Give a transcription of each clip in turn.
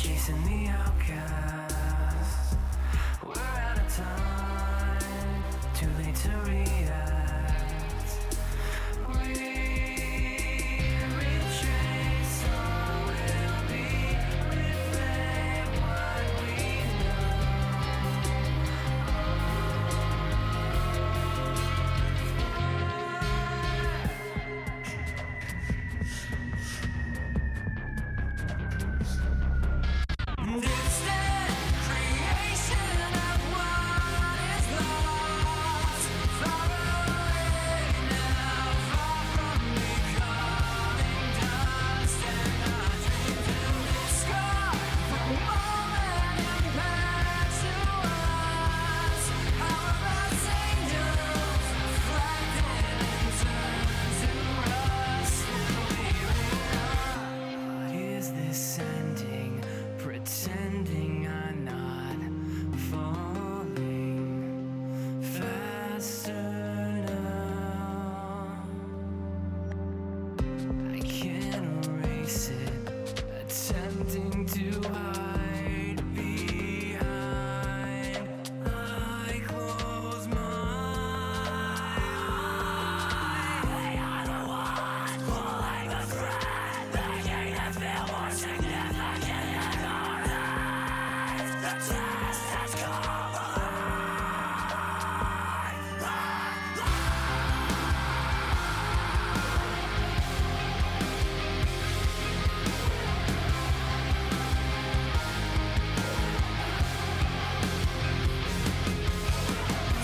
chasing the outcast. We're out of time, too late to react. We retrace all will be, replay what we know. Distant creation of what is lost, far away now, far from becoming dust. And I dream to discard the moment and back to us. How about angels reflected and turned to rust? What is this ending? Pretending I'm not falling faster now. I can't erase it, attempting to hide behind. I close my eyes. They are the ones pulling the thread, making it feel more significant than our lives. The test has come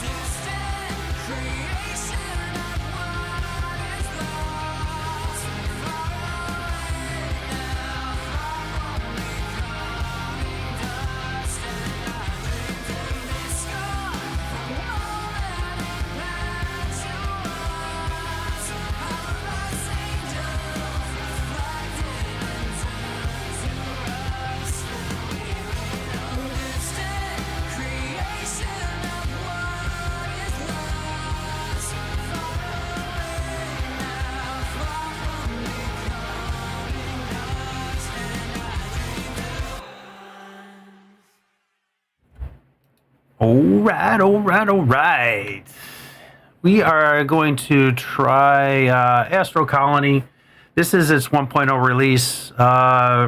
distant creation of what is lost, far away now, far from becoming dust. And I dream to discard the moment and back to us. How about angels reflected and turned to rust? We know distant creation of what is lost, far away now, far from becoming dust. And I dream to All right. We are going to try Astro Colony. This is its 1.0 release.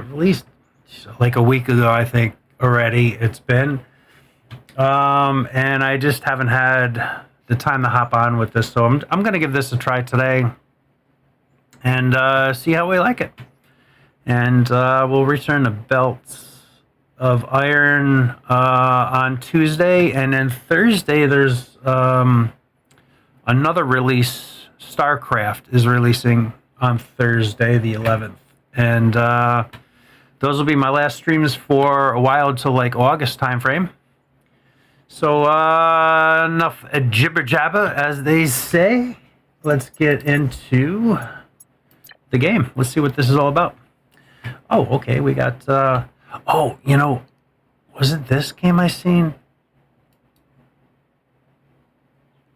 Released like a week ago, I think, already. It's been. And I just haven't had the time to hop on with this. So I'm going to give this a try today and see how we like it. And we'll return the belts of iron on Tuesday, and then Thursday there's another release. StarCraft is releasing on Thursday the 11th, and those will be my last streams for a while until like August time frame. So enough jibber jabber, as they say. Let's get into the game. Let's see what this is all about. Oh, okay, we got oh, you know, wasn't this game I seen?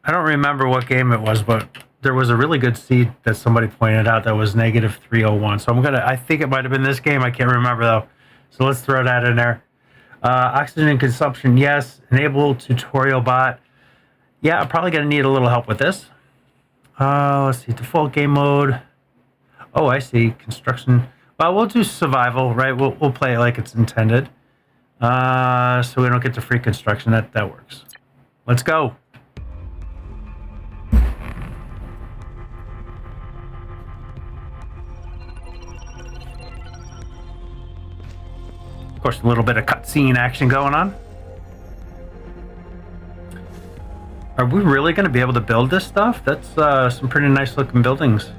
I don't remember what game it was, but there was a really good seed that somebody pointed out that was -301. So I think it might have been this game. I can't remember though. So let's throw that in there. Oxygen consumption, yes. Enable tutorial bot. Yeah, I'm probably going to need a little help with this. Let's see, default game mode. Oh, I see, construction. Well, we'll do survival, right? We'll play it like it's intended. So we don't get to free construction. That works. Let's go. Of course, a little bit of cutscene action going on. Are we really going to be able to build this stuff? That's some pretty nice looking buildings.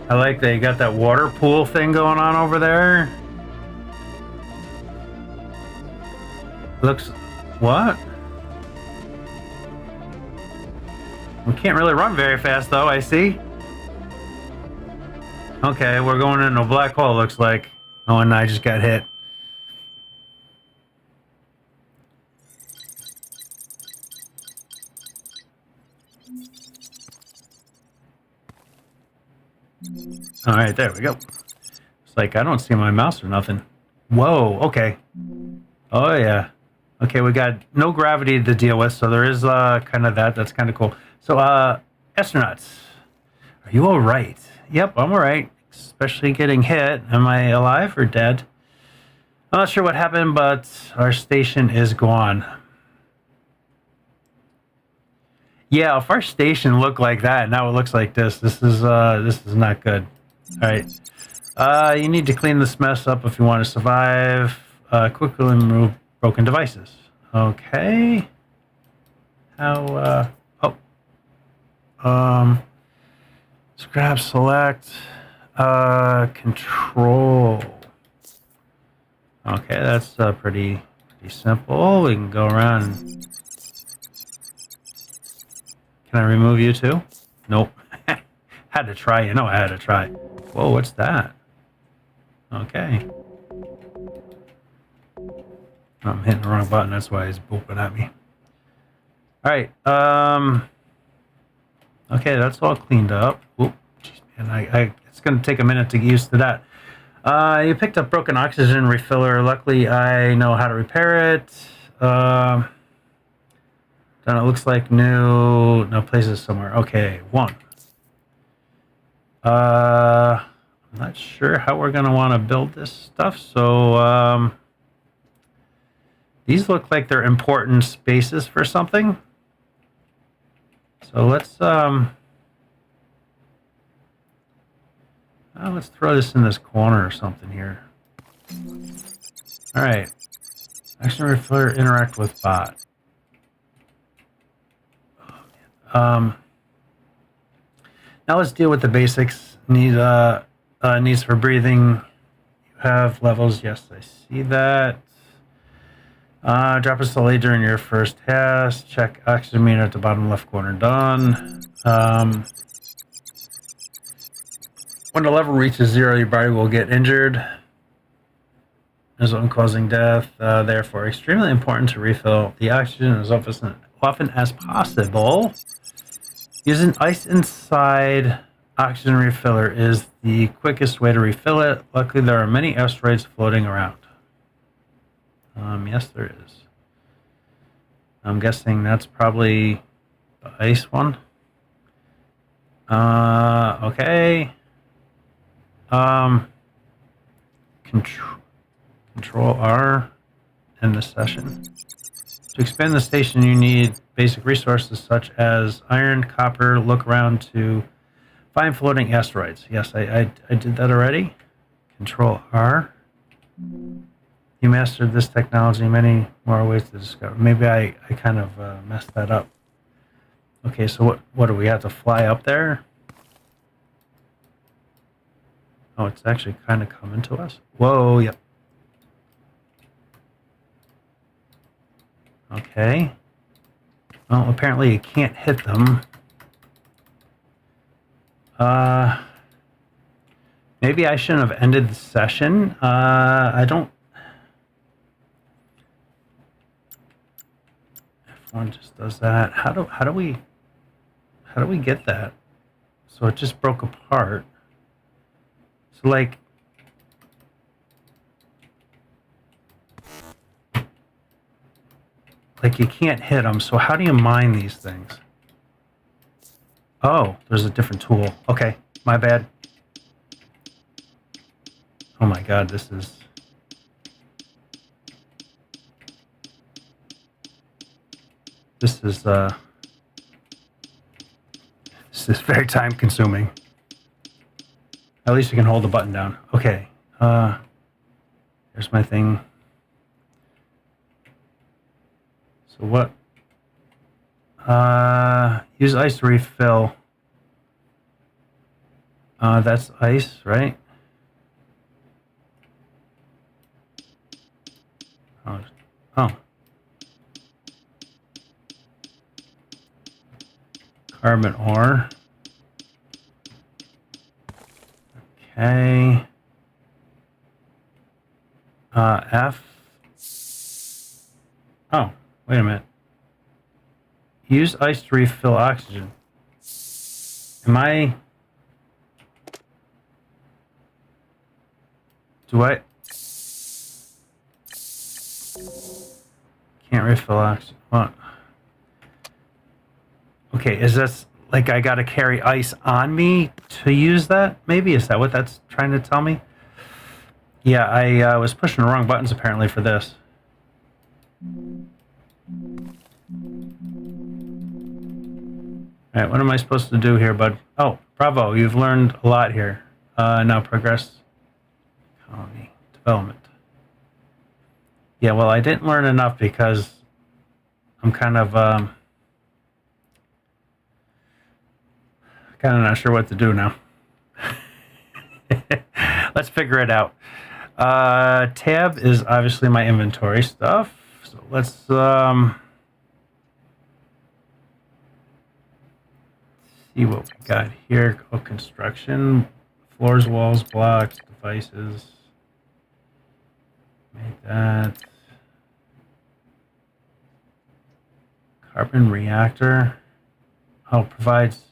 I like that you got that water pool thing going on over there. Looks... what? We can't really run very fast though, I see. Okay, we're going into a black hole, looks like. Oh, and I just got hit. All right, there we go. It's like I don't see my mouse or nothing. Whoa, okay. Oh, yeah. Okay, we got no gravity to deal with, so there is kind of that. That's kind of cool. So, astronauts, are you all right? Yep, I'm all right, especially getting hit. Am I alive or dead? I'm not sure what happened, but our station is gone. Yeah, if our station looked like that, now it looks like this. This is not good. All right. You need to clean this mess up if you want to survive. Quickly remove broken devices. Okay. How? Scrap select. Control. Okay, that's pretty simple. We can go around. Can I remove you too? Nope. Had to try. You know I had to try. Whoa, what's that? Okay. I'm hitting the wrong button. That's why he's booping at me. All right. Okay, that's all cleaned up. Oop, geez, man, it's going to take a minute to get used to that. You picked up broken oxygen refiller. Luckily, I know how to repair it. Then it looks like new. No places somewhere. Okay, one. I'm not sure how we're going to want to build this stuff. So these look like they're important spaces for something. So let's throw this in this corner or something here. All right. Action refiller interact with bot. Now let's deal with the basics. Needs for breathing. You have levels. Yes, I see that. Drop a slowly during your first task. Check oxygen meter at the bottom left corner. Done. When the level reaches 0, your body will get injured. As one causing death. Therefore, extremely important to refill the oxygen as often as possible. Using ice inside oxygen refiller is the quickest way to refill it. Luckily, there are many asteroids floating around. Yes, there is. I'm guessing that's probably the ice one. Okay. Control R in the session. To expand the station, you need basic resources such as iron, copper. Look around to find floating asteroids. Yes, I did that already. Control R. You mastered this technology. Many more ways to discover. Maybe I kind of messed that up. Okay, so what do we have to fly up there? Oh, it's actually kind of coming to us. Whoa, yep. Okay. Well, apparently you can't hit them. Maybe I shouldn't have ended the session. I don't. F1 just does that. How do we get that? So it just broke apart. So like. Like you can't hit them, so how do you mine these things? Oh, there's a different tool. Okay, my bad. Oh my god, this is very time consuming. At least you can hold the button down. Okay. Here's my thing. So what? Use ice to refill. That's ice, right? Oh. Carbon ore. Okay. F. Oh, wait a minute. Use ice to refill oxygen. Am I Do I? Can't refill oxygen. What? Okay, is this like I gotta carry ice on me to use that? Maybe is that what that's trying to tell me? Yeah, I was pushing the wrong buttons apparently for this. All right, what am I supposed to do here, bud? Oh, bravo, you've learned a lot here. Now progress colony development. Yeah, well, I didn't learn enough because I'm kind of not sure what to do now. Let's figure it out. Tab is obviously my inventory stuff. So let's see what we got here. Oh, construction, floors, walls, blocks, devices. Make that. Carbon reactor. Oh, provides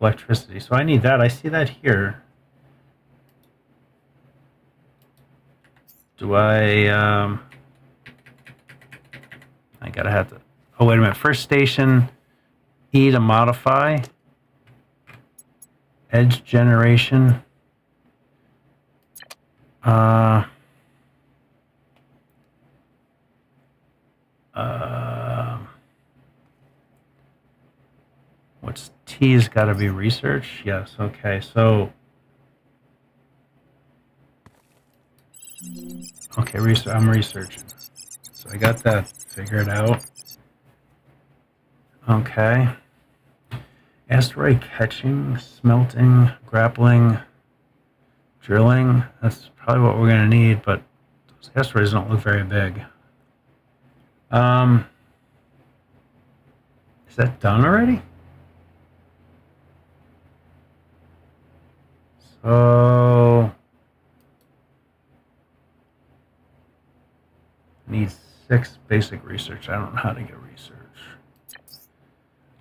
electricity. So I need that. I see that here. Do I gotta have to. Oh, wait a minute. First station, E to modify. Edge generation. What's T's got to be research? Yes. Okay. So. Okay, I'm researching. So I got that figured out. Okay. Asteroid catching, smelting, grappling, drilling. That's probably what we're going to need, but those asteroids don't look very big. Is that done already? So needs 6 basic research. I don't know how to get research.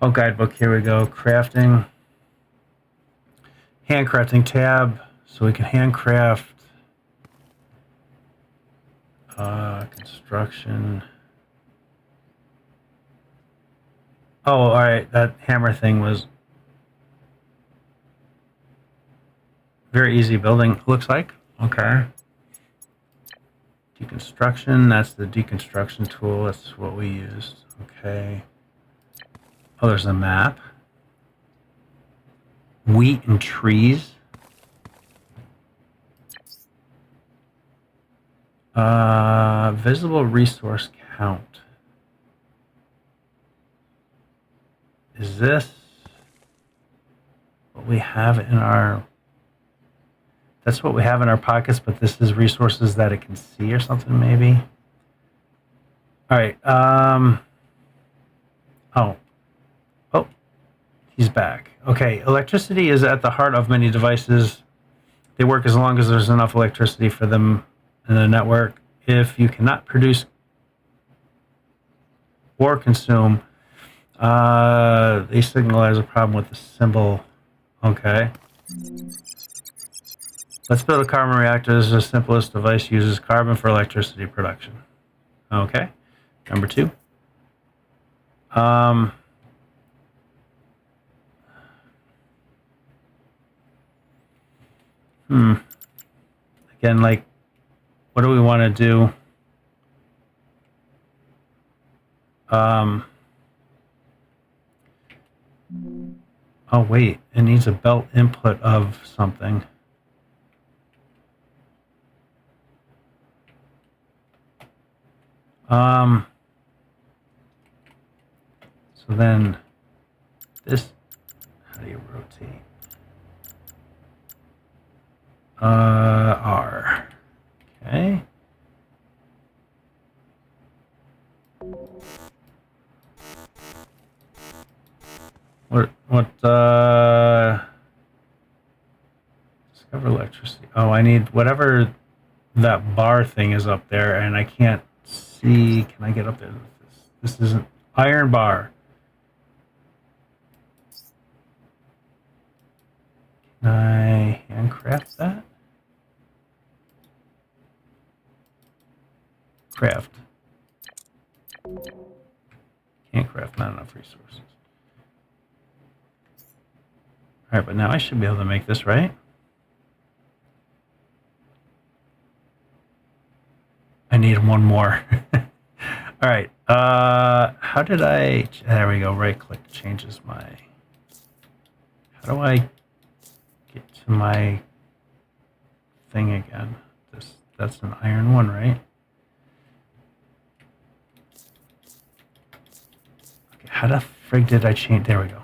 Oh, guidebook, here we go. Crafting. Handcrafting tab. So we can handcraft. Construction. Oh, alright. That hammer thing was very easy building, looks like. Okay. Deconstruction, that's the deconstruction tool. That's what we used. Okay. Oh, there's a map. Wheat and trees. Visible resource count. Is this what we have in our... That's what we have in our pockets, but this is resources that it can see or something, maybe. All right. Oh, he's back. Okay. Electricity is at the heart of many devices. They work as long as there's enough electricity for them in the network. If you cannot produce or consume, they signal there's a problem with the symbol. Okay. Let's build a carbon reactor. This is the simplest device, uses carbon for electricity production. Okay. Number 2. Again, like, what do we want to do? Oh, wait. It needs a belt input of something. So then this, how do you rotate? R. Okay. Discover electricity. Oh, I need whatever that bar thing is up there, and I can't see. Can I get up there? This isn't iron bar. Can I handcraft that? Craft. Can't craft, not enough resources. Alright, but now I should be able to make this, right? I need one more. Alright, how did I... There we go, right click changes my... How do I get to my thing again? That's an iron one, right? Okay, how the frig did I change? There we go.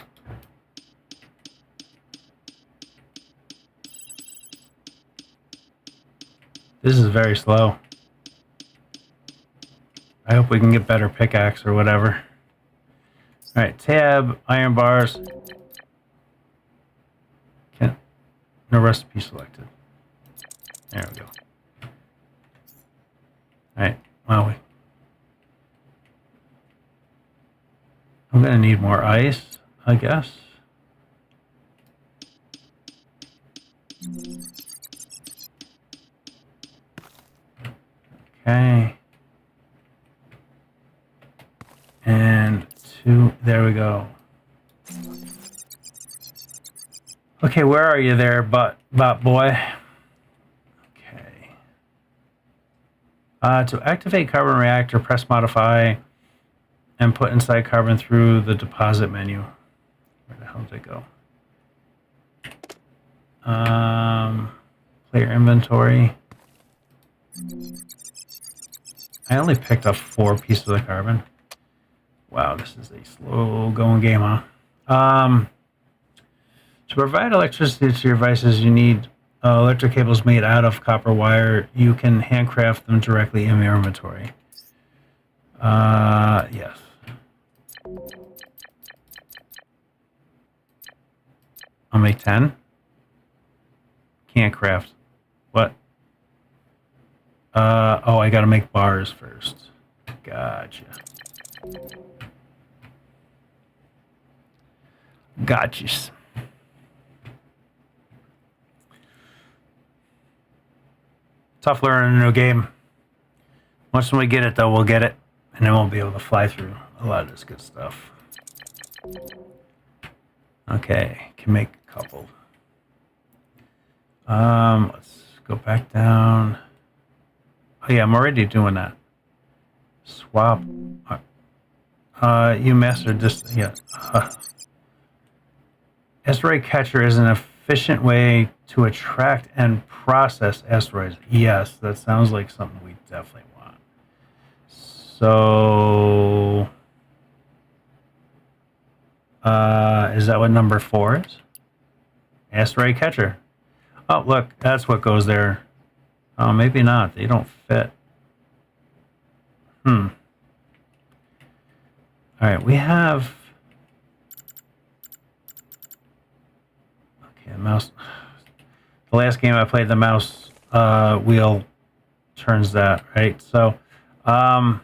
This is very slow. I hope we can get better pickaxe or whatever. Alright, tab, iron bars. No recipe selected. There we go. Alright, wow. I'm gonna need more ice, I guess. Okay. And two, there we go. Okay, where are you there, bot boy? Okay. To activate carbon reactor, press modify and put inside carbon through the deposit menu. Where the hell did it go? Player inventory. I only picked up 4 pieces of carbon. Wow, this is a slow going game, huh? To provide electricity to your devices, you need electric cables made out of copper wire. You can handcraft them directly in your inventory. Yes. I'll make 10. Can't craft. What? Oh, I gotta make bars first. Gotcha. Gotchas. Tough learning a new game. Once we get it, though, we'll get it. And then we'll be able to fly through a lot of this good stuff. Okay, can make a couple. Let's go back down. Oh yeah, I'm already doing that. Swap. You mastered this. Yeah. Asteroid catcher is an efficient way to attract and process asteroids. Yes, that sounds like something we definitely want. So, is that what number 4 is? Asteroid catcher. Oh, look, that's what goes there. Oh, maybe not. They don't fit. All right, we have... Okay, mouse... The last game I played, the mouse wheel turns that, right? So, do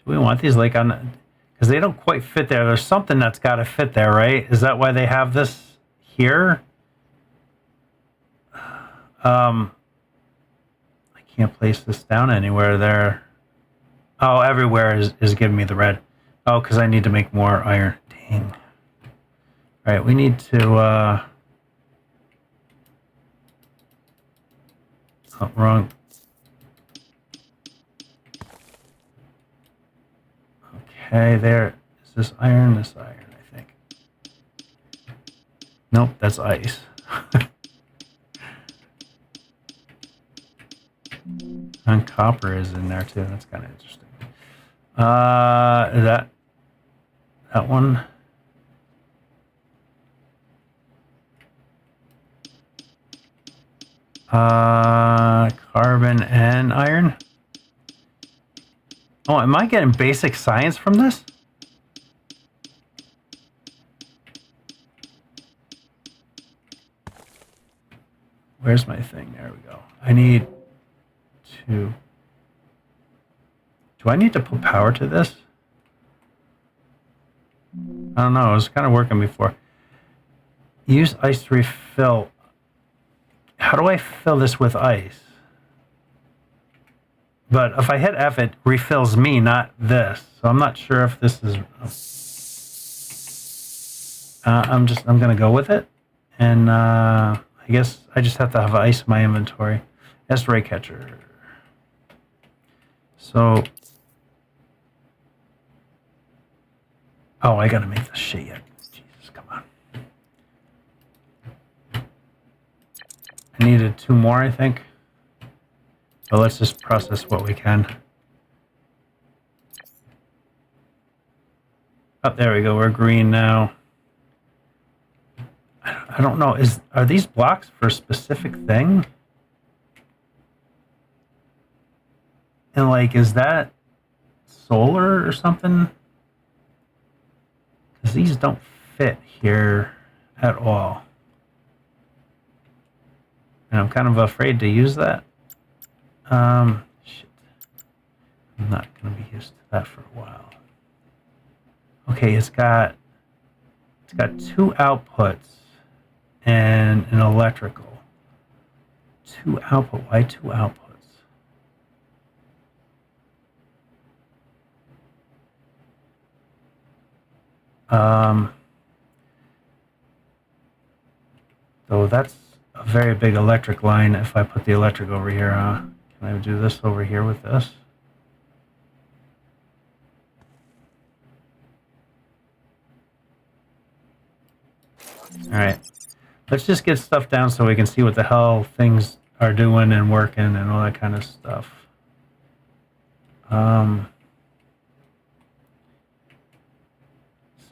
we want these like on... Because they don't quite fit there. There's something that's got to fit there, right? Is that why they have this here? I can't place this down anywhere there. Oh, everywhere is giving me the red. Oh, because I need to make more iron. Dang. All right, we need to... Oh, wrong. Okay, there. Is this iron? This iron, I think. Nope, that's ice. And copper is in there too. That's kind of interesting. That one. Carbon and iron. Oh, am I getting basic science from this? Where's my thing? There we go. I need to... Do I need to put power to this? I don't know. It was kind of working before. Use ice to refill. How do I fill this with ice? But if I hit F, it refills me, not this. So I'm not sure if this is... I'm going to go with it. And I guess I just have to have ice in my inventory. That's ray catcher. So... Oh, I got to make this shit yet. Jesus, come on. I needed 2 more, I think. But let's just process what we can. Oh, there we go. We're green now. I don't know. Are these blocks for a specific thing? And like, is that solar or something? Because these don't fit here at all. And I'm kind of afraid to use that. Shit. I'm not going to be used to that for a while. Okay, it's got 2 outputs and an electrical. 2 output. Why 2 outputs? So that's a very big electric line if I put the electric over here. Can I do this over here with this? All right. Let's just get stuff down so we can see what the hell things are doing and working and all that kind of stuff.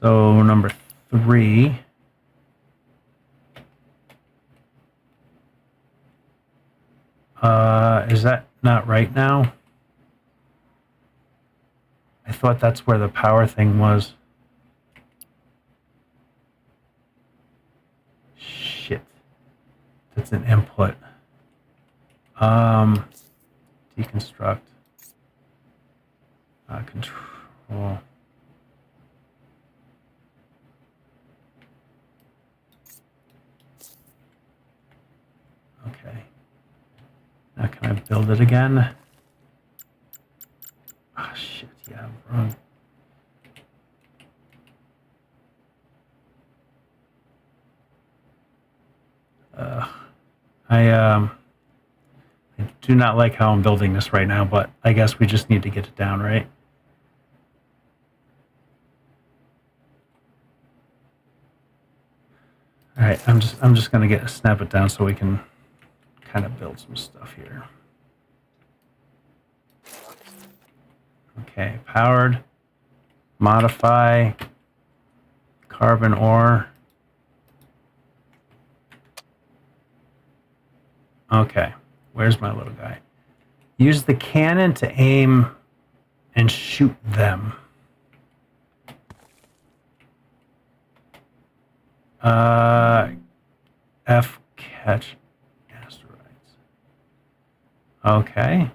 So number 3. Is that not right now? I thought that's where the power thing was. Shit. That's an input. Deconstruct. Control. Okay. Now can I build it again? Oh shit, yeah, wrong. I do not like how I'm building this right now, but I guess we just need to get it down, right? All right, I'm just gonna snap it down so we can kind of build some stuff here. Okay, powered, modify, carbon ore. Okay, where's my little guy? Use the cannon to aim and shoot them. F catch asteroids. Okay.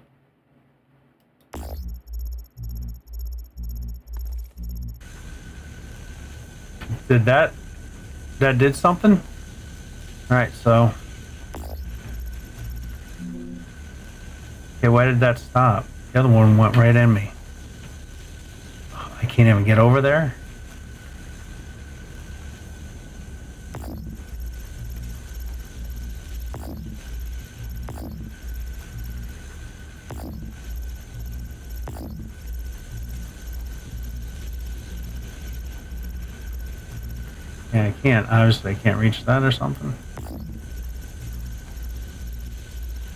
That did something? All right, so. Okay, why did that stop? The other one went right in me. Oh, I can't even get over there. Yeah, I can't. Obviously, I can't reach that or something.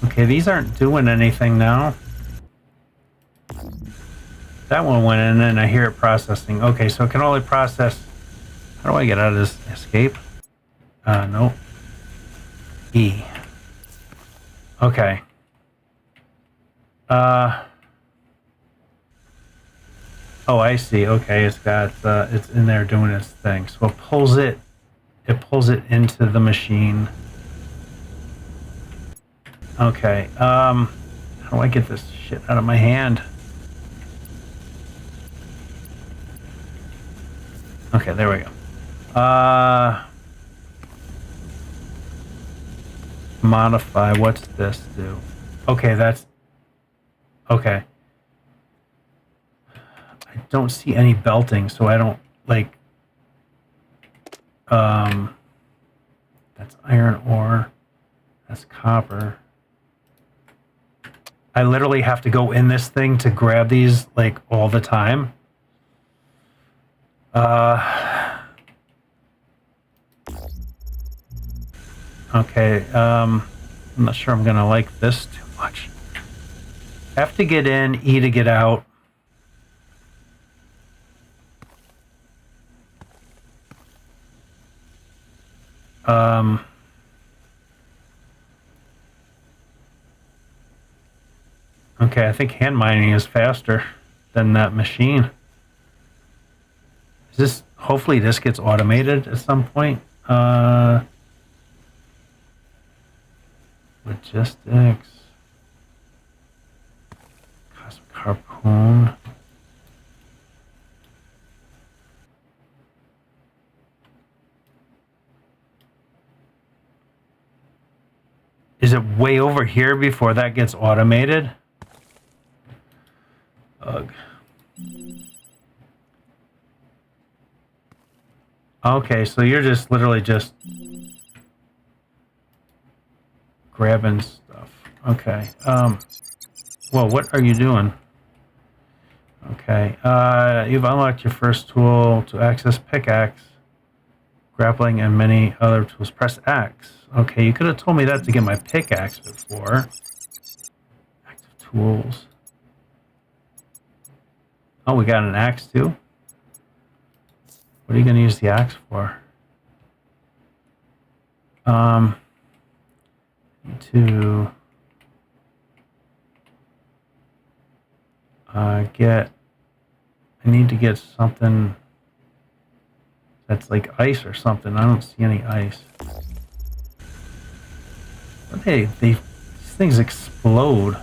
Okay, these aren't doing anything now. That one went in and I hear it processing. Okay, so it can only process... How do I get out of this? Escape? No. E. Okay. Oh, I see. Okay, it's got... it's in there doing its thing. So it pulls it into the machine. Okay, how do I get this shit out of my hand? Okay, there we go. Modify, what's this do? Okay, that's... Okay. I don't see any belting, so I don't like. That's iron ore. That's copper. I literally have to go in this thing to grab these like all the time. Okay. I'm not sure I'm gonna like this too much. F to get in, E to get out. Okay, I think hand mining is faster than that machine. Is this, hopefully this gets automated at some point. Logistics. Cosmic harpoon. Is it way over here before that gets automated? Ugh. Okay, so you're just literally just grabbing stuff. Okay. Well, what are you doing? Okay. You've unlocked your first tool to access pickaxe, grappling, and many other tools. Press X. Okay, you could have told me that to get my pickaxe before. Active tools. Oh, we got an axe too? What are you going to use the axe for? Need to I need to get something that's like ice or something. I don't see any ice. But hey, these things explode.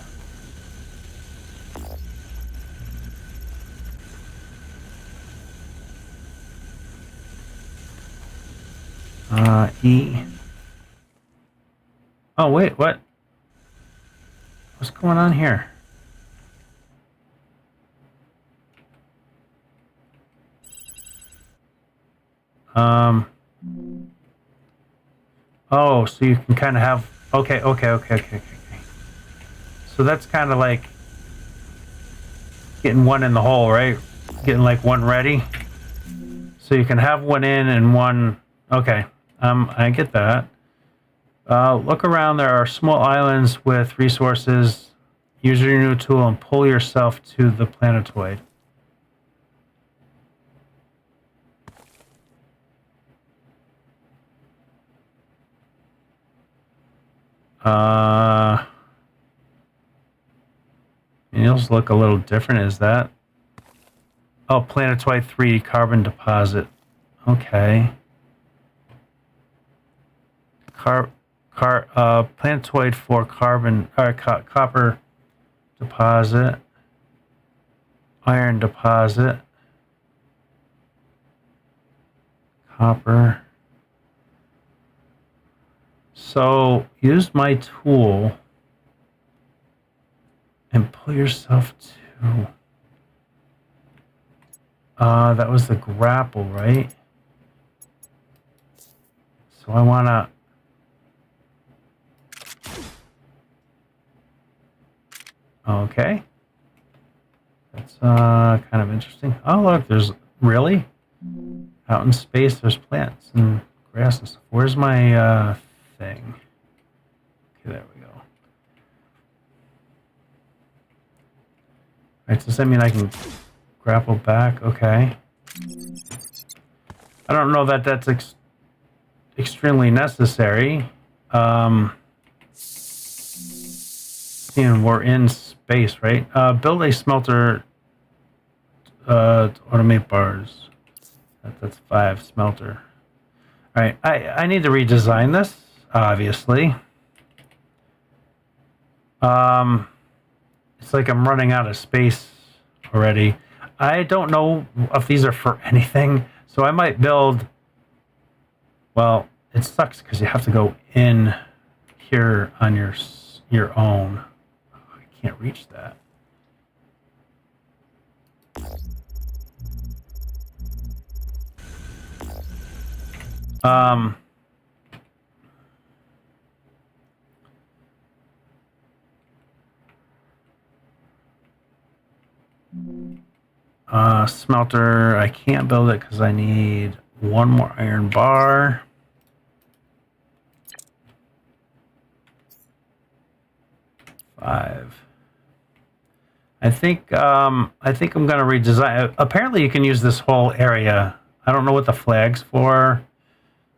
E. Oh wait, what? What's going on here? Oh, so you can kind of have. Okay. So that's kind of like getting one in the hole, right? Getting like one ready. So you can have one in and one. Okay. I get that. Look around. There are small islands with resources. Use your new tool and pull yourself to the planetoid. Those look a little different. Is that? Oh, planetoid 3 carbon deposit. Okay. Planetoid 4 carbon copper deposit. Iron deposit. Copper. So use my tool and pull yourself to. That was the grapple, right? So I wanna. Okay. That's kind of interesting. Oh look, there's really out in space. There's plants and grass and stuff. Where's my thing? Okay, there we go. Right, does that mean I can grapple back? Okay. I don't know that that's extremely necessary. Seeing we're in space, right? Build a smelter to automate bars. That's 5 smelter. All right, I need to redesign this, obviously. It's like I'm running out of space already. I don't know if these are for anything, so I might build. Well, it sucks because you have to go in here on your own. I can't reach that. Um, smelter, I can't build it because I need one more iron bar. Five. I think I'm gonna redesign. Apparently, you can use this whole area. I don't know what the flag's for,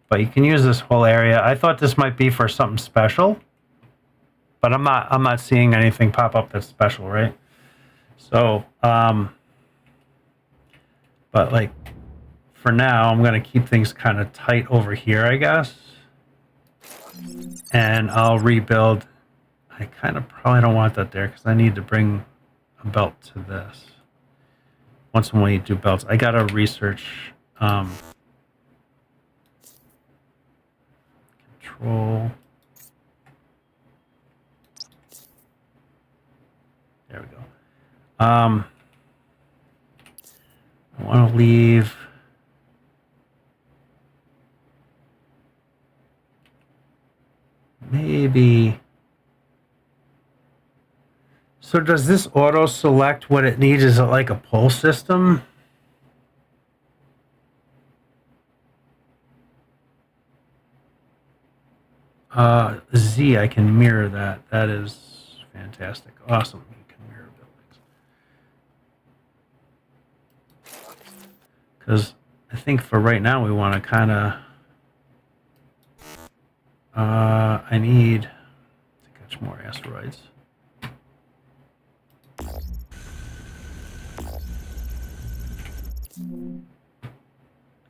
but you can use this whole area. I thought this might be for something special, but I'm not seeing anything pop up that's special, right? So, but like for now, I'm gonna keep things kind of tight over here, I guess, and I'll rebuild. I kind of probably don't want that there because I need to bring a belt to this. Once in a while you do belts. I gotta research control. There we go. I want to leave maybe. So does this auto select what it needs? Is it like a pull system? Z, I can mirror that. That is fantastic. Awesome. You can mirror buildings. Because I think for right now we want to kind of. I need to catch more asteroids.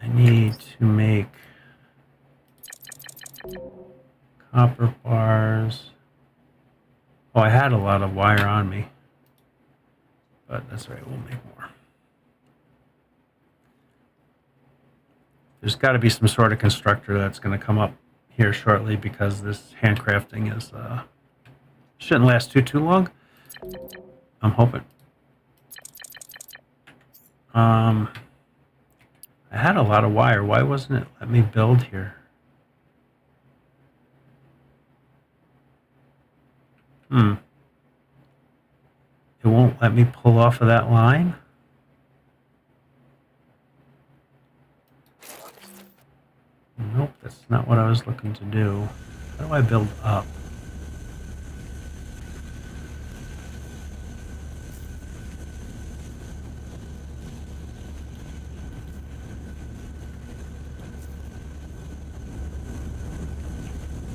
I need to make copper bars. Oh, I had a lot of wire on me, but that's right, we'll make more. There's got to be some sort of constructor that's going to come up here shortly because this handcrafting is shouldn't last too long. I'm hoping. I had a lot of wire. Why wasn't it let me build here? It won't let me pull off of that line? Nope, that's not what I was looking to do. How do I build up?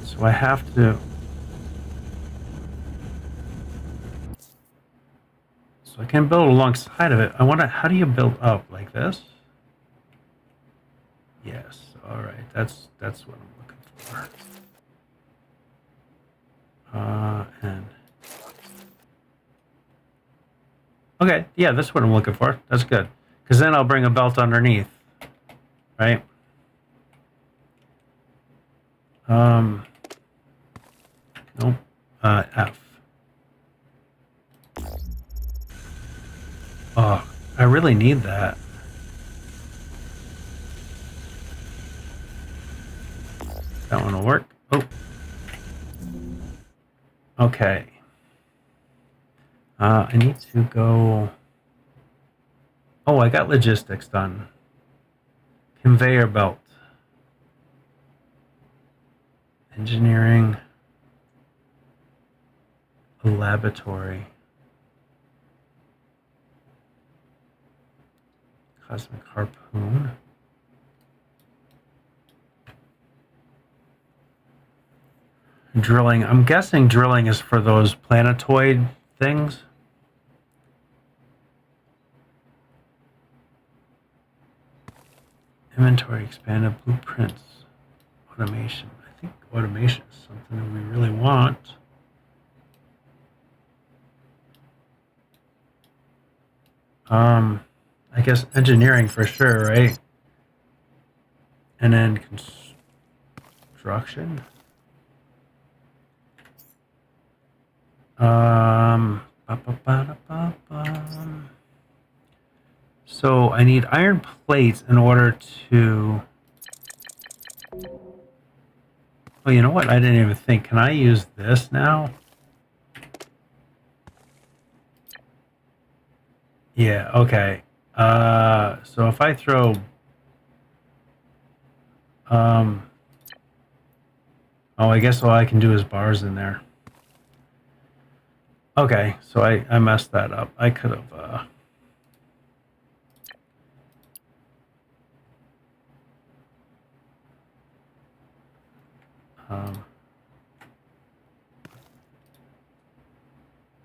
So I have to. So I can build alongside of it. I want to. How do you build up like this? Yes. All right. That's what I'm looking for. And okay, yeah, that's what I'm looking for. That's good. Because then I'll bring a belt underneath, right? Nope. F. Oh, I really need that. That one will work. Oh. Okay. I need to go. Oh, I got logistics done. Conveyor belt. Engineering. A laboratory. Cosmic harpoon. Drilling. I'm guessing drilling is for those planetoid things. Inventory expanded blueprints. Automation. I think automation is something that we really want. I guess engineering for sure, right? And then construction. So I need iron plates in order to Oh, you know what? I didn't even think. Can I use this now? Yeah, okay. So if I throw... oh, I guess all I can do is bars in there. Okay, so I messed that up. I could have...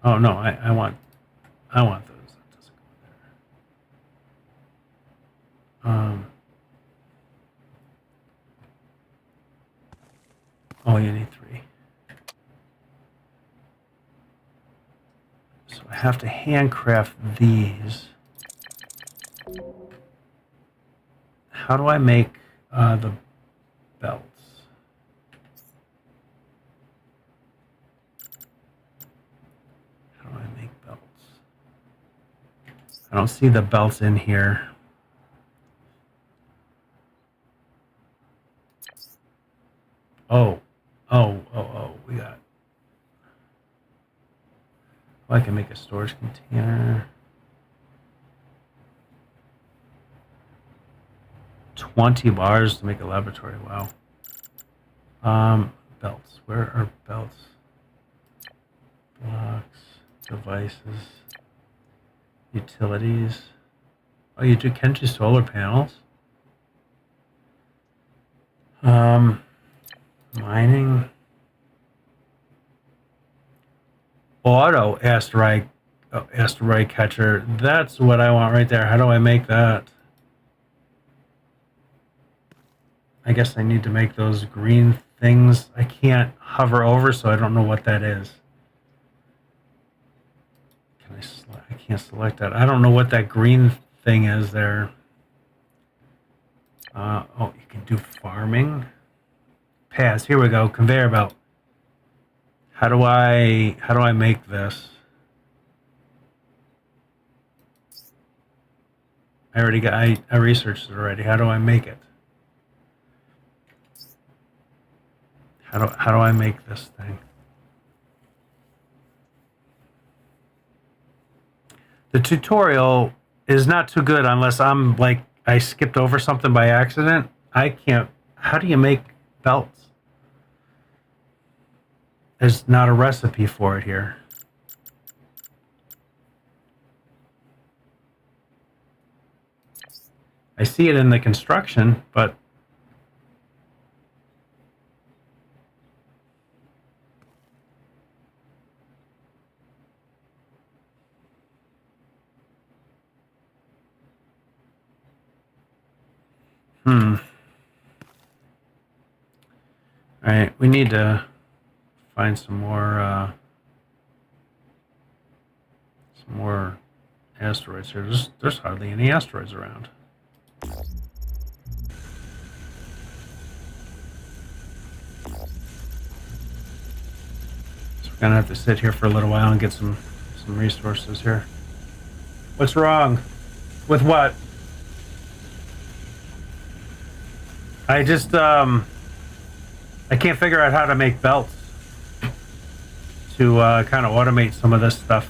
oh, no, I want those. That doesn't go there. Oh, you need 3. So I have to handcraft these. How do I make the belts? How do I make belts? I don't see the belts in here. Oh, we got... oh, I can make a storage container. 20 bars to make a laboratory. Wow. Belts. Where are belts? Blocks, devices, utilities. Oh, you can do solar panels. Mining. Auto asteroid catcher. That's what I want right there. How do I make that? I guess I need to make those green things. I can't hover over, so I don't know what that is. Can I select? I can't select that. I don't know what that green thing is there. Oh, you can do farming. Pass. Here we go. Conveyor belt. How do I make this? I already got. I researched it already. How do I make it? How do I make this thing? The tutorial is not too good unless I'm like I skipped over something by accident. I can't. How do you make belts? There's not a recipe for it here. I see it in the construction, but all right, we need to find some more asteroids here. There's hardly any asteroids around. So we're gonna have to sit here for a little while and get some resources here. What's wrong? With what? I just I can't figure out how to make belts to kind of automate some of this stuff.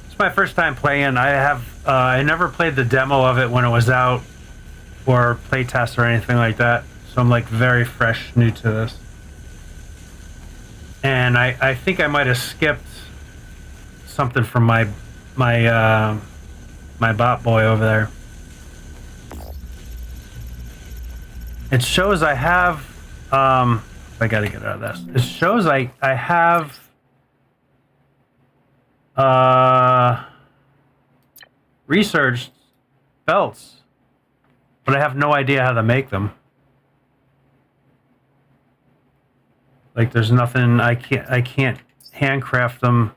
It's my first time playing. I never played the demo of it when it was out or playtest or anything like that. So I'm like very fresh, new to this. And I think I might have skipped something from my bot boy over there. It shows I have I gotta get out of this. It shows I have researched belts, but I have no idea how to make them. Like there's nothing. I can't handcraft them.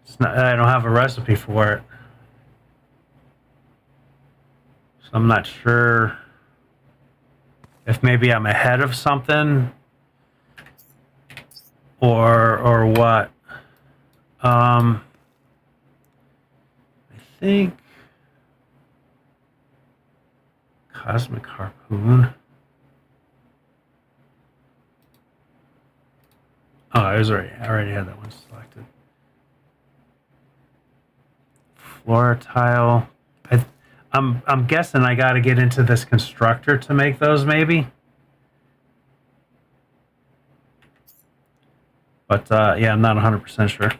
It's not, I don't have a recipe for it, so I'm not sure if maybe I'm ahead of something or what. I think Cosmic harpoon. Oh, I already had that one selected. Floor tile. I'm guessing I got to get into this constructor to make those, maybe. But yeah, I'm not 100% sure.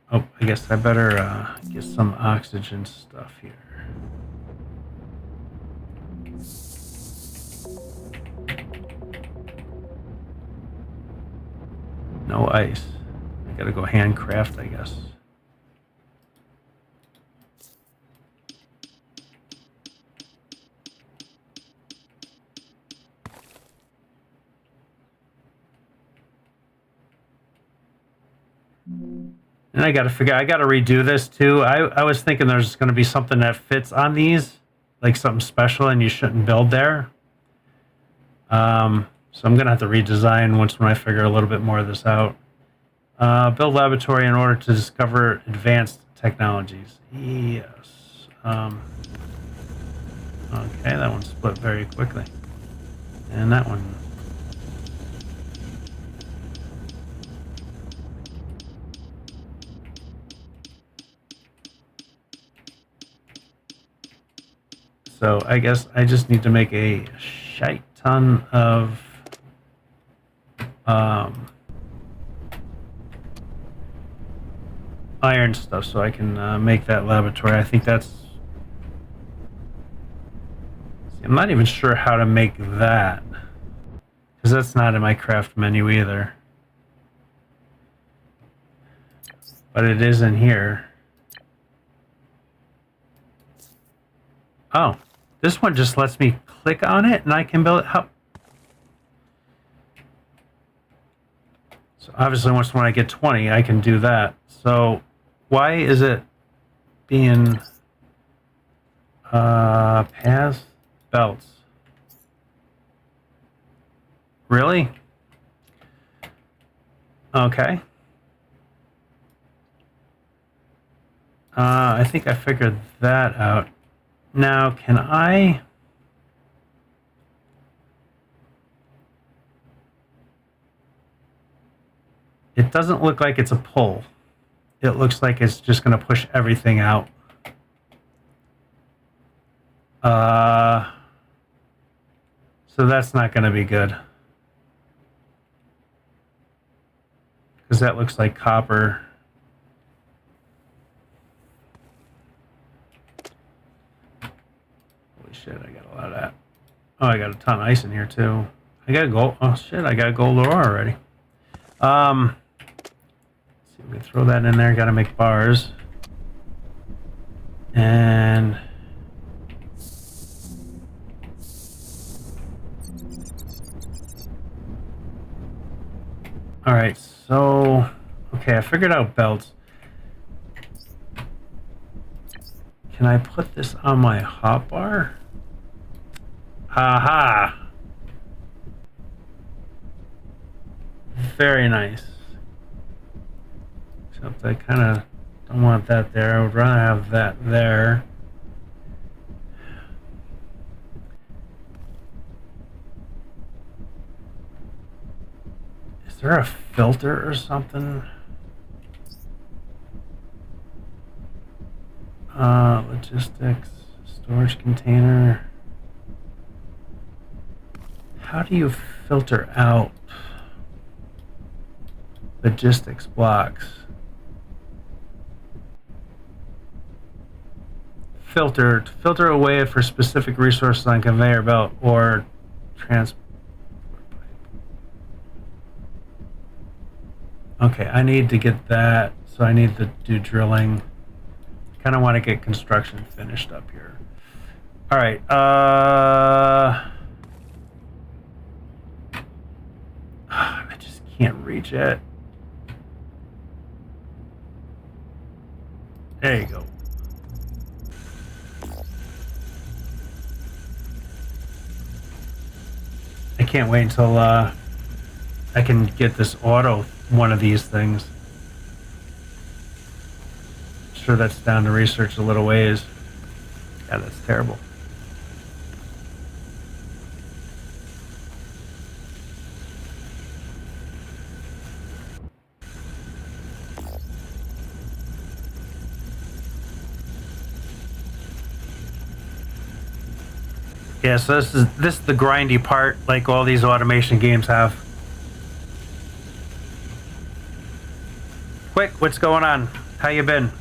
Oh, I guess I better get some oxygen stuff here. No ice. I gotta go handcraft, I guess. And I gotta redo this too. I was thinking there's gonna be something that fits on these, like something special, and you shouldn't build there. So I'm gonna have to redesign when I figure a little bit more of this out. Build laboratory in order to discover advanced technologies. Yes. Okay, that one split very quickly. And that one. So I guess I just need to make a shite ton of iron stuff so I can make that laboratory. I think that's... I'm not even sure how to make that, because that's not in my craft menu either. But it is in here. Oh, this one just lets me click on it and I can build it. How? So obviously when I get 20, I can do that. So why is it being paths, belts? Really? Okay. I think I figured that out. Now, can I... It doesn't look like it's a pull. It looks like it's just going to push everything out. So that's not going to be good. Because that looks like copper. Holy shit, I got a lot of that. Oh, I got a ton of ice in here too. I got gold. Oh shit, I got gold ore already. Let's see, we can throw that in there. Got to make bars. And all right, so okay, I figured out belts. Can I put this on my hotbar? Aha! Very nice. Except I kind of don't want that there. I would rather have that there. Is there a filter or something? Logistics, storage container. How do you filter out logistics blocks? Filter away for specific resources on conveyor belt or transport pipe. Okay, I need to get that, so I need to do drilling. Kind of want to get construction finished up here. All right. I just can't reach it. There you go. I can't wait until I I can get this auto one of these things. Sure, that's down to research a little ways. Yeah, that's terrible. Yeah, so this is the grindy part, like all these automation games have. Quick, what's going on? How you been?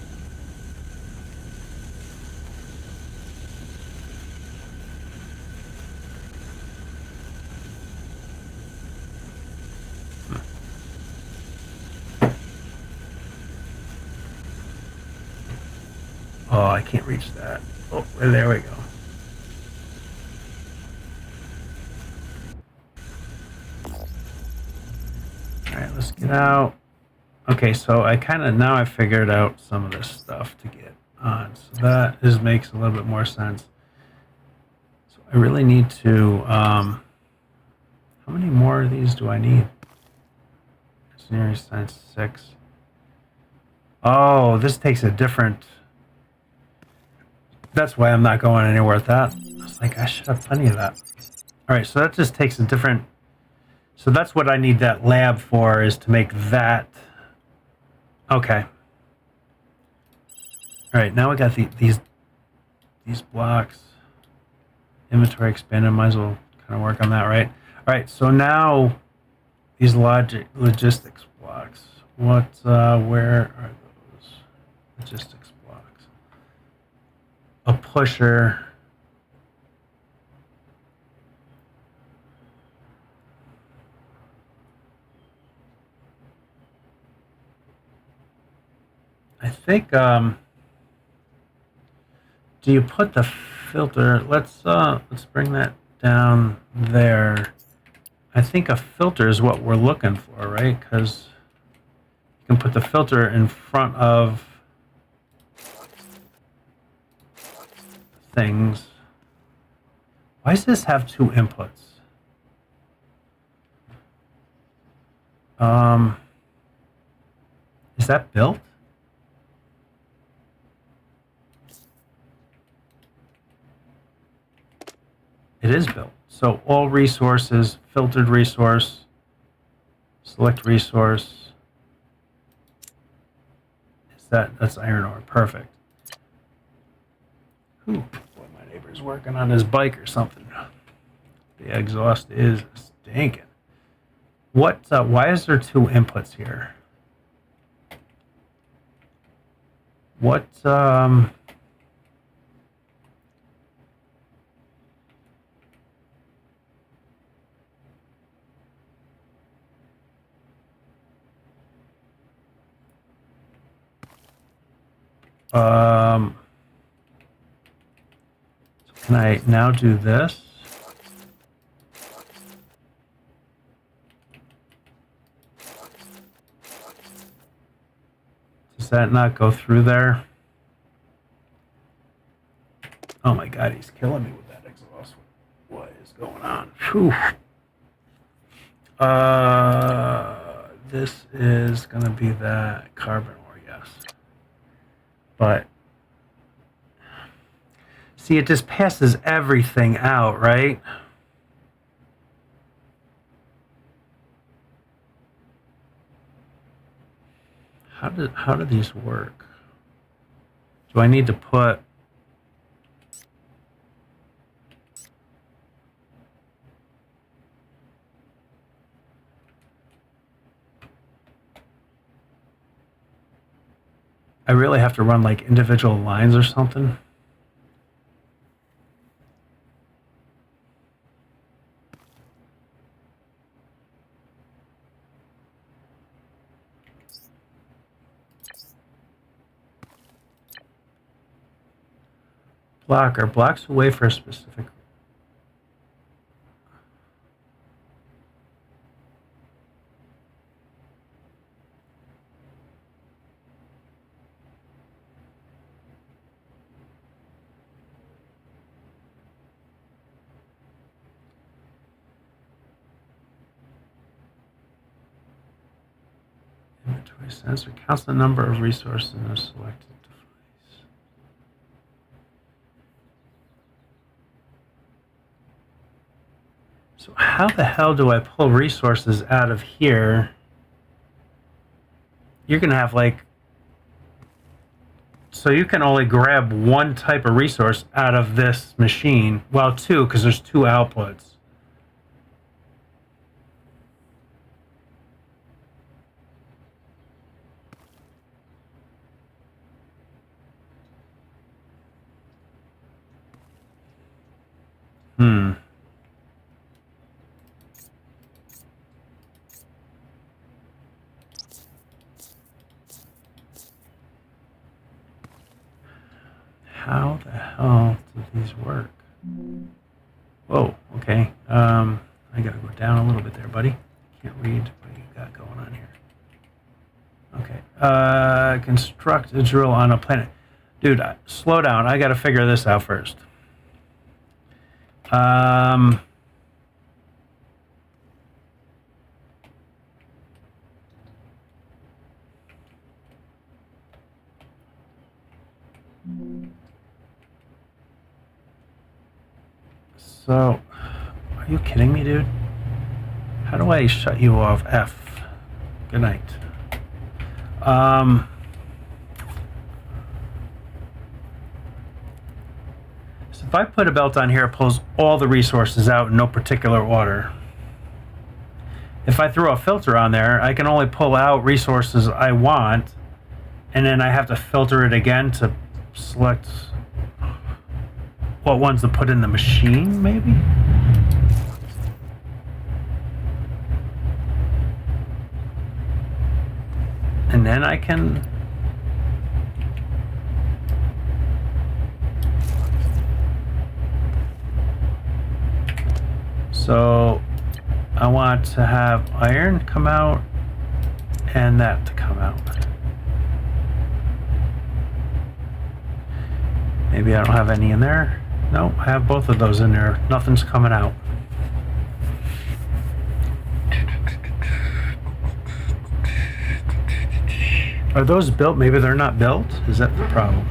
Oh, I can't reach that. Oh, there we go. All right, let's get out. Okay, so I kind of now I figured out some of this stuff to get on, so that makes a little bit more sense. So I really need to. How many more of these do I need? Engineering science 6. Oh, this takes a different. That's why I'm not going anywhere with that. I was like, I should have plenty of that. All right, so that just takes a different. So that's what I need that lab for, is to make that. Okay. All right, now we got these blocks. Inventory expanded. Might as well kind of work on that, right? All right, so now these logistics blocks. Where are those logistics blocks? A pusher. I think. Do you put the filter? Let's bring that down there. I think a filter is what we're looking for, right? Because you can put the filter in front of things. Why does this have two inputs? Is that built? It is built. So all resources, filtered resource, select resource. That's iron ore. Perfect. Ooh, boy, my neighbor's working on his bike or something. The exhaust is stinking. Why is there two inputs here? What, so can I now do this? Does that not go through there? Oh my God, he's killing me with that exhaust. What is going on? Whew. This is gonna be that carbon ore, yes. But see, it just passes everything out, right? How do these work? Do I need to put? I really have to run like individual lines or something. Are blocks away for a specific. Actually, sensor counts the number of resources in a selected device. So how the hell do I pull resources out of here? You're going to have like... So you can only grab one type of resource out of this machine. Well, two, because there's two outputs. How the hell do these work? Whoa, okay. I gotta go down a little bit there, buddy. Can't read what you got going on here. Okay. Construct a drill on a planet. Dude, slow down. I gotta figure this out first. So, are you kidding me, dude? How do I shut you off? F. Good night. So if I put a belt on here, it pulls all the resources out in no particular order. If I throw a filter on there, I can only pull out resources I want, and then I have to filter it again to select what ones to put in the machine, maybe? And then I can... So I want to have iron come out and that to come out. Maybe I don't have any in there. No, I have both of those in there. Nothing's coming out. Are those built? Maybe they're not built? Is that the problem?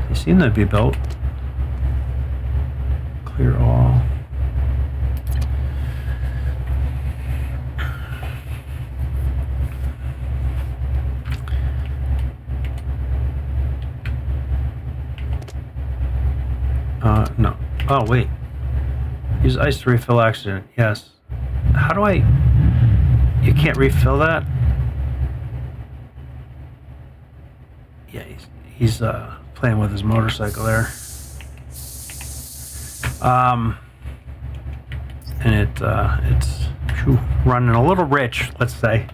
They seem to be built. Clear all. No. Oh, wait. Use ice to refill oxygen. Yes. How do I... You can't refill that? Yeah, he's playing with his motorcycle there. And it's running a little rich, let's say.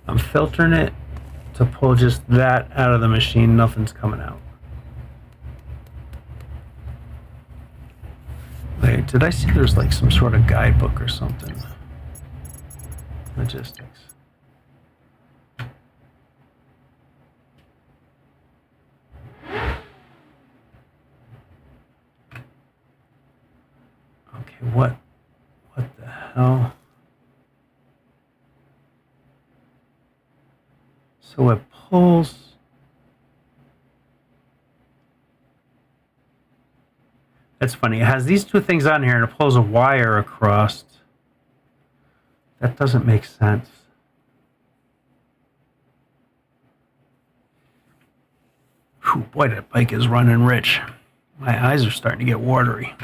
I'm filtering it to pull just that out of the machine. Nothing's coming out. Wait, did I see there's like some sort of guidebook or something? Logistics. Okay, what the hell? So it pulls. That's funny. It has these two things on here and it pulls a wire across. That doesn't make sense. Whew, boy, that bike is running rich. My eyes are starting to get watery.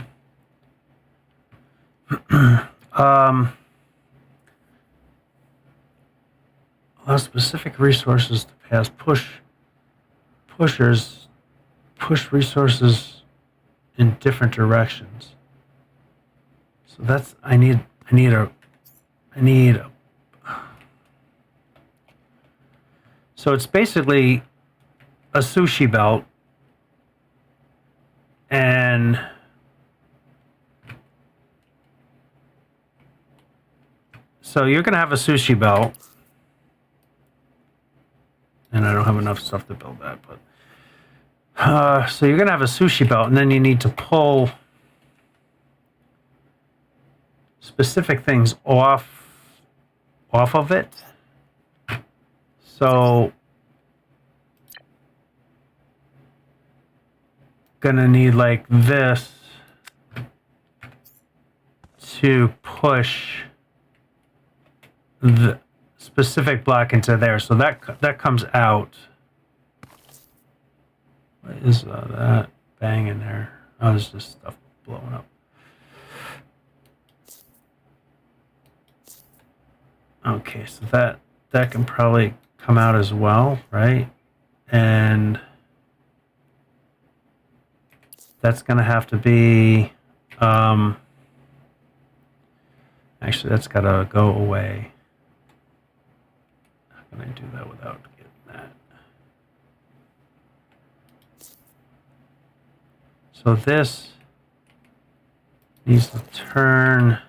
Allow specific resources to pass. Push resources in different directions. So that's I need a so it's basically a sushi belt and so you're going to have a sushi belt. And I don't have enough stuff to build that, but so you're going to have a sushi belt, and then you need to pull specific things off of it. So gonna need like this to push the specific block into there. So that comes out. What is that bang in there? Oh, it's just stuff blowing up. Okay, so that can probably come out as well, right? And that's going to have to be, actually, that's got to go away. How can I do that without getting that? So this needs to turn.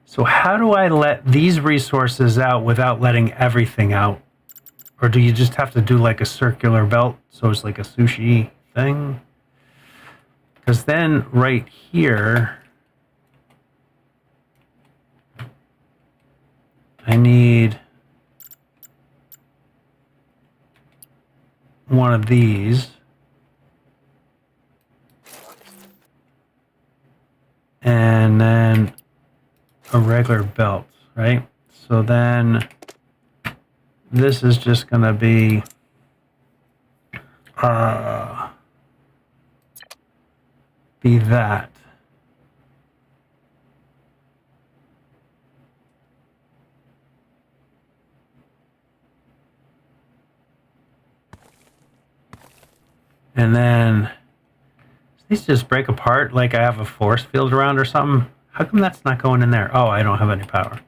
So how do I let these resources out without letting everything out? Or do you just have to do like a circular belt so it's like a sushi thing? Because then right here, I need one of these. And then a regular belt, right? So then this is just going to be that. And then these just break apart like I have a force field around or something. How come that's not going in there? Oh, I don't have any power.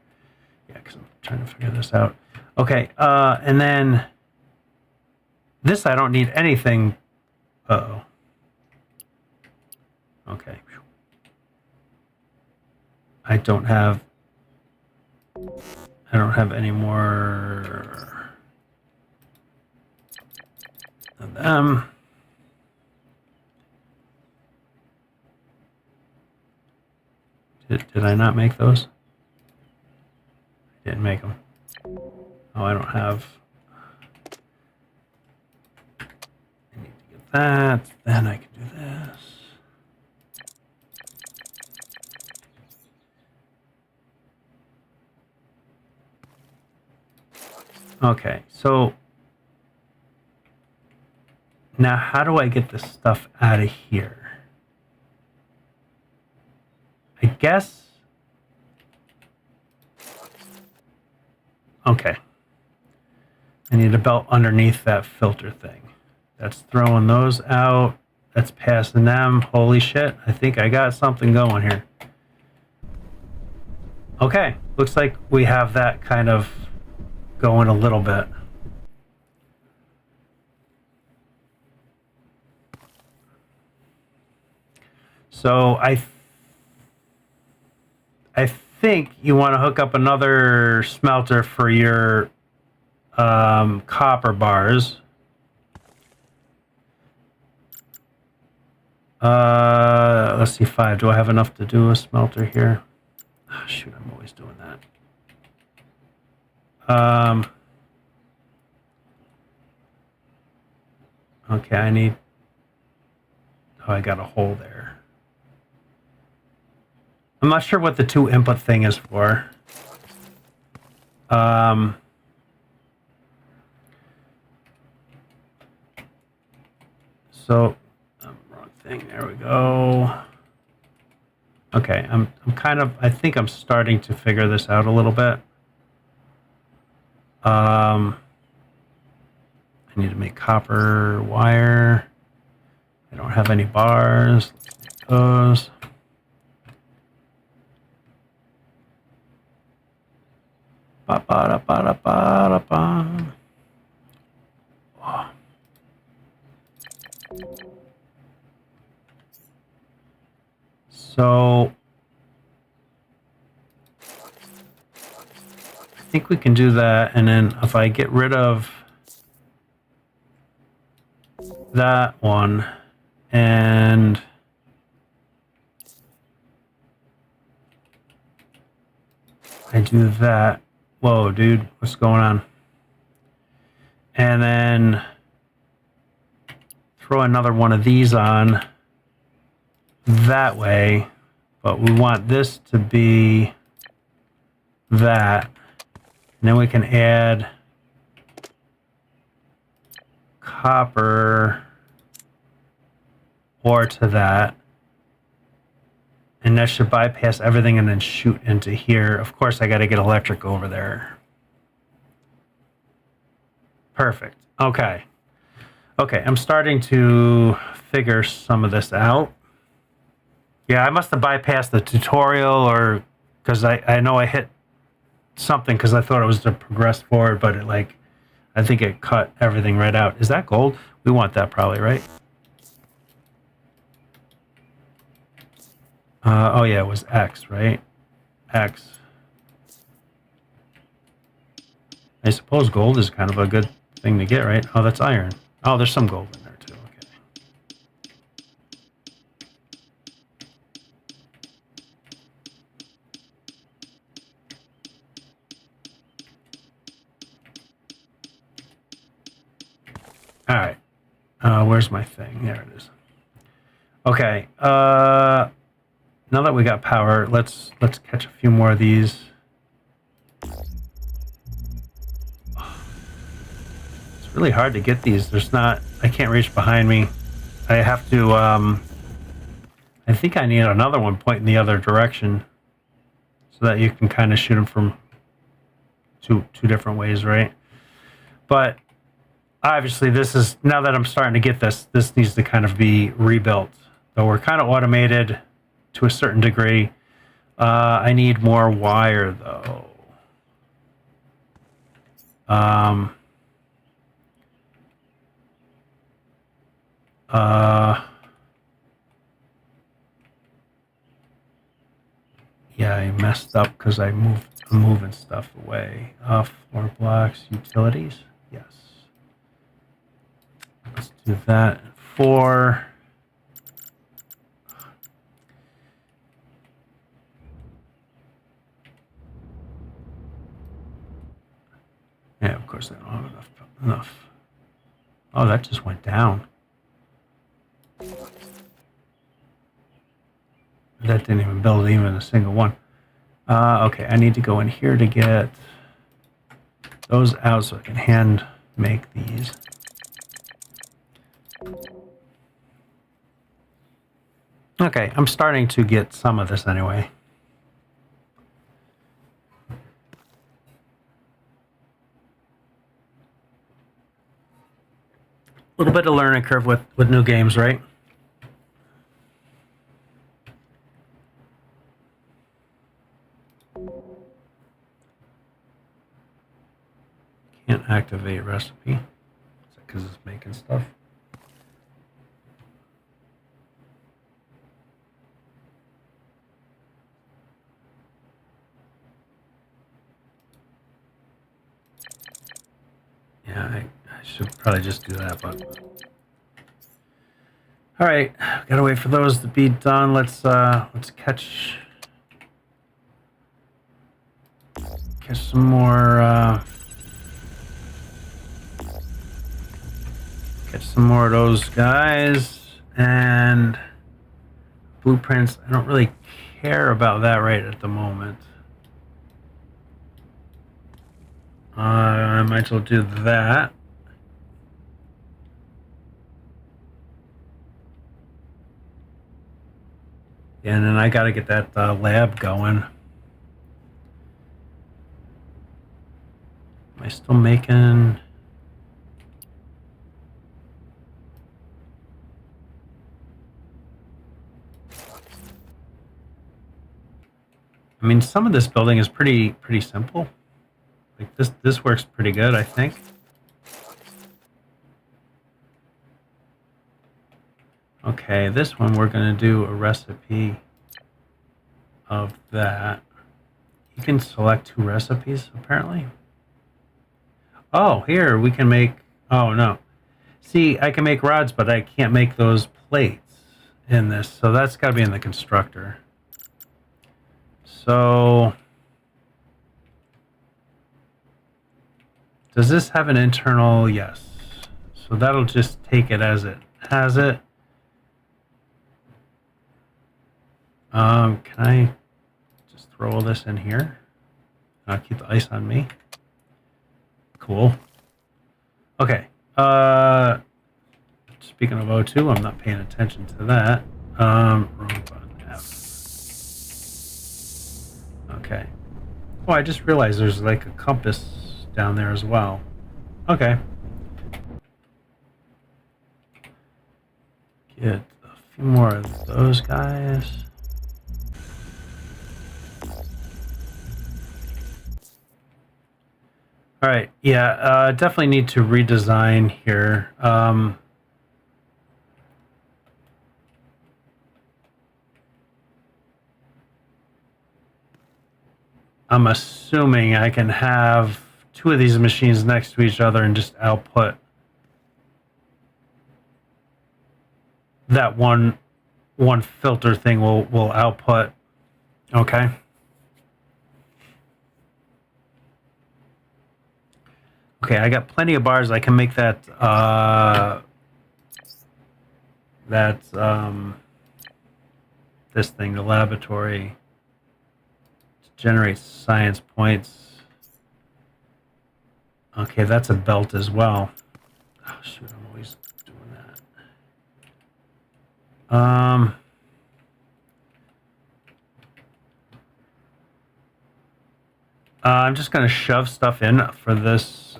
Yeah, because I'm trying to figure this out. Okay, and then this I don't need anything. Uh-oh. Okay. I don't have any more of them. Did I not make those? I didn't make them. Oh, I don't have. I need to get that. Then I can do this. Okay, so now how do I get this stuff out of here? I guess. Okay. I need a belt underneath that filter thing. That's throwing those out. That's passing them. Holy shit. I think I got something going here. Okay. Looks like we have that kind of going a little bit. So I think you want to hook up another smelter for your copper bars. Let's see, 5. Do I have enough to do a smelter here? Oh, shoot, I'm always doing that. Okay, I need. Oh, I got a hole there. I'm not sure what the 2 input thing is for. So, wrong thing. There we go. Okay, I'm kind of. I think I'm starting to figure this out a little bit. I need to make copper wire. I don't have any bars. Let's make those. Ba-ba-da-ba-da-ba-da-ba. Oh. So think we can do that, and then if I get rid of that one and I do that. Whoa, dude, what's going on? And then throw another one of these on that way, but we want this to be that. And then we can add copper ore to that. And that should bypass everything and then shoot into here. Of course, I got to get electric over there. Perfect. Okay. Okay, I'm starting to figure some of this out. Yeah, I must have bypassed the tutorial, or because I know I hit something because I thought it was to progress forward, but it I think it cut everything right out. Is that gold? We want that probably, right? Oh yeah, it was X, right? X. I suppose gold is kind of a good thing to get, right? Oh, that's iron. Oh, there's some gold in there too. Okay. All right. Where's my thing? There it is. Okay. Now that we got power, let's catch a few more of these. It's really hard to get these. I can't reach behind me. I have to, I think I need another one pointing the other direction so that you can kind of shoot them from two different ways, right? But obviously now that I'm starting to get this needs to kind of be rebuilt. So we're kind of automated to a certain degree. I need more wire though. Yeah, I messed up because I'm moving stuff away. Floor blocks, utilities. Yes. Let's do that. 4. Yeah, of course I don't have enough. Oh, that just went down. That didn't even build even a single one. Okay, I need to go in here to get those out so I can hand make these. Okay, I'm starting to get some of this anyway. A little bit of learning curve with new games, right? Can't activate recipe. Is that because it's making stuff? Yeah, I should probably just do that, but all right, gotta wait for those to be done. Let's catch some more. Catch some more of those guys and blueprints. I don't really care about that right at the moment. I might as well do that. And then I got to get that lab going. Am I still making? I mean, some of this building is pretty simple. Like this works pretty good, I think. Okay, this one we're going to do a recipe of that. You can select 2 recipes, apparently. Oh, here we can make... Oh, no. See, I can make rods, but I can't make those plates in this. So that's got to be in the constructor. So... Does this have an internal? Yes. So that'll just take it as it has it. Can I just throw all this in here? I'll keep the ice on me. Cool. Okay. Speaking of O2, I'm not paying attention to that. Wrong button. F. Okay. Oh, I just realized there's like a compass down there as well. Okay. Get a few more of those guys. All right. Yeah, definitely need to redesign here. I'm assuming I can have 2 of these machines next to each other and just output that one filter thing will output. Okay. Okay, I got plenty of bars. I can make that this thing, the laboratory, to generate science points. Okay, that's a belt as well. Oh shoot, I'm always doing that. I'm just going to shove stuff in for this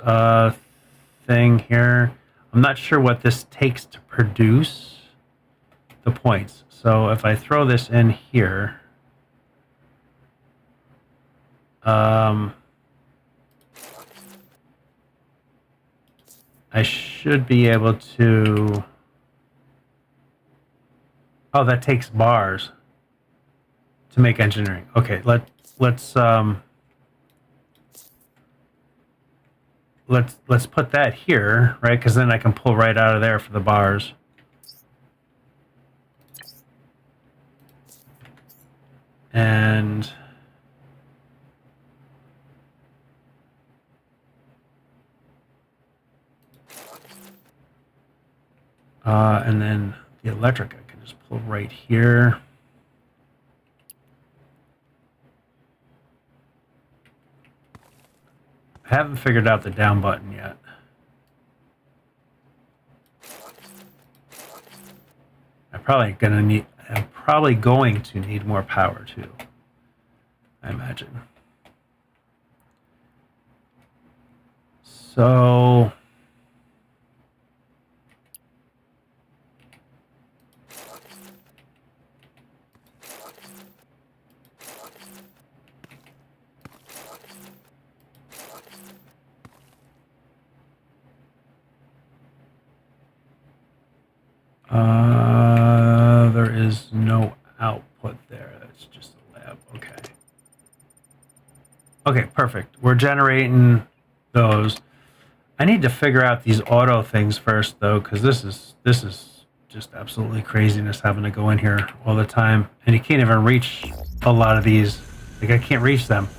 thing here. I'm not sure what this takes to produce the points. So if I throw this in here, I should be able to... Oh, that takes bars to make engineering. Okay, let's put that here, right? Because then I can pull right out of there for the bars. And then the electric I can just pull right here. I haven't figured out the down button yet. I'm probably going to need more power too, I imagine. So there is no output there. That's just a lab. Okay. Okay, perfect. We're generating those. I need to figure out these auto things first, though, because this is just absolutely craziness having to go in here all the time, and you can't even reach a lot of these. Like I can't reach them.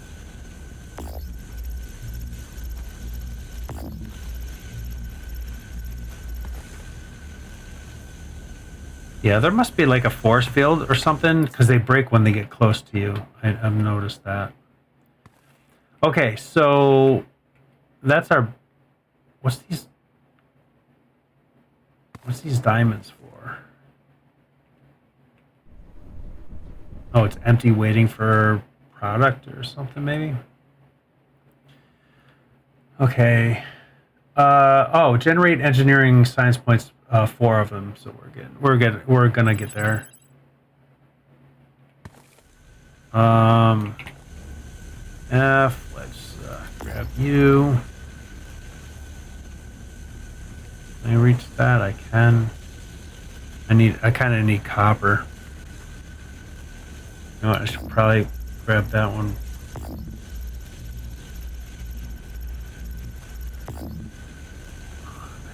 Yeah, there must be like a force field or something because they break when they get close to you. I've noticed that. Okay, so that's our... What's these diamonds for? Oh, it's empty waiting for product or something maybe? Okay. Oh, generate engineering science points, 4 of them, so we're gonna get there. F, let's grab you. Can I reach that? I can. I kind of need copper. You know what, I should probably grab that one.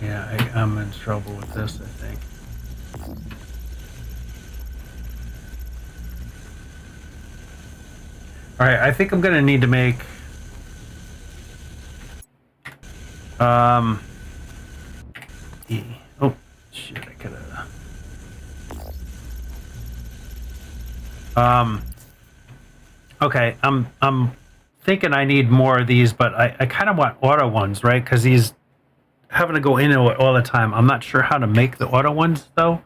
Yeah, I'm in trouble with this, I think. Alright, I think I'm gonna need to make E. Oh shit, I could have okay, I'm thinking I need more of these, but I kind of want auto ones, right? Because he's having to go into it all the time. I'm not sure how to make the auto ones though.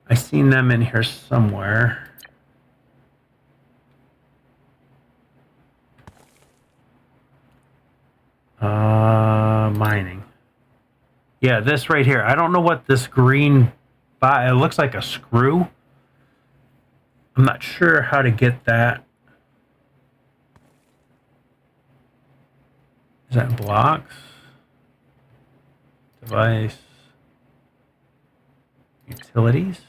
I seen them in here somewhere. Mining. Yeah, this right here. I don't know what this green it looks like a screw. I'm not sure how to get that. Is that blocks? Device. Utilities.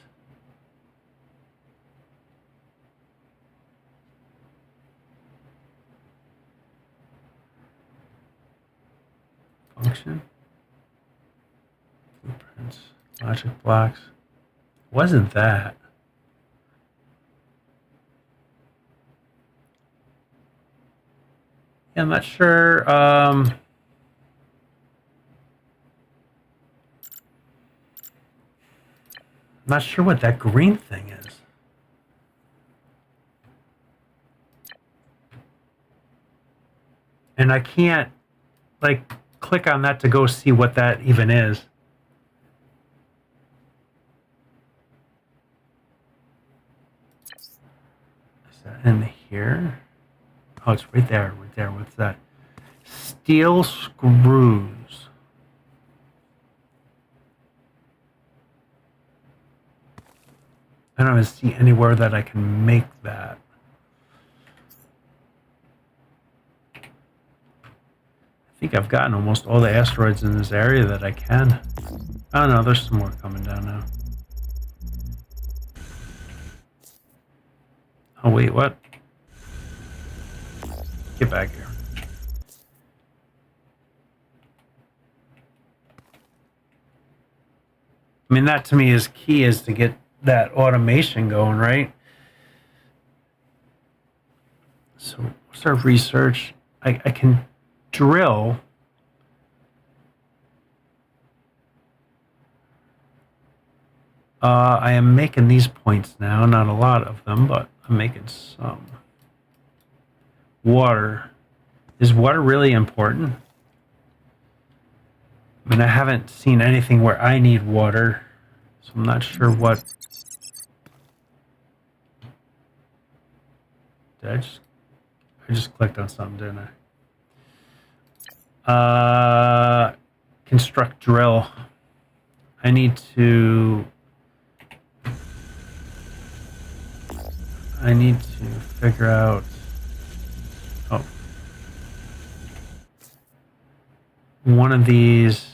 Function. Blueprints. Logic blocks. Wasn't that? Yeah, I'm not sure. Not sure what that green thing is. And I can't, like, click on that to go see what that even is. Is that in here? Oh, it's right there, right there. What's that? Steel screws. I don't even see anywhere that I can make that. I think I've gotten almost all the asteroids in this area that I can. Oh no, there's some more coming down now. Oh wait, what? Get back here. I mean, that to me is key, is to get that automation going, right? So what's our research? I can drill. I am making these points now, not a lot of them, but I'm making some. Water. Is water really important? I mean, I haven't seen anything where I need water, so I'm not sure what. Did I just clicked on something, didn't I? Construct drill. I need to figure out. Oh, one of these.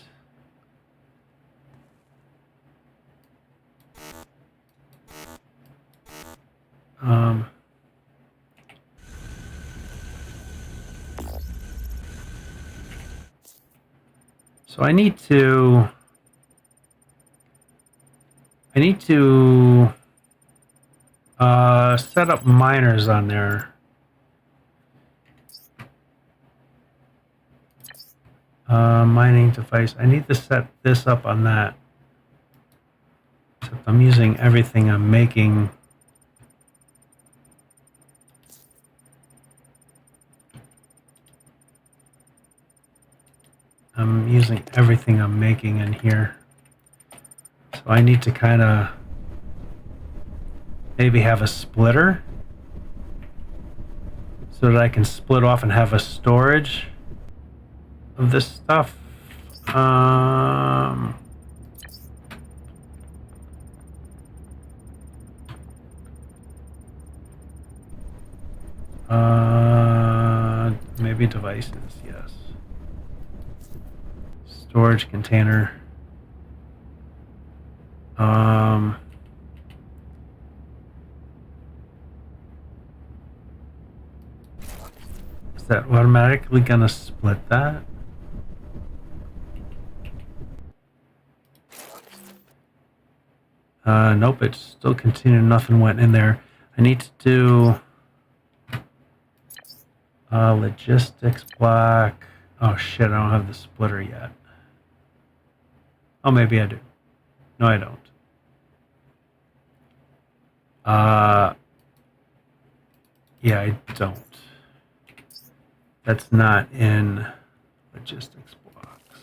So I need to set up miners on there. Mining device. I need to set this up on that. Except I'm using everything I'm making. I'm using everything I'm making in here. So I need to kind of maybe have a splitter so that I can split off and have a storage of this stuff. Maybe devices, yes. Storage container. Is that automatically gonna split that? Nope, it's still continuing. Nothing went in there. I need to do logistics block. Oh shit, I don't have the splitter yet. Oh, maybe I do. No, I don't. Yeah, I don't. That's not in logistics blocks.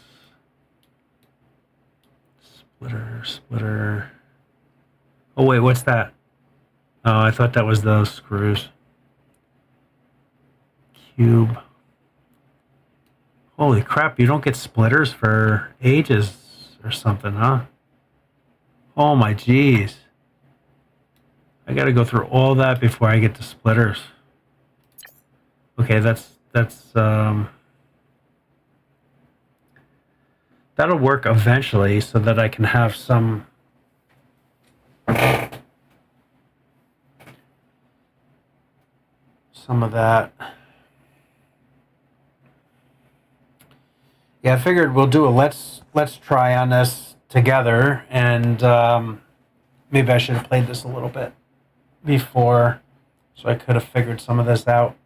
Splitter. Oh, wait, what's that? Oh, I thought that was those screws. Cube. Holy crap, you don't get splitters for ages or something, huh? Oh my jeez. I gotta go through all that before I get to splitters. Okay, that's that'll work eventually so that I can have some of that. Yeah, I figured we'll do a let's try on this together, and maybe I should have played this a little bit before, so I could have figured some of this out.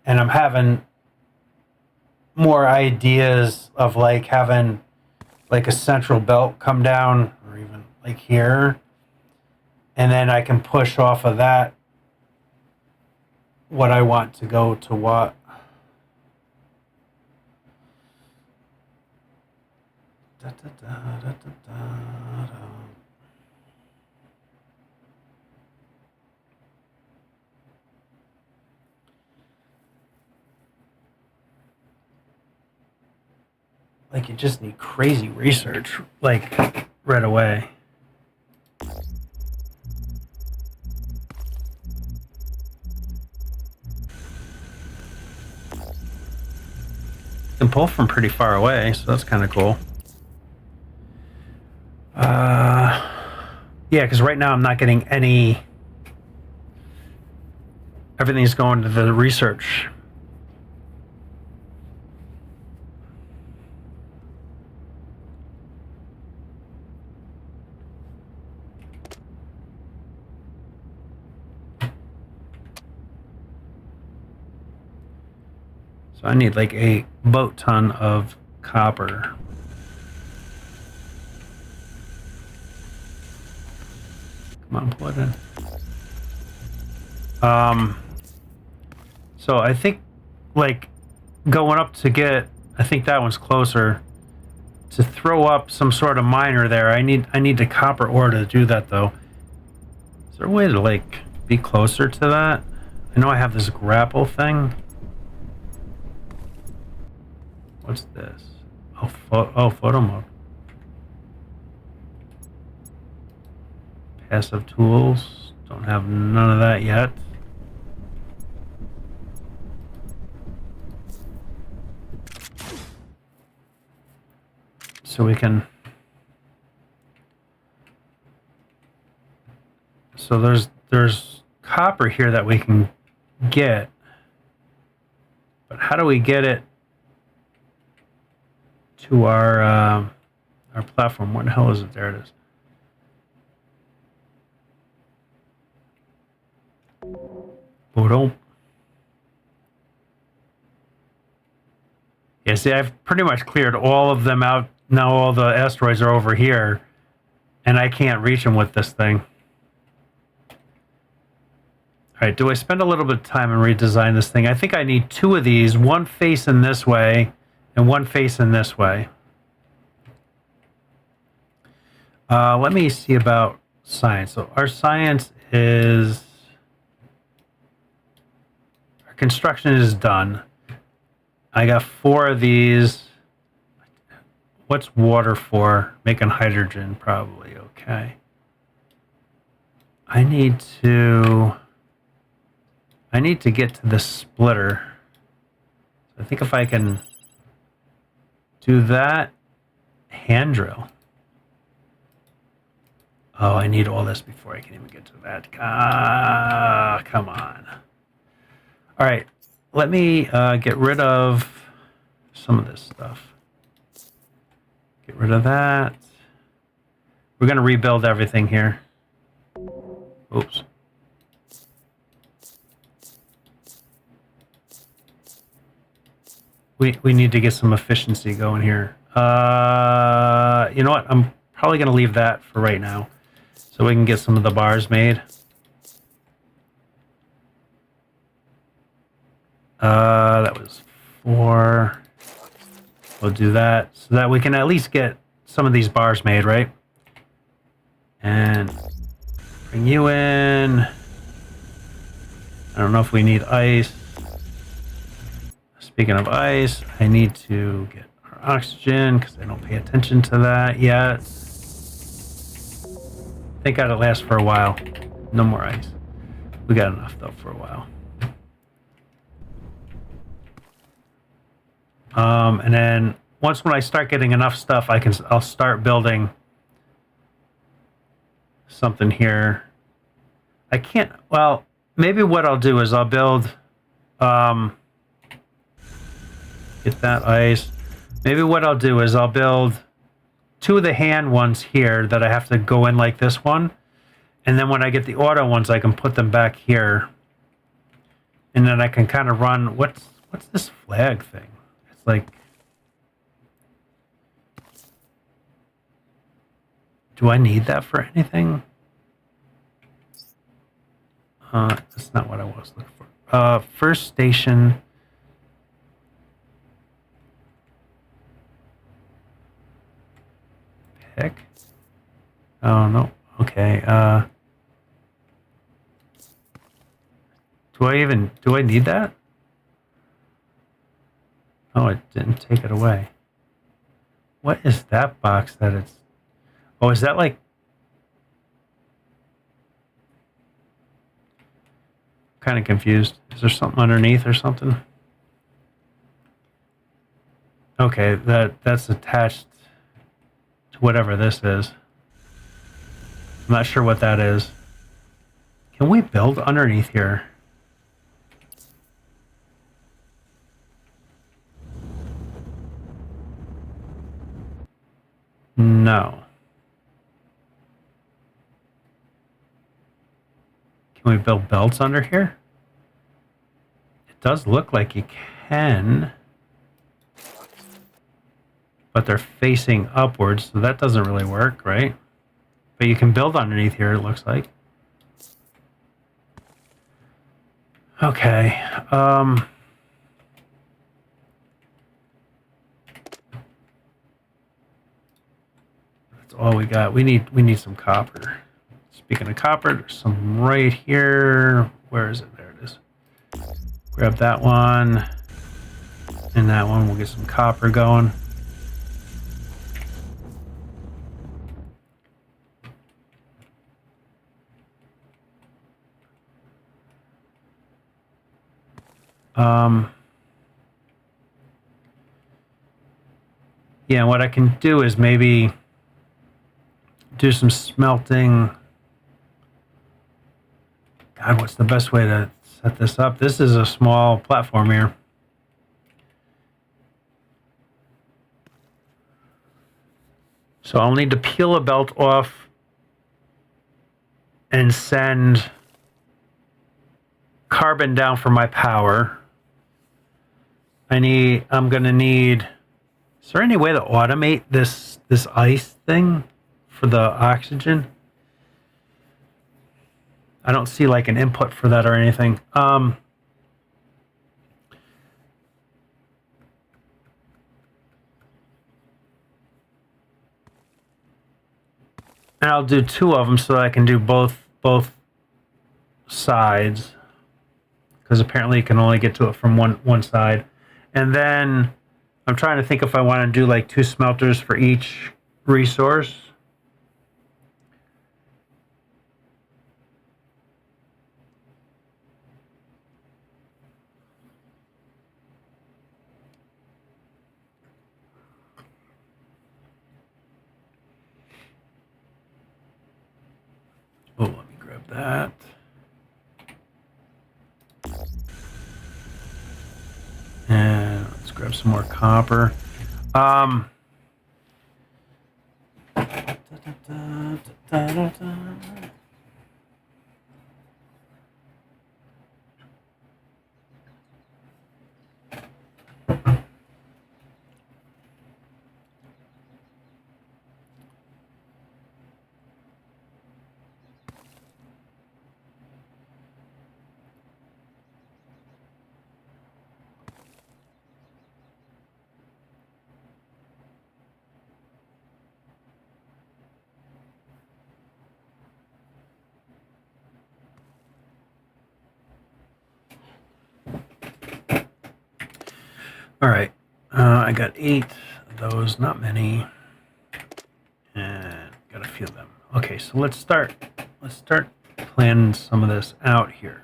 And I'm having more ideas of like having like a central belt come down, or even like here, and then I can push off of that what I want to go to what. Da, da, da, da, da, da, da. Like, you just need crazy research, like, right away. You can pull from pretty far away, so that's kind of cool. Yeah, because right now I'm not getting any... Everything's going to the research. So I need like a boat ton of copper. Come on, pull it in. So I think like going up to get, I think that one's closer. To throw up some sort of miner there, I need the copper ore to do that though. Is there a way to like be closer to that? I know I have this grapple thing. What's this? Oh, photo mode. Passive tools. Don't have none of that yet. So we can... So there's copper here that we can get. But how do we get it to our platform? What the hell is it? There it is. Boom. Yeah, see, I've pretty much cleared all of them out. Now all the asteroids are over here, and I can't reach them with this thing. All right, do I spend a little bit of time and redesign this thing? I think I need two of these, one facing this way and one facing this way. Let me see about science. So our science is... Our construction is done. I got 4 of these. What's water for? Making hydrogen, probably. Okay. I need to get to the splitter. I think if I can do that, hand drill. Oh, I need all this before I can even get to that. Come on. All right. Let me get rid of some of this stuff. Get rid of that. We're going to rebuild everything here. Oops. We need to get some efficiency going here. You know what? I'm probably going to leave that for right now, so we can get some of the bars made. That was 4. We'll do that so that we can at least get some of these bars made, right? And bring you in. I don't know if we need ice. Speaking of ice, I need to get our oxygen because I don't pay attention to that yet. I think it'll last for a while. No more ice. We got enough though for a while. And then once when I start getting enough stuff, I'll start building something here. I can't. Well, maybe what I'll do is I'll build. Get that ice. Maybe what I'll do is I'll build 2 of the hand ones here that I have to go in like this one. And then when I get the auto ones, I can put them back here. And then I can kind of run... What's this flag thing? It's like... Do I need that for anything? That's not what I was looking for. First station... Pick. Oh no. Okay. Do I need that? Oh, it didn't take it away. What is that box that it's... Oh, is that like... Kind of confused. Is there something underneath or something? Okay, that's attached to whatever this is. I'm not sure what that is. Can we build underneath here? No. Can we build belts under here? It does look like you can. But they're facing upwards, so that doesn't really work, right? But you can build underneath here, it looks like. Okay. That's all we got. We need some copper. Speaking of copper, there's some right here. Where is it? There it is. Grab that one. And that one. We'll get some copper going. Yeah, what I can do is maybe do some smelting. God, what's the best way to set this up? This is a small platform here. So I'll need to peel a belt off and send carbon down for my power. I'm gonna need... Is there any way to automate this ice thing for the oxygen? I don't see like an input for that or anything. And I'll do 2 of them so that I can do both sides, because apparently you can only get to it from one side. And then I'm trying to think if I want to do like 2 smelters for each resource. Oh, let me grab that. And let's grab some more copper. All right, I got 8 of those, not many, and got a few of them. Okay, so let's start planning some of this out here.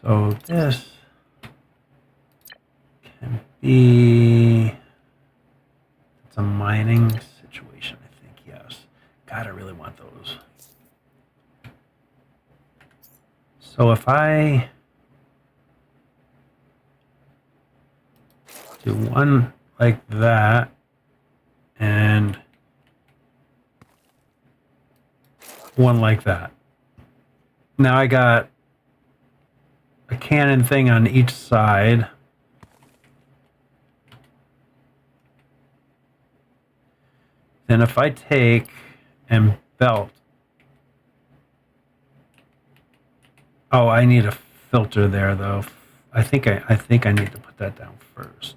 So this can be, it's a mining situation, I think, yes. God, I really want those. So if I do one like that and one like that. Now I got a cannon thing on each side. Then if I take and belt, oh, I need a filter there though. I think I need to put that down first,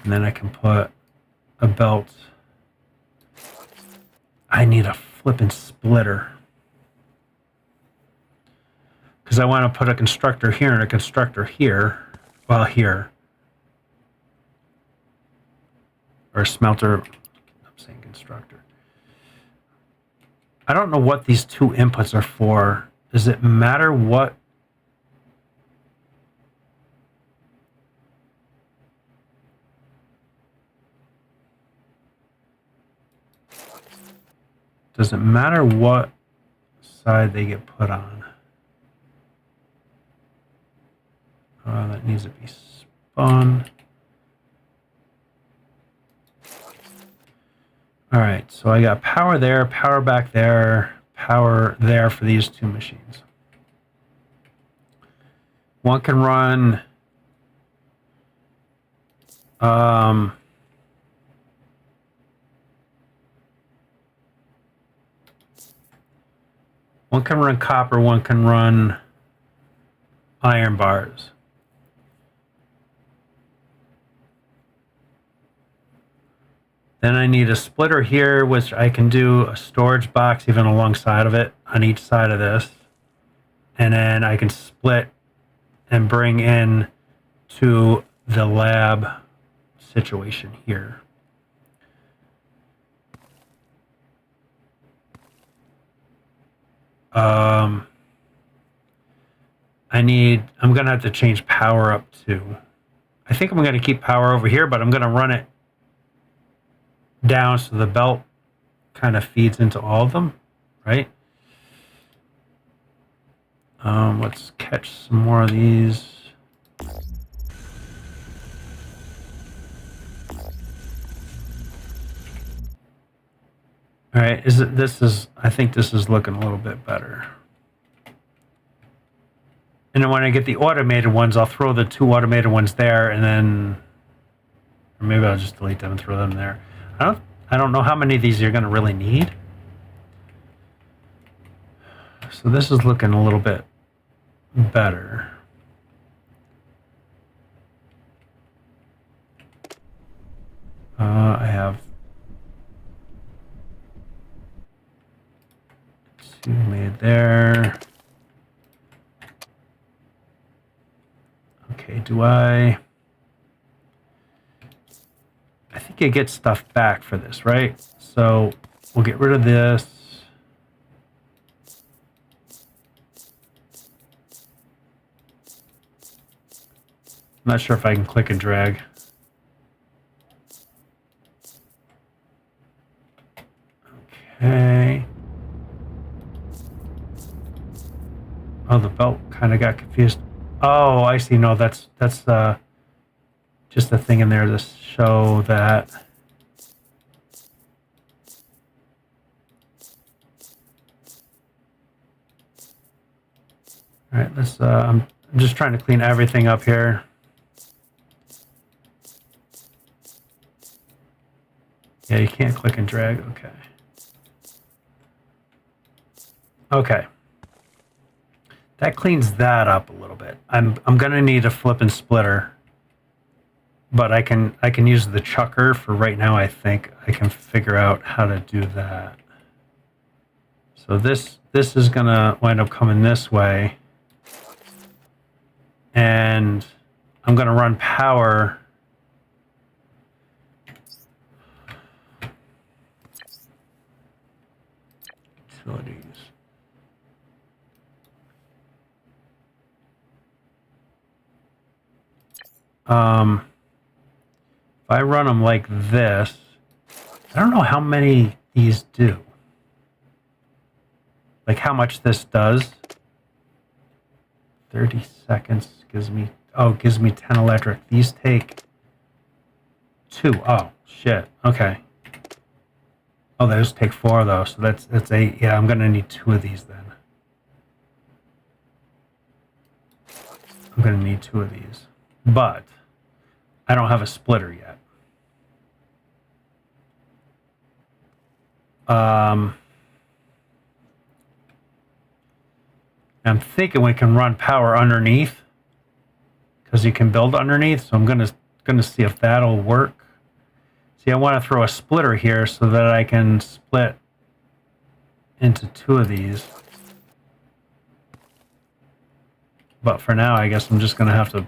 and then I can put a belt. I need a flipping splitter because I want to put a constructor here and a constructor here. Well, here, or a smelter. I'm saying constructor. I don't know what these 2 inputs are for. Does it matter what? Does it matter what side they get put on? That needs to be spun. All right, so I got power there, power back there, power there for these 2 machines. One can run one can run copper, one can run iron bars. Then I need a splitter here, which I can do a storage box even alongside of it on each side of this. And then I can split and bring in to the lab situation here. I'm going to have to change power up too. I think I'm going to keep power over here, but I'm going to run it down so the belt kind of feeds into all of them, right? Let's catch some more of these. All right, I think this is looking a little bit better. And then when I get the automated ones, I'll throw the 2 automated ones there, and then, or maybe I'll just delete them and throw them there. I don't know how many of these you're going to really need. So this is looking a little bit better. I have 2 made there. Okay, do I think you get stuff back for this, right? So we'll get rid of this. I'm not sure if I can click and drag. Okay. Oh, the belt kind of got confused. Oh, I see. No, that's just a thing in there to show that. All right, let's. I'm just trying to clean everything up here. Yeah, you can't click and drag. Okay. Okay. That cleans that up a little bit. I'm gonna need a flipping splitter, but I can use the chucker for right now. I think I can figure out how to do that. So this is gonna wind up coming this way, and I'm going to run power. Utilities. If I run them like this, I don't know how many these do. Like how much this does. 30 seconds gives me, gives me 10 electric. These take 2. Oh, shit. Okay. Oh, those take 4 though, so that's 8. Yeah, I'm gonna need 2 of these then. I'm gonna need 2 of these. But I don't have a splitter yet. I'm thinking we can run power underneath because you can build underneath. So I'm gonna see if that'll work. See, I want to throw a splitter here so that I can split into 2 of these. But for now, I guess I'm just gonna have to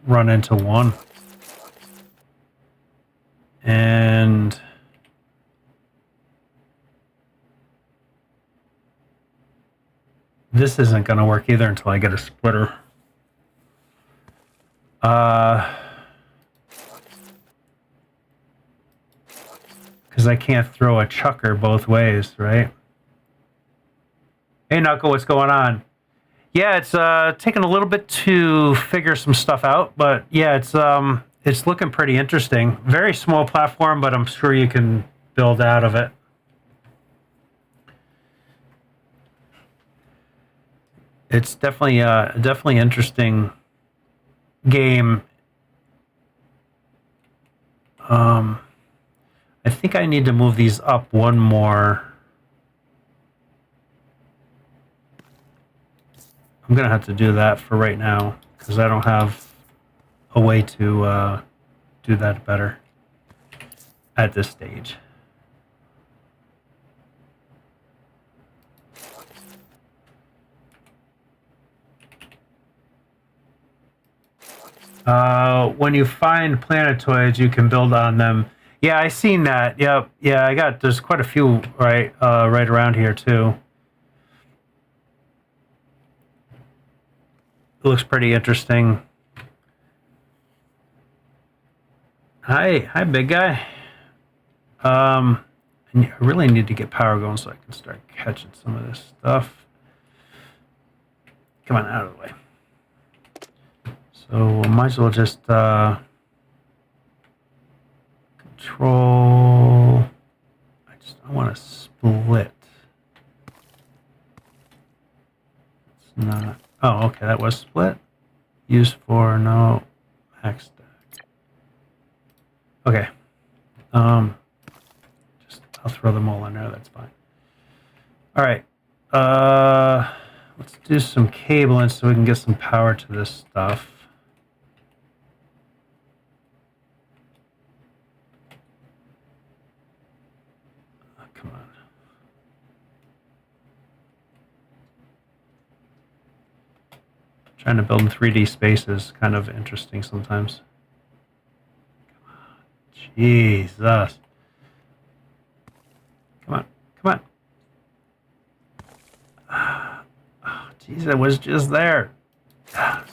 run into 1. And this isn't going to work either until I get a splitter. Because I can't throw a chucker both ways, right? Hey, Knuckle, what's going on? Yeah, it's taking a little bit to figure some stuff out, but yeah, it's looking pretty interesting. Very small platform, but I'm sure you can build out of it. It's definitely interesting game. I think I need to move these up 1 more. I'm gonna have to do that for right now because I don't have a way to do that better at this stage. When you find planetoids, you can build on them. Yeah, I seen that. Yep. Yeah, there's quite a few right around here too. It looks pretty interesting. Hi, big guy. I really need to get power going so I can start catching some of this stuff. Come on, out of the way. So I might as well just control. I want to split. It's not. Oh, okay, that was split. Used for no max stack. Okay. I'll throw them all in there. That's fine. All right. Let's do some cabling so we can get some power to this stuff. Oh, come on. Trying to build in 3D spaces, kind of interesting sometimes. Come on. Jesus. Come on. Come on. Oh, jeez, it was just there. That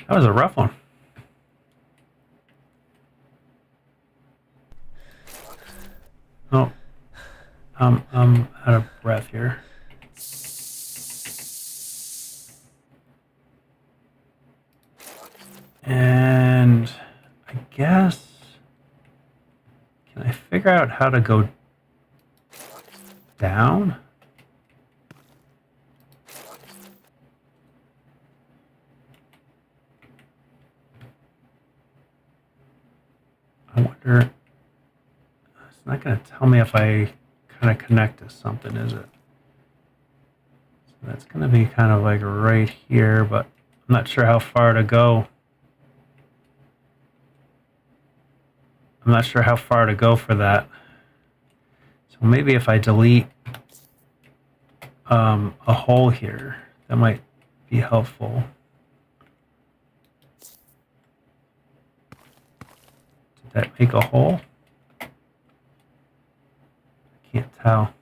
was a rough one. Oh, I'm out of breath here. And I guess, can I figure out how to go down? I wonder, it's not going to tell me if I kind of connect to something, is it? So that's going to be kind of like right here, but I'm not sure how far to go. I'm not sure how far to go for that. So maybe if I delete a hole here, that might be helpful. that make a hole? I can't tell.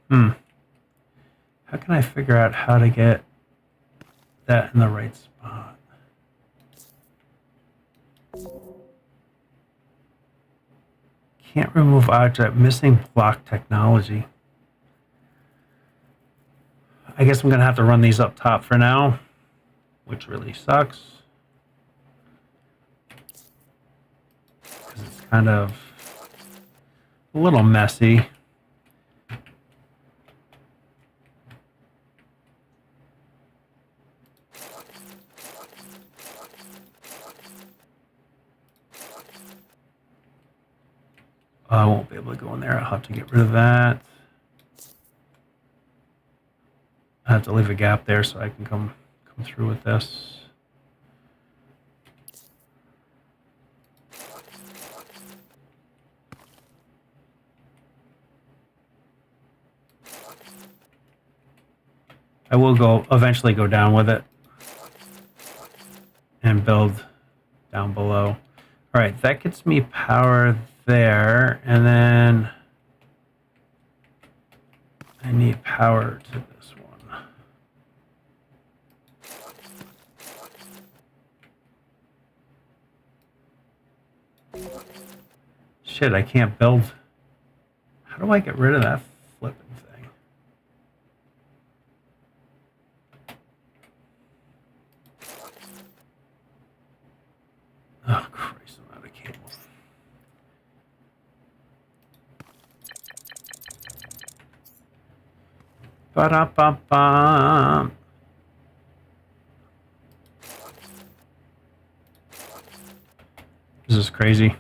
How can I figure out how to get that in the right spot? Can't remove object. Missing block technology. I guess I'm going to have to run these up top for now, which really sucks. Because it's kind of a little messy. I won't be able to go in there. I'll have to get rid of that. I have to leave a gap there so I can come through with this. I will eventually go down with it and build down below. All right, that gets me power there, and then I need power to this one. Shit, I can't build. How do I get rid of that flipping thing? Oh, Christ, I'm out of cable. Ba-da-ba-ba. This is crazy.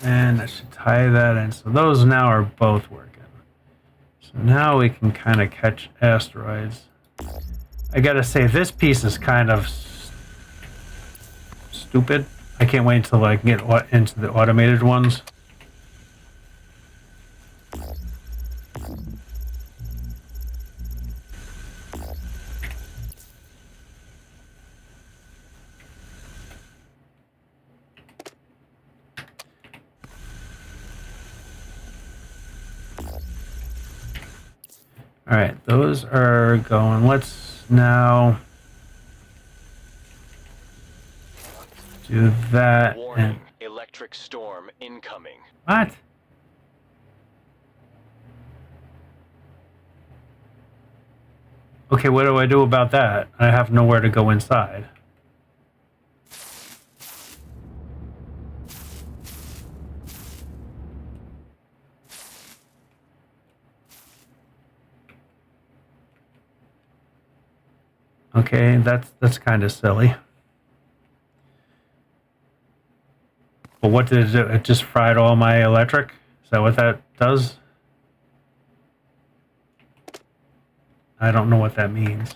And I should tie that in. So those now are both working. So now we can kind of catch asteroids. I gotta say, this piece is kind of stupid. I can't wait until I can get into the automated ones. All right, those are going. Let's now do that. Warning, electric storm incoming. What? Okay, what do I do about that? I have nowhere to go inside. Okay, that's kind of silly. But what did it do? It just fried all my electric? Is that what that does? I don't know what that means.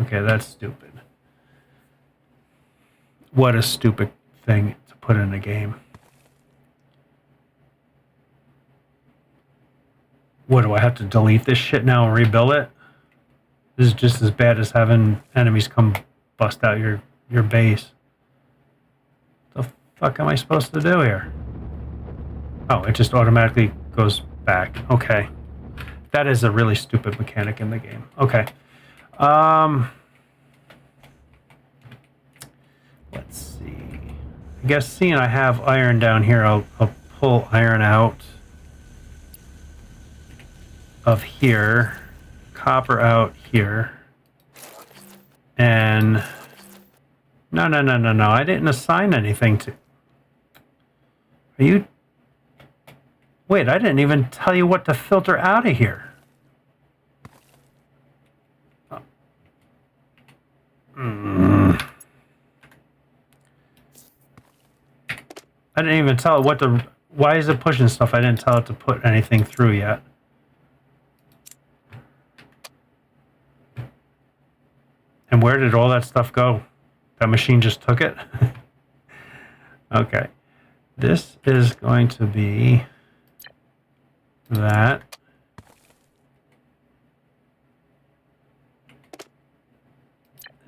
Okay, that's stupid. What a stupid thing to put in a game. What, do I have to delete this shit now and rebuild it? This is just as bad as having enemies come bust out your base. What the fuck am I supposed to do here? Oh, it just automatically goes back. Okay. That is a really stupid mechanic in the game. Okay. Let's see. I guess seeing I have iron down here, I'll pull iron out of here, copper out here, and no, I didn't assign anything to. Are you? Wait, I didn't even tell you what to filter out of here. I didn't even tell it what to... Why is it pushing stuff? I didn't tell it to put anything through yet. And where did all that stuff go? That machine just took it? Okay. This is going to be that.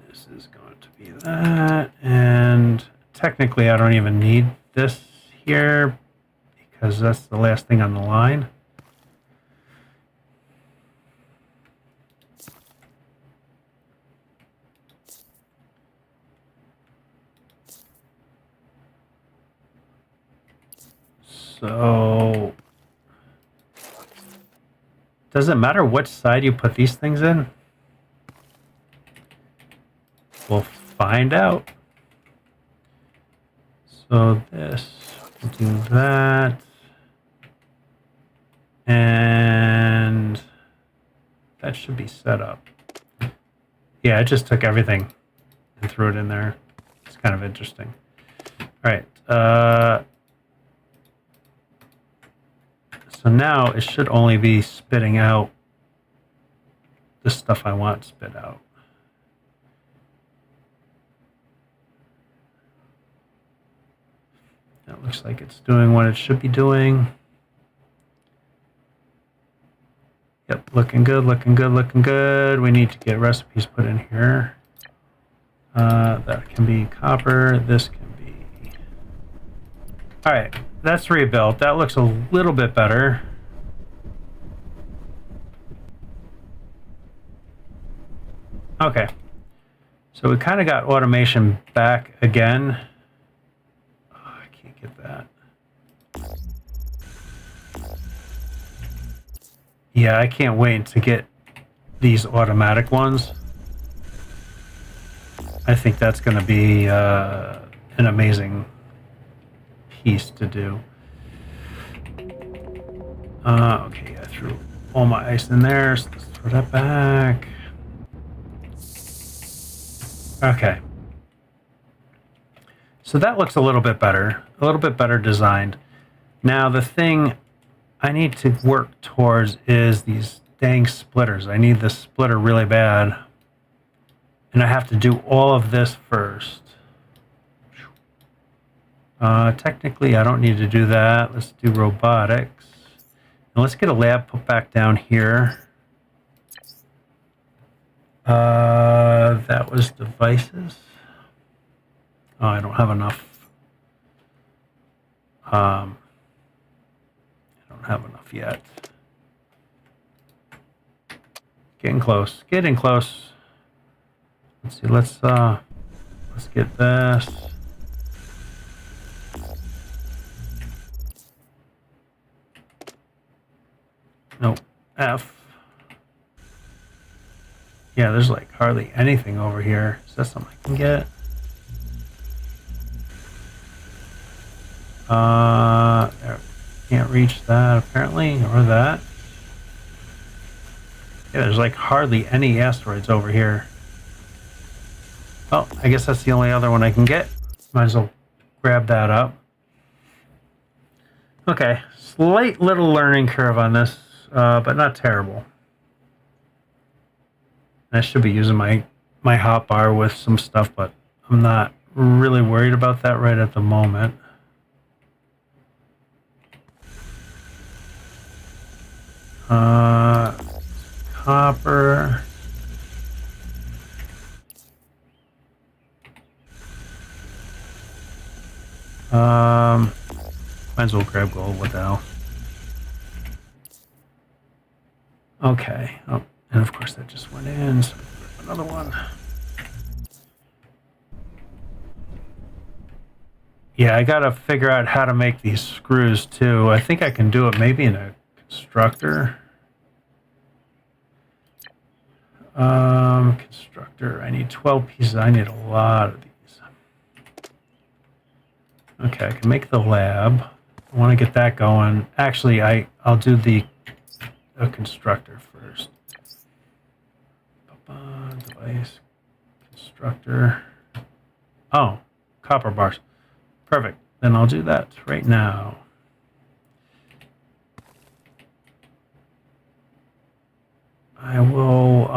This is going to be that. And technically, I don't even need this here because that's the last thing on the line. So, does it matter which side you put these things in? We'll find out. So this, we'll do that. And that should be set up. Yeah, it just took everything and threw it in there. It's kind of interesting. All right. So now it should only be spitting out the stuff I want spit out. That looks like it's doing what it should be doing. Yep, looking good, looking good, looking good. We need to get recipes put in here. That can be copper. This can be... All right, that's rebuilt. That looks a little bit better. Okay. So we kind of got automation back again. Oh, I can't get that. Yeah, I can't wait to get these automatic ones. I think that's going to be an amazing piece to do. Okay, I threw all my ice in there, so let's throw that back. Okay. So that looks a little bit better designed. Now the thing I need to work towards is these dang splitters. I need this splitter really bad. And I have to do all of this first. Technically, I don't need to do that. Let's do robotics. And let's get a lab put back down here. That was devices. Oh, I don't have enough. I don't have enough yet. Getting close. Getting close. Let's see. Let's get this. Nope. F. Yeah, there's like hardly anything over here. Is that something I can get? There. Can't reach that apparently, or that. Yeah, there's like hardly any asteroids over here. Well, I guess that's the only other one I can get. Might as well grab that up. Okay, slight little learning curve on this, but not terrible. I should be using my hotbar with some stuff, but I'm not really worried about that right at the moment. Copper. Might as well grab gold. What the hell? Okay. Oh, and of course that just went in. So another one. Yeah, I gotta figure out how to make these screws too. I think I can do it maybe in a constructor. Constructor. I need 12 pieces. I need a lot of these. Okay, I can make the lab. I want to get that going. Actually, I'll do the constructor first. Device, Structure. Oh, copper bars. Perfect. Then I'll do that right now. I will,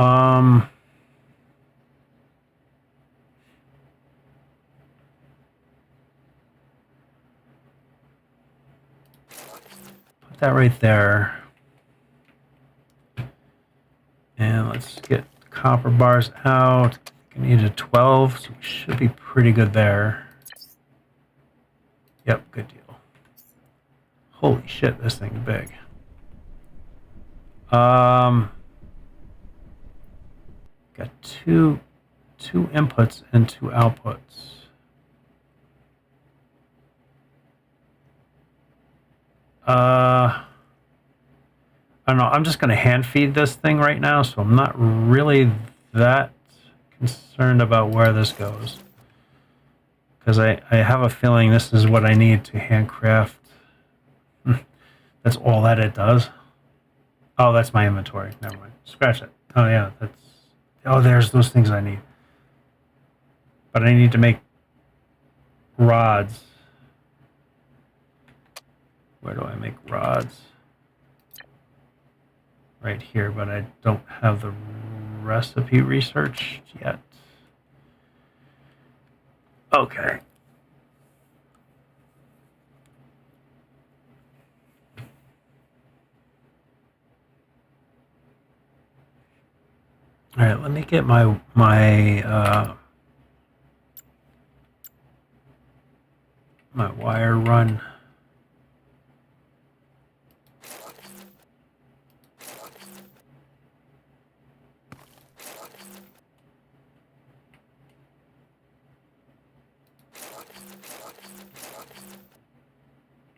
put that right there. And let's get copper bars out. I needed 12, so we should be pretty good there. Yep, good deal. Holy shit, this thing's big. Got two inputs and two outputs. I don't know. I'm just going to hand feed this thing right now, so I'm not really that concerned about where this goes. Because I have a feeling this is what I need to handcraft. That's all that it does. Oh, that's my inventory. Never mind. Scratch it. Oh, yeah. Oh, there's those things I need. But I need to make rods. Where do I make rods? Right here, but I don't have the recipe researched yet. Okay. All right, let me get my wire run.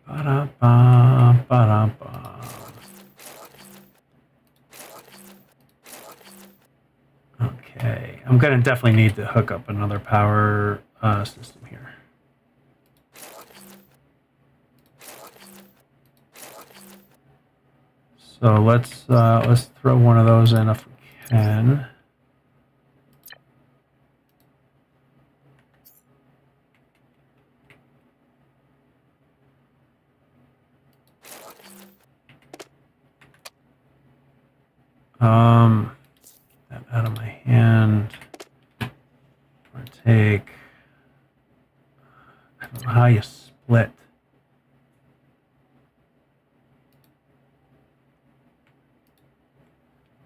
Ba-da-ba, ba-da-ba. Okay, I'm gonna definitely need to hook up another power system here. So let's throw one of those in if we can. That out of my hand. Or take. I don't know how you split.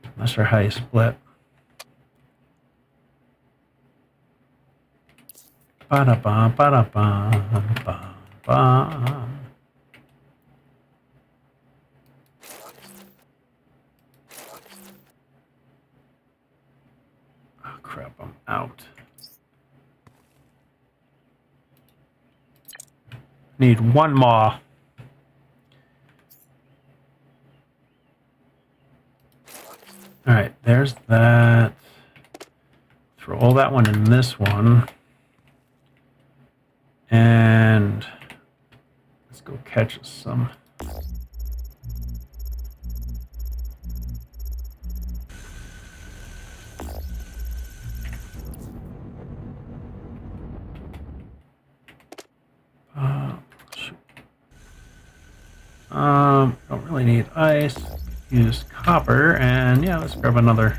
I'm not sure how you split. Ba-da-ba, ba-da-ba, ba-ba. Oh, crap, I'm out. Need one more. All right, there's that. Throw all that one in this one. And let's go catch us some. Shoot. Don't really need ice. Use copper, and yeah, let's grab another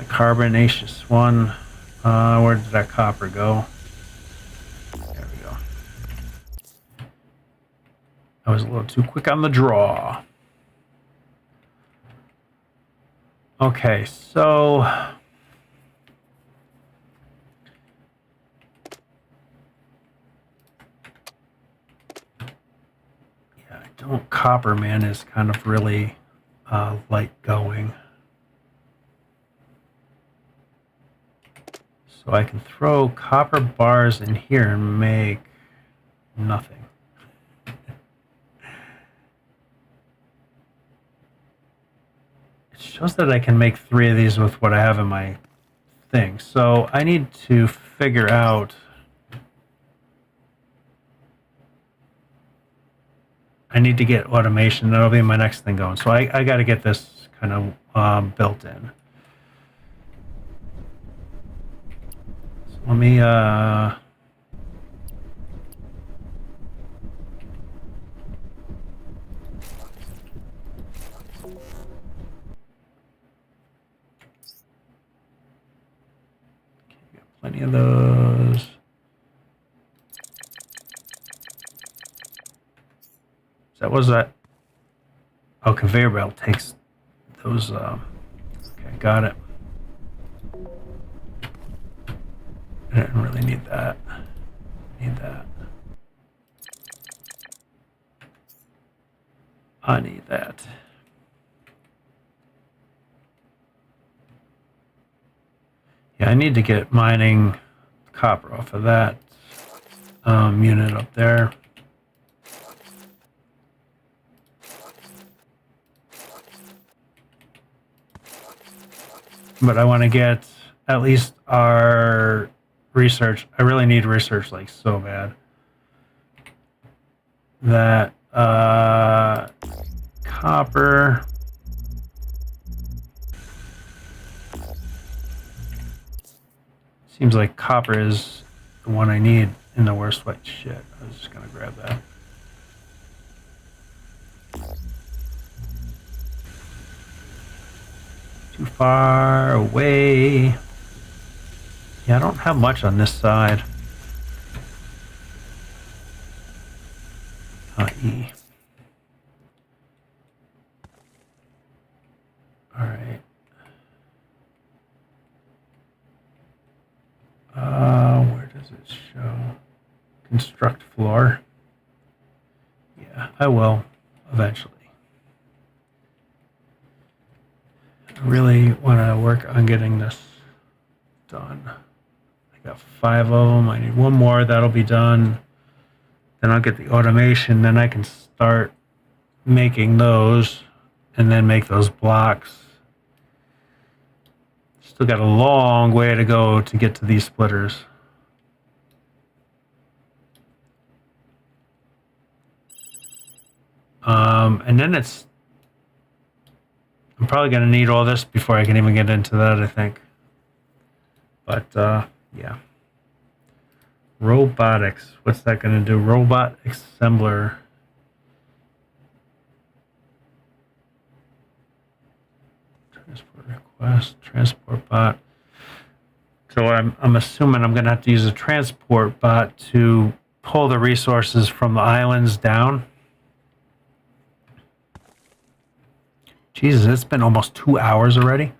carbonaceous one. Where did that copper go? There we go. I was a little too quick on the draw. Okay, so copper, man, is kind of really light going. So I can throw copper bars in here and make nothing. It shows that I can make 3 of these with what I have in my thing. So I need to figure out. I need to get automation. That'll be my next thing going. So I got to get this kind of built in. Let me plenty of those. That was that. Oh, conveyor belt takes those. Okay, got it. I didn't really need that. Need that. I need that. Yeah, I need to get mining copper off of that unit up there. But I want to get at least our research. I really need research like so bad. That copper. Seems like copper is the one I need in the worst way. Shit, I was just gonna grab that. Too far away. Yeah, I don't have much on this side. E. All right. Where does it show? Construct floor. Yeah, I will eventually. I really want to work on getting this done. I got 5 of them. I need one more. That'll be done. Then I'll get the automation. Then I can start making those and then make those blocks. Still got a long way to go to get to these splitters. And then I'm probably going to need all this before I can even get into that, I think. But, yeah. Robotics. What's that going to do? Robot assembler. Transport request. Transport bot. So I'm assuming I'm going to have to use a transport bot to pull the resources from the islands down. Jesus, it's been almost 2 hours already.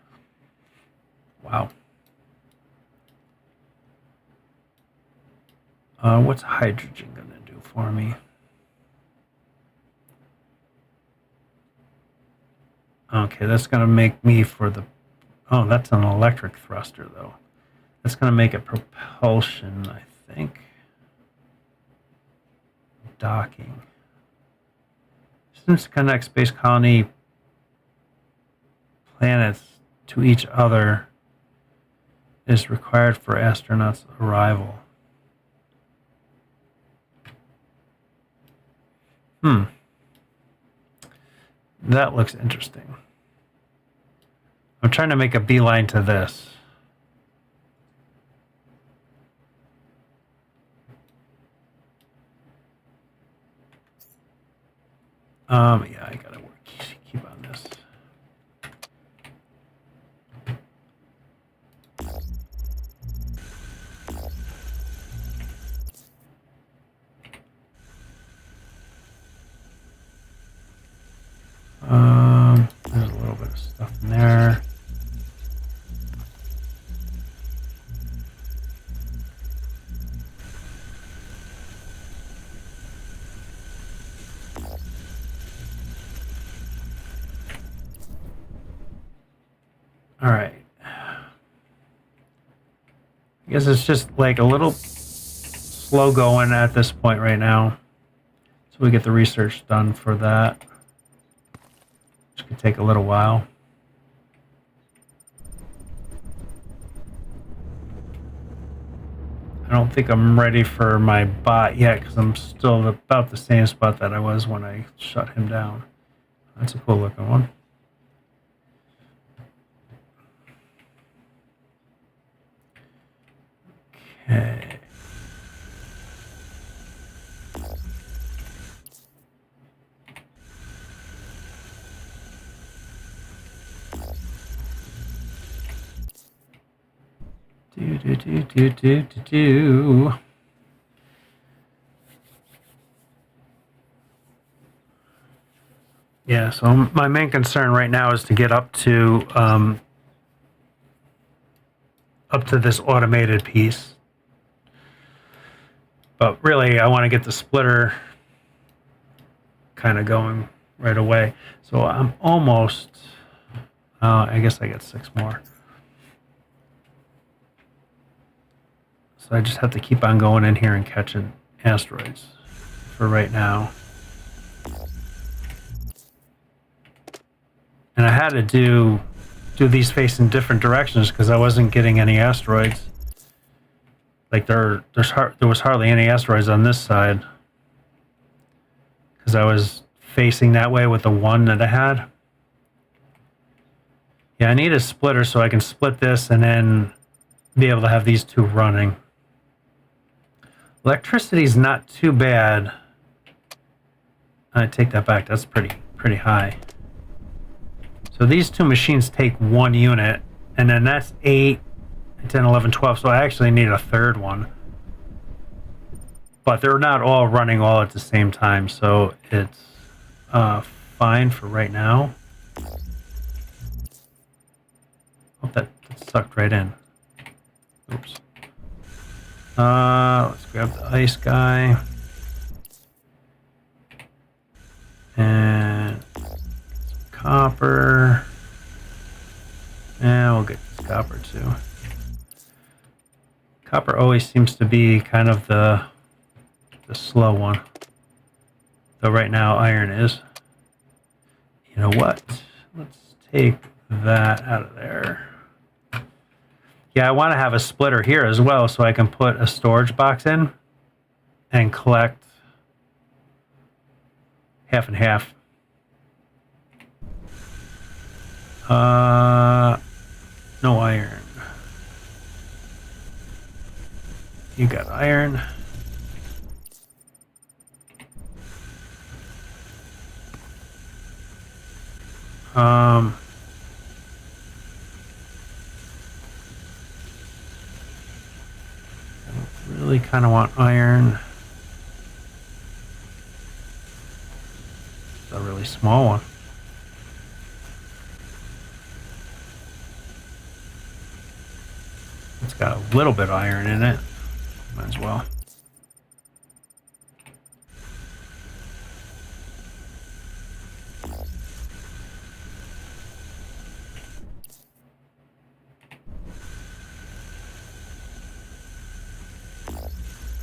Wow. What's hydrogen going to do for me? Okay, that's going to make me for the... Oh, that's an electric thruster, though. That's going to make it propulsion, I think. Docking. Since connect space colony planets to each other is required for astronauts' arrival. That looks interesting. I'm trying to make a beeline to this. Yeah, I gotta keep on this. There's a little bit of stuff in there. All right. I guess it's just like a little slow going at this point right now. So we get the research done for that. Which could take a little while. I don't think I'm ready for my bot yet because I'm still about the same spot that I was when I shut him down. That's a cool looking one. Okay. Do. Yeah, so my main concern right now is to get up to this automated piece. But really, I want to get the splitter kind of going right away. So I'm almost, I guess I got 6 more. So I just have to keep on going in here and catching asteroids for right now. And I had to do these facing different directions because I wasn't getting any asteroids. Like there was hardly any asteroids on this side because I was facing that way with the one that I had. Yeah, I need a splitter so I can split this and then be able to have these two running. Electricity's not too bad. I take that back. That's pretty high. So these two machines take 1 unit, and then that's 8, 10, 11, 12. So I actually need a third one. But they're not all running all at the same time, so it's fine for right now. Oh, that sucked right in. Oops. Let's grab the ice guy. And some copper. And we'll get this copper too. Copper always seems to be kind of the slow one. Though right now iron is. You know what? Let's take that out of there. Yeah, I want to have a splitter here as well so I can put a storage box in and collect half and half. No iron. You got iron. Really kind of want iron. It's a really small one. It's got a little bit of iron in it. Might as well.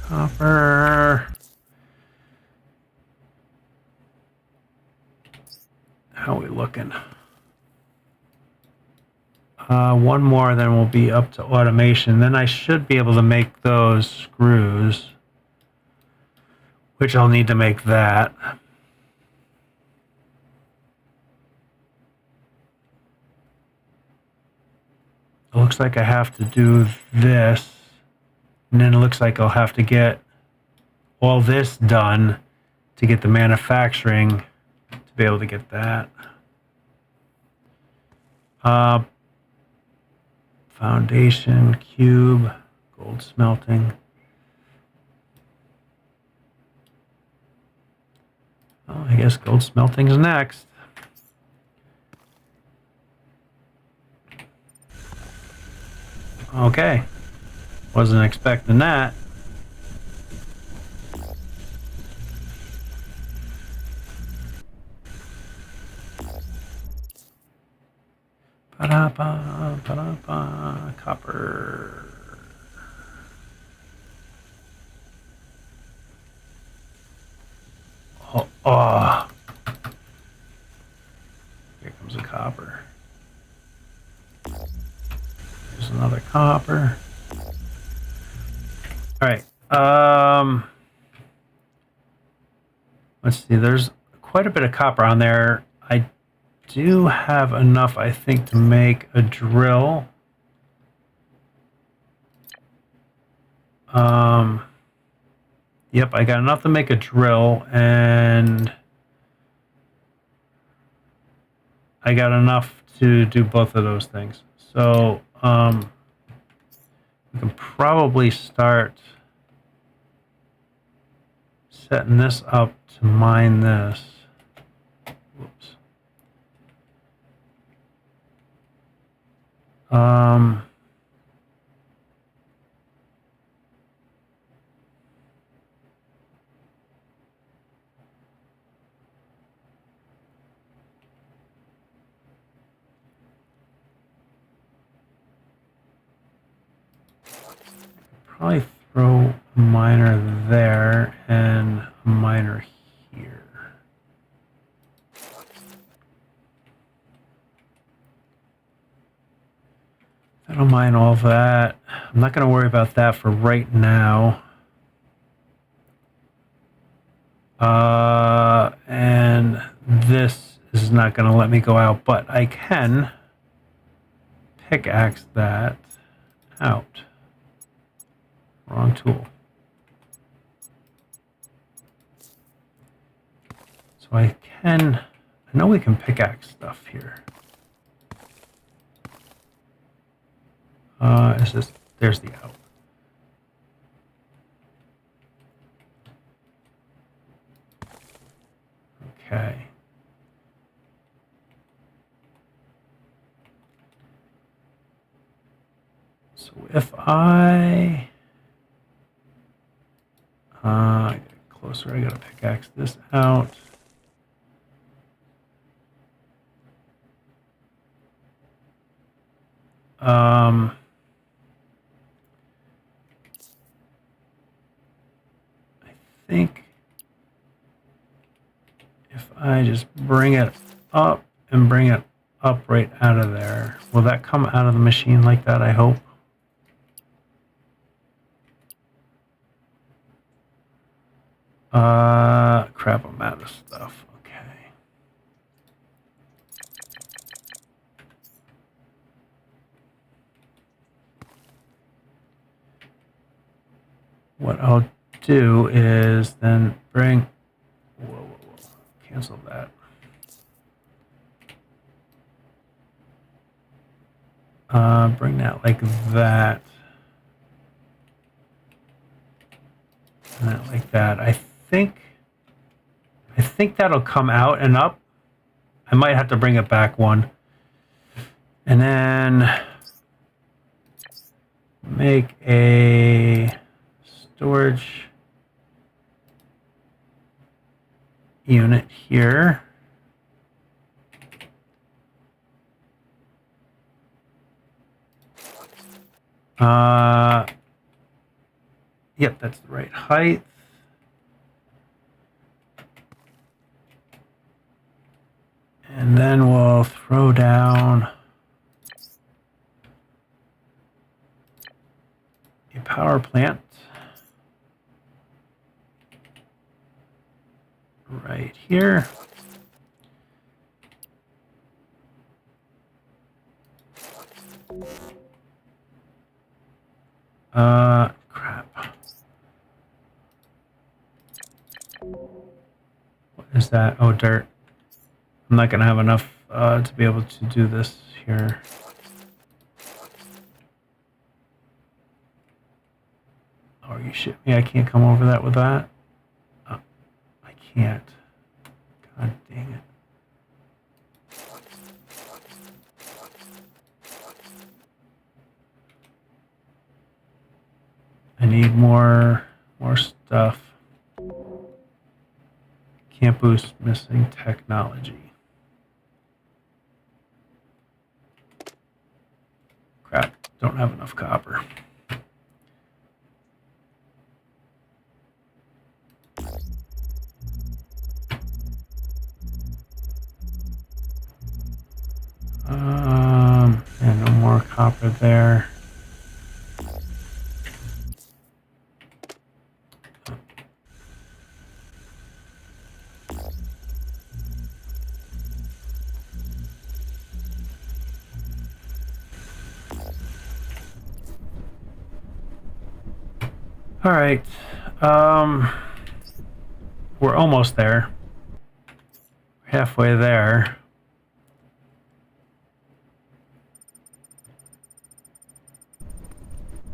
Copper. How are we looking? One more, then we'll be up to automation. Then I should be able to make those screws, which I'll need to make that. It looks like I have to do this. And then it looks like I'll have to get all this done to get the manufacturing to be able to get that. Foundation, cube, gold smelting. Well, I guess gold smelting is next. Okay. Wasn't expecting that. Ba-da-ba, ba-da-ba, copper. Oh. Here comes a copper. There's another copper. All right. Let's see. There's quite a bit of copper on there. I do have enough, I think, to make a drill. Yep, I got enough to make a drill, and I got enough to do both of those things. So we can probably start setting this up to mine this. Whoops. Probably throw a miner there and a miner here. That'll mine all that. I'm not going to worry about that for right now. And this is not going to let me go out, but I can pickaxe that out. Wrong tool. So I know we can pickaxe stuff here. There's the out. Okay. So if I get closer, I gotta pickaxe this out. I think if I just bring it up and bring it up right out of there, will that come out of the machine like that? I hope. Crap, I'm out of stuff. Okay. What I'll do is then bring, whoa, cancel that. Bring that like that. And that like that. I think that'll come out and up. I might have to bring it back one. And then make a storage unit here. Yep, that's the right height. And then we'll throw down a power plant right here. Crap. What is that? Oh, dirt. I'm not gonna have enough to be able to do this here. Oh, you shit me! I can't come over that with that. Oh, I can't. God dang it! I need more stuff. Can't boost missing technology. Crap, don't have enough copper. And no more copper there. All right. We're almost there. Halfway there.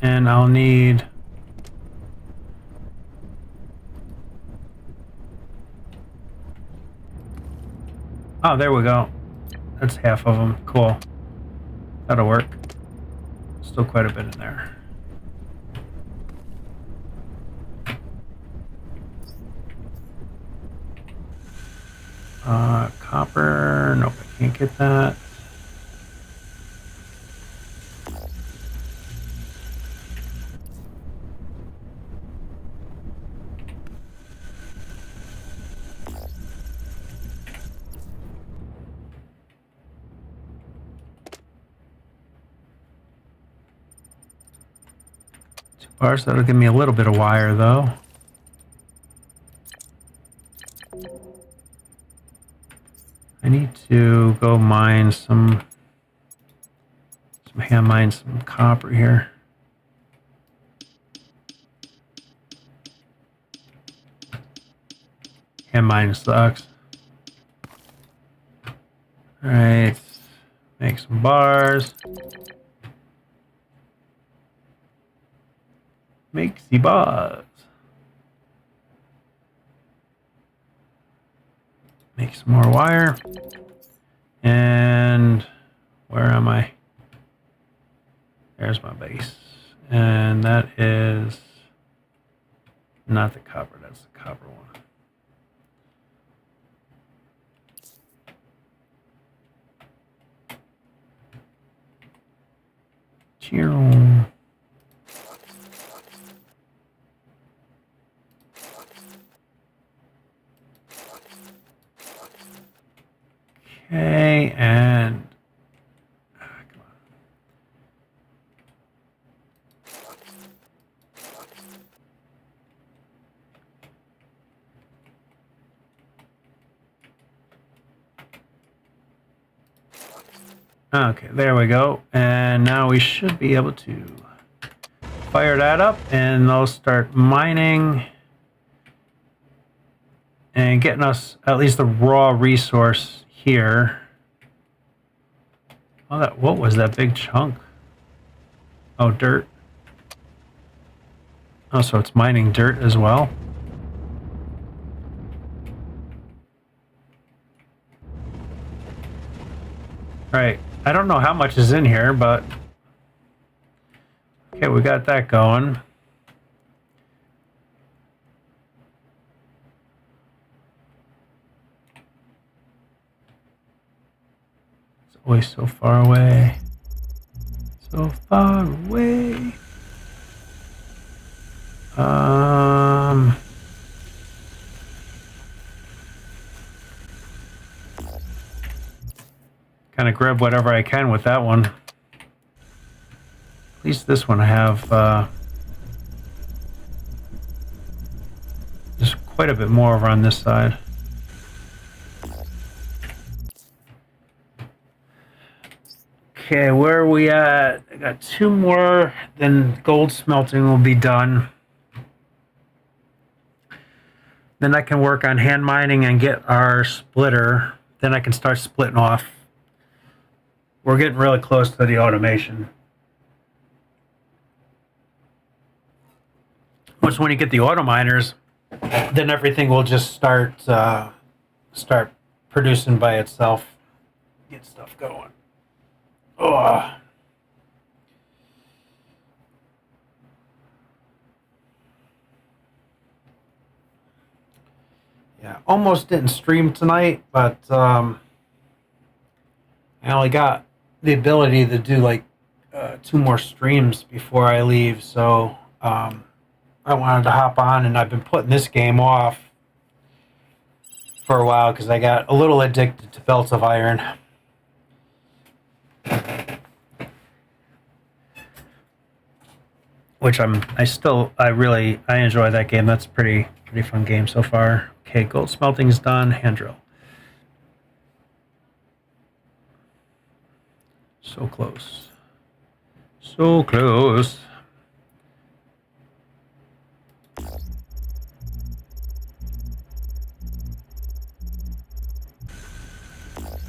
And I'll need... Oh, there we go. That's half of them. Cool. That'll work. Still quite a bit in there. Copper. Nope, I can't get that. Bars, that'll give me a little bit of wire though. I need to go mine some hand mine some copper here. Hand mine sucks. Alright, make some bars. Make the bars. Make some more wire. And where am I? There's my base. And that is not the copper, that's the copper one. Cheer. Okay, and come on. Okay, there we go. And now we should be able to fire that up and they'll start mining and getting us at least a raw resource here. Oh, what was that big chunk? Oh, dirt. Oh, so it's mining dirt as well. Right. I don't know how much is in here, but okay, we got that going. It's always so far away. So far away. Kind of grab whatever I can with that one. At least this one I have there's quite a bit more over on this side. Okay, where are we at? I got 2 more, then gold smelting will be done. Then I can work on hand mining and get our splitter. Then I can start splitting off. We're getting really close to the automation. Once when you get the auto miners, then everything will just start producing by itself. Get stuff going. Oh. Yeah, almost didn't stream tonight, but I only got the ability to do like 2 more streams before I leave, so I wanted to hop on, and I've been putting this game off for a while because I got a little addicted to Belts of Iron. Which I enjoy that game. That's pretty fun game so far. Okay, gold smelting's done. Hand drill. So close. So close.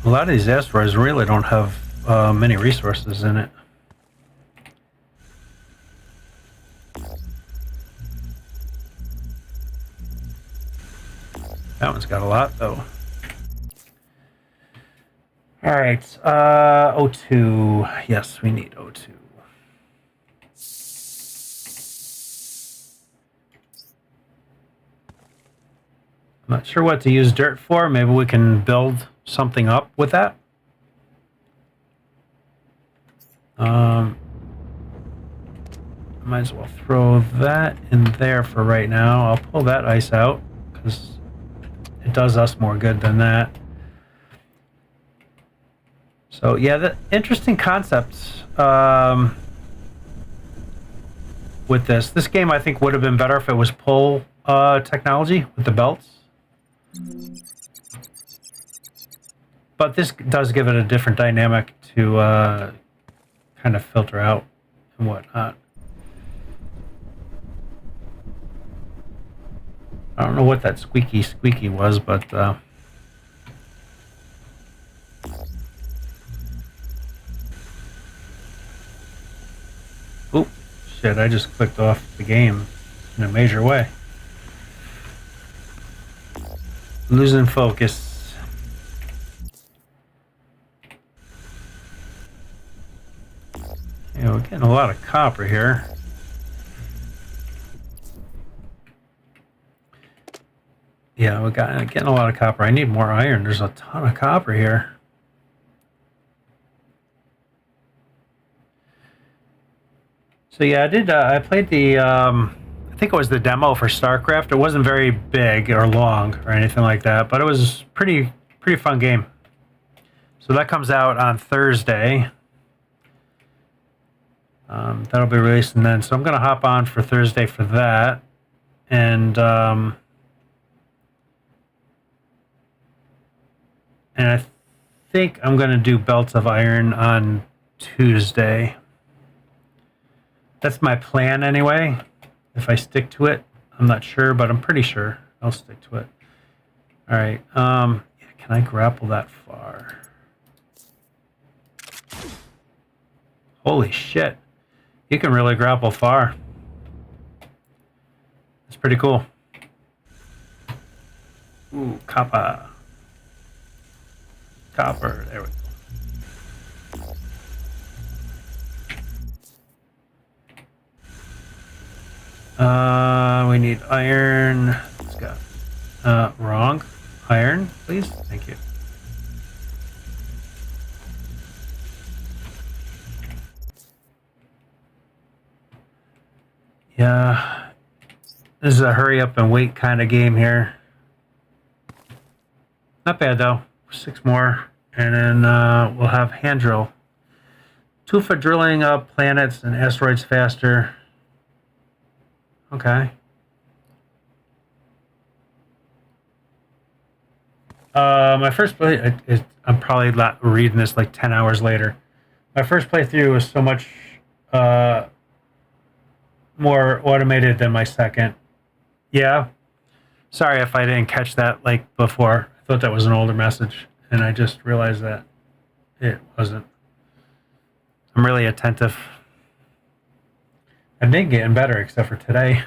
A lot of these asteroids really don't have many resources in it. That one's got a lot, though. All right, O2. Yes, we need O2. I'm not sure what to use dirt for. Maybe we can build something up with that. Might as well throw that in there for right now. I'll pull that ice out because it does us more good than that. So yeah, the interesting concepts with this game I think would have been better if it was pull technology with the belts. But this does give it a different dynamic to kind of filter out and whatnot. I don't know what that squeaky was, but oop, shit, I just clicked off the game in a major way. Losing focus. Yeah, we're getting a lot of copper here. Yeah, we're getting a lot of copper. I need more iron. There's a ton of copper here. So yeah, I played the, I think it was the demo for StarCraft. It wasn't very big or long or anything like that, but it was pretty fun game. So that comes out on Thursday. That'll be released, and then so I'm gonna hop on for Thursday for that, and I think I'm gonna do Belts of Iron on Tuesday. That's my plan anyway. If I stick to it, I'm not sure, but I'm pretty sure I'll stick to it. All right. Yeah, can I grapple that far? Holy shit. You can really grapple far. It's pretty cool. Ooh, copper. Copper. There we go. We need iron. Let's go. Wrong. Iron, please. Thank you. Yeah. This is a hurry up and wait kind of game here. Not bad though. 6 more. And then we'll have hand drill. 2 for drilling up planets and asteroids faster. Okay. My first play, I'm probably reading this like 10 hours later. My first playthrough was so much more automated than my second. Yeah. Sorry if I didn't catch that like before. I thought that was an older message, and I just realized that it wasn't. I'm really attentive. I've been getting better except for today.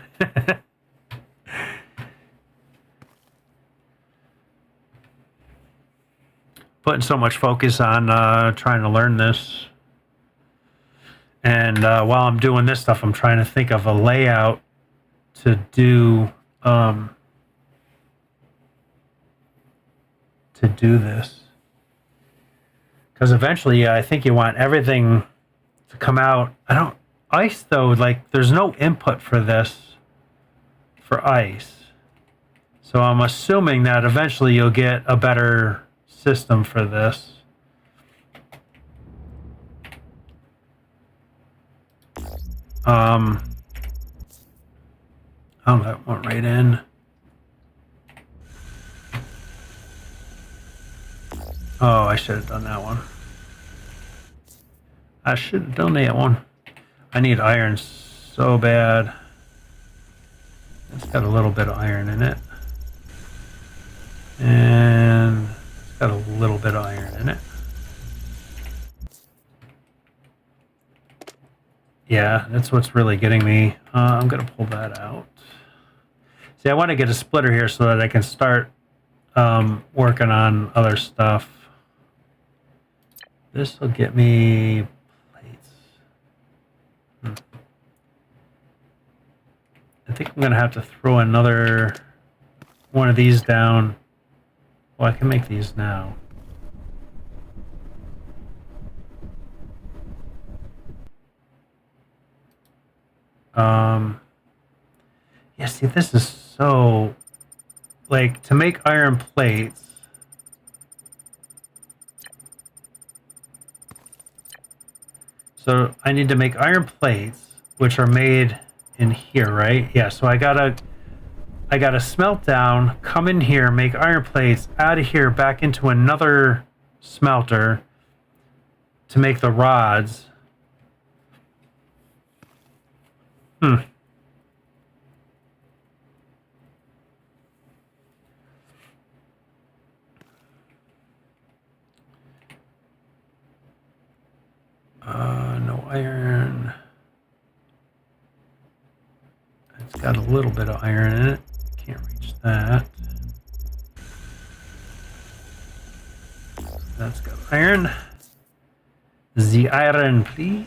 Putting so much focus on trying to learn this. And while I'm doing this stuff, I'm trying to think of a layout to do this. Because eventually, I think you want everything to come out. Ice though, like there's no input for this for ice. So I'm assuming that eventually you'll get a better system for this. Oh, that went right in. Oh, I should have done that one. I should have done that one. I need iron so bad. It's got a little bit of iron in it. And it's got a little bit of iron in Yeah, that's what's really getting me. I'm going to pull that out. See, I want to get a splitter here so that I can start working on other stuff. This will get me plates. I think I'm going to have to throw another one of these down. Well, I can make these now. Yeah, see, this is so... Like, to make iron plates... So, I need to make iron plates, which are made in here, right? Yeah, so I gotta smelt down, come in here, make iron plates, out of here, back into another smelter to make the rods. No iron. It's got a little bit of iron in it. Can't reach that. That's got iron. The iron, please.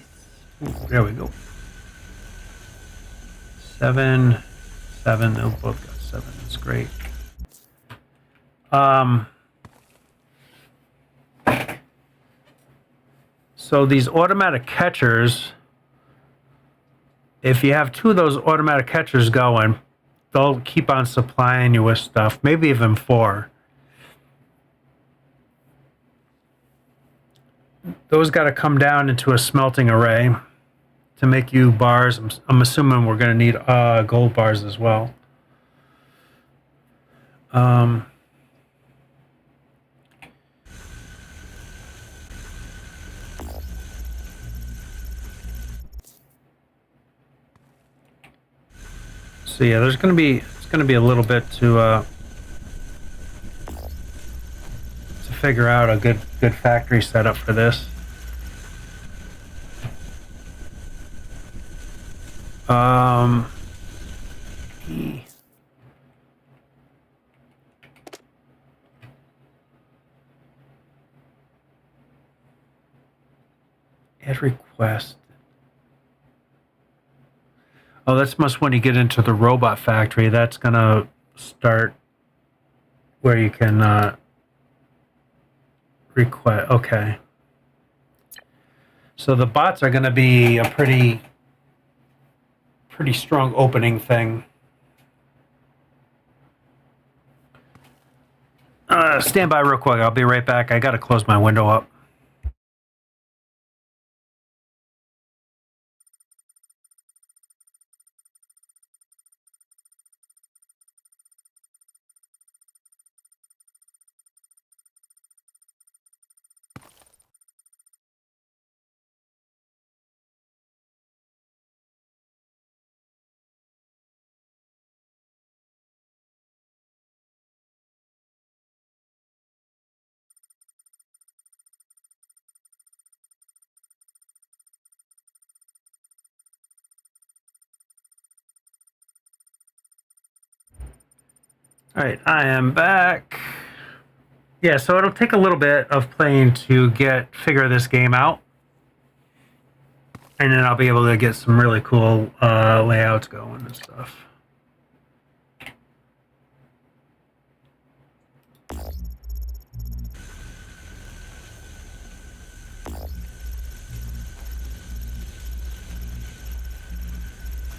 Ooh, there we go. 7, 7. They'll both got 7. That's great. So these automatic catchers, if you have 2 of those automatic catchers going, they'll keep on supplying you with stuff, maybe even 4. Those got to come down into a smelting array to make you bars. I'm assuming we're going to need gold bars as well. So yeah, it's going to be a little bit to figure out a good factory setup for this. Add request. Oh, that's must when you get into the robot factory. That's gonna start where you can request. Okay. So the bots are gonna be a pretty strong opening thing. Stand by real quick. I'll be right back. I gotta close my window up. All right, I am back. Yeah, so it'll take a little bit of playing to figure this game out. And then I'll be able to get some really cool layouts going and stuff.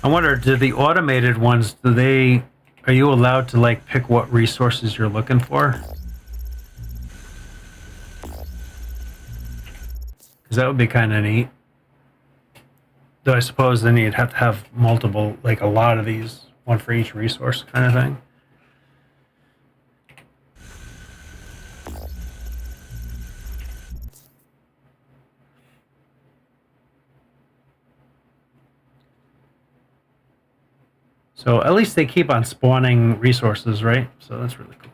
I wonder, do the automated ones, are you allowed to like pick what resources you're looking for? Because that would be kind of neat. Though I suppose then you'd have to have multiple, like a lot of these, one for each resource kind of thing. So at least they keep on spawning resources, right? So that's really cool.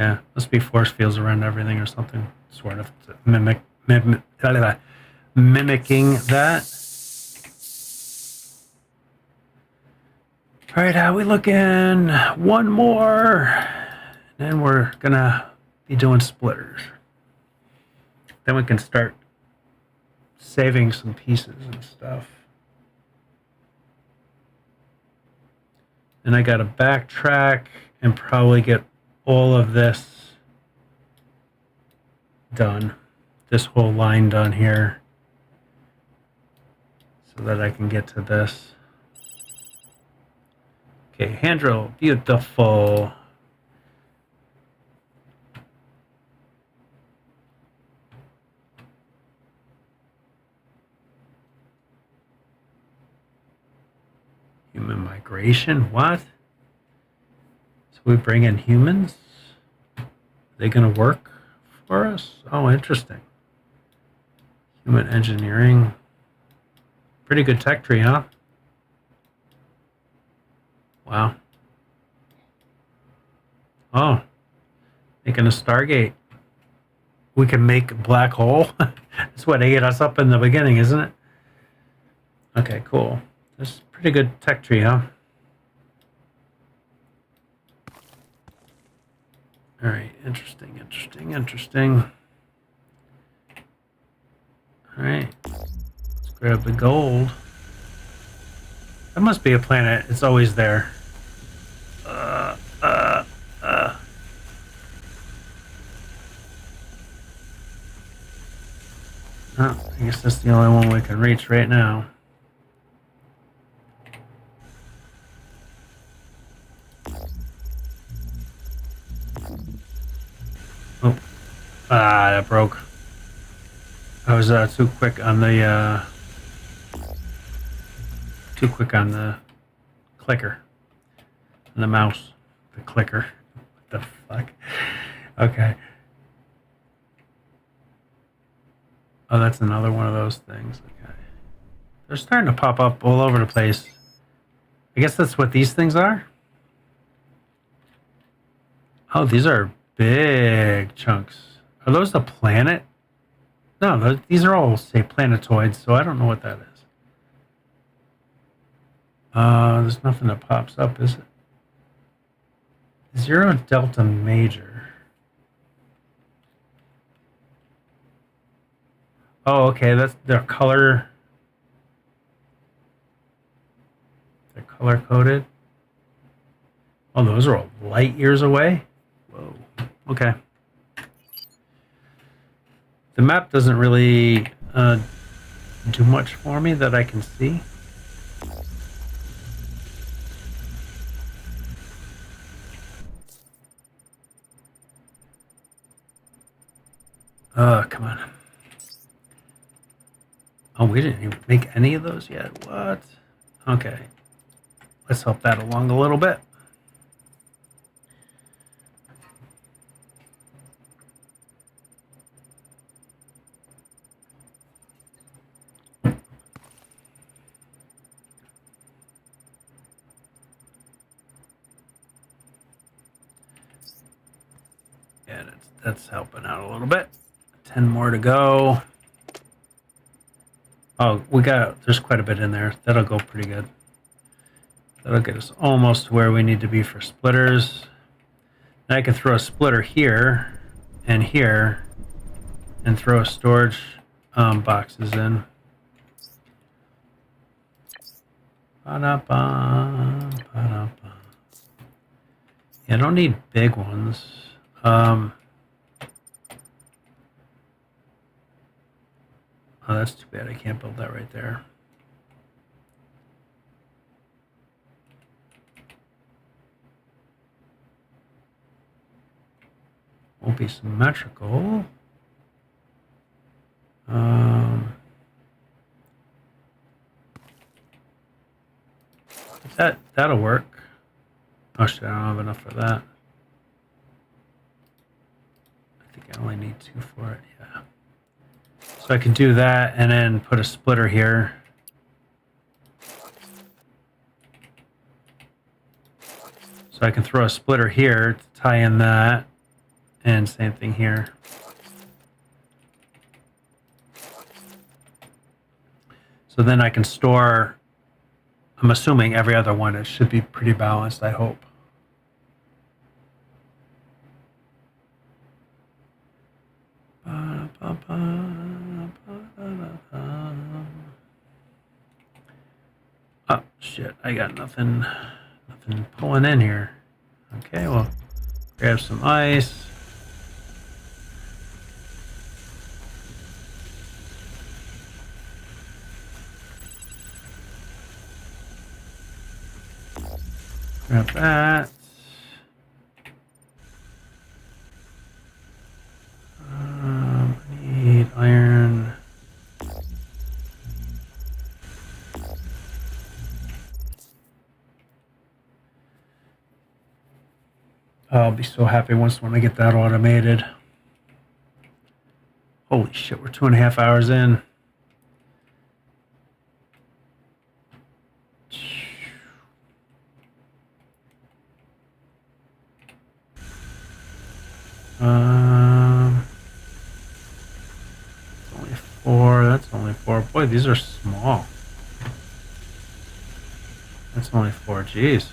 Yeah, must be force fields around everything or something, sort of to mimicking that. All right, how we looking? One more, then we're gonna be doing splitters. Then we can start saving some pieces and stuff. And I gotta backtrack and probably get all of this done, this whole line done here, so that I can get to this. Okay, hand drill, beautiful. Human migration, what? So we bring in humans? Are they gonna work for us? Oh, interesting. Human engineering. Pretty good tech tree, huh? Wow. Oh, making a Stargate. We can make a black hole. That's what ate us up in the beginning, isn't it? Okay, cool. This is pretty good tech tree, huh? All right, interesting, interesting, interesting. All right, let's grab the gold. That must be a planet. It's always there. Oh, I guess that's the only one we can reach right now. Oh, that broke. I was too quick on the clicker, and the mouse, the clicker. What the fuck? Okay. Oh, that's another one of those things. Okay. They're starting to pop up all over the place. I guess that's what these things are. Oh, these are big chunks. Are those the planet? No, these are all, say, planetoids, so I don't know what that is. There's nothing that pops up, is it? Zero Delta Major. Oh, okay, that's their color. They're color coded. Oh, those are all light years away. Whoa. Okay. The map doesn't really do much for me that I can see. Come on. Oh, we didn't even make any of those yet. What? Okay. Let's help that along a little bit. Yeah, that's helping out a little bit. 10 more to go. Oh, there's quite a bit in there. That'll go pretty good. That'll get us almost to where we need to be for splitters. And I can throw a splitter here, and throw storage boxes in. Ba-da-ba, ba-da-ba. Yeah, I don't need big ones. Oh, that's too bad. I can't build that right there. Won't be symmetrical. That'll work. Oh shit, I don't have enough for that. I think I only need 2 for it, yeah. So I can do that and then put a splitter here. So I can throw a splitter here to tie in that. And same thing here. So then I can store, I'm assuming every other one. It should be pretty balanced, I hope. Oh, shit. I got nothing pulling in here. Okay, well, grab some ice. Grab that. Need iron. I'll be so happy when I get that automated. Holy shit, we're 2.5 hours in. It's only 4. That's only 4. Boy, these are small. That's only 4. Jeez.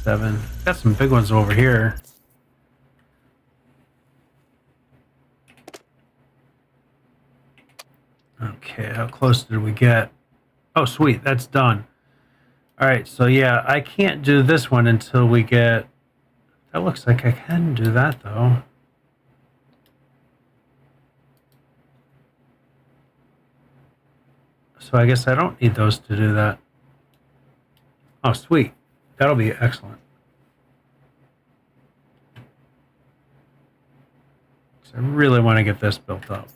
Seven. Got some big ones over here. Okay, how close did we get? Oh, sweet, that's done. All right, so yeah, I can't do this one until we get... That looks like I can do that, though. So I guess I don't need those to do that. Oh, sweet. That'll be excellent. So I really want to get this built up.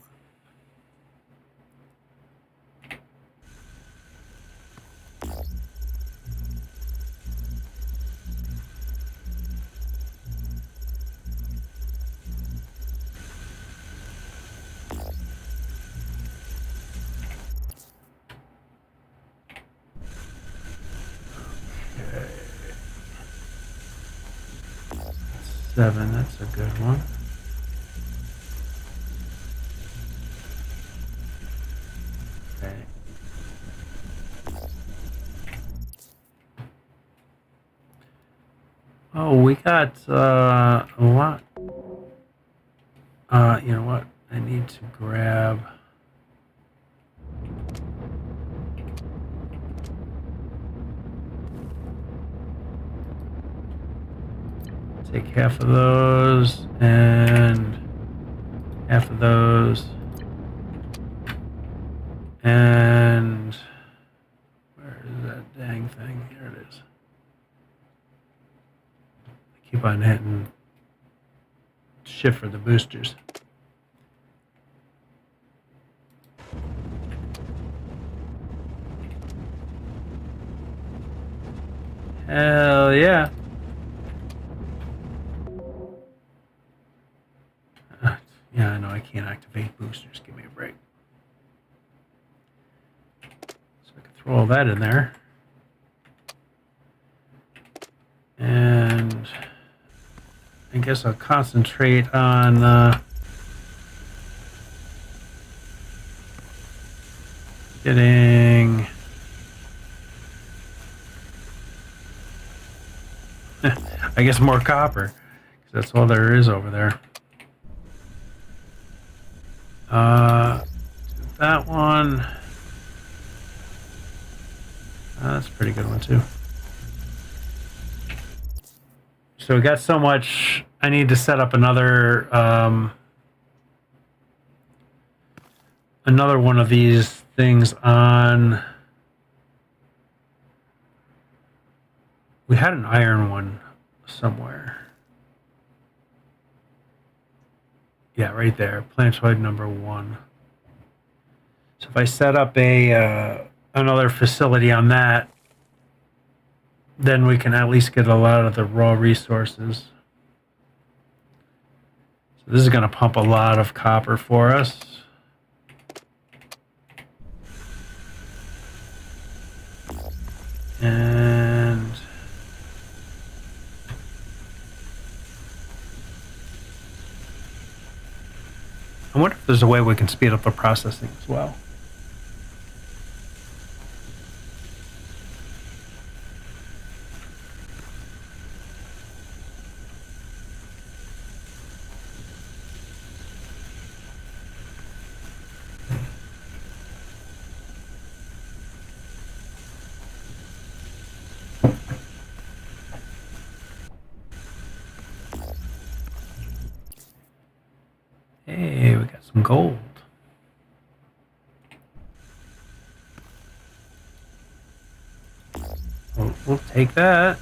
Okay. 7, that's a good one. Okay. Oh, we got a lot. You know what? I need to grab. Take half of those and half of those. And where is that dang thing? Here it is. I keep on hitting shift for the boosters. Hell yeah. Yeah, I know I can't activate boosters. Give me a break. So I can throw all that in there. And I guess I'll concentrate on getting... I guess more copper, because that's all there is over there. That one. That's a pretty good one too. So we got so much. I need to set up another another one of these things on. We had an iron one somewhere. Yeah, right there, planetoid number 1. So if I set up a another facility on that, then we can at least get a lot of the raw resources. So this is going to pump a lot of copper for us. And I wonder if there's a way we can speed up the processing as well. Hey, we got some gold. We'll take that.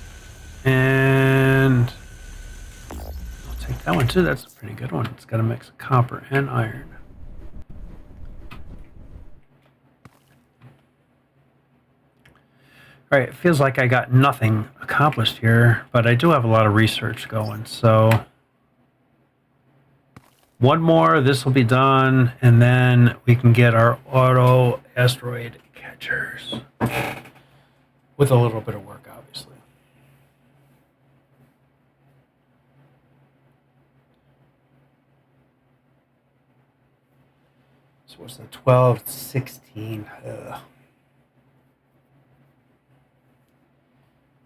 And we'll take that one too. That's a pretty good one. It's got a mix of copper and iron. All right, it feels like I got nothing accomplished here, but I do have a lot of research going. So one more, this will be done, and then we can get our auto asteroid catchers with a little bit of work, obviously. So what's that? 12, 16. Ugh.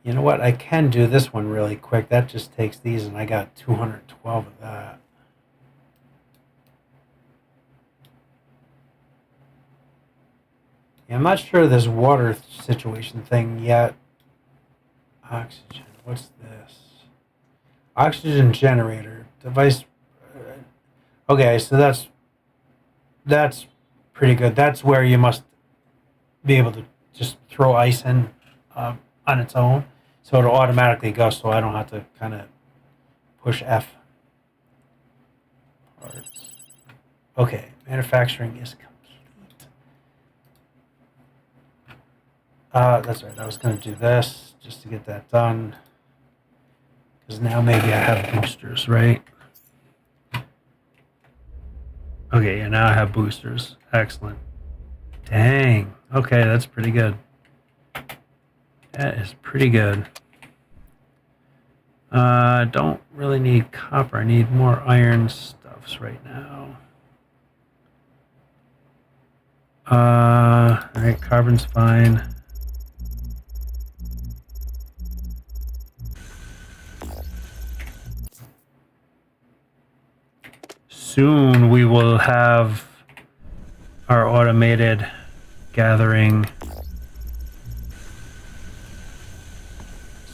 You know what? I can do this one really quick. That just takes these, and I got 212 of that. Yeah, I'm not sure of this water situation thing yet. Oxygen. What's this? Oxygen generator device. Okay, so that's pretty good. That's where you must be able to just throw ice in on its own, so it'll automatically go. So I don't have to kind of push F. Parts. Okay, manufacturing is complete. That's right. I was going to do this just to get that done, because now maybe I have boosters, right? Okay, yeah, now I have boosters. Excellent. Dang. Okay, that's pretty good. That is pretty good. Don't really need copper. I need more iron stuffs right now. All right, carbon's fine. Soon we will have our automated gathering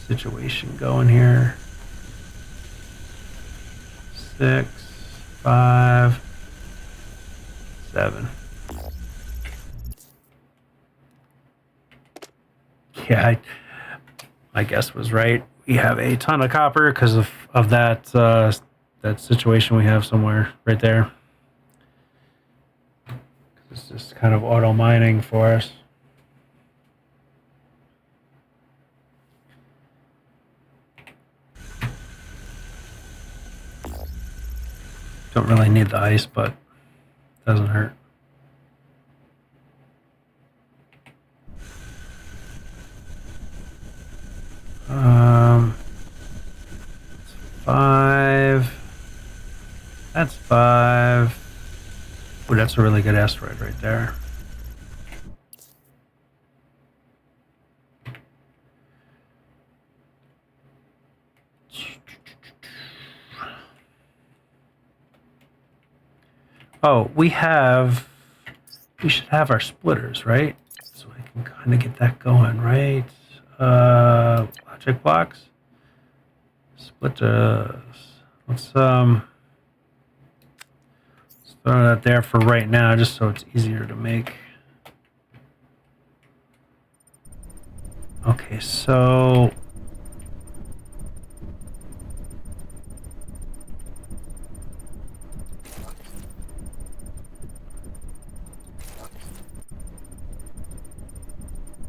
situation going here. 6, 5, 7. Yeah, my guess was right. We have a ton of copper because of that that situation we have somewhere right there. It's just kind of auto mining for us. Don't really need the ice, but it doesn't hurt. It's 5. That's 5. Oh, that's a really good asteroid right there. Oh, we should have our splitters, right? So I can kind of get that going, right? Logic blocks. Splitters. Let's throw that there for right now, just so it's easier to make. Okay, so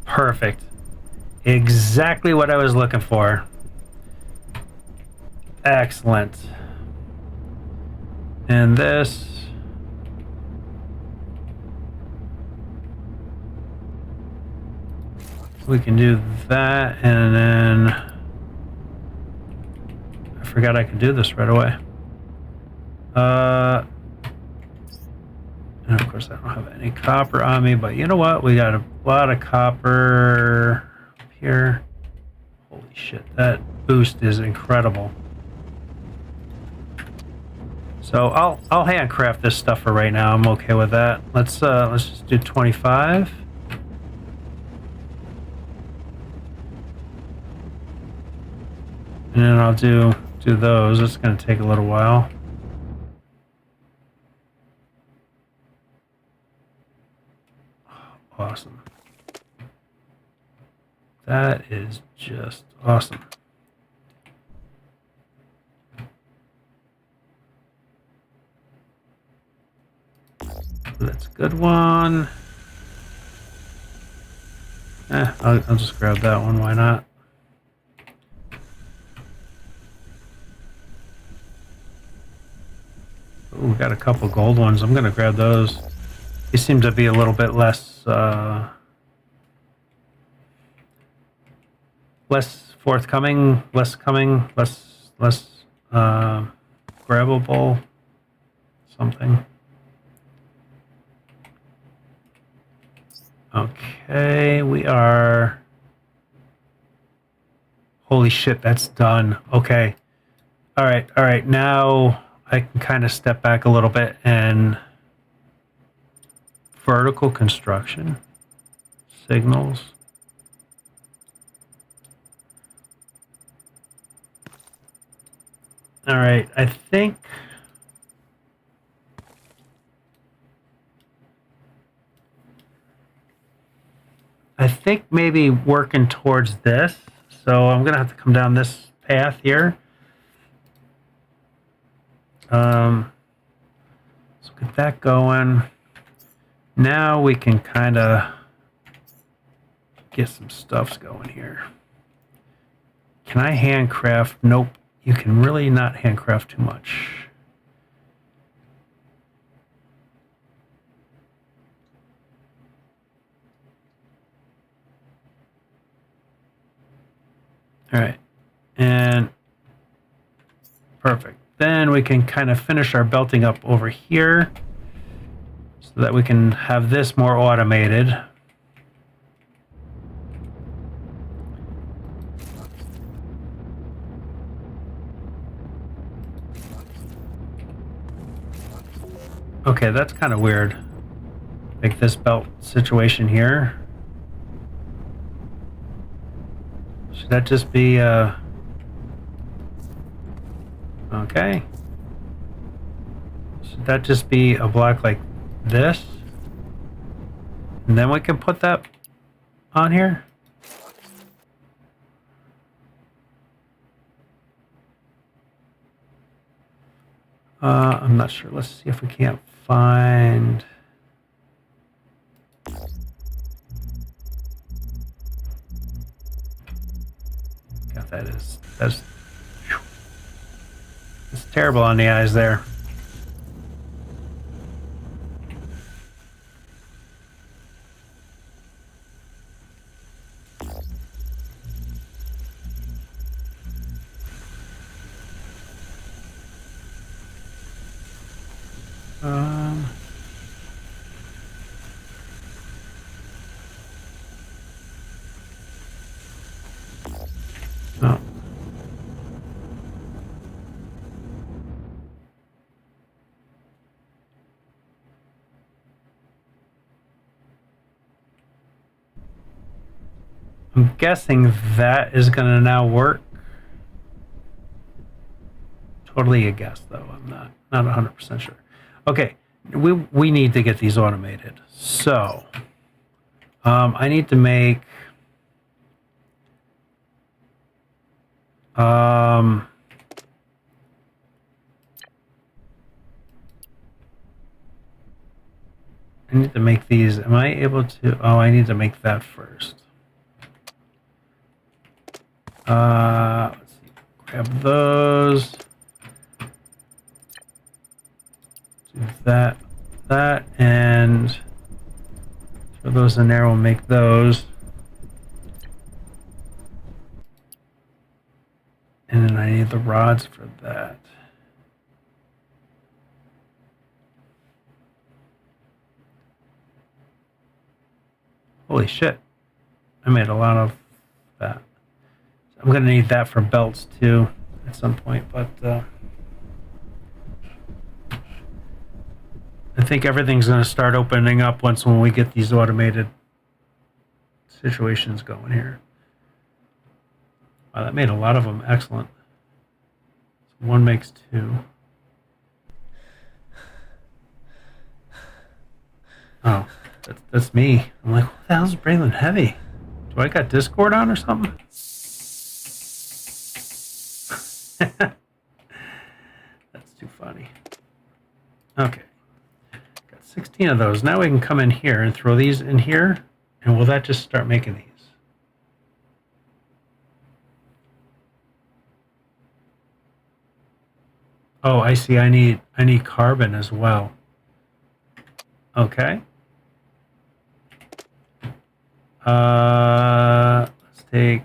perfect. Exactly what I was looking for. Excellent. And this. We can do that, and then I forgot I could do this right away. And of course I don't have any copper on me, but you know what? We got a lot of copper up here. Holy shit, that boost is incredible. So I'll handcraft this stuff for right now. I'm okay with that. Let's just do 25. And then I'll do those. It's going to take a little while. Awesome. That is just awesome. That's a good one. I'll just grab that one. Why not? Ooh, we got a couple gold ones. I'm going to grab those. These seem to be a little bit less forthcoming, less grabbable, something. Okay, we are. Holy shit, that's done. Okay. All right. Now I can kind of step back a little bit and vertical construction signals. All right, I think maybe working towards this. So I'm gonna have to come down this path here. So get that going. Now we can kind of get some stuffs going here. Can I handcraft? Nope. You can really not handcraft too much. All right. And perfect. Then we can kind of finish our belting up over here so that we can have this more automated. Okay, that's kind of weird. Like this belt situation here. Should that just be, okay. Should that just be a block like this? And then we can put that on here? I'm not sure. Let's see if we can't find... God, that's it's terrible on the eyes there. Oh. I'm guessing that is going to now work. Totally a guess, though. I'm not 100% sure. Okay, we need to get these automated. So, I need to make I need to make these. Am I able to? Oh, I need to make that first. Let's see. Grab those. Do that, and throw those in there. We'll make those. And then I need the rods for that. Holy shit. I made a lot of that. I'm going to need that for belts too at some point, but I think everything's going to start opening up when we get these automated situations going here. Wow, that made a lot of them. Excellent. So one makes two. Oh, that's me. I'm like, what the hell's Braylon Heavy? Do I got Discord on or something? That's too funny. Okay. Got 16 of those. Now we can come in here and throw these in here. And will that just start making these? Oh, I see. I need carbon as well. Okay. Let's take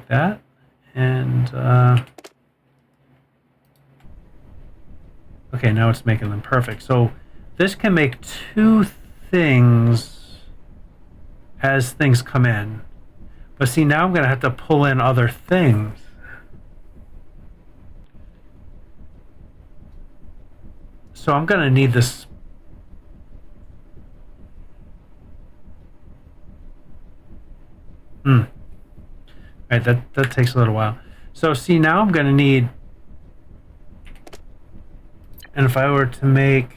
that and okay, now it's making them perfect. So this can make two things as things come in. But see, now I'm going to have to pull in other things. So I'm going to need this. All right, that takes a little while. So see, now I'm going to need, and if I were to make,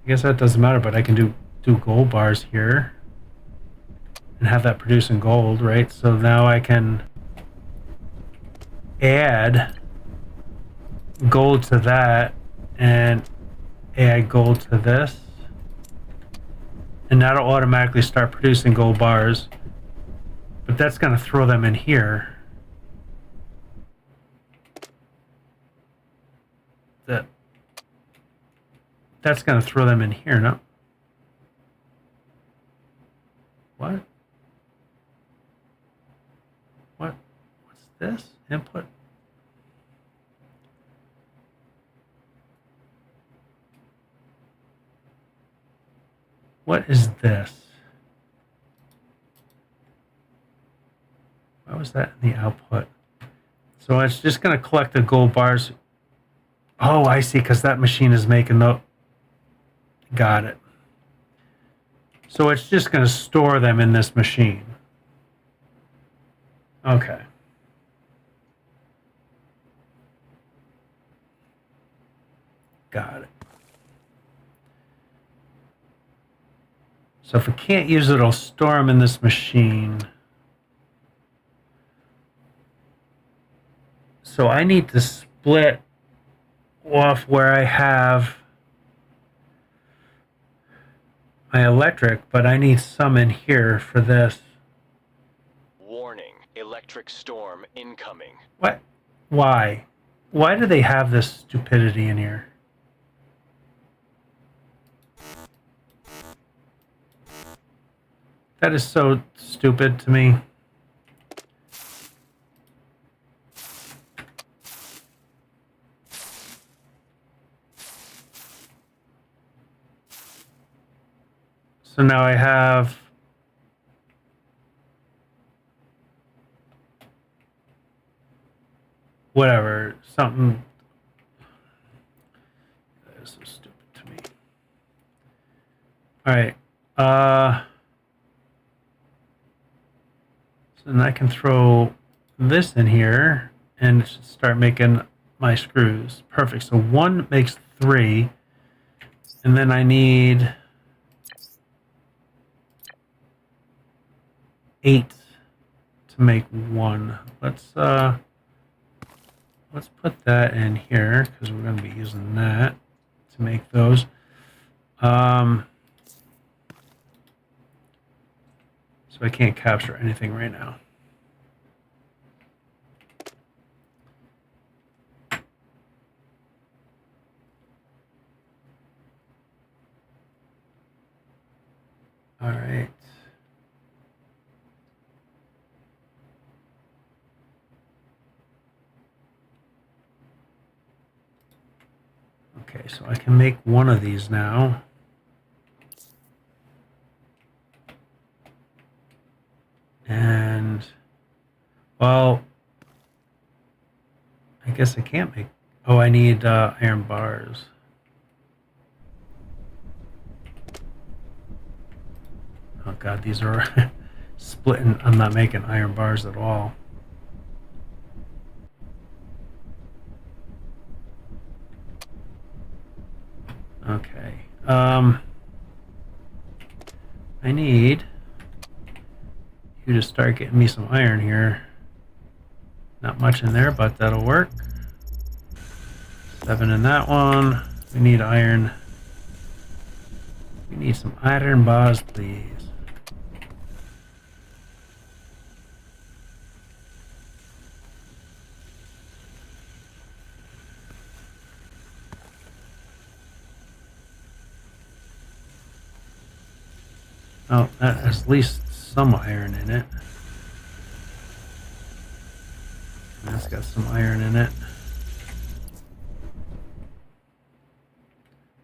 I guess that doesn't matter, but I can do gold bars here and have that producing gold, right? So now I can add gold to that and add gold to this. And that'll automatically start producing gold bars. But that's going to throw them in here. That's going to throw them in here, no? What? What's this? Input? What is this? Why was that in the output? So it's just going to collect the gold bars. Oh, I see, because that machine is making the... Got it. So it's just going to store them in this machine. Okay. Got it. So if we can't use it, it'll store them in this machine. So I need to split off where I have my electric, but I need some in here for this. Warning, electric storm incoming. What? Why? Why do they have this stupidity in here? That is so stupid to me. So now I have whatever, something. That is so stupid to me. All right. So then I can throw this in here and it should start making my screws. Perfect. So one makes 3, and then I need 8 to make 1. Let's put that in here because we're going to be using that to make those. So I can't capture anything right now. All right. Okay, so I can make one of these now. And, well, I guess I can't make... Oh, I need iron bars. Oh god, these are splitting. I'm not making iron bars at all. Okay. I need you to start getting me some iron here. Not much in there, but that'll work. 7 in that one. We need iron. We need some iron bars, please. Oh, that has at least some iron in it. That's got some iron in it.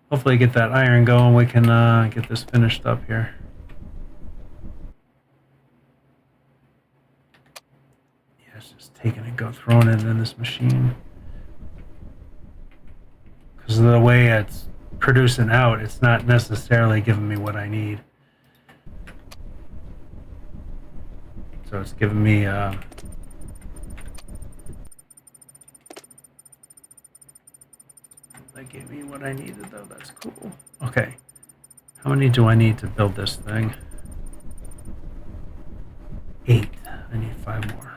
Hopefully get that iron going, we can get this finished up here. Yeah, it's just taking it, throwing it in this machine. Because of the way it's producing out, it's not necessarily giving me what I need. So it's giving me that gave me what I needed though. That's cool. Okay. How many do I need to build this thing? 8. I need 5 more.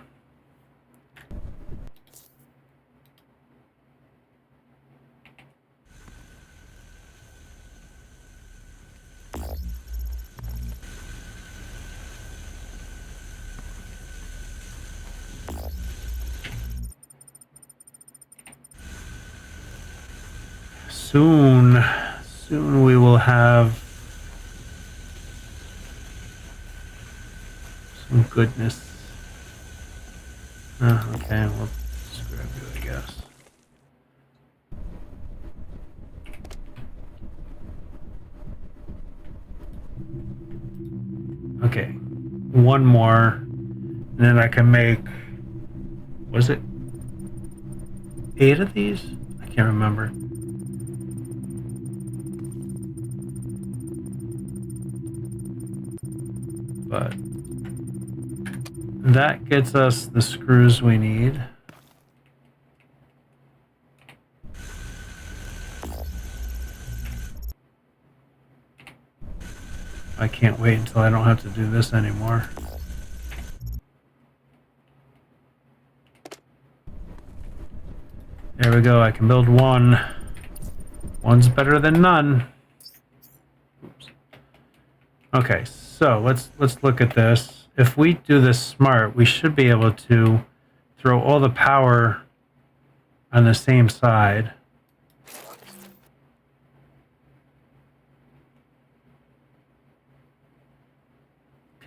Soon we will have some goodness. Okay, we'll just grab you, I guess. Okay, one more, and then I can make, was it 8 of these? I can't remember. But that gets us the screws we need. I can't wait until I don't have to do this anymore. There we go, I can build one. One's better than none. Oops. Okay, so let's look at this. If we do this smart, we should be able to throw all the power on the same side.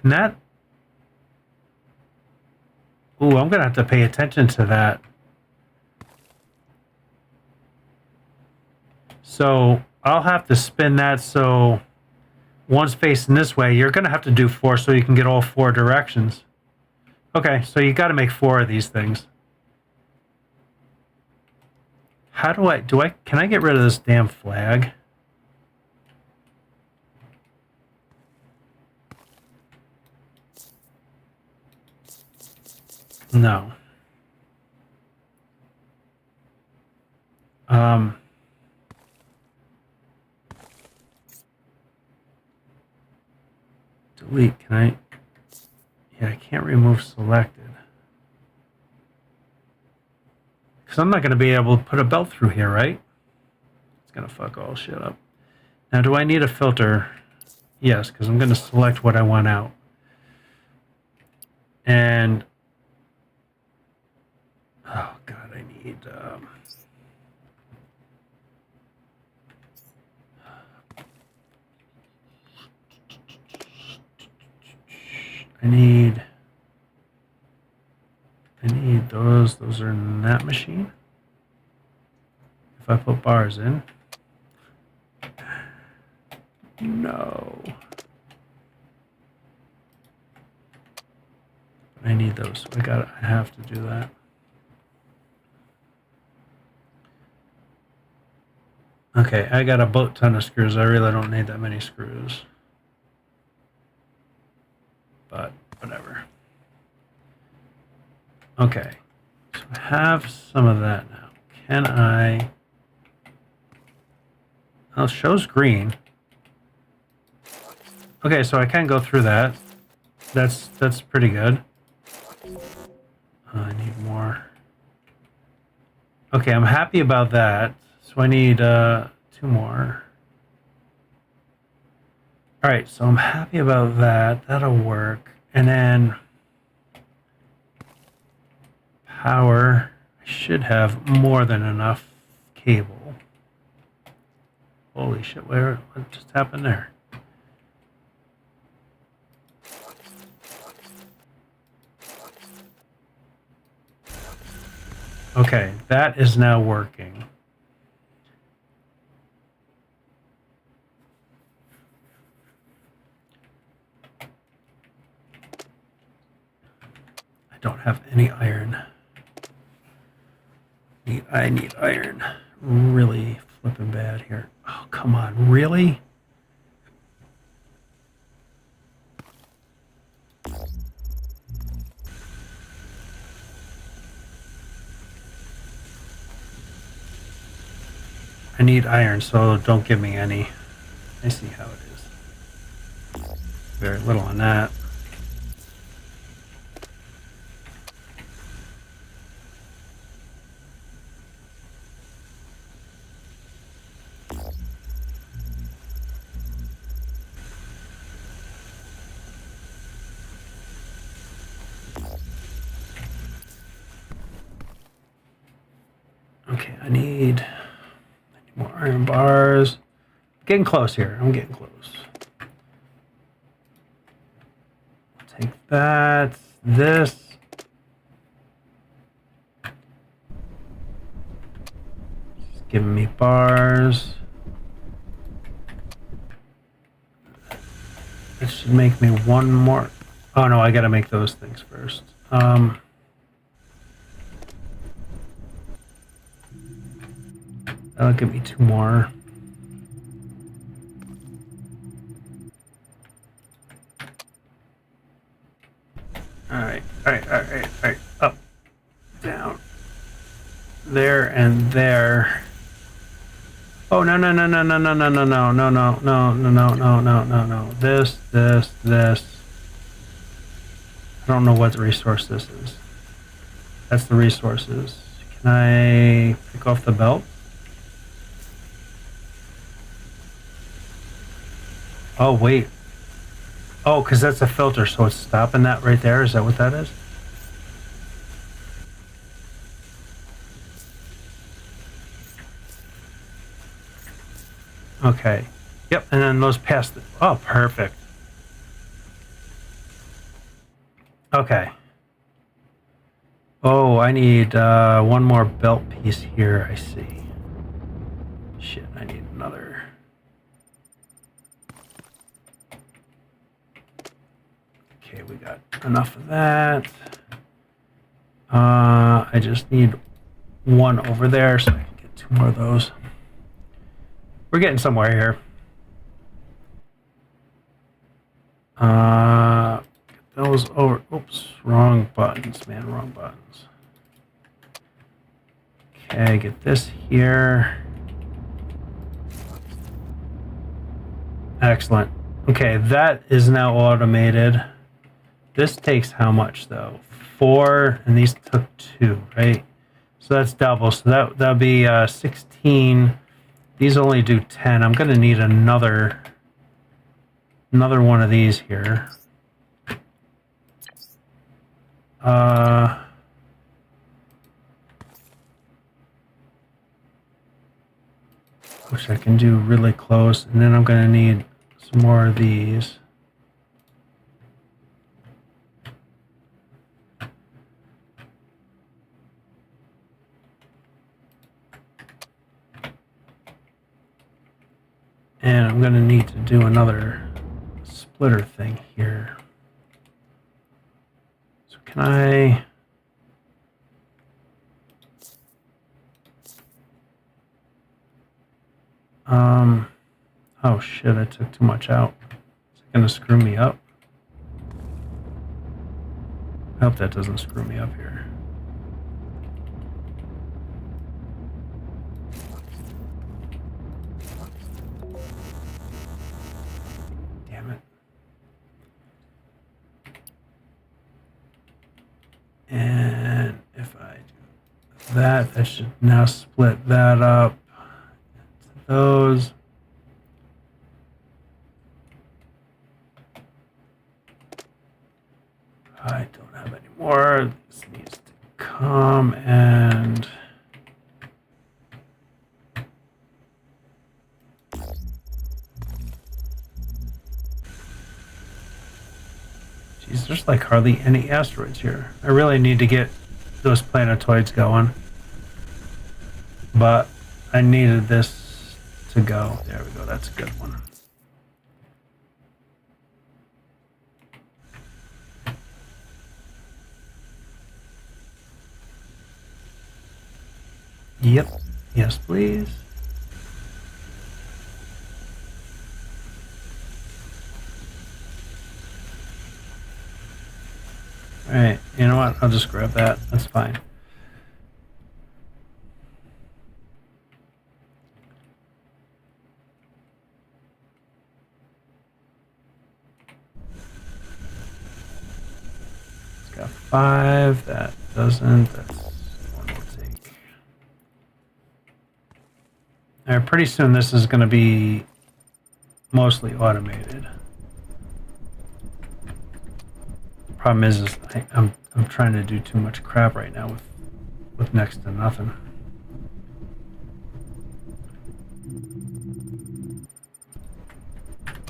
Can that... Ooh, I'm gonna have to pay attention to that. So I'll have to spin that so one's facing this way. You're going to have to do 4 so you can get all 4 directions. Okay, so you got to make 4 of these things. How can I get rid of this damn flag? No. Delete, can I? Yeah, I can't remove selected. Because I'm not going to be able to put a belt through here, right? It's going to fuck all shit up. Now, do I need a filter? Yes, because I'm going to select what I want out. And oh god, I need I need those. Those are in that machine. If I put bars in. No. I need those. So I have to do that. Okay, I got a boat ton of screws. I really don't need that many screws. But whatever. Okay. So I have some of that now. Can I... Oh, it shows green. Okay, so I can go through that. That's pretty good. I need more. Okay, I'm happy about that. So I need 2 more. All right, so I'm happy about that. That'll work. And then power. I should have more than enough cable. Holy shit, what just happened there? Okay, that is now working. I don't have any iron. I need iron. Really flipping bad here. Oh, come on, really? I need iron, so don't give me any. I see how it is. Very little on that. Okay, I need more iron bars. Getting close here. I'm getting close. Take that. This. Just giving me bars. It should make me one more. Oh no, I gotta make those things first. That'll give me 2 more. Alright. Up, down, there, and there. Oh, no. This. I don't know what the resource this is. That's the resources. Can I pick off the belt? Oh, wait. Oh, because that's a filter, so it's stopping that right there? Is that what that is? Okay. Yep, and then those past the... Oh, perfect. Okay. Oh, I need one more belt piece here, I see. Shit, I need another... Okay, we got enough of that. I just need one over there so I can get 2 more of those. We're getting somewhere here. Get those over. Oops, wrong buttons, man, wrong buttons. Okay, get this here. Excellent. Okay, that is now automated. This takes how much though? 4, and these took 2, right? So that's double. So that'll be 16. These only do 10. I'm gonna need another one of these here. Which I can do really close, and then I'm going to need some more of these. And I'm going to need to do another splitter thing here. So can I... oh shit, I took too much out. Is it gonna screw me up? I hope that doesn't screw me up here. Damn it. And if I do that, I should now split that up into those. I don't have any more. This needs to come and... Geez, there's like hardly any asteroids here. I really need to get those planetoids going. But I needed this to go. There we go, that's a good one. Yep. Yes, please. All right. You know what? I'll just grab that. That's fine. It's got 5. That doesn't. That's one we'll take. All right. Pretty soon, this is going to be mostly automated. Problem is I'm trying to do too much crap right now with next to nothing.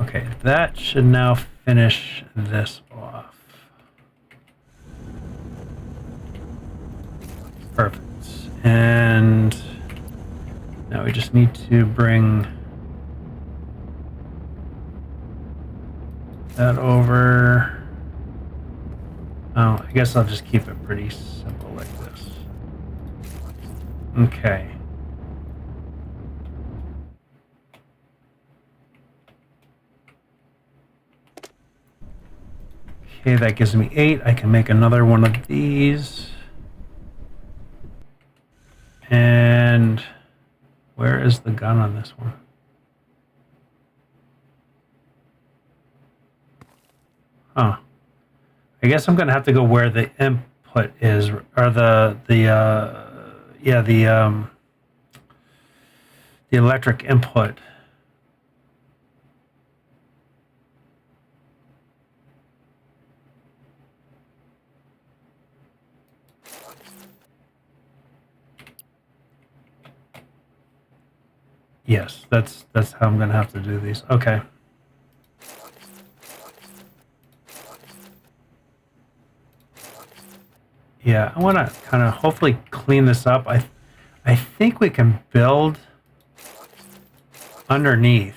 Okay, that should now finish this off. Perfect. And now we just need to bring that over. Oh, I guess I'll just keep it pretty simple like this. Okay. Okay, that gives me 8. I can make another one of these. And where is the gun on this one? Huh. I guess I'm going to have to go where the input is, or the electric input. Yes, that's how I'm going to have to do these. Okay. Yeah, I want to kind of hopefully clean this up. I think we can build underneath.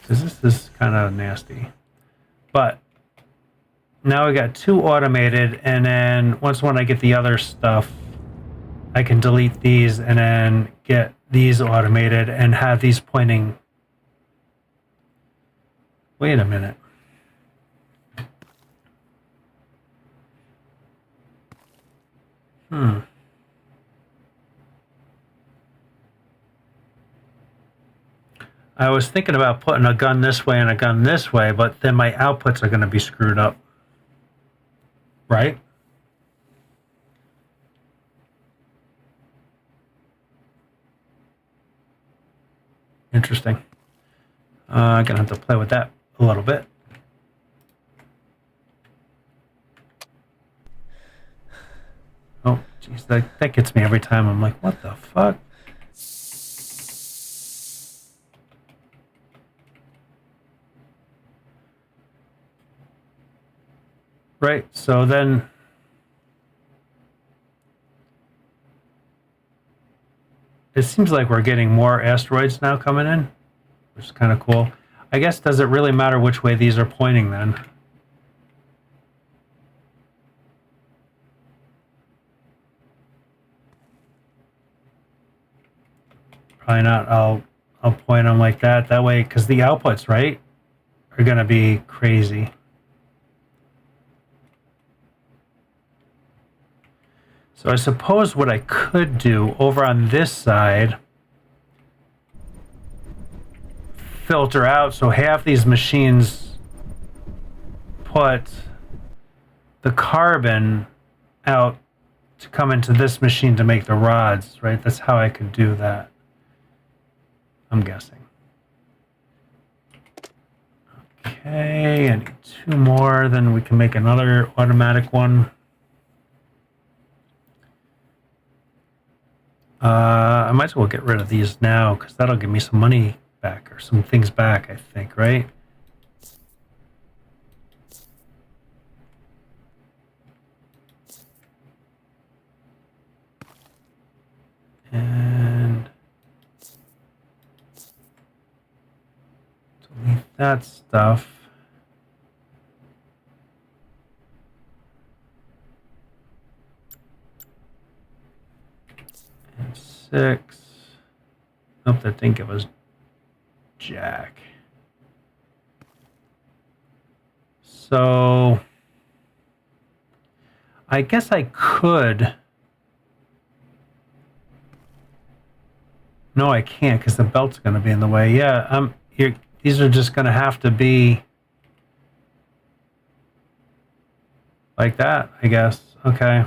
Because this is kind of nasty. But now we got 2 automated, and then when I get the other stuff, I can delete these and then get these automated and have these pointing. Wait a minute. I was thinking about putting a gun this way and a gun this way, but then my outputs are going to be screwed up. Right? Interesting. Gonna have to play with that a little bit. Oh, jeez, that gets me every time. I'm like, what the fuck? Right, so then it seems like we're getting more asteroids now coming in, which is kind of cool. I guess, does it really matter which way these are pointing then? Probably not. I'll point them like that. That way, because the outputs, right, are going to be crazy. So I suppose what I could do over on this side, filter out, so half these machines put the carbon out to come into this machine to make the rods, right? That's how I could do that, I'm guessing. Okay, I need 2 more, then we can make another automatic one. I might as well get rid of these now, because that'll give me some money back, or some things back, I think, right? And delete that stuff. And 6. Nope, that didn't give us jack. So I guess I could. No, I can't, because the belt's going to be in the way. Yeah, these are just going to have to be like that, I guess. Okay.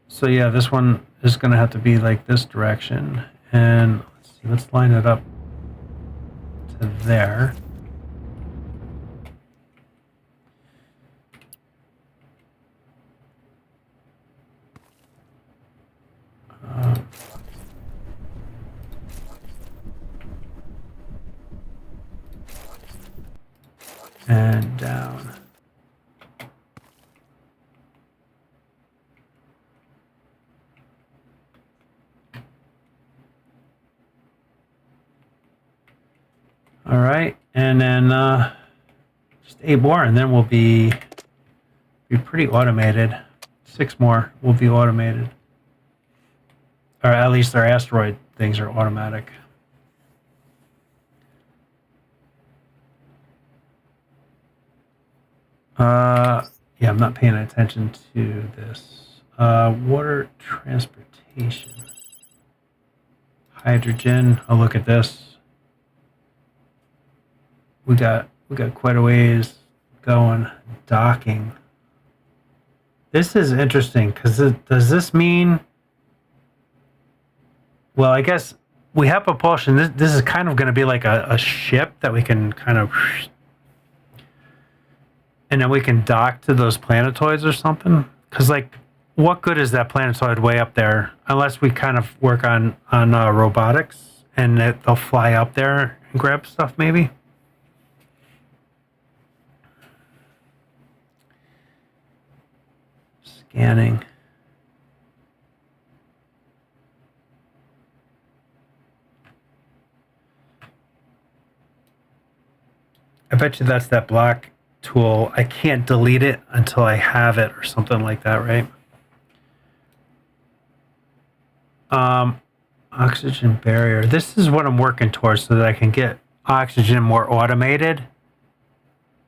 So yeah, this one is going to have to be like this direction. And let's see, let's line it up to there. And down. All right, and then just 8 more, and then we'll be pretty automated. 6 more will be automated, or at least our asteroid things are automatic. Yeah, I'm not paying attention to this. Water transportation, hydrogen. Oh, look at this. We got quite a ways going. Docking. This is interesting, because does this mean? Well, I guess we have propulsion. This is kind of going to be like a ship that we can kind of. And then we can dock to those planetoids or something. Because, like, what good is that planetoid way up there? Unless we kind of work on robotics, and they'll fly up there and grab stuff, maybe. Scanning. I bet you that's that block tool. I can't delete it until I have it or something like that, right? Oxygen barrier. This is what I'm working towards, so that I can get oxygen more automated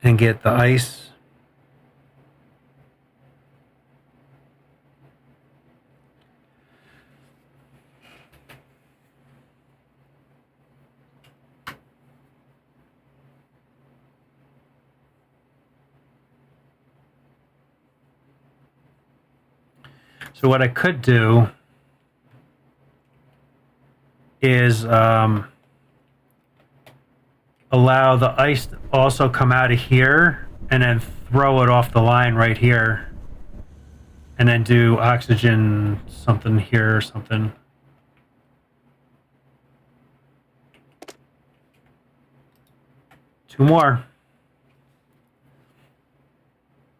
and get the ice. So what I could do is allow the ice to also come out of here and then throw it off the line right here. And then do oxygen something here or something. Two more.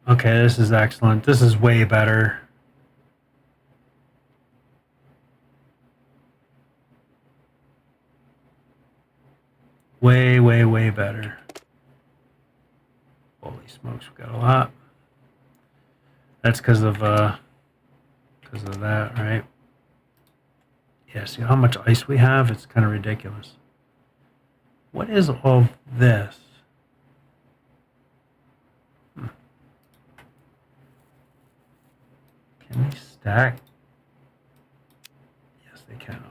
Okay, this is excellent. This is way better. Way, way, way better. Holy smokes, we got a lot. That's because of that, right? Yeah, see how much ice we have? It's kind of ridiculous. What is all this? Can they stack? Yes, they can.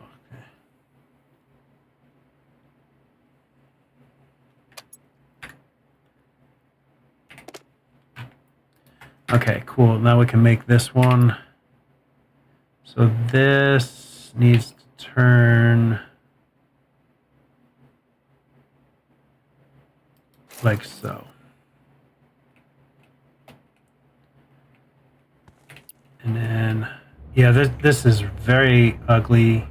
Okay, cool. Now we can make this one. So this needs to turn like so. And then, yeah, this is very ugly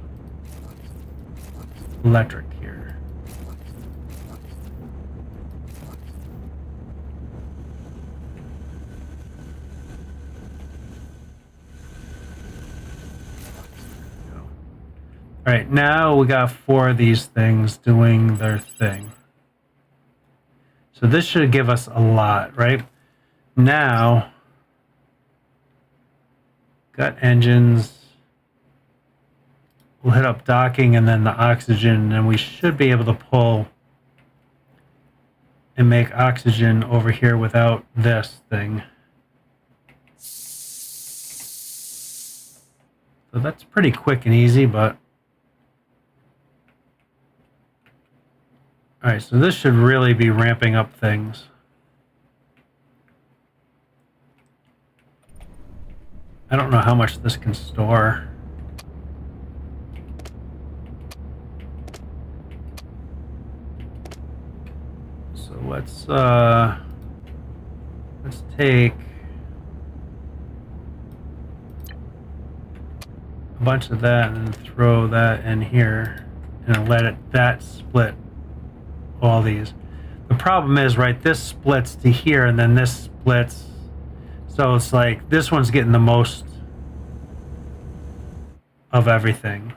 electric here. All right, now we got 4 of these things doing their thing. So this should give us a lot, right? Now, got engines. We'll hit up docking and then the oxygen, and we should be able to pull and make oxygen over here without this thing. So that's pretty quick and easy, but all right, so this should really be ramping up things. I don't know how much this can store. So let's take a bunch of that and throw that in here and let that split all these. The problem is, right, this splits to here and then this splits, so it's like this one's getting the most of everything.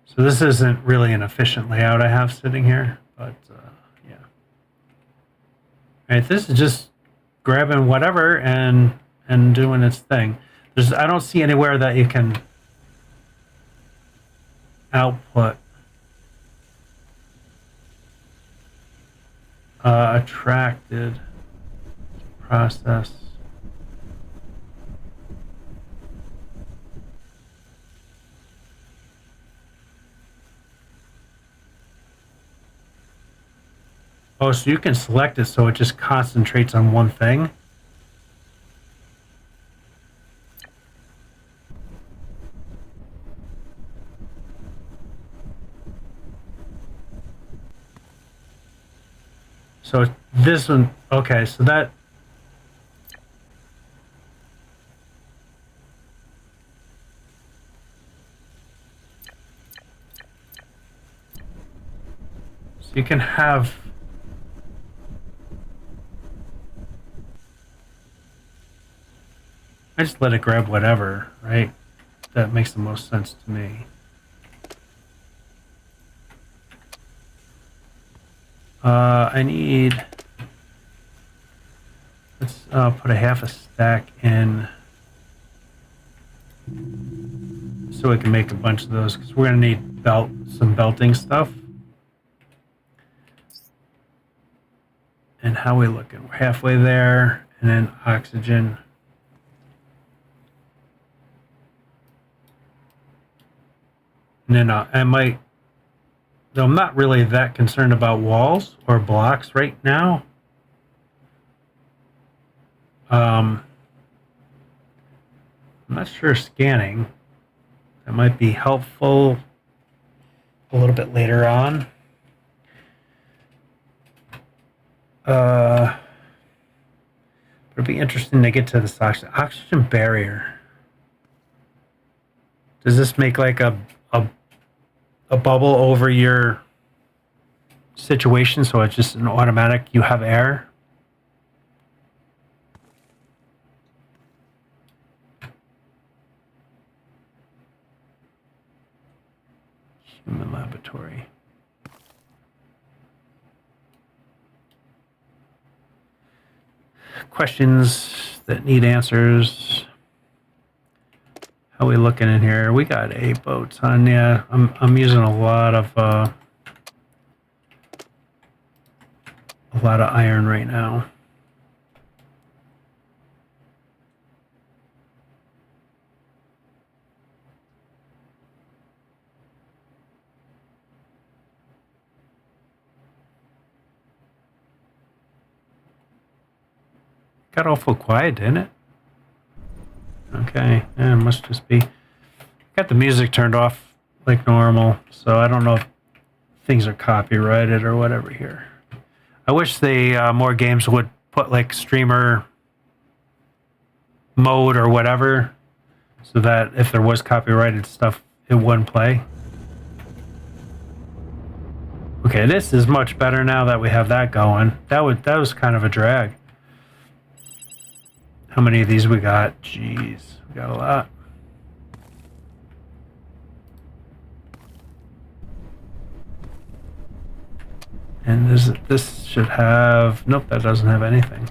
So this isn't really an efficient layout I have sitting here, but yeah. All right, this is just grabbing whatever and doing its thing. I don't see anywhere that you can output attracted process. Oh, so you can select it so it just concentrates on one thing. So this one, okay, so that, so you can have, I just let it grab whatever, right? That makes the most sense to me. I need, let's put a half a stack in so we can make a bunch of those, because we're going to need some belting stuff. And how we looking? We're halfway there, and then oxygen. And then I might, though I'm not really that concerned about walls or blocks right now. I'm not sure scanning. That might be helpful a little bit later on. It'd be interesting to get to this oxygen barrier. Does this make like a bubble over your situation so it's just an automatic you have air? Human laboratory. Questions that need answers. How we looking in here? We got 8 boats on. Yeah, I'm using a lot of iron right now. Got awful quiet, didn't it? Okay, yeah, it must just be. Got the music turned off like normal, so I don't know if things are copyrighted or whatever here. I wish the more games would put like streamer mode or whatever, so that if there was copyrighted stuff, it wouldn't play. Okay, this is much better now that we have that going. That was kind of a drag. How many of these we got? Jeez, we got a lot. And this should have... Nope, that doesn't have anything.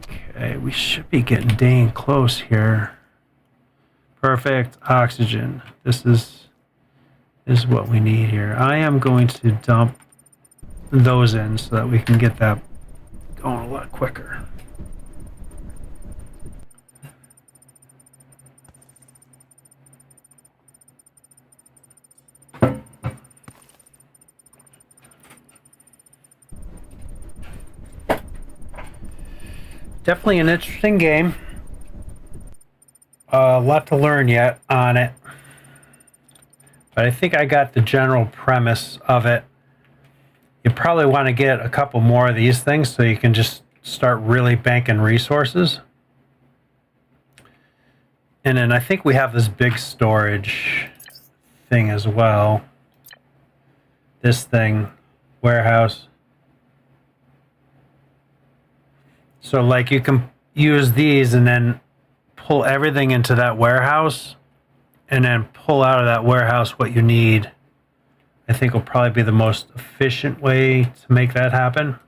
Okay, we should be getting dang close here. Perfect. Oxygen. This is what we need here. I am going to dump those in so that we can get that going a lot quicker. Definitely an interesting game. A lot to learn yet on it. But I think I got the general premise of it. You probably want to get a couple more of these things so you can just start really banking resources. And then I think we have this big storage thing as well. This thing, warehouse. So like you can use these and then pull everything into that warehouse and then pull out of that warehouse what you need. I think will probably be the most efficient way to make that happen.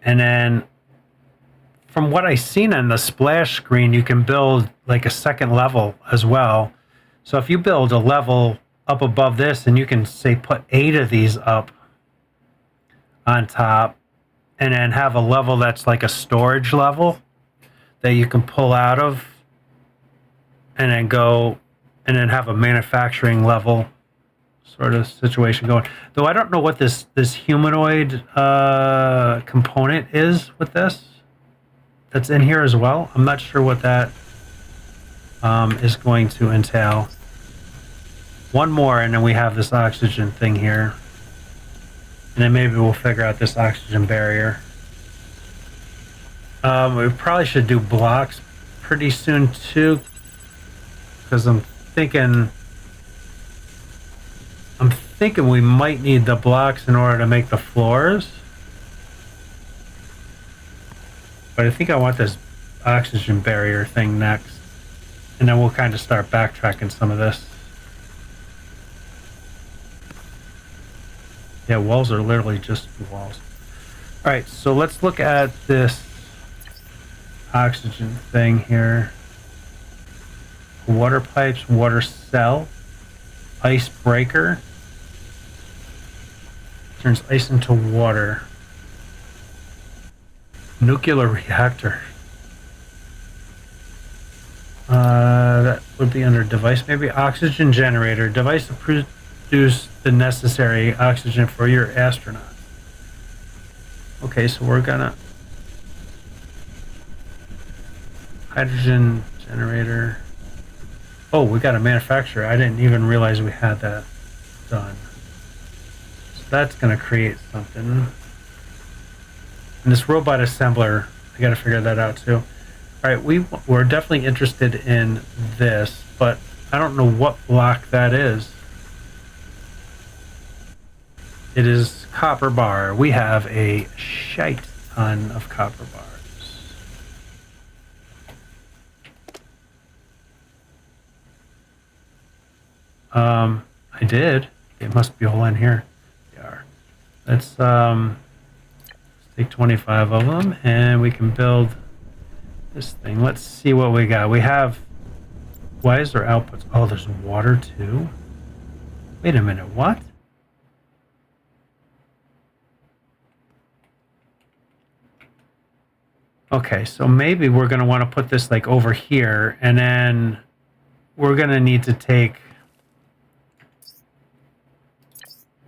And then from what I've seen on the splash screen, you can build like a second level as well. So if you build a level up above this, and you can say put 8 of these up on top, and then have a level that's like a storage level that you can pull out of, and then go and then have a manufacturing level sort of situation going. Though I don't know what this humanoid component is with this that's in here as well. I'm not sure what that is going to entail. One more, and then we have this oxygen thing here. And then maybe we'll figure out this oxygen barrier. We probably should do blocks pretty soon too, because I'm thinking we might need the blocks in order to make the floors. But I think I want this oxygen barrier thing next, and then we'll kind of start backtracking some of this. Yeah, walls are literally just walls. All right, so let's look at this oxygen thing here. Water pipes, water cell, ice breaker. Turns ice into water. Nuclear reactor. would be under device, maybe oxygen generator. Device to produce the necessary oxygen for your astronaut. Okay, so we're gonna hydrogen generator. Oh, we got a manufacturer. I didn't even realize we had that done. So that's gonna create something. And this robot assembler, I gotta figure that out too. All right, we're definitely interested in this, but I don't know what block that is. It is copper bar. We have a shite ton of copper bars. I did. It must be all in here. They are. Let's take 25 of them, and we can build this thing. Let's see what we got. We have. Why is there outputs? Oh, there's water too. Wait a minute. What? Okay, so maybe we're going to want to put this like over here, and then we're going to need to take.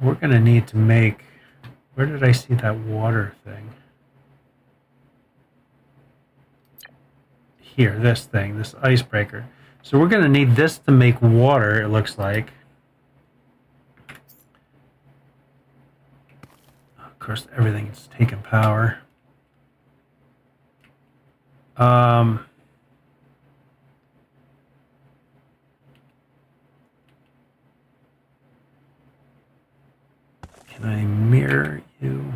We're going to need to make. Where did I see that water thing? Here, this thing, this icebreaker. So we're going to need this to make water, it looks like. Of course, everything is taking power. Can I mirror you?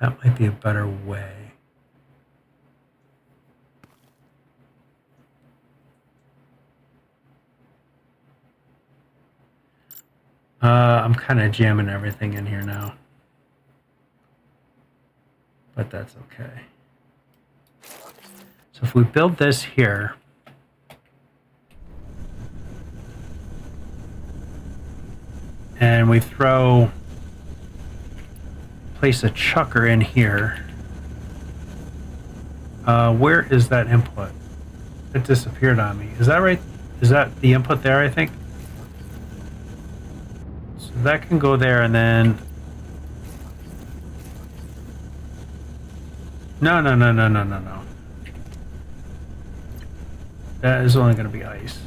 That might be a better way. I'm kind of jamming everything in here now. But that's okay. So if we build this here, and we place a chucker in here, where is that input? It disappeared on me. Is that right? Is that the input there, I think? So that can go there, and then... No. That is only going to be ice.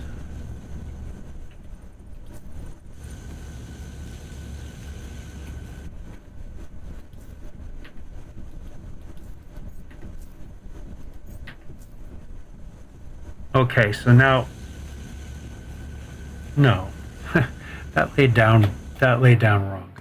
Okay, so now... No. That laid down wrong.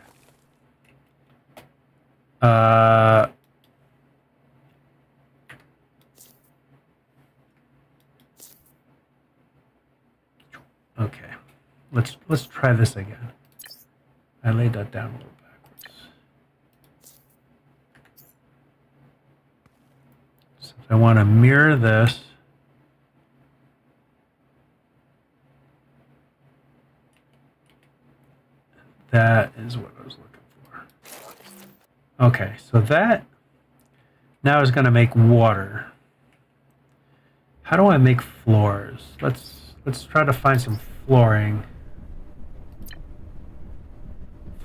Okay. Let's try this again. I laid that down a little backwards. So if I want to mirror this, that is what I was looking for. Okay, so that now is going to make water. How do I make floors? Let's try to find some flooring.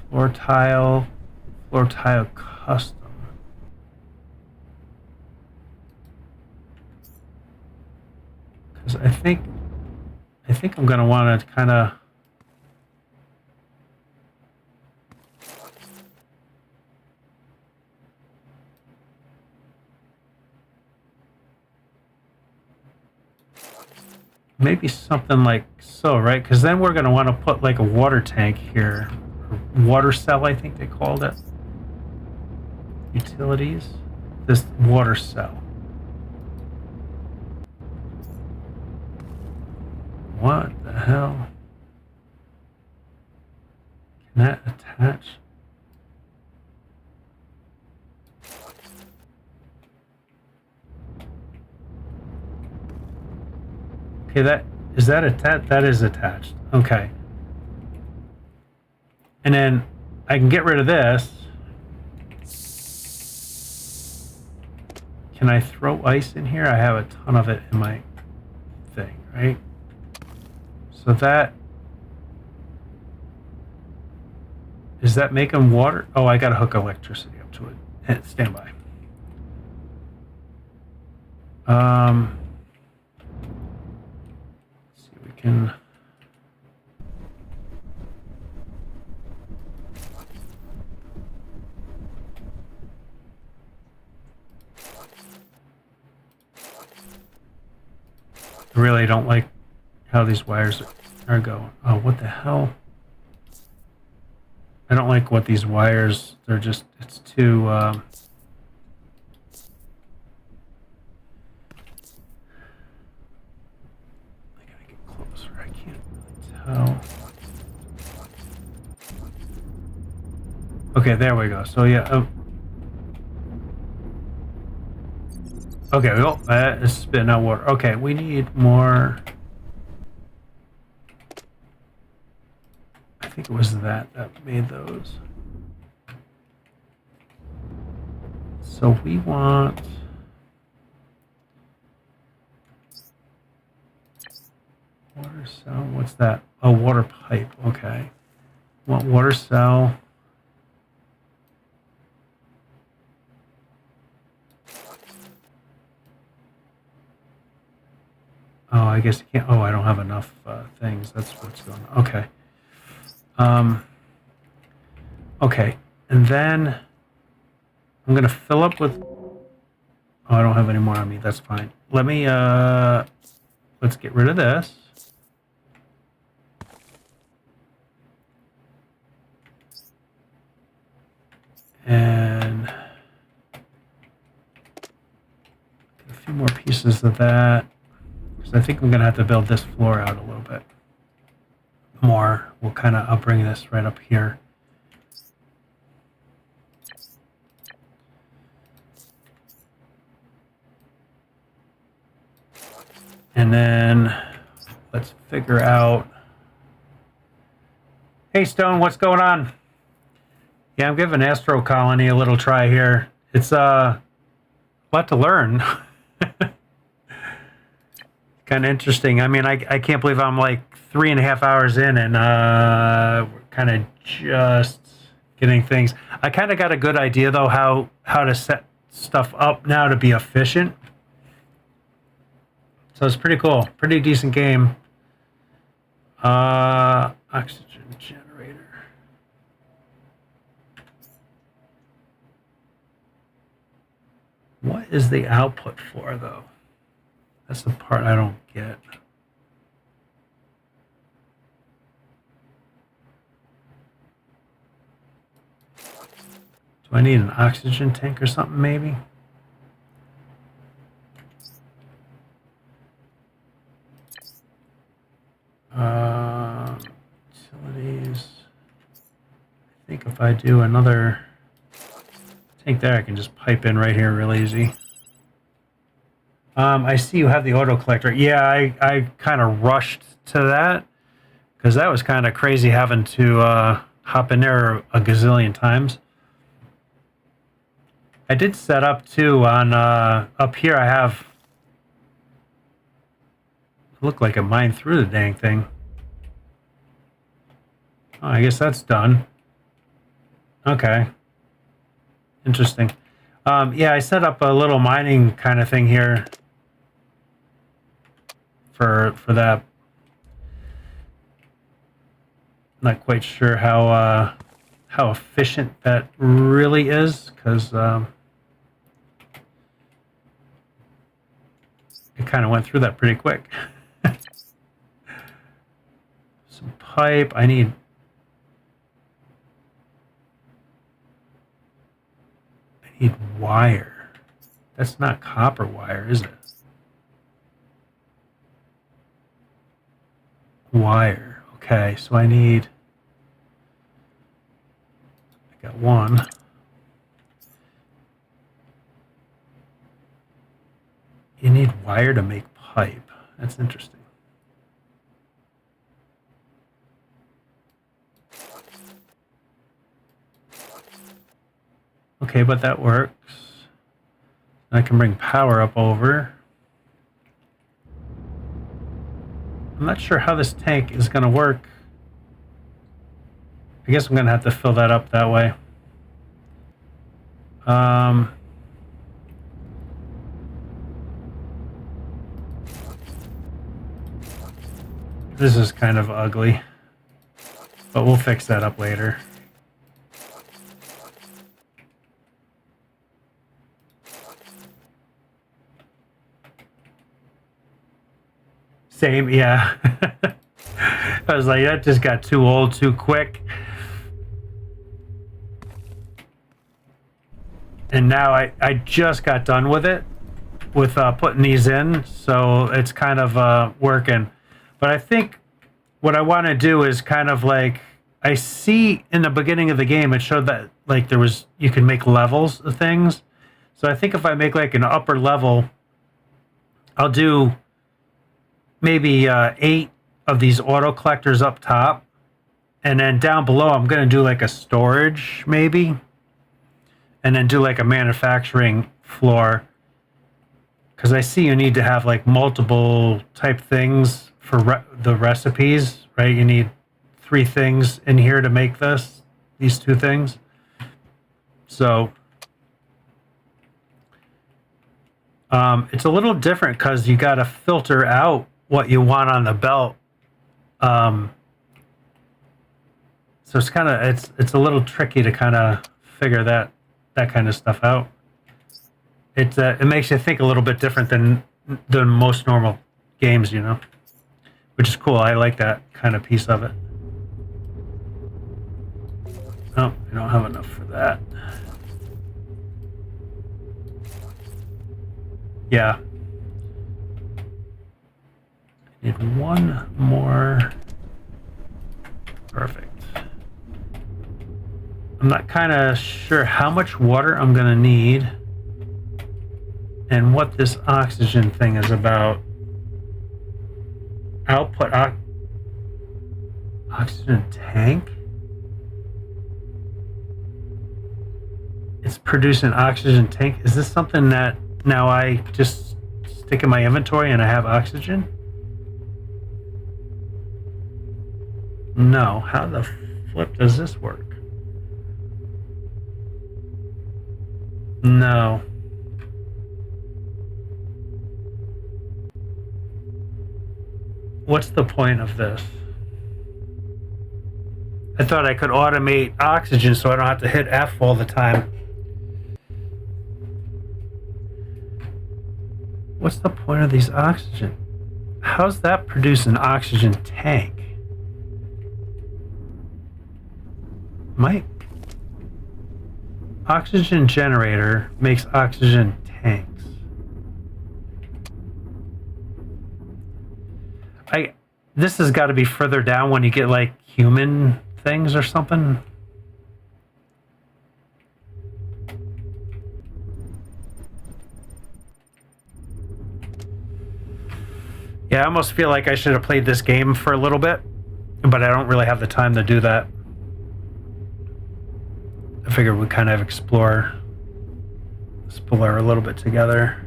Floor tile custom. Because I think I'm going to want to kind of... Maybe something like so, right? Because then we're going to want to put like a water tank here. Or water cell, I think they called it. Utilities. This water cell. What the hell? Can that attach? Okay, is that attached? That is attached. Okay. And then I can get rid of this. Can I throw ice in here? I have a ton of it in my thing, right? So that... Is that making water? Oh, I gotta hook electricity up to it. Stand by. Let's see, we can... I really don't like how these wires are going. Oh, what the hell? I don't like what these wires, they're just, it's too, I gotta get closer, I can't really tell. Okay, there we go. So yeah, okay, well, that is spitting out water. Okay, we need more. I think it was that made those. So we want water cell. What's that? Oh, water pipe. Okay. Want water cell. Oh, I guess you can't. Oh, I don't have enough things. That's what's going on. Okay. Okay, and then I'm gonna fill up with. Oh, I don't have any more on me. That's fine. Let me. Let's get rid of this. And get a few more pieces of that. Because I think I'm gonna have to build this floor out a little bit more. We'll kind of. I'll bring this right up here. And then let's figure out. Hey Stone, what's going on? Yeah, I'm giving Astro Colony a little try here. It's a lot to learn. Kind of interesting. I mean, I can't believe I'm like 3.5 hours in and we're kind of just getting things. I kind of got a good idea though how to set stuff up now to be efficient. So it's pretty cool. Pretty decent game. Oxygen generator. What is the output for, though? That's the part I don't get. Do I need an oxygen tank or something, maybe? Utilities. I think if I do another tank there, I can just pipe in right here real easy. I see you have the auto collector. Yeah, I kind of rushed to that because that was kind of crazy having to hop in there a gazillion times. I did set up too on up here. I have look like a mine through the dang thing. Oh, I guess that's done. Okay. Interesting. Yeah, I set up a little mining kind of thing here for that. Not quite sure how efficient that really is because it kind of went through that pretty quick. Some pipe. I need wire. That's not copper wire, is it? Wire. Okay, so I got one. You need wire to make pipe. That's interesting. Okay, but that works. I can bring power up over. I'm not sure how this tank is going to work. I guess I'm going to have to fill that up that way. This is kind of ugly, but we'll fix that up later. Same, yeah. I was like, that just got too old too quick. And now I just got done with it, with putting these in, so it's kind of working. But I think what I want to do is kind of like, I see in the beginning of the game it showed that like there was, you can make levels of things. So I think if I make like an upper level, I'll do maybe 8 of these auto collectors up top, and then down below I'm going to do like a storage maybe, and then do like a manufacturing floor, because I see you need to have like multiple type things for the recipes, right? You need 3 things in here to make these 2 things. So it's a little different because you got to filter out what you want on the belt. So it's kind of, it's a little tricky to kind of figure that kind of stuff out. It makes you think a little bit different than most normal games, you know, which is cool. I like that kind of piece of it. Oh, I don't have enough for that. Yeah. I need 1 more. Perfect. I'm not kind of sure how much water I'm going to need and what this oxygen thing is about. Output oxygen tank? It's producing oxygen tank. Is this something that now I just stick in my inventory and I have oxygen? No. How the flip does this work? No. What's the point of this? I thought I could automate oxygen so I don't have to hit F all the time. What's the point of these oxygen? How's that produce an oxygen tank? My oxygen generator makes oxygen tanks. This has got to be further down when you get like human things or something. Yeah, I almost feel like I should have played this game for a little bit, but I don't really have the time to do that. I figured we'd kind of explore a little bit together.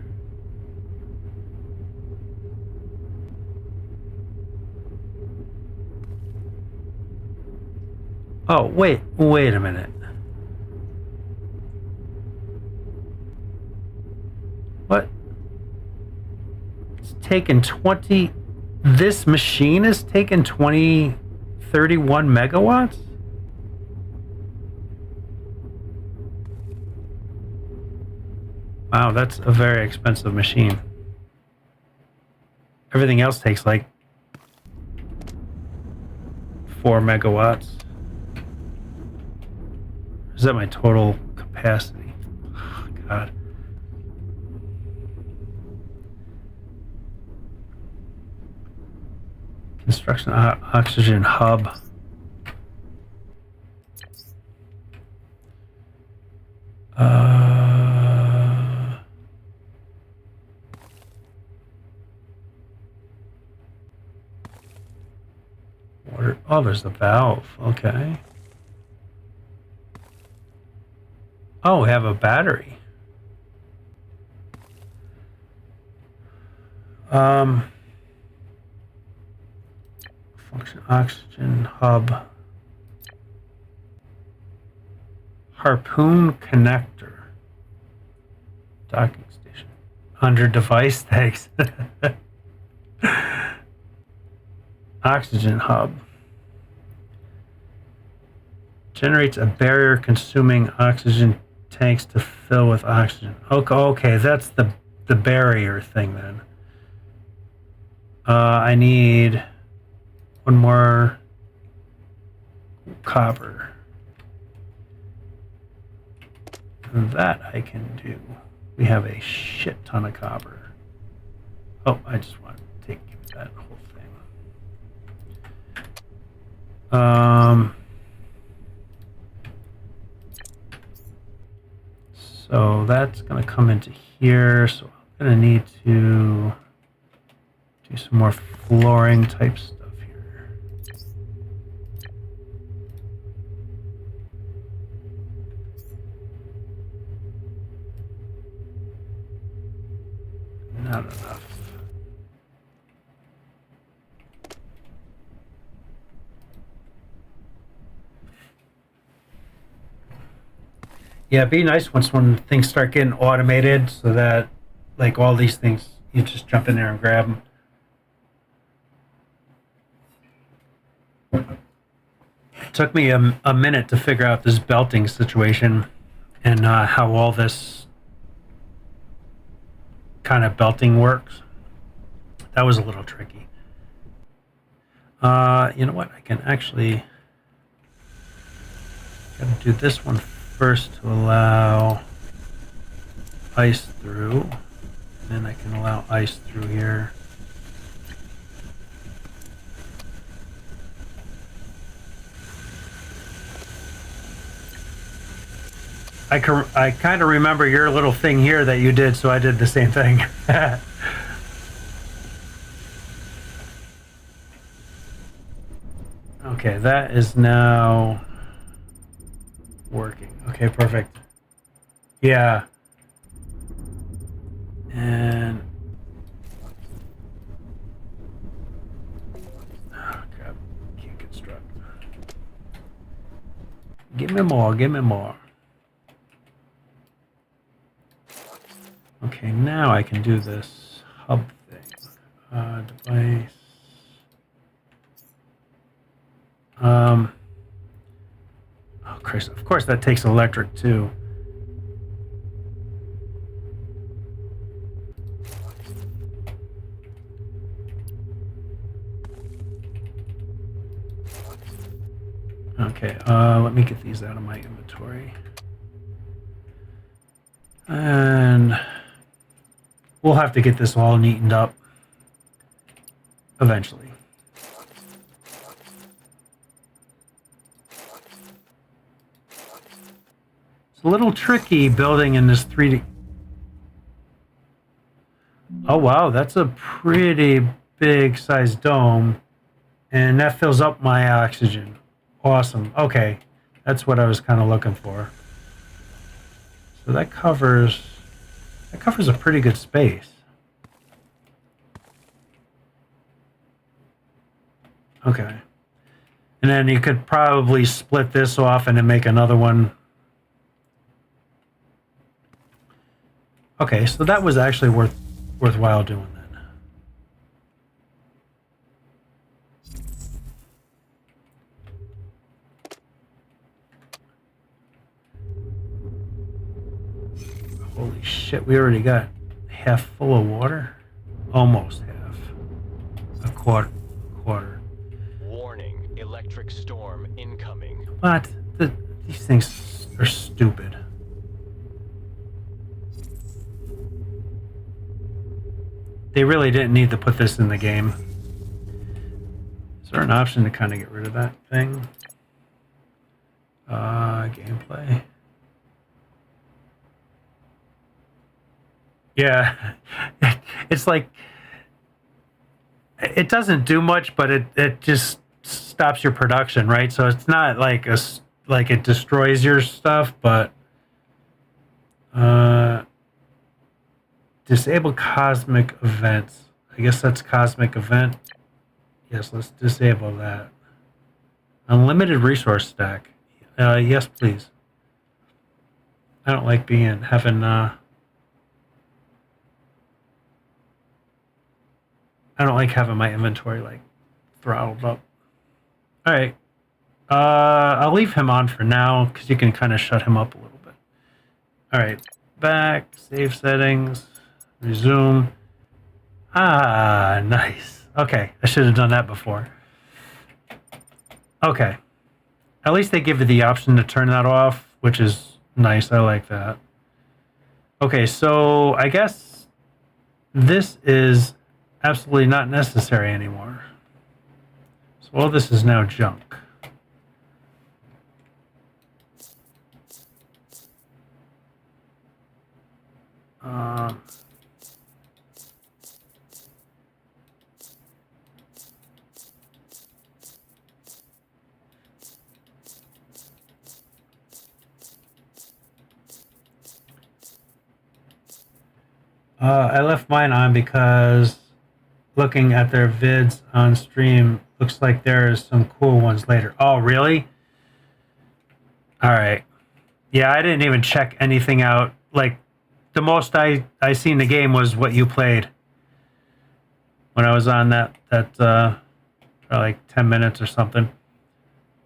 Oh, wait a minute. What? It's taken 20... This machine is taking 31 megawatts? Wow, that's a very expensive machine. Everything else takes like 4 megawatts. Is that my total capacity? Oh, God. Construction oxygen hub. Water. Oh, there's the valve. Okay. Oh, we have a battery. Function oxygen hub. Harpoon connector. Docking station. Under device, thanks. Oxygen hub. Generates a barrier consuming oxygen tanks to fill with oxygen. Okay, that's the barrier thing then. I need one more copper. And that I can do. We have a shit ton of copper. Oh, I just want to take that whole thing. So that's going to come into here. So I'm going to need to do some more flooring type stuff here. Not enough. Yeah, it'd be nice once when things start getting automated so that, like, all these things, you just jump in there and grab them. It took me a minute to figure out this belting situation and how all this kind of belting works. That was a little tricky. You know what? I can actually gotta do this one first to allow ice through. And then I can allow ice through here. I kind of remember your little thing here that you did, so I did the same thing. Okay, that is now working. Okay, perfect. Yeah. And oh god, can't construct. Give me more, give me more. Okay, now I can do this hub thing. Device. Oh Christ, of course that takes electric too. Okay, let me get these out of my inventory. And we'll have to get this all neatened up eventually. It's a little tricky building in this 3D. Oh wow, that's a pretty big sized dome. And that fills up my oxygen. Awesome. Okay, that's what I was kind of looking for. So that covers a pretty good space. Okay. And then you could probably split this off and then make another one. Okay, so that was actually worthwhile doing that. Holy shit, we already got half full of water? Almost half. A quarter. Warning, electric storm incoming. What? These things are stupid. They really didn't need to put this in the game. Is there an option to kind of get rid of that thing? Gameplay. Yeah, it's like it doesn't do much, but it just stops your production, right? So it's not like it destroys your stuff, but disable cosmic events. I guess that's cosmic event. Yes, let's disable that. Unlimited resource stack. Yes, please. I don't like having I don't like having my inventory like throttled up. All right. I'll leave him on for now because you can kind of shut him up a little bit. All right. Back, save settings, resume. Ah, nice. Okay, I should have done that before. Okay. At least they give you the option to turn that off, which is nice. I like that. Okay, so I guess this is absolutely not necessary anymore. So all this is now junk. I left mine on because looking at their vids on stream, looks like there's some cool ones later. Oh, really? All right. Yeah, I didn't even check anything out. Like, the most I seen the game was what you played when I was on that for like 10 minutes or something.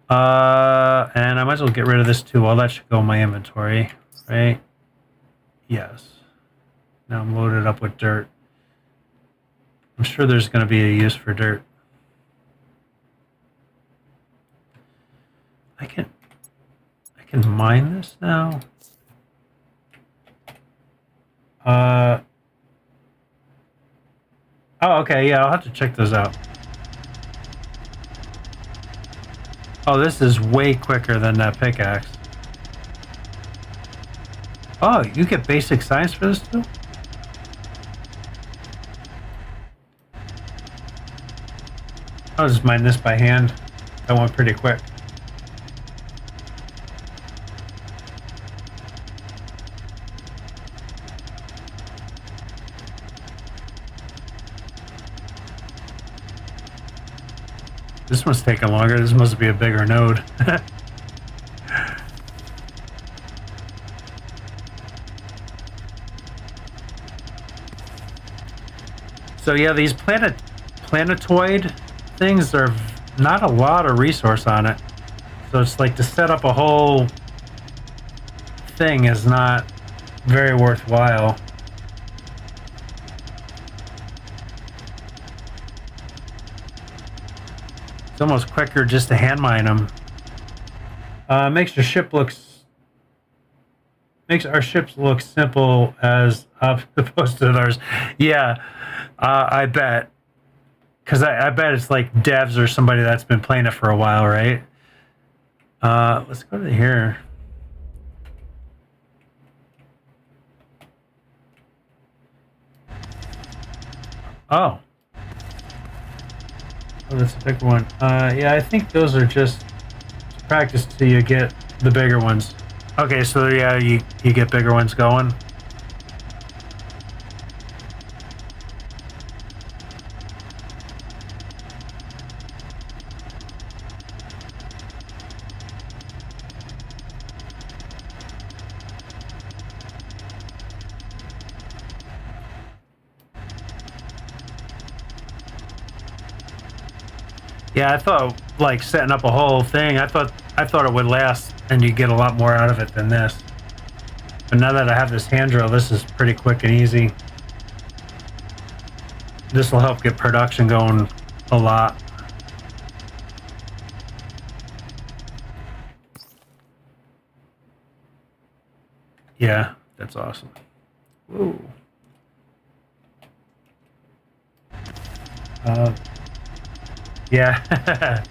And I might as well get rid of this too. All that should go in my inventory, right? Yes. Now I'm loaded up with dirt. I'm sure there's going to be a use for dirt. I can mine this now. Oh, okay. Yeah, I'll have to check those out. Oh, this is way quicker than that pickaxe. Oh, you get basic science for this too? I'll just mine this by hand. That went pretty quick. This one's taking longer. This must be a bigger node. So yeah, these planetoid things are not a lot of resource on it. So it's like to set up a whole thing is not very worthwhile. It's almost quicker just to hand mine them. Makes our ships look simple as opposed to ours. Yeah, I bet. Because I bet it's like devs or somebody that's been playing it for a while, right? Let's go to here. Oh. Oh, that's a big one. Yeah, I think those are just practice till you get the bigger ones. Okay, so yeah, you get bigger ones going. Yeah, I thought like setting up a whole thing. I thought it would last, and you get a lot more out of it than this. But now that I have this hand drill, this is pretty quick and easy. This will help get production going a lot. Yeah, that's awesome. Woo. Yeah.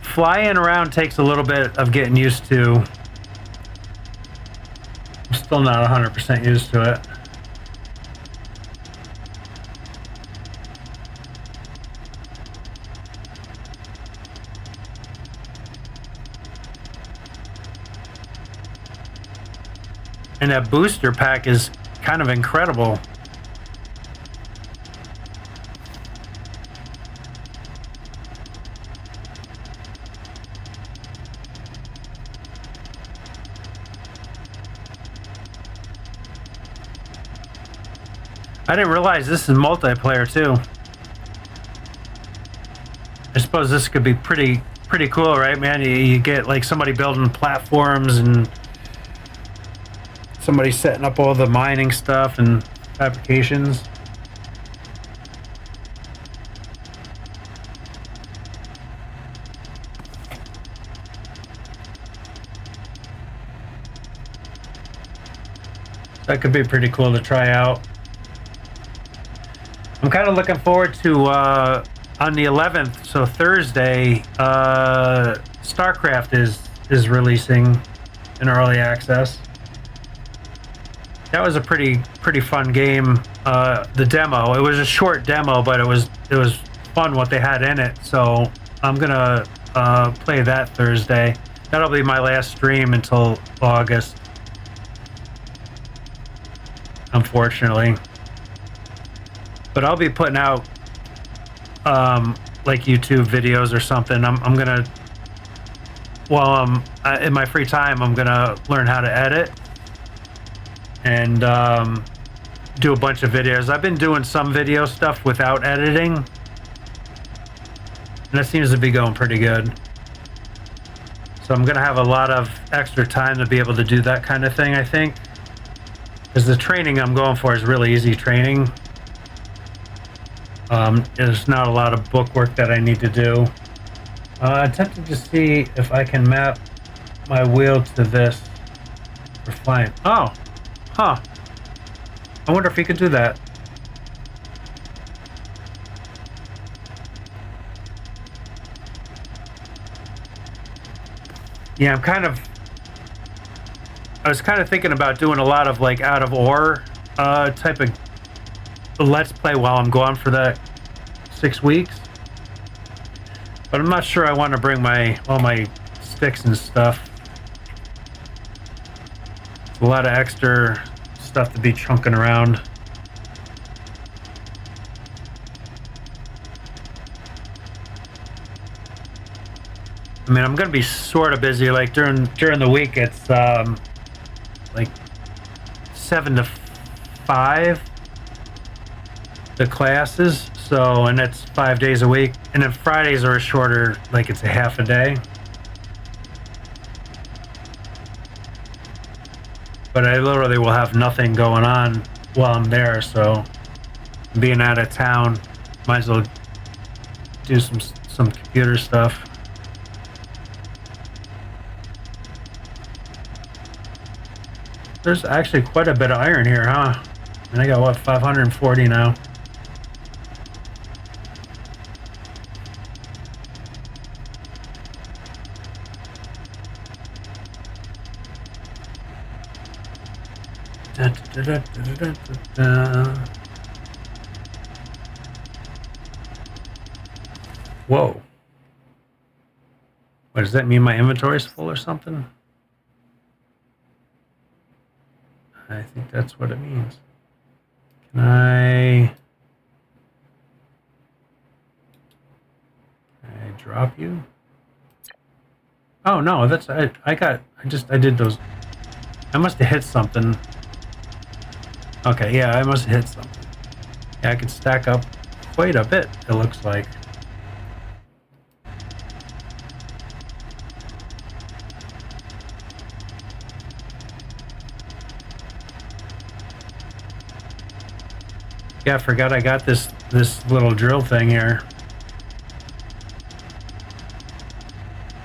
Flying around takes a little bit of getting used to. I'm still not 100% used to it. And that booster pack is kind of incredible. I didn't realize this is multiplayer too. I suppose this could be pretty cool, right, man? You get like somebody building platforms and somebody setting up all the mining stuff and fabrications. That could be pretty cool to try out. I'm kind of looking forward to on the 11th, so Thursday, StarCraft is releasing in early access. That was a pretty fun game. The demo. It was a short demo, but it was fun what they had in it. So I'm gonna play that Thursday. That'll be my last stream until August, unfortunately. But I'll be putting out like YouTube videos or something. I'm gonna, while I'm in my free time, I'm gonna learn how to edit and do a bunch of videos. I've been doing some video stuff without editing, and that seems to be going pretty good. So I'm gonna have a lot of extra time to be able to do that kind of thing, I think, because the training I'm going for is really easy training. There's not a lot of book work that I need to do. I'm tempted to see if I can map my wheel to this for flying. Oh, huh. I wonder if you could do that. Yeah, I was kind of thinking about doing a lot of like out of ore type of let's play while I'm gone for that 6 weeks. But I'm not sure I want to bring all my sticks and stuff. It's a lot of extra stuff to be chunking around. I mean, I'm gonna be sort of busy. Like during the week, it's like 7 to 5. The classes, so, and it's 5 days a week, and then Fridays are shorter, like it's a half a day. But I literally will have nothing going on while I'm there, so being out of town, might as well do some computer stuff. There's actually quite a bit of iron here, huh? And I got what, 540 now. Whoa. What does that mean? My inventory's full or something? I think that's what it means. Can I drop you? Oh no, that's I did those. I must have hit something. Okay, yeah, I must have hit something. Yeah, I can stack up quite a bit, it looks like. Yeah, I forgot I got this little drill thing here.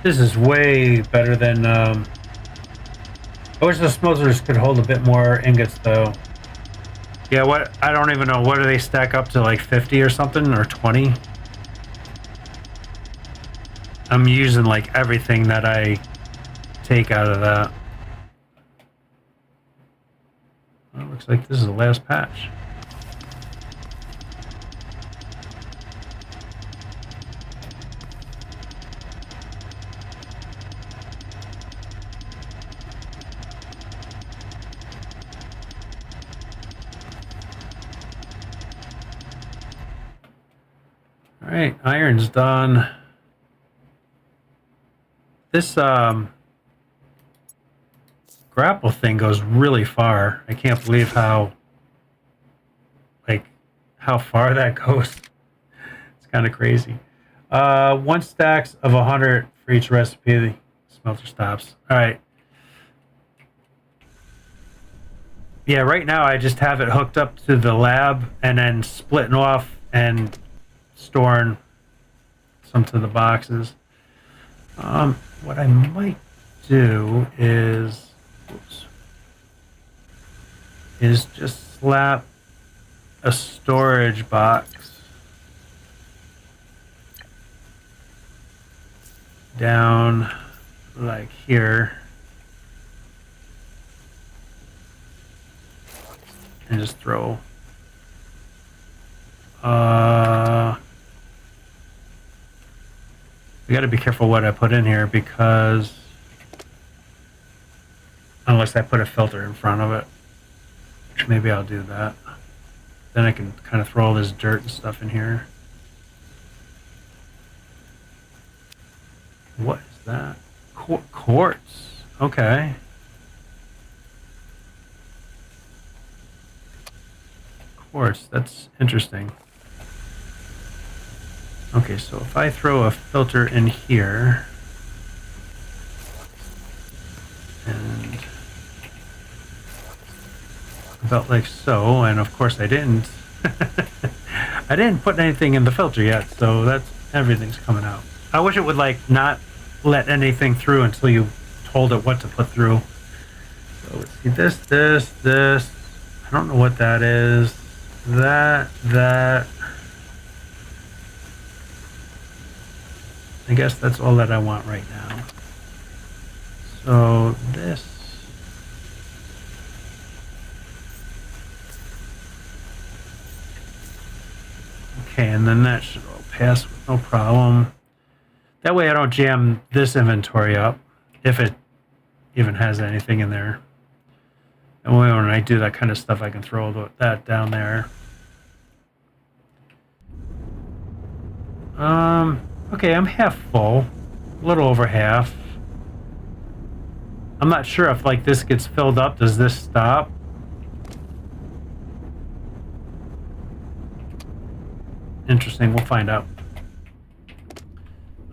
This is way better than I wish the smelters could hold a bit more ingots though. Yeah, what, I don't even know, what do they stack up to, like 50 or something, or 20? I'm using like everything that I take out of that. Well, it looks like this is the last patch. All right, iron's done. This grapple thing goes really far. I can't believe how how far that goes. It's kind of crazy. 1 stacks of 100 for each recipe. The smelter stops. All right. Yeah, right now I just have it hooked up to the lab and then splitting off and storing some to the boxes. What I might do is, just slap a storage box down like here and just throw I got to be careful what I put in here, because unless I put a filter in front of it, which maybe I'll do that, then I can kind of throw all this dirt and stuff in here. What is that? Quartz. Okay. Quartz. That's interesting. Okay, so if I throw a filter in here and about like so, and of course I didn't I didn't put anything in the filter yet, so that's everything's coming out. I wish it would like not let anything through until you told it what to put through. So let's see, this. I don't know what that is. That. I guess that's all that I want right now. So this. Okay, and then that should all pass with no problem. That way I don't jam this inventory up, if it even has anything in there. And when I do that kind of stuff, I can throw that down there. Okay, I'm half full, a little over half. I'm not sure if like this gets filled up, does this stop? Interesting, we'll find out.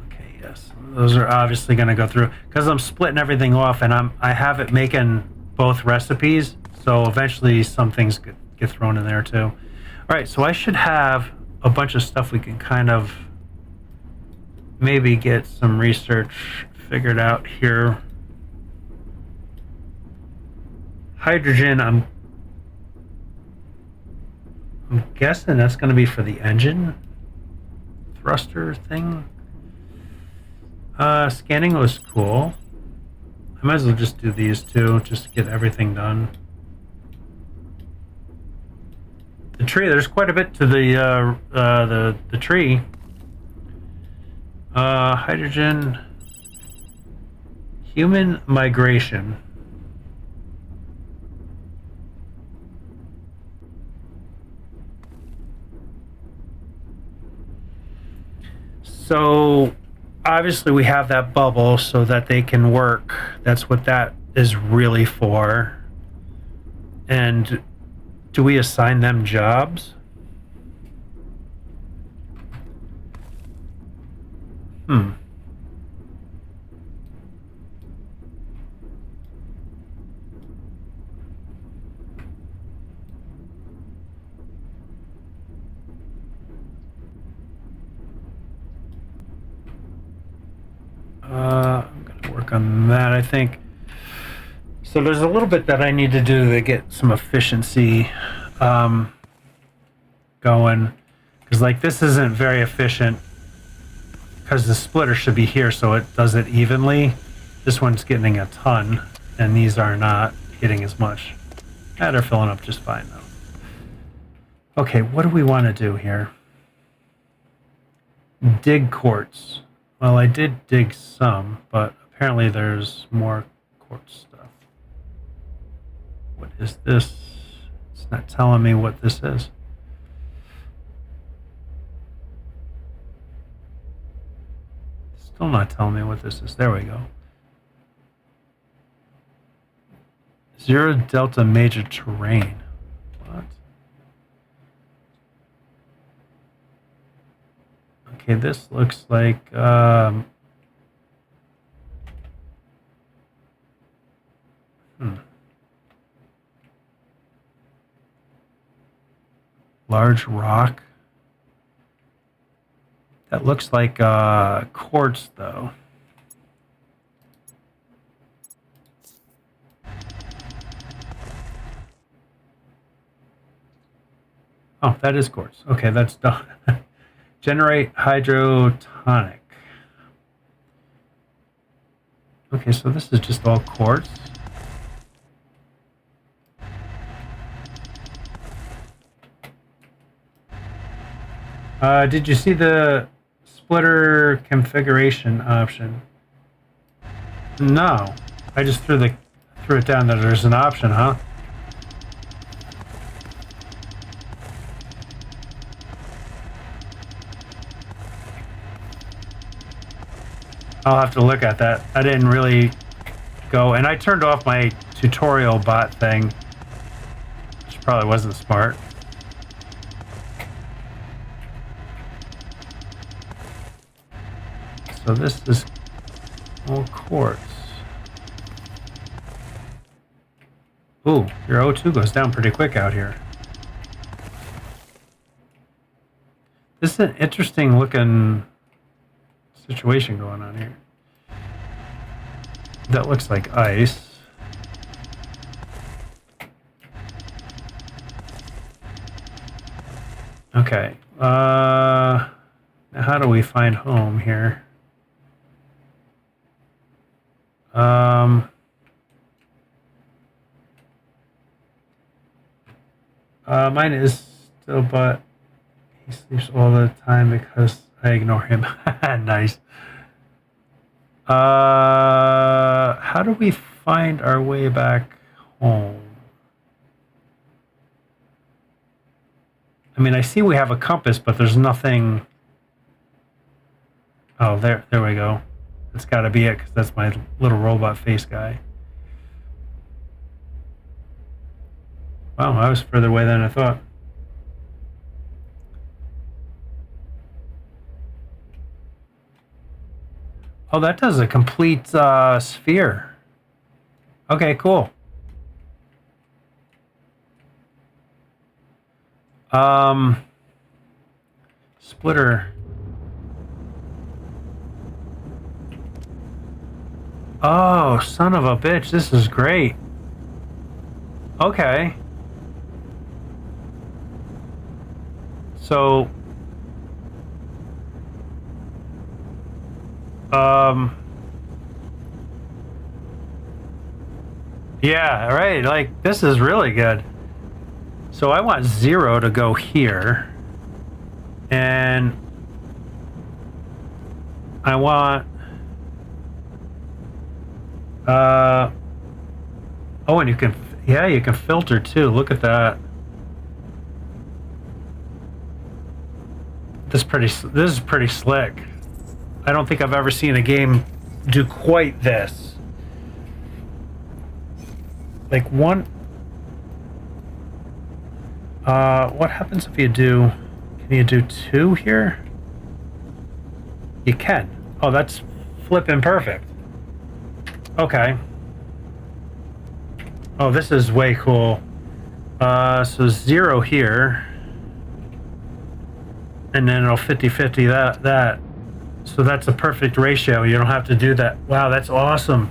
Okay, yes, those are obviously going to go through because I'm splitting everything off, and I have it making both recipes, so eventually some things get thrown in there too. All right, so I should have a bunch of stuff we can kind of maybe get some research figured out here. Hydrogen, I'm guessing that's going to be for the engine thruster thing. Scanning was cool. I might as well just do these two just to get everything done. The tree, there's quite a bit to the tree. Hydrogen, human migration. So obviously we have that bubble so that they can work. That's what that is really for. And do we assign them jobs? I'm going to work on that, I think. So there's a little bit that I need to do to get some efficiency going. Because like this isn't very efficient because the splitter should be here so it does it evenly. This one's getting a ton and these are not getting as much. They're filling up just fine though. Okay, what do we want to do here? Dig quartz. Well, I did dig some, but apparently there's more quartz stuff. What is this? It's not telling me what this is. Still not telling me what this is. There we go. Zero delta major terrain. What? Okay, this looks like large rock. That looks like quartz, though. Oh, that is quartz. Okay, that's done. Generate hydrotonic. Okay, so this is just all quartz. Did you see the splitter configuration option? No, I just threw it down that there's an option, huh? I'll have to look at that. I didn't really go, and I turned off my tutorial bot thing, which probably wasn't smart. So this is all quartz. Ooh, your O2 goes down pretty quick out here. This is an interesting looking situation going on here. That looks like ice. Okay. Now how do we find home here? Mine is still, but he sleeps all the time because I ignore him. Nice. How do we find our way back home? I mean, I see we have a compass, but there's nothing. Oh, there we go. That's got to be it, because that's my little robot face guy. Wow, I was further away than I thought. Oh, that does a complete sphere. Okay, cool. Splitter. Oh, son of a bitch, this is great. Okay. So, yeah, right, like, this is really good. So I want 0 to go here, and I want, oh, and you can, yeah, you can filter too, look at that. This is pretty slick. I don't think I've ever seen a game do quite this. Like one. What happens if you do? Can you do 2 here? You can. Oh, that's flipping perfect. Okay. Oh, this is way cool. So 0 here. And then it'll 50-50 that. So that's a perfect ratio. You don't have to do that. Wow, that's awesome.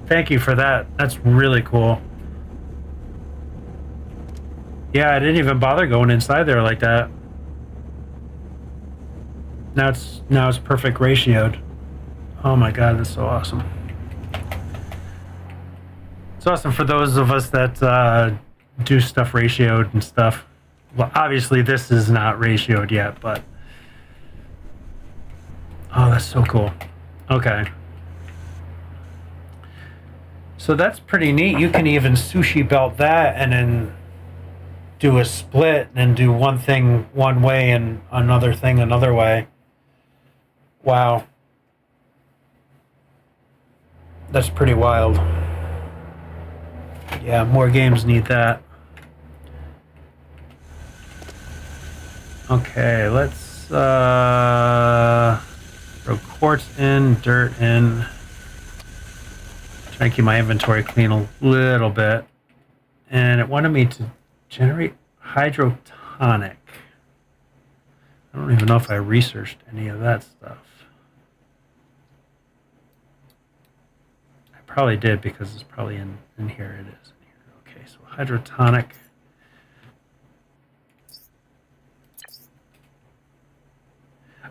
Thank you for that. That's really cool. Yeah, I didn't even bother going inside there like that. Now it's perfect ratioed. Oh my god, that's so awesome. It's awesome for those of us that do stuff ratioed and stuff. Well, obviously this is not ratioed yet, but oh, that's so cool. Okay. So that's pretty neat. You can even sushi belt that and then do a split and do one thing one way and another thing another way. Wow. That's pretty wild. Yeah, more games need that. Okay, let's throw quartz in, dirt in. Try and keep my inventory clean a little bit. And it wanted me to generate hydrotonic. I don't even know if I researched any of that stuff. I probably did because it's probably in here. It is in here. Okay, so hydrotonic.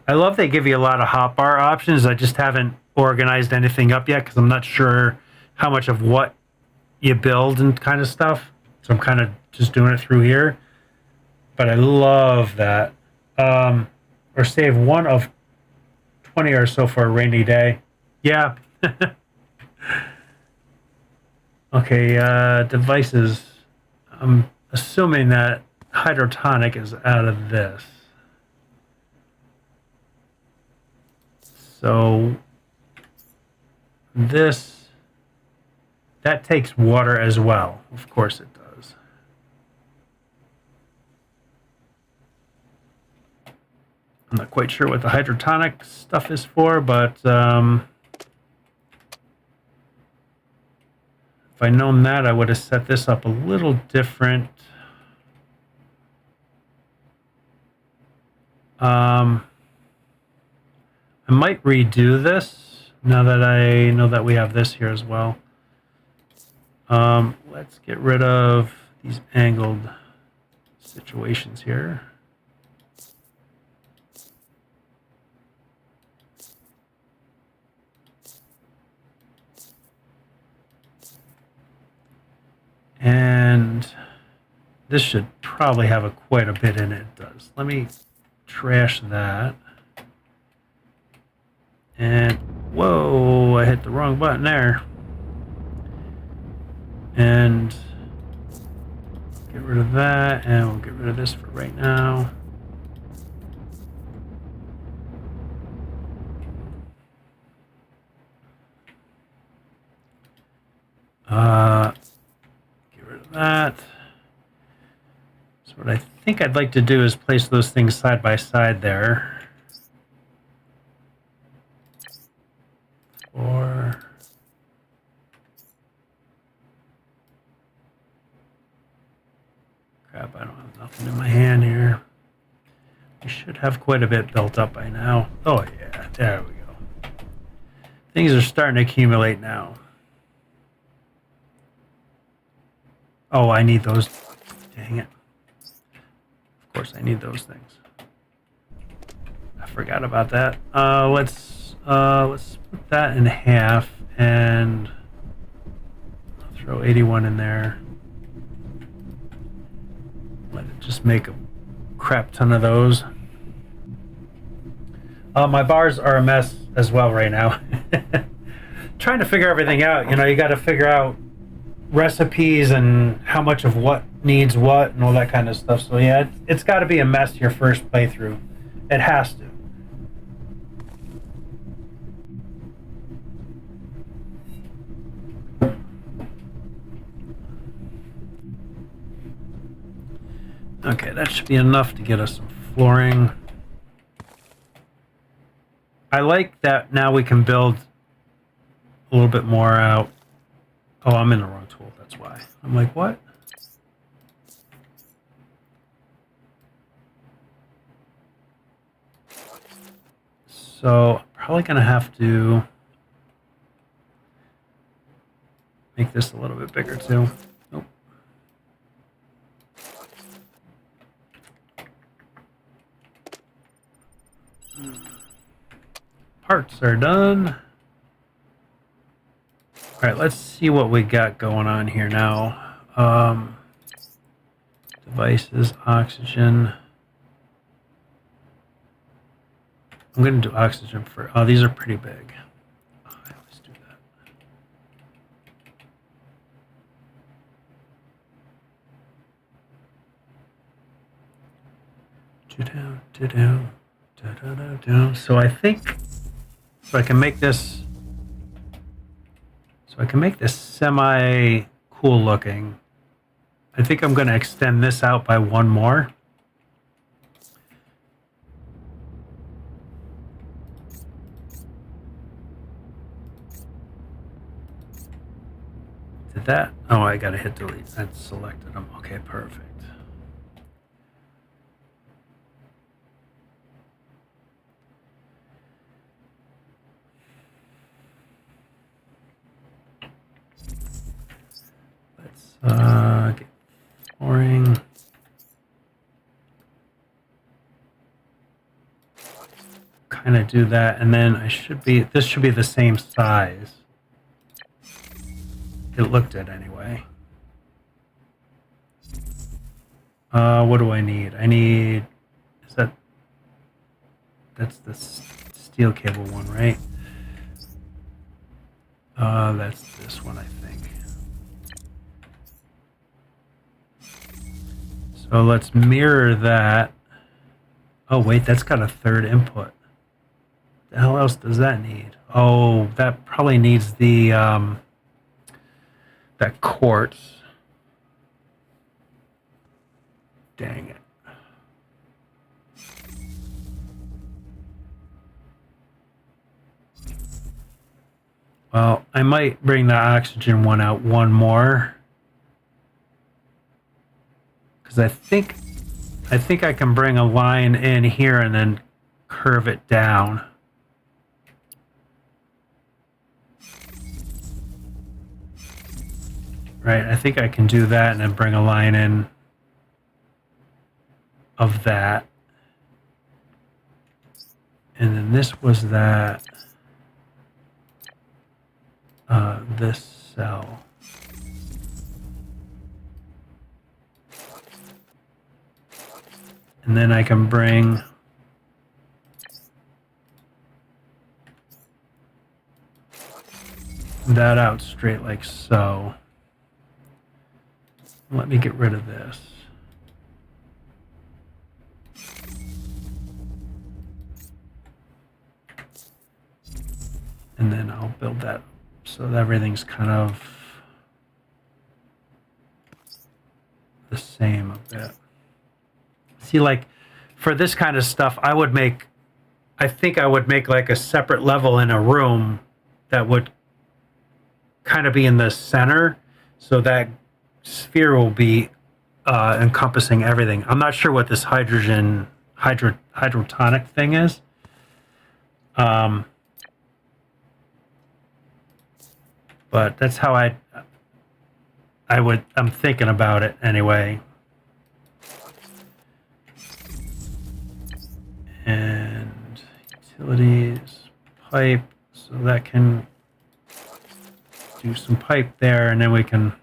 I love they give you a lot of hotbar options. I just haven't organized anything up yet because I'm not sure how much of what you build and kind of stuff. So I'm kind of just doing it through here. But I love that. Or save 1 of 20 or so for a rainy day. Yeah. Okay, devices. I'm assuming that hydrotonic is out of this. So this, that takes water as well. Of course it does. I'm not quite sure what the hydrotonic stuff is for, but if I'd known that, I would have set this up a little different. I might redo this now that I know that we have this here as well. Let's get rid of these angled situations here. And this should probably have quite a bit in it. It does. Let me trash that. And whoa, I hit the wrong button there. And get rid of that, and we'll get rid of this for right now. Get rid of that. So what I think I'd like to do is place those things side by side there. Or crap, I don't have nothing in my hand here. I should have quite a bit built up by now. Oh yeah, there we go. Things are starting to accumulate now. Oh, I need those. Dang it. Of course I need those things. I forgot about that. Let's split that in half and I'll throw 81 in there. Let it just make a crap ton of those. My bars are a mess as well right now. Trying to figure everything out. You know, you got to figure out recipes and how much of what needs what and all that kind of stuff. So yeah, it's got to be a mess your first playthrough. It has to. Okay, that should be enough to get us some flooring. I like that now we can build a little bit more out. Oh, I'm in the wrong tool, that's why. I'm like, what? So, I'm probably going to have to make this a little bit bigger too. Nope. Parts are done. All right, let's see what we got going on here now. Devices, oxygen. I'm going to do oxygen for. Oh, these are pretty big. Oh, I always do that. So I think so I can make this. So I can make this semi cool looking. I think I'm going to extend this out by one more. Did that? Oh, I gotta hit delete. That selected them. Okay, perfect. Let's get flooring. Kind of do that, and then this should be the same size. It looked it anyway. What do I need? That's the steel cable one, right? That's this one, I think. So let's mirror that. Oh wait, that's got a third input. The hell else does that need? Oh, that probably needs the that quartz. Dang it. Well, I might bring the oxygen one out one more. Because I think I can bring a line in here and then curve it down. Right, I think I can do that and then bring a line in of that. And then this was that, this cell. And then I can bring that out straight like so. Let me get rid of this. And then I'll build that so that everything's kind of the same a bit. See, like for this kind of stuff, I think I would make like a separate level in a room that would kind of be in the center, so that sphere will be encompassing everything. I'm not sure what this hydrotonic thing is. But that's how I'm thinking about it anyway. And utilities, pipe, so that can do some pipe there, and then we can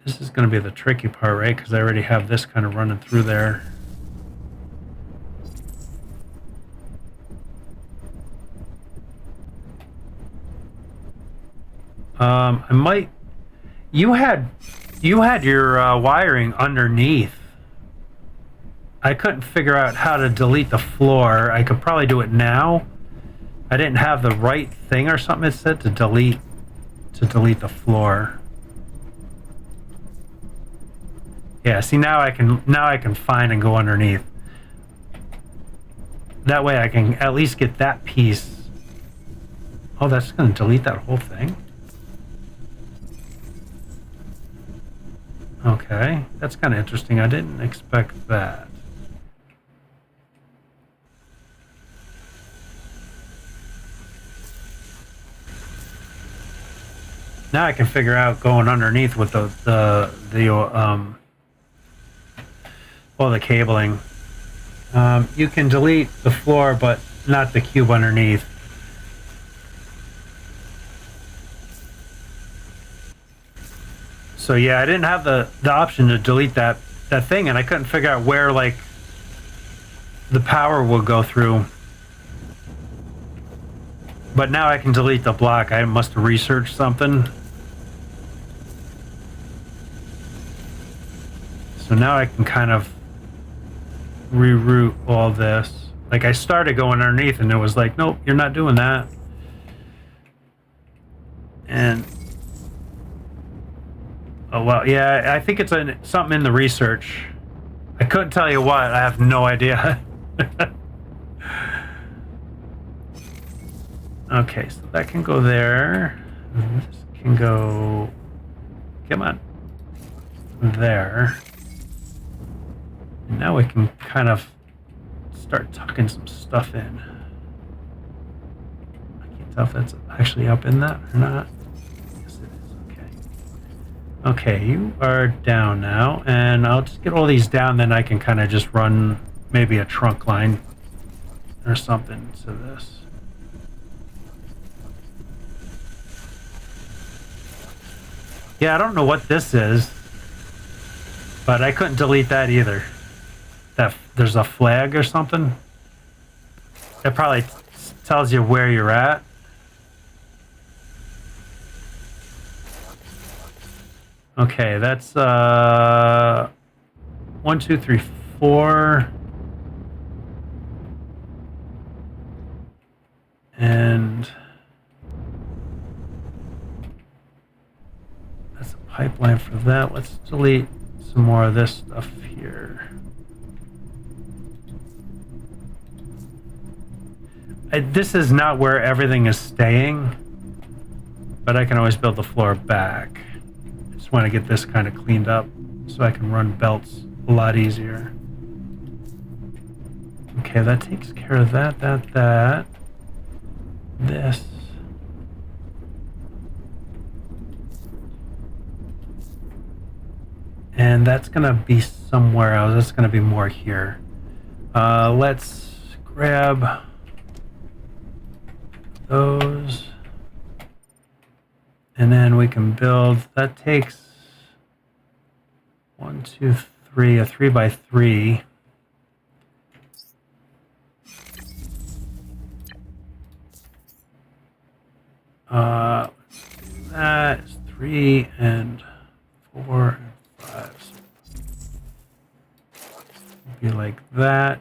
this is going to be the tricky part, right? Because I already have this kind of running through there. I might. You had your wiring underneath. I couldn't figure out how to delete the floor. I could probably do it now. I didn't have the right thing or something. It said to delete the floor. Yeah. See, now I can find and go underneath. That way I can at least get that piece. Oh, that's going to delete that whole thing? Okay, that's kind of interesting. I didn't expect that. Now I can figure out going underneath with the cabling. You can delete the floor, but not the cube underneath. So yeah, I didn't have the option to delete that thing, and I couldn't figure out where like the power will go through. But now I can delete the block. I must have researched something. So now I can kind of reroute all this. Like I started going underneath and it was like, nope, you're not doing that. And oh well, yeah, I think it's something in the research. I couldn't tell you what. I have no idea. Okay, so that can go there. This can go... Come on. There. And now we can kind of start tucking some stuff in. I can't tell if that's actually up in that or not. Yes, it is. Okay. Okay, you are down now, and I'll just get all these down, then I can kind of just run maybe a trunk line or something to this. Yeah, I don't know what this is, but I couldn't delete that either. That there's a flag or something. It probably tells you where you're at. Okay, that's 1, 2, 3, 4. And that's a pipeline for that. Let's delete some more of this stuff here. This is not where everything is staying, but I can always build the floor back. I just want to get this kind of cleaned up so I can run belts a lot easier. Okay, that takes care of that. This. And that's going to be somewhere else. That's going to be more here. Let's grab those. And then we can build, that takes 1, 2, 3, a 3 by 3. Let's do that. It's 3 and 4 and 5. So be like that.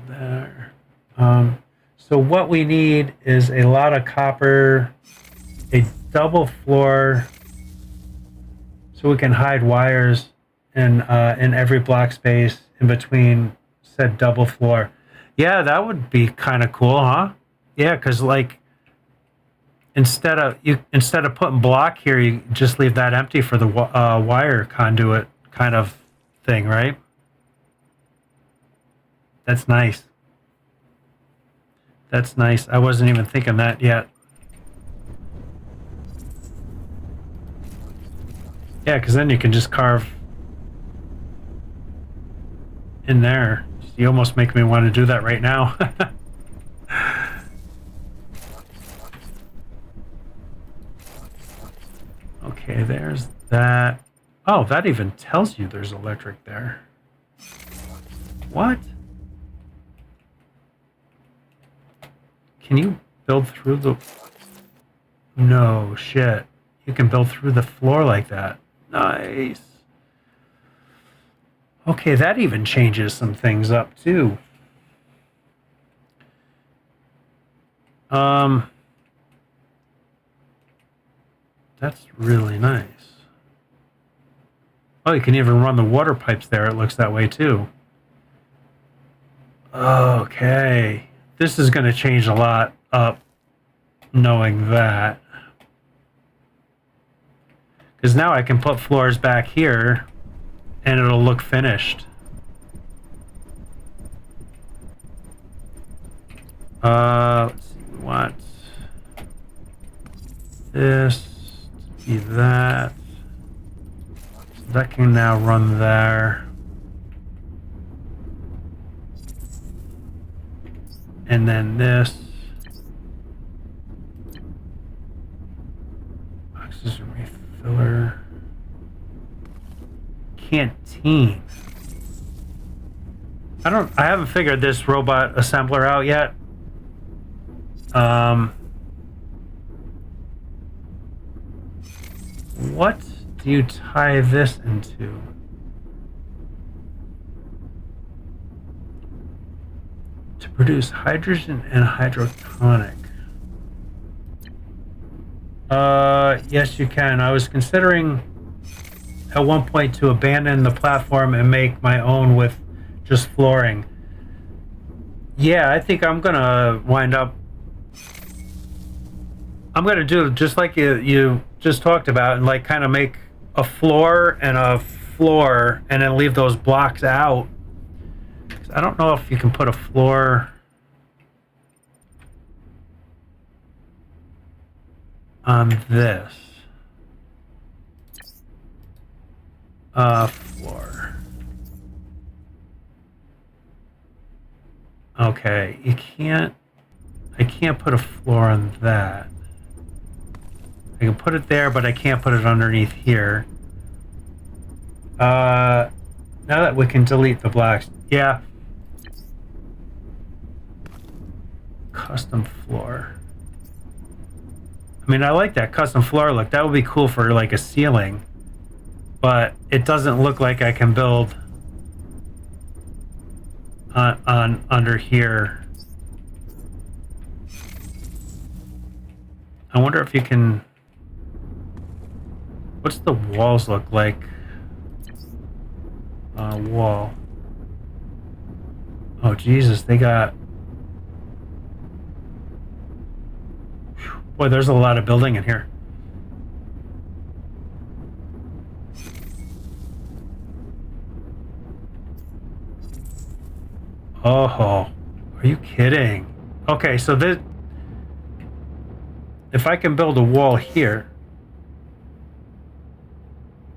There. So what we need is a lot of copper, a double floor, so we can hide wires in every block space in between said double floor. Yeah, that would be kind of cool, huh? Yeah, because like instead of putting block here, you just leave that empty for the wire conduit kind of thing, right? That's nice. That's nice. I wasn't even thinking that yet. Yeah, because then you can just carve in there. You almost make me want to do that right now. Okay, there's that. Oh, that even tells you there's electric there. What? Can you build through the... No shit. You can build through the floor like that. Nice. Okay, that even changes some things up too. That's really nice. Oh, you can even run the water pipes there. It looks that way too. Okay. This is going to change a lot up knowing that. Because now I can put floors back here and it'll look finished. Let's see, we want this to be that. So that can now run there. And then this. Oxygen refiller. Canteen. I haven't figured this robot assembler out yet. What do you tie this into? To produce hydrogen and hydrotonic. Yes, you can. I was considering at one point to abandon the platform and make my own with just flooring. Yeah, I think I'm gonna wind up. I'm gonna do just like you just talked about, and like kind of make a floor and a floor, and then leave those blocks out. 'Cause I don't know if you can put a floor on this. Floor. Okay, you can't. I can't put a floor on that. I can put it there, but I can't put it underneath here. Now that we can delete the blocks, yeah. Custom floor. I mean, I like that custom floor look. That would be cool for like a ceiling, but it doesn't look like I can build on under here. I wonder if you can. What's the walls look like? Wall. Oh Jesus, they got. Boy, there's a lot of building in here. Oh, are you kidding? Okay, so this. If I can build a wall here.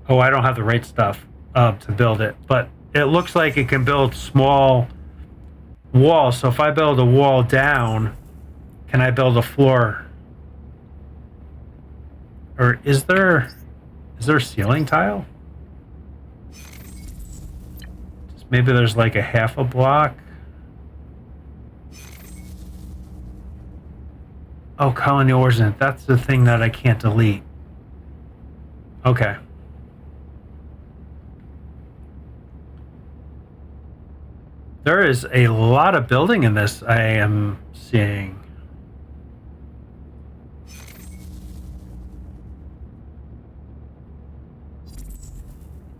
Oh, I don't have the right stuff to build it, but it looks like it can build small walls. So if I build a wall down, can I build a floor? Or is there a ceiling tile? Maybe there's like a half a block. Oh, colony origin. That's the thing that I can't delete. Okay. There is a lot of building in this I am seeing.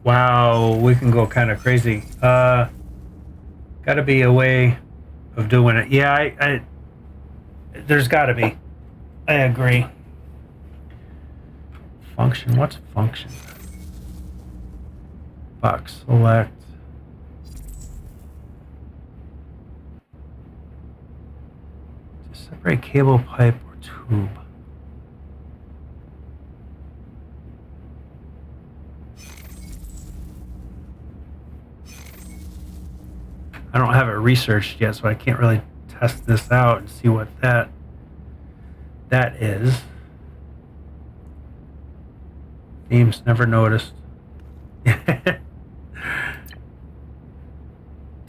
Wow, we can go kind of crazy. Gotta be a way of doing it. Yeah, I there's gotta be. I agree. Function, what's function? Box select. To separate cable, pipe, or tube. I don't have it researched yet, so I can't really test this out and see what that is. Themes never noticed.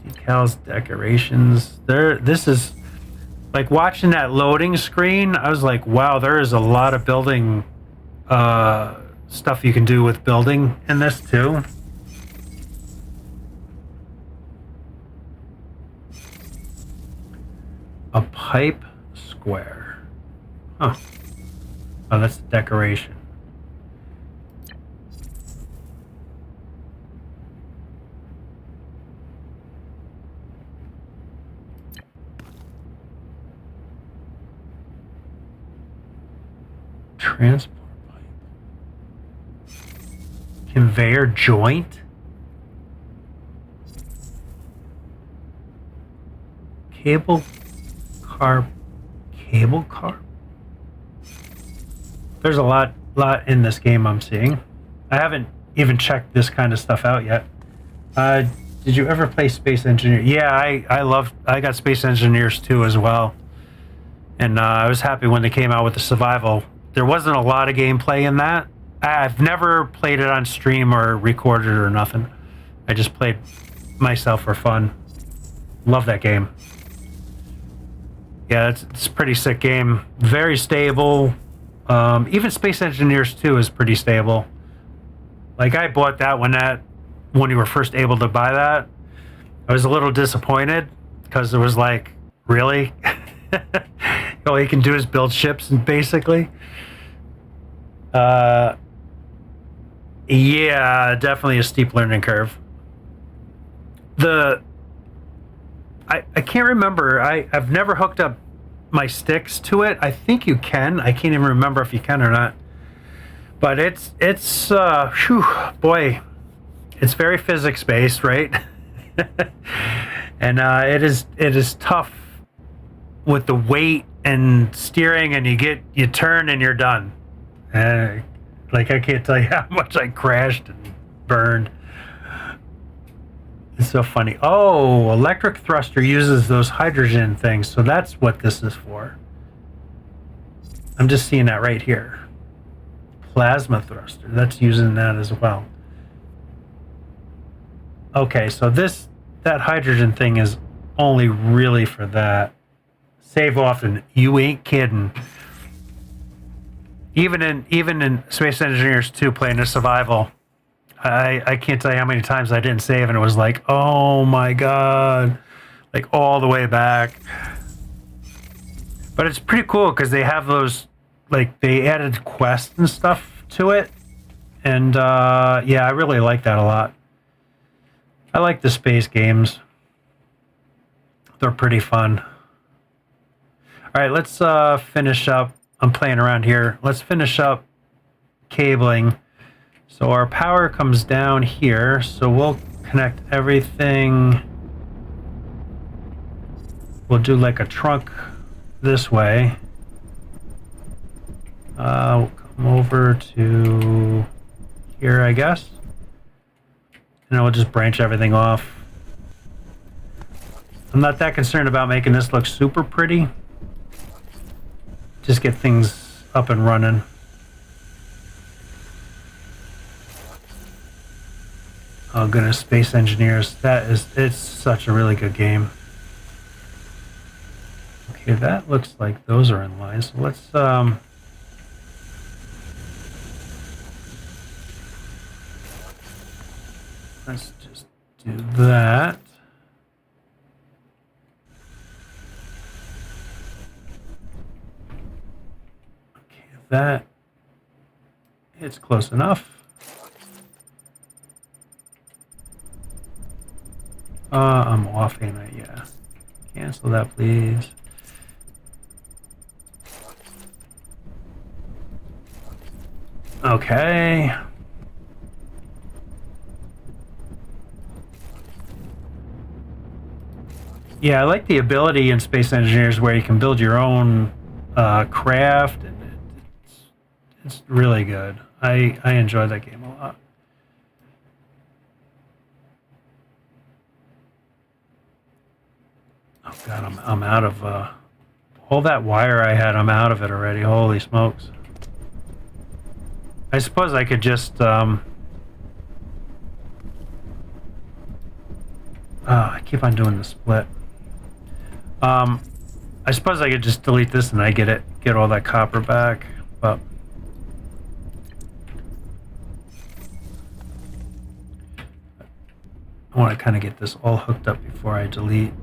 Decals, decorations. This is like watching that loading screen. I was like, wow, there is a lot of building stuff you can do with building in this too. A pipe square. Huh. Oh, that's the decoration. Transport pipe. Conveyor joint. Cable car. There's a lot in this game I'm seeing. I haven't even checked this kind of stuff out yet. Did you ever play Space Engineer? Yeah, I got Space Engineers 2 as well. And I was happy when they came out with the survival. There wasn't a lot of gameplay in that. I've never played it on stream or recorded or nothing. I just played myself for fun. Love that game. Yeah, it's a pretty sick game. Very stable. Even Space Engineers 2 is pretty stable. Like, I bought that when you were first able to buy that. I was a little disappointed because it was like, really? All you can do is build ships, and basically. Yeah, definitely a steep learning curve. I can't remember. I've never hooked up my sticks to it. I think you can. I can't even remember if you can or not. But it's whew, boy, it's very physics based, right? And it is tough with the weight and steering, and you turn and you're done. Like, I can't tell you how much I crashed and burned. It's so funny. Oh, electric thruster uses those hydrogen things, so that's what this is for. I'm just seeing that right here. Plasma thruster, that's using that as well. Okay, so that hydrogen thing is only really for that. Save often. You ain't kidding. Even in Space Engineers 2, playing a survival, I can't tell you how many times I didn't save, and it was like, oh my god, like all the way back. But it's pretty cool because they have those, like, they added quests and stuff to it, and yeah, I really like that a lot. I like the space games. They're pretty fun. All right, let's finish up. I'm playing around here. Let's finish up cabling. So our power comes down here. So we'll connect everything. We'll do like a trunk this way. We'll come over to here, I guess. And then we'll just branch everything off. I'm not that concerned about making this look super pretty. Just get things up and running. Oh goodness, Space Engineers. It's such a really good game. Okay, that looks like those are in line. So let's just do that. Okay, that it's close enough. I'm off, ain't I? Yeah. Cancel that, please. Okay. Yeah, I like the ability in Space Engineers where you can build your own craft, and it's really good. I enjoy that game a lot. Oh god, I'm out of all that wire I had. I'm out of it already. Holy smokes! I suppose I could just I keep on doing the split. I suppose I could just delete this and I get all that copper back, but I want to kind of get this all hooked up before I delete.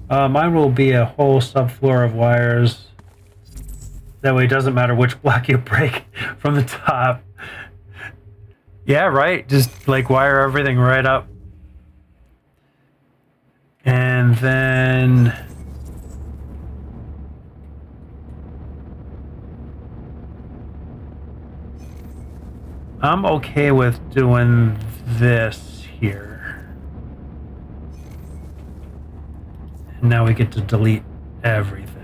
Mine will be a whole subfloor of wires. That way it doesn't matter which block you break from the top. Yeah, right. Just like wire everything right up. And then I'm okay with doing this here. And now we get to delete everything.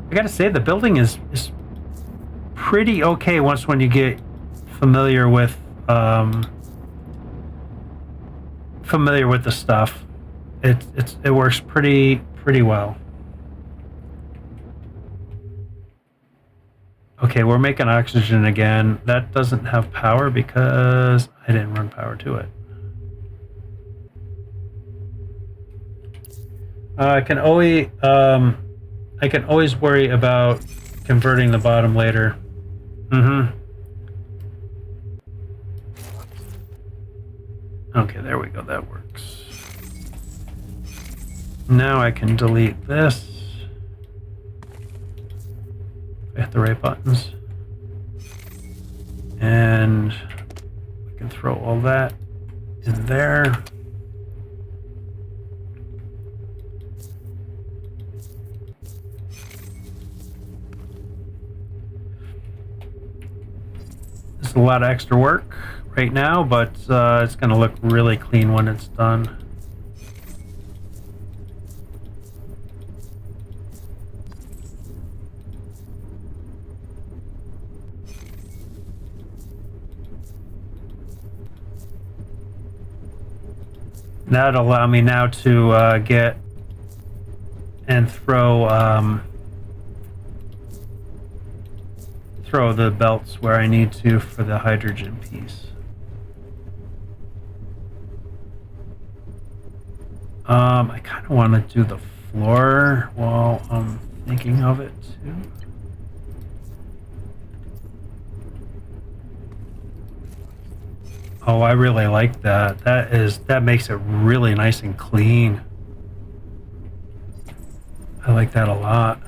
I gotta say, the building is pretty okay when you get familiar with the stuff. It works pretty well. Okay, we're making oxygen again. That doesn't have power because I didn't run power to it. I can always worry about converting the bottom later. Okay, there we go. That works. Now I can delete this. I hit the right buttons. And we can throw all that in there. This is a lot of extra work right now, but it's going to look really clean when it's done. That'll allow me now to get and throw the belts where I need to for the hydrogen piece. I kind of want to do the floor while I'm thinking of it too. Oh, I really like that. That makes it really nice and clean. I like that a lot.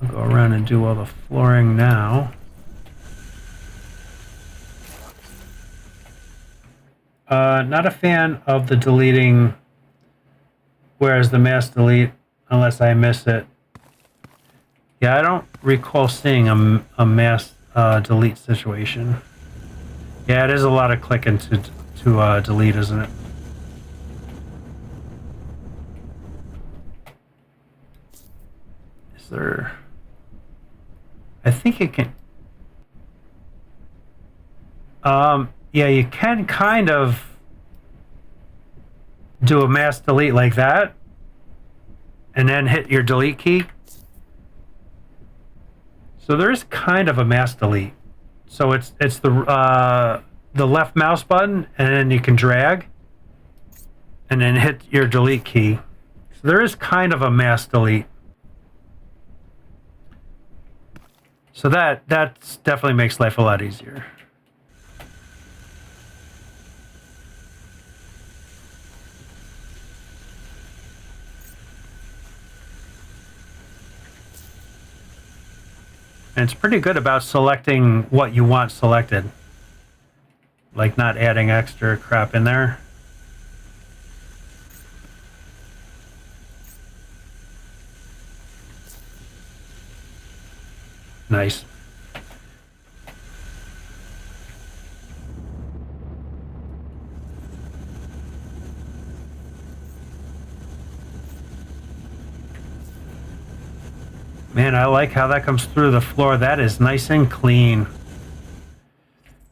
I'll go around and do all the flooring now. Not a fan of the deleting, whereas the mass delete, unless I miss it. Yeah, I don't recall seeing a mass delete situation. Yeah, it is a lot of clicking to delete, isn't it? Is there... I think it can... yeah, you can kind of do a mass delete like that, and then hit your delete key. So there is kind of a mass delete. So it's the left mouse button, and then you can drag, and then hit your delete key. So there is kind of a mass delete. So that definitely makes life a lot easier. And it's pretty good about selecting what you want selected. Like not adding extra crap in there. Nice. Man, I like how that comes through the floor. That is nice and clean.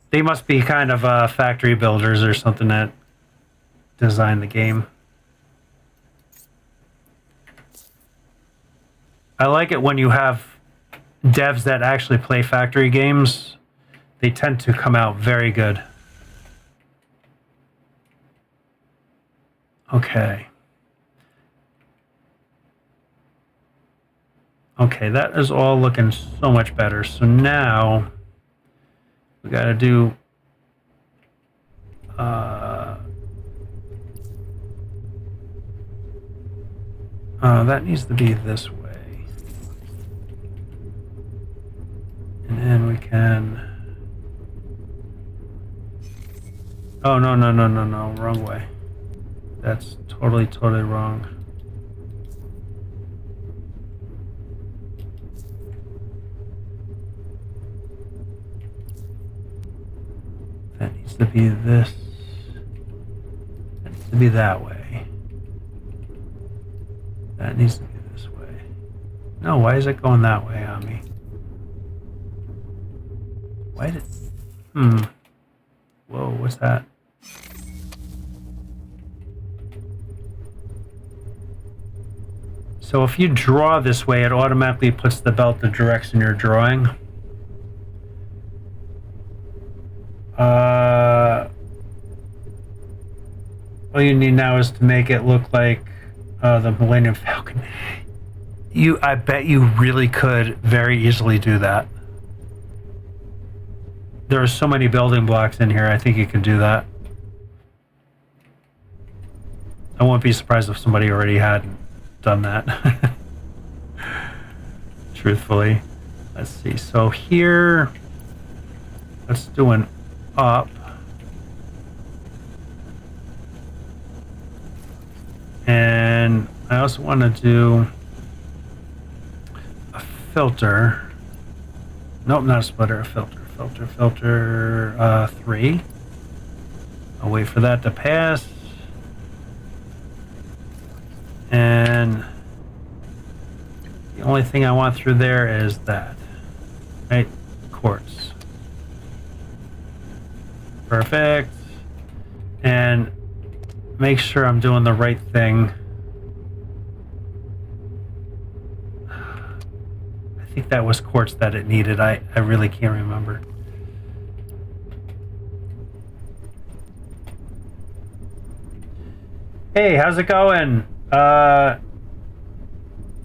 They must be kind of factory builders or something that designed the game. I like it when you have devs that actually play factory games. They tend to come out very good. Okay. Okay, that is all looking so much better. So now we got to do that needs to be this way. And then we can... Oh, no, wrong way. That's totally wrong. That needs to be this. That needs to be that way. That needs to be this way. No, why is it going that way on me? Why did... Whoa, what's that? So if you draw this way, it automatically puts the belt the direction you're drawing. All you need now is to make it look like the Millennium Falcon. I bet you really could very easily do that. There are so many building blocks in here. I think you can do that. I won't be surprised if somebody already had done that. Truthfully. Let's see. So here, let's do an up. And I also want to do a filter. Nope, not a splitter, a filter. Filter 3. I'll wait for that to pass. And the only thing I want through there is that. Right? Quartz. Perfect. And make sure I'm doing the right thing. I think that was quartz that it needed. I really can't remember. Hey, how's it going?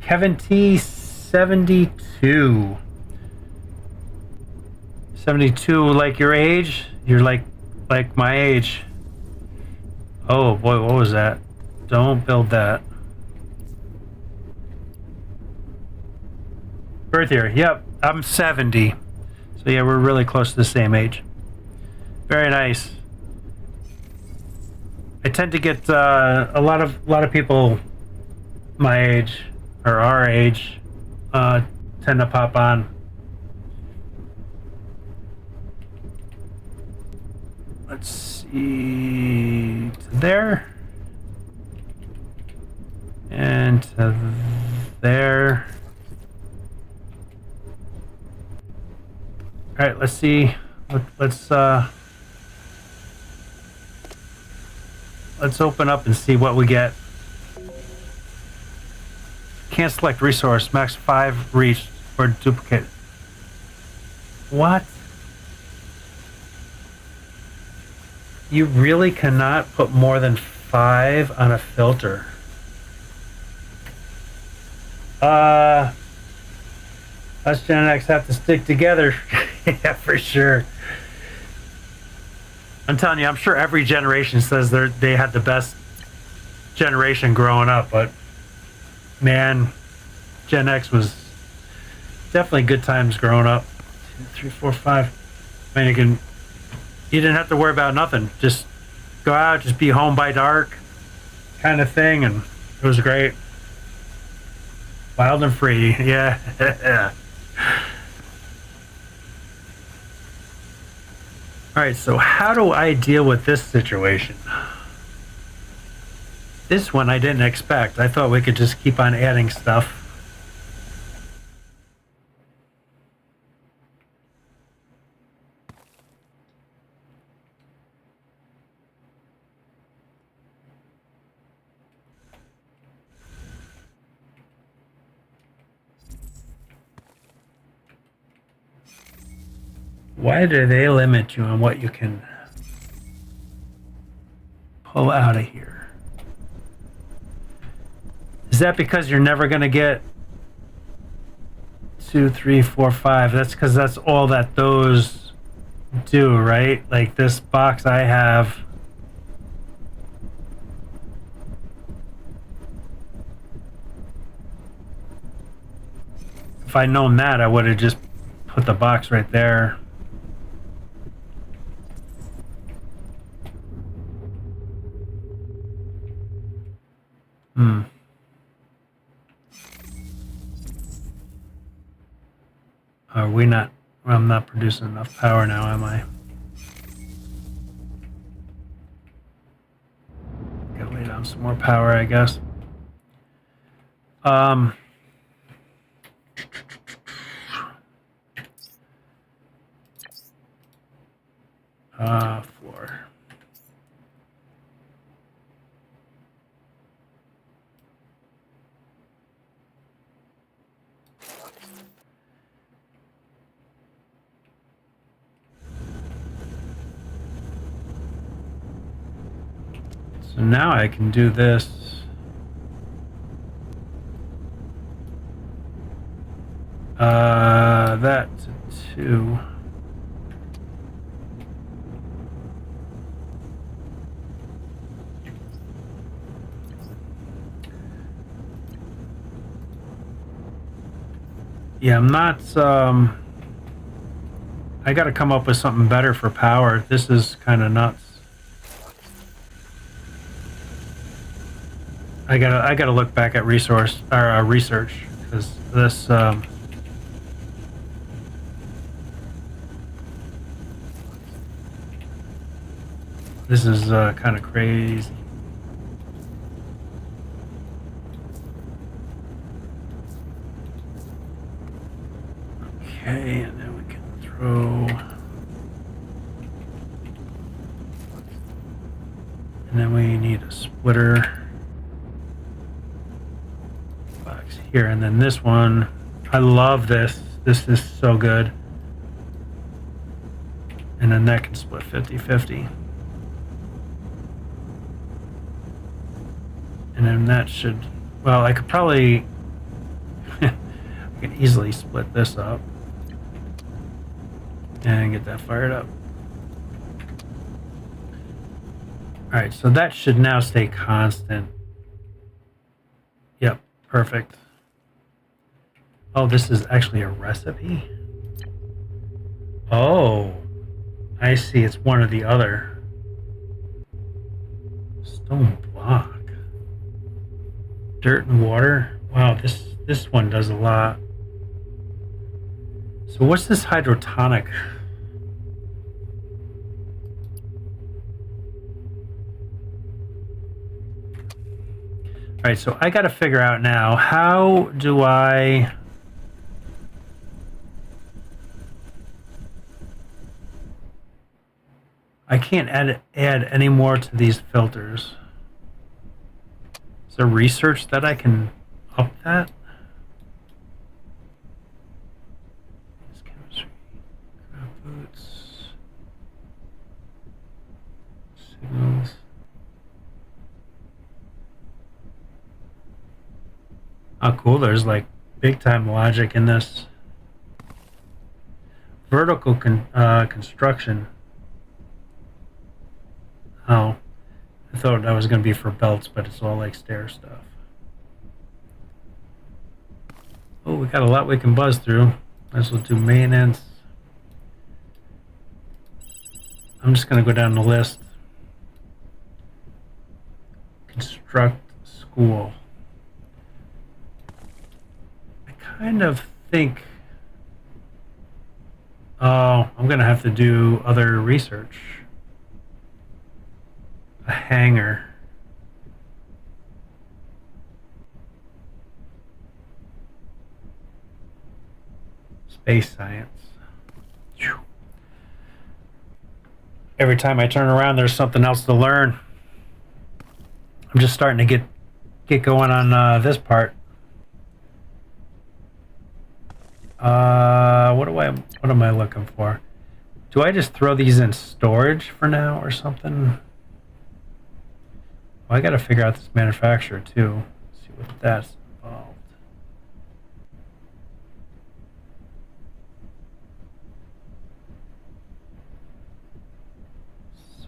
Kevin T 72. 72, like your age? You're like my age. Oh boy, what was that? Don't build that. Birth year, yep, I'm 70. So yeah, we're really close to the same age. Very nice. I tend to get a lot of people my age or our age tend to pop on. Let's see, to there and to there. All right, let's see. Let's open up and see what we get. Can't select resource. Max 5 reached for duplicate. What? You really cannot put more than 5 on a filter. Us Gen X have to stick together. Yeah, for sure. I'm telling you, I'm sure every generation says they had the best generation growing up, but man, Gen X was definitely good times growing up. 2, 3, 4, 5. I mean, you didn't have to worry about nothing. Just go out, just be home by dark, kind of thing, and it was great. Wild and free, yeah. All right, so how do I deal with this situation? This one I didn't expect. I thought we could just keep on adding stuff. Why do they limit you on what you can pull out of here? Is that because you're never going to get 2, 3, 4, 5? That's because that's all that those do, right? Like this box I have. If I'd known that, I would have just put the box right there. Are we not? I'm not producing enough power now, am I? Gotta lay down some more power, I guess. Floor. So now I can do this. That to 2. Yeah, I'm not. I got to come up with something better for power. This is kind of nuts. I gotta look back at resource or research because this. This is kind of crazy. Okay, and then we can throw. And then we need a splitter box here. And then this one, I love this. This is so good. And then that can split 50-50. And then that should, well, I could probably, I can easily split this up and get that fired up. All right, so that should now stay constant. Yep, perfect. Oh, this is actually a recipe? Oh, I see, it's one or the other. Stone block. Dirt and water. Wow, this one does a lot. So what's this hydrotonic? All right, so I got to figure out now, how do I can't add any more to these filters. Is there research that I can up that? Chemistry, ground boots, signals. Oh, cool. There's like big time logic in this. Vertical construction. Oh, I thought that was going to be for belts, but it's all like stair stuff. Oh, we got a lot we can buzz through. Might as well do maintenance. I'm just going to go down the list. Construct school. I kind of think, oh, I'm going to have to do other research. A hangar. Space science. Whew. Every time I turn around, there's something else to learn. I'm just starting to get going on this part. What am I looking for? Do I just throw these in storage for now or something? Well, I got to figure out this manufacturer too. See what that's involved.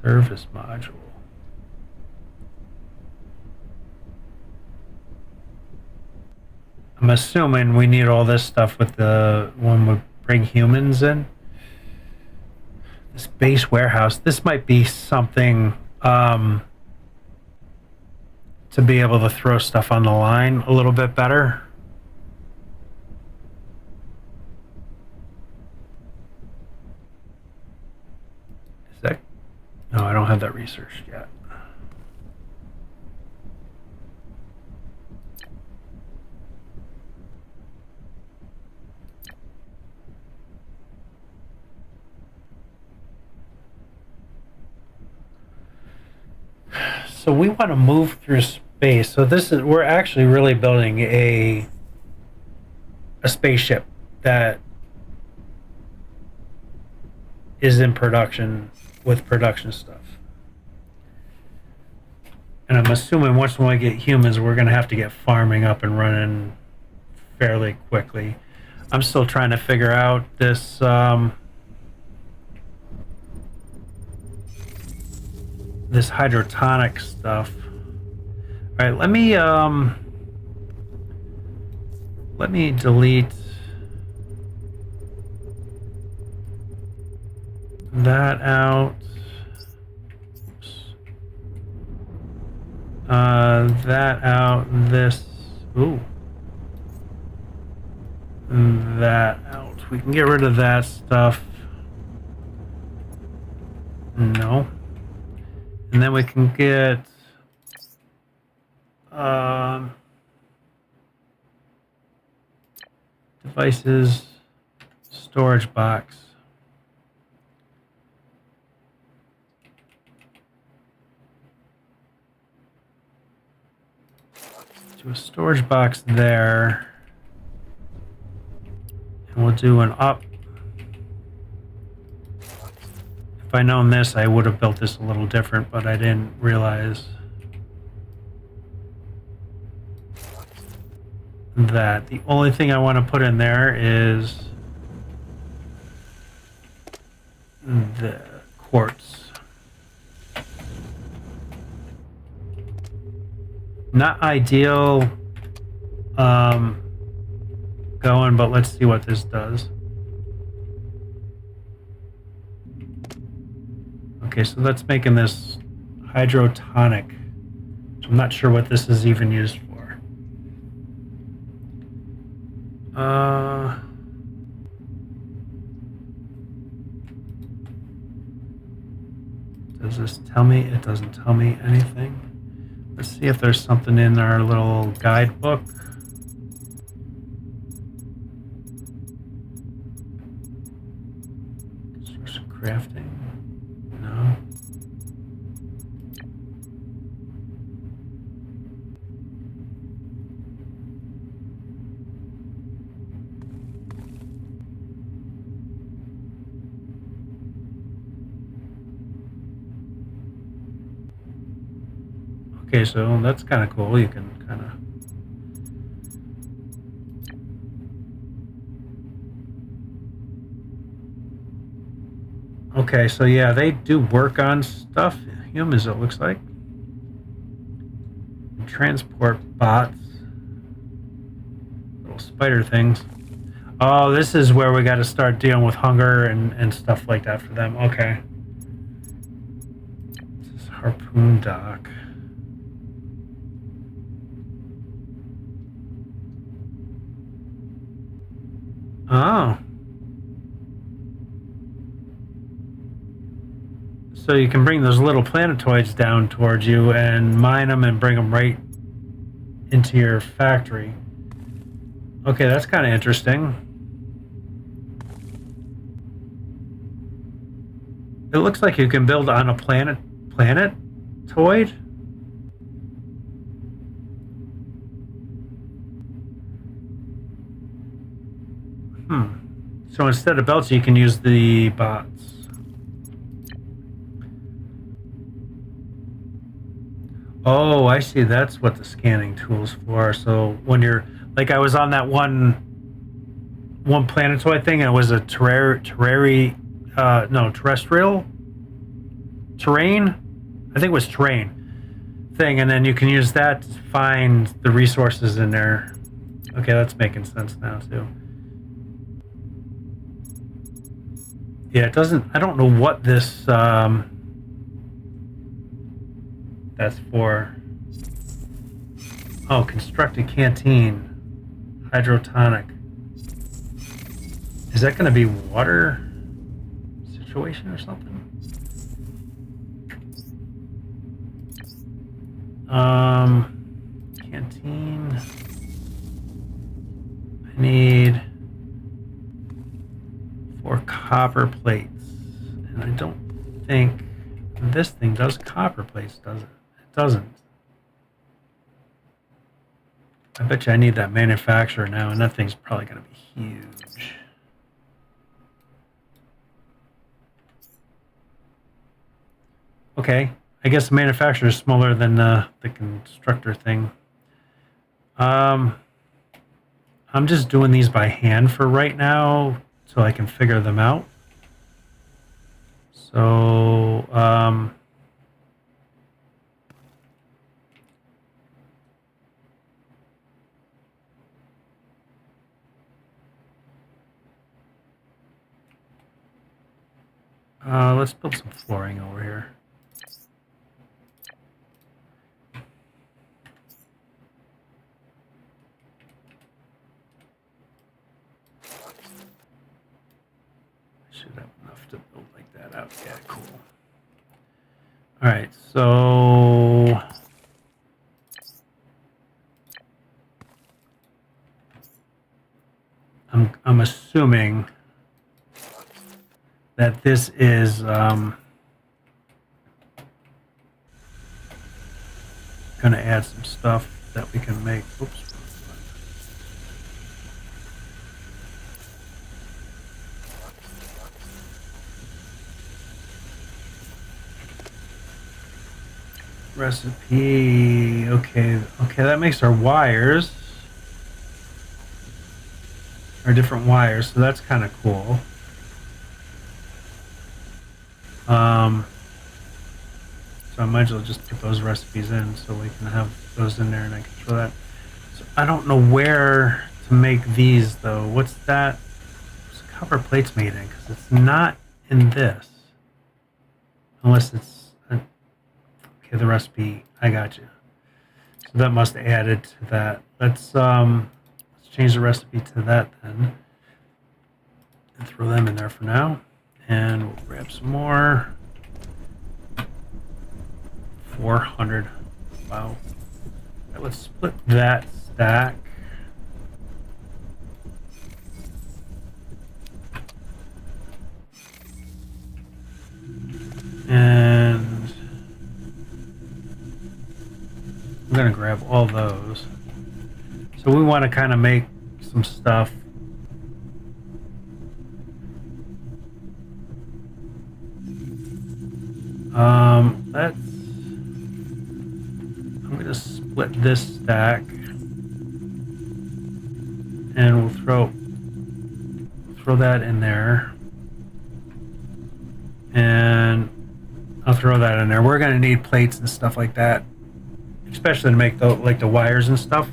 Service module. I'm assuming we need all this stuff with the when we bring humans in. This base warehouse. This might be something to be able to throw stuff on the line a little bit better. Is that? No, I don't have that researched yet. So we want to move through space. So we're actually really building a spaceship that is in production with production stuff. And I'm assuming once we get humans, we're going to have to get farming up and running fairly quickly. I'm still trying to figure out this this hydrotonic stuff. All right, let me delete that out. That out. This. Ooh. That out. We can get rid of that stuff. No. And then we can get devices, storage box. Do a storage box there. And we'll do an up. If I'd known this, I would have built this a little different, but I didn't realize that. The only thing I want to put in there is the quartz. Not ideal going, but let's see what this does. Okay, so that's making this hydrotonic. So I'm not sure what this is even used for. Does this tell me? It doesn't tell me anything. Let's see if there's something in our little guidebook. Construction crafting. No. Okay, so that's kind of cool. You can kind of... Okay, so yeah, they do work on stuff. Humans, it looks like. Transport bots. Little spider things. Oh, this is where we got to start dealing with hunger and stuff like that for them. Okay. This is harpoon dock. Oh. So you can bring those little planetoids down towards you and mine them and bring them right into your factory. Okay, that's kind of interesting. It looks like you can build on a planetoid. So instead of belts, you can use the bots. Oh, I see. That's what the scanning tool's for. So when you're like, I was on that one planetoid thing, and it was a terrestrial terrain. I think it was terrain thing, and then you can use that to find the resources in there. Okay, that's making sense now too. Yeah, it doesn't. I don't know what this. That's for. Oh, construct a canteen. Hydrotonic. Is that going to be water situation or something? Canteen. I need 4 copper plates. And I don't think this thing does copper plates, does it? It doesn't. I bet you I need that manufacturer now, and that thing's probably going to be huge. Okay, I guess the manufacturer is smaller than the constructor thing. I'm just doing these by hand for right now, so I can figure them out. So, Let's build some flooring over here. Should have enough to build like that out. Yeah, cool. All right, so I'm assuming that this is going to add some stuff that we can make. Oops. Recipe. Okay, that makes our wires. Our different wires, so that's kind of cool. So I might as well just put those recipes in so we can have those in there and I can throw that. So I don't know where to make these though. What's that? What's copper plates made in? Because it's not in this. Unless it's... okay, the recipe. I got you. So that must have added to that. Let's change the recipe to that then. And throw them in there for now. And we'll grab some more. 400. Wow. All right, let's split that stack. And I'm going to grab all those. So we want to kind of make some stuff. I'm going to split this stack and we'll throw that in there. And I'll throw that in there. We're going to need plates and stuff like that, especially to make the wires and stuff.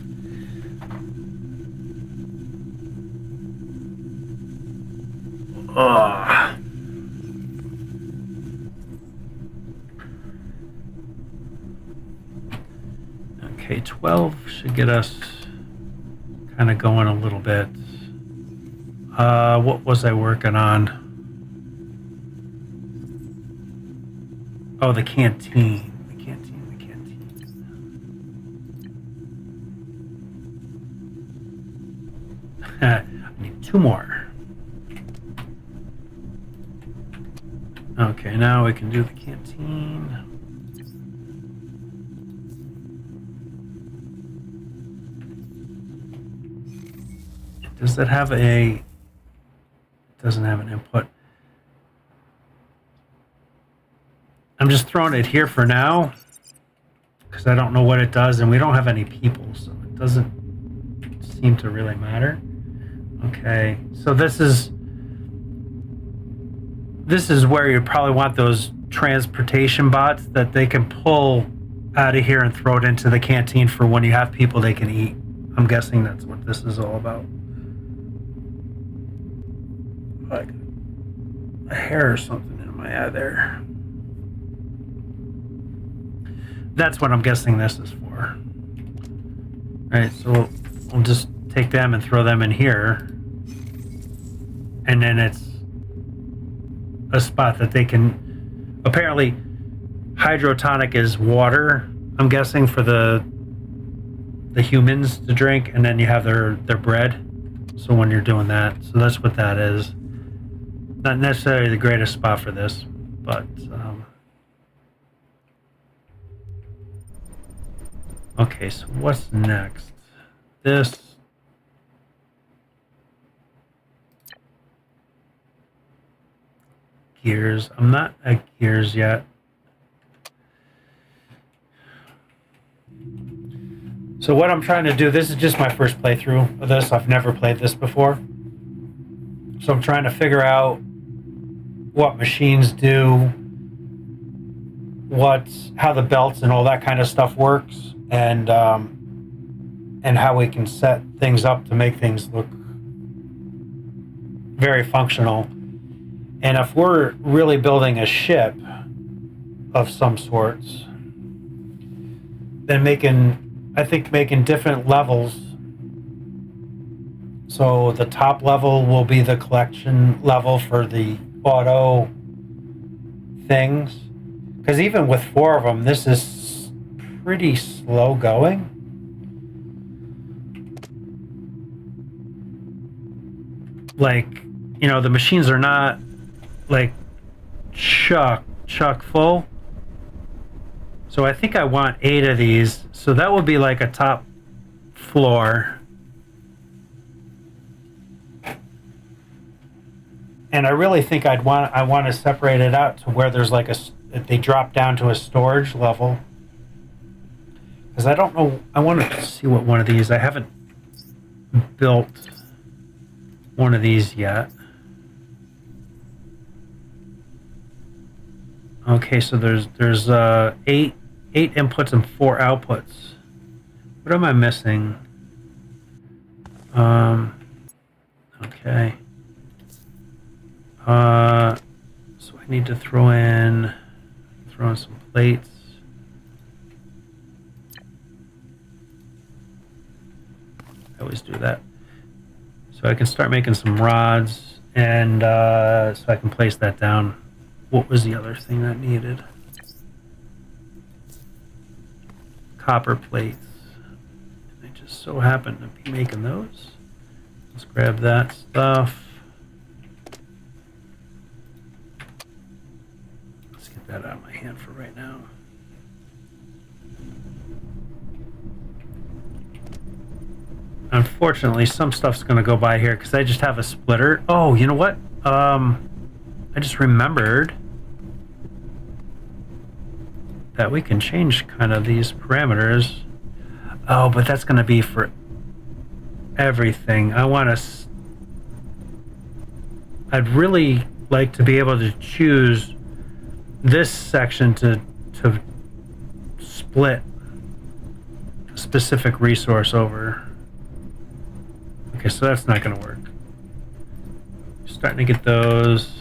Okay, 12 should get us kind of going a little bit. What was I working on? Oh, the canteen. The canteen. I need 2 more. Okay, now we can do the canteen. Does that have a... it doesn't have an input. I'm just throwing it here for now because I don't know what it does and we don't have any people, so it doesn't seem to really matter. Okay, so this is where you probably want those transportation bots that they can pull out of here and throw it into the canteen for when you have people they can eat. I'm guessing that's what this is all about. Like a hair or something in my eye there. That's what I'm guessing this is for. All right, so we'll just take them and throw them in here. And then it's a spot that they can... apparently, hydrotonic is water, I'm guessing, for the humans to drink. And then you have their bread. So when you're doing that. So that's what that is. Not necessarily the greatest spot for this, but... okay, so what's next? This... gears. I'm not at gears yet. So what I'm trying to do, this is just my first playthrough of this. I've never played this before. So I'm trying to figure out what machines do, how the belts and all that kind of stuff works, and how we can set things up to make things look very functional. And if we're really building a ship of some sorts, then I think making different levels. So the top level will be the collection level for the auto things. Because even with 4 of them, this is pretty slow going. Like, you know, the machines are not like chock full. So I think I want 8 of these. So that would be like a top floor. And I really think I want to separate it out to where there's like they drop down to a storage level. Because I don't know, I want to see what one of these, I haven't built one of these yet. Okay, so there's 8 inputs and 4 outputs. What am I missing? Okay. So I need to throw in some plates. I always do that. So I can start making some rods, and so I can place that down. What was the other thing that needed? Copper plates. I just so happen to be making those. Let's grab that stuff. Let's get that out of my hand for right now. Unfortunately, some stuff's going to go by here because I just have a splitter. Oh, you know what? I just remembered that we can change kind of these parameters. Oh, but that's going to be for everything. I'd really like to be able to choose this section to split a specific resource over. Okay, so that's not going to work. Starting to get those,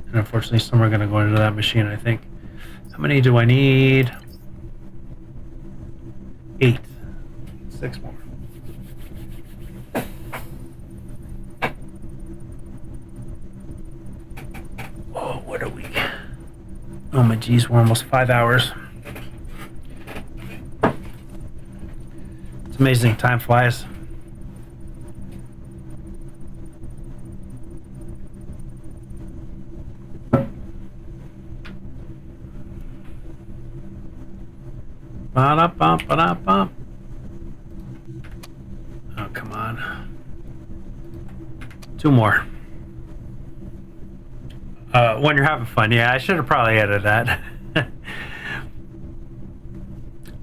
and unfortunately some are going to go into that machine, I think. How many do I need? 8. 6 more. Oh, what are we? Oh my geez, we're almost 5 hours. It's amazing, time flies. Ba-da-bum. Oh, come on. 2 more. When you're having fun. Yeah, I should have probably added that.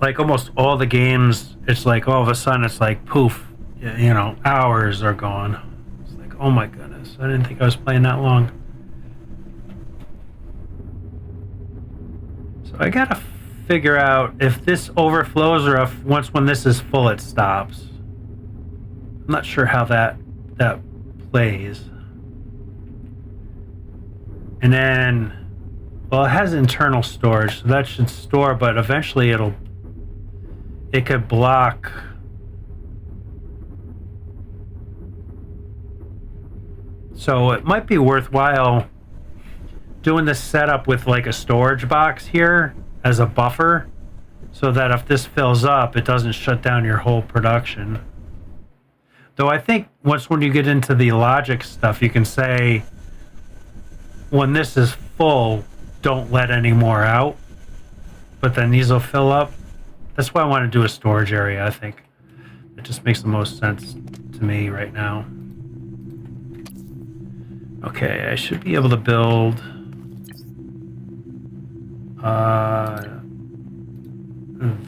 Like almost all the games, it's like all of a sudden it's like poof, you know, hours are gone. It's like, oh my goodness, I didn't think I was playing that long. So I gotta figure out if this overflows or if when this is full it stops. I'm not sure how that plays. And then, well, it has internal storage, so that should store, but eventually it could block. So it might be worthwhile doing this setup with like a storage box here as a buffer, so that if this fills up, it doesn't shut down your whole production. Though I think when you get into the logic stuff, you can say, when this is full, don't let any more out, but then these will fill up. That's why I want to do a storage area, I think. It just makes the most sense to me right now. Okay, I should be able to build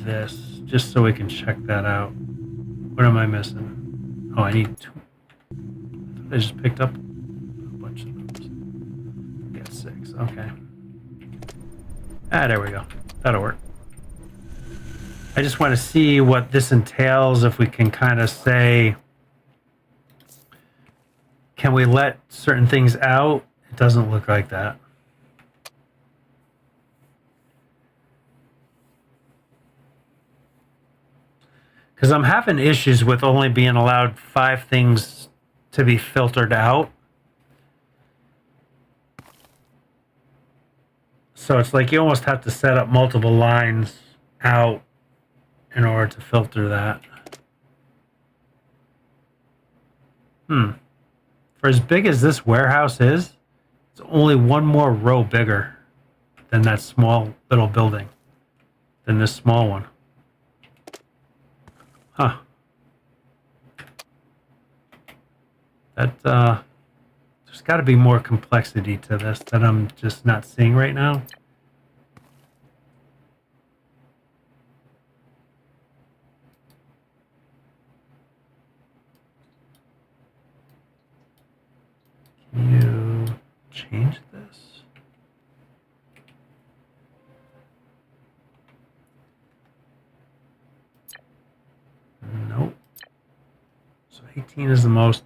this, just so we can check that out. What am I missing? Oh, I need 2. I thought I just picked up a bunch of those. Get 6, okay. Ah, there we go. That'll work. I just want to see what this entails, if we can kind of say, can we let certain things out? It doesn't look like that. Because I'm having issues with only being allowed 5 things to be filtered out. So it's like you almost have to set up multiple lines out in order to filter that. For as big as this warehouse is, it's only one more row bigger than that small little building, than this small one. Huh. That, there's got to be more complexity to this that I'm just not seeing right now. Can you change this? Nope. So 18 is the most.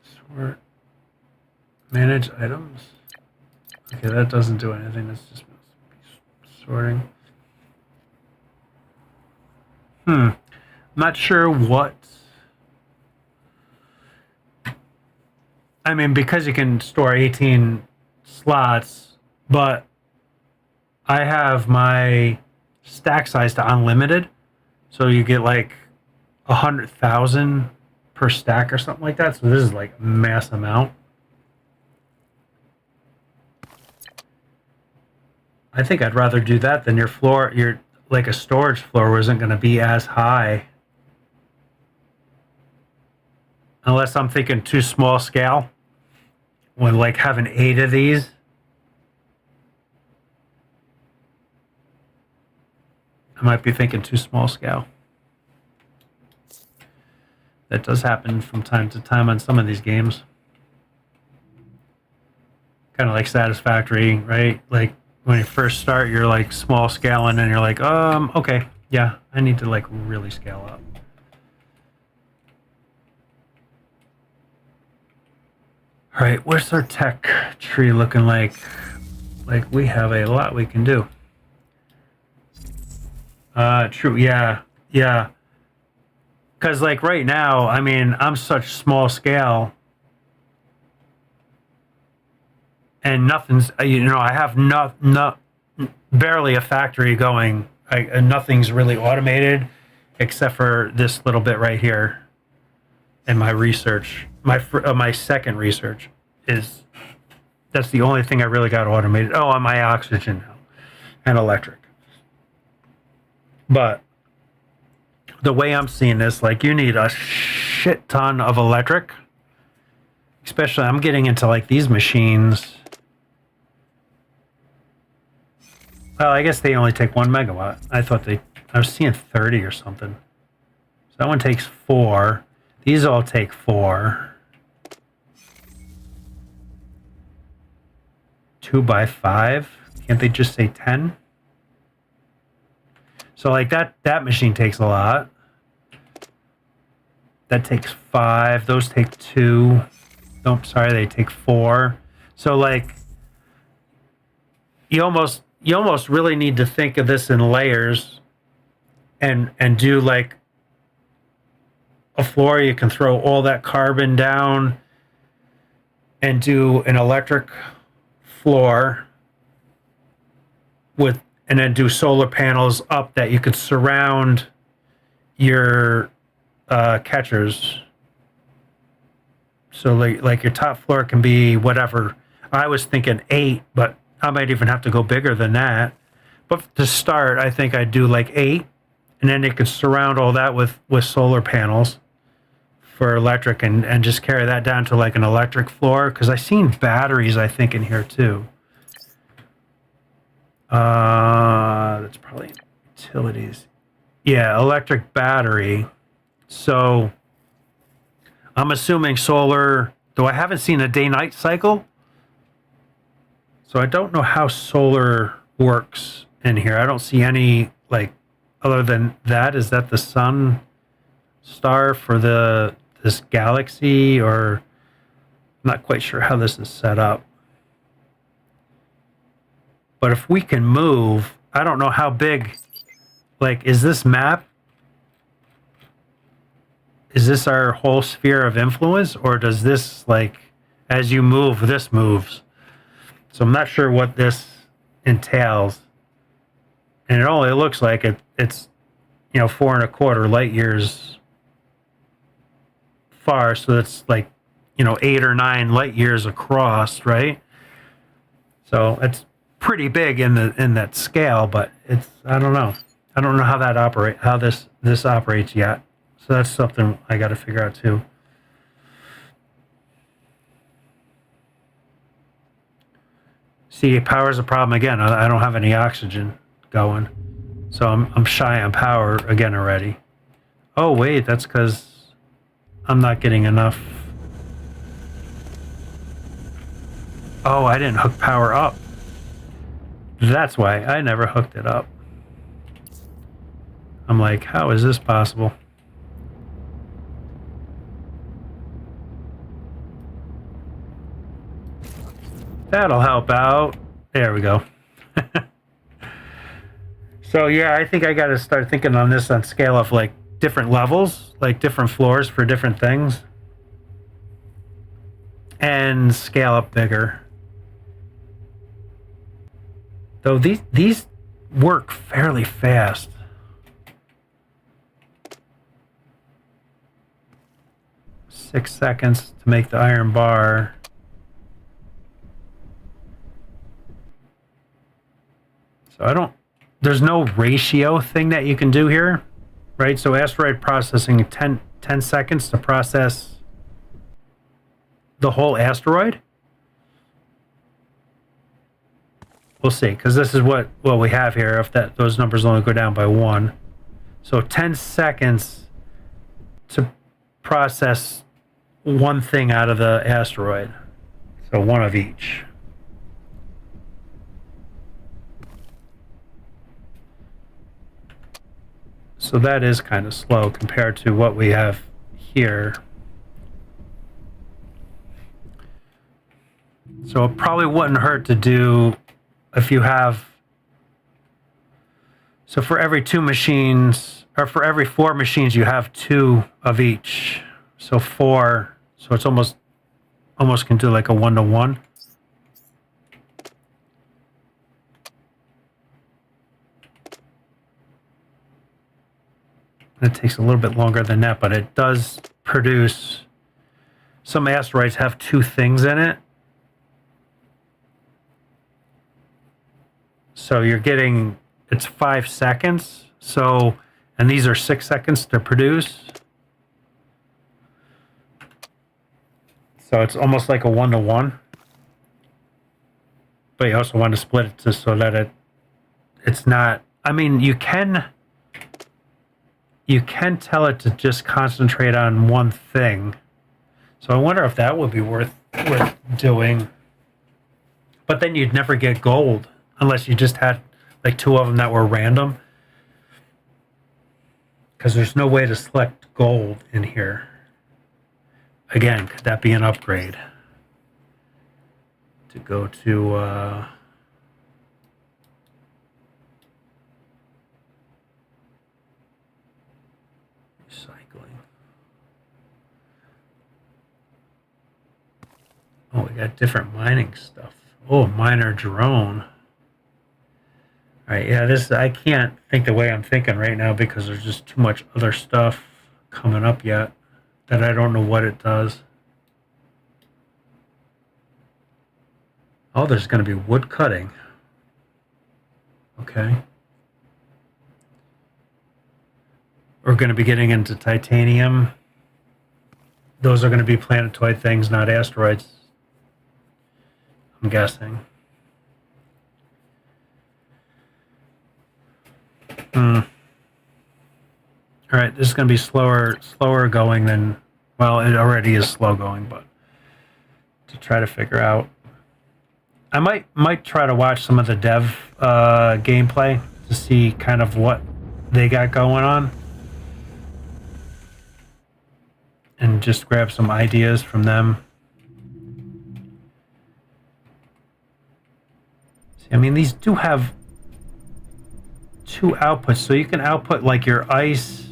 Sort. Manage items. Okay, that doesn't do anything. That's just sorting. I'm not sure what. I mean, because you can store 18 slots, but I have my stack size to unlimited, so you get like 100,000 per stack or something like that. So this is like a mass amount. I think I'd rather do that than your floor. Your like a storage floor isn't going to be as high, unless I'm thinking too small scale. When like having 8 of these, I might be thinking too small scale. That does happen from time to time on some of these games. Kind of like Satisfactory, right? Like when you first start, you're like small scale, and then you're like, okay, yeah, I need to like really scale up. All right, what's our tech tree looking like? Like we have a lot we can do. True, yeah. Because like right now, I mean, I'm such small scale, and nothing's. I have barely a factory going. Nothing's really automated, except for this little bit right here. And my research, my second research is that's the only thing I really got automated. Oh, on my oxygen now and electric. But the way I'm seeing this, like you need a shit ton of electric. Especially, I'm getting into like these machines. Well, I guess they only take 1 megawatt. I was seeing 30 or something. So that one takes 4. These all take 4. 2 by 5. Can't they just say 10? So like that machine takes a lot. That takes 5. Those take 2. Nope, sorry, they take 4. So like you almost really need to think of this in layers and do like a floor you can throw all that carbon down and do an electric floor with, and then do solar panels up that you could surround your catchers. So like your top floor can be whatever. I was thinking 8, but I might even have to go bigger than that. But to start, I think I'd do like 8, and then you could surround all that with solar panels for electric, and just carry that down to like an electric floor, because I've seen batteries, I think, in here too. That's probably utilities. Yeah, electric battery. So I'm assuming solar, though I haven't seen a day-night cycle. So I don't know how solar works in here. I don't see any, like, other than that. Is that the sun star for this galaxy, or I'm not quite sure how this is set up. But if we can move, I don't know how big, like, is this map? Is this our whole sphere of influence? Or does this, like, as you move, this moves? So I'm not sure what this entails. And it only looks like it's, 4.25 light years far. So it's like, 8 or 9 light years across, right? So it's pretty big in that scale, but I don't know how this operates yet. So that's something I got to figure out too. See, power is a problem again. I don't have any oxygen going, so I'm shy on power again already. Oh wait, that's because I'm not getting enough. Oh, I didn't hook power up. That's why I never hooked it up. I'm like, how is this possible? That'll help out. There we go. So yeah, I think I got to start thinking on this on scale of like different levels, like different floors for different things, and scale up bigger. Though these work fairly fast. Six seconds to make the iron bar. So there's no ratio thing that you can do here, right? So asteroid processing 10 seconds to process the whole asteroid. We'll see, because this is what we have here. If those numbers only go down by 1, so 10 seconds to process one thing out of the asteroid. So one of each. So that is kind of slow compared to what we have here. So it probably wouldn't hurt to do if you have, so for every 2 machines, or for every 4 machines, you have 2 of each. So 4, so it's almost can do like a 1-to-1. It takes a little bit longer than that, but it does produce, some asteroids have 2 things in it. So you're getting, it's 5 seconds. So, and these are 6 seconds to produce. So it's almost like a 1-to-1. But you also want to split it just so that it's not, I mean, you can tell it to just concentrate on one thing. So I wonder if that would be worth doing. But then you'd never get gold unless you just had like 2 of them that were random. Because there's no way to select gold in here. Again, could that be an upgrade? To go to... Oh, we got different mining stuff. Oh, miner drone. All right, yeah, I can't think the way I'm thinking right now because there's just too much other stuff coming up yet that I don't know what it does. Oh, there's going to be wood cutting. Okay. We're going to be getting into titanium. Those are going to be planetoid things, not asteroids. I'm guessing. All right, this is going to be slower going than, well, it already is slow going, but to try to figure out. I might try to watch some of the dev gameplay to see kind of what they got going on, and just grab some ideas from them. I mean, these do have 2 outputs, so you can output like your ice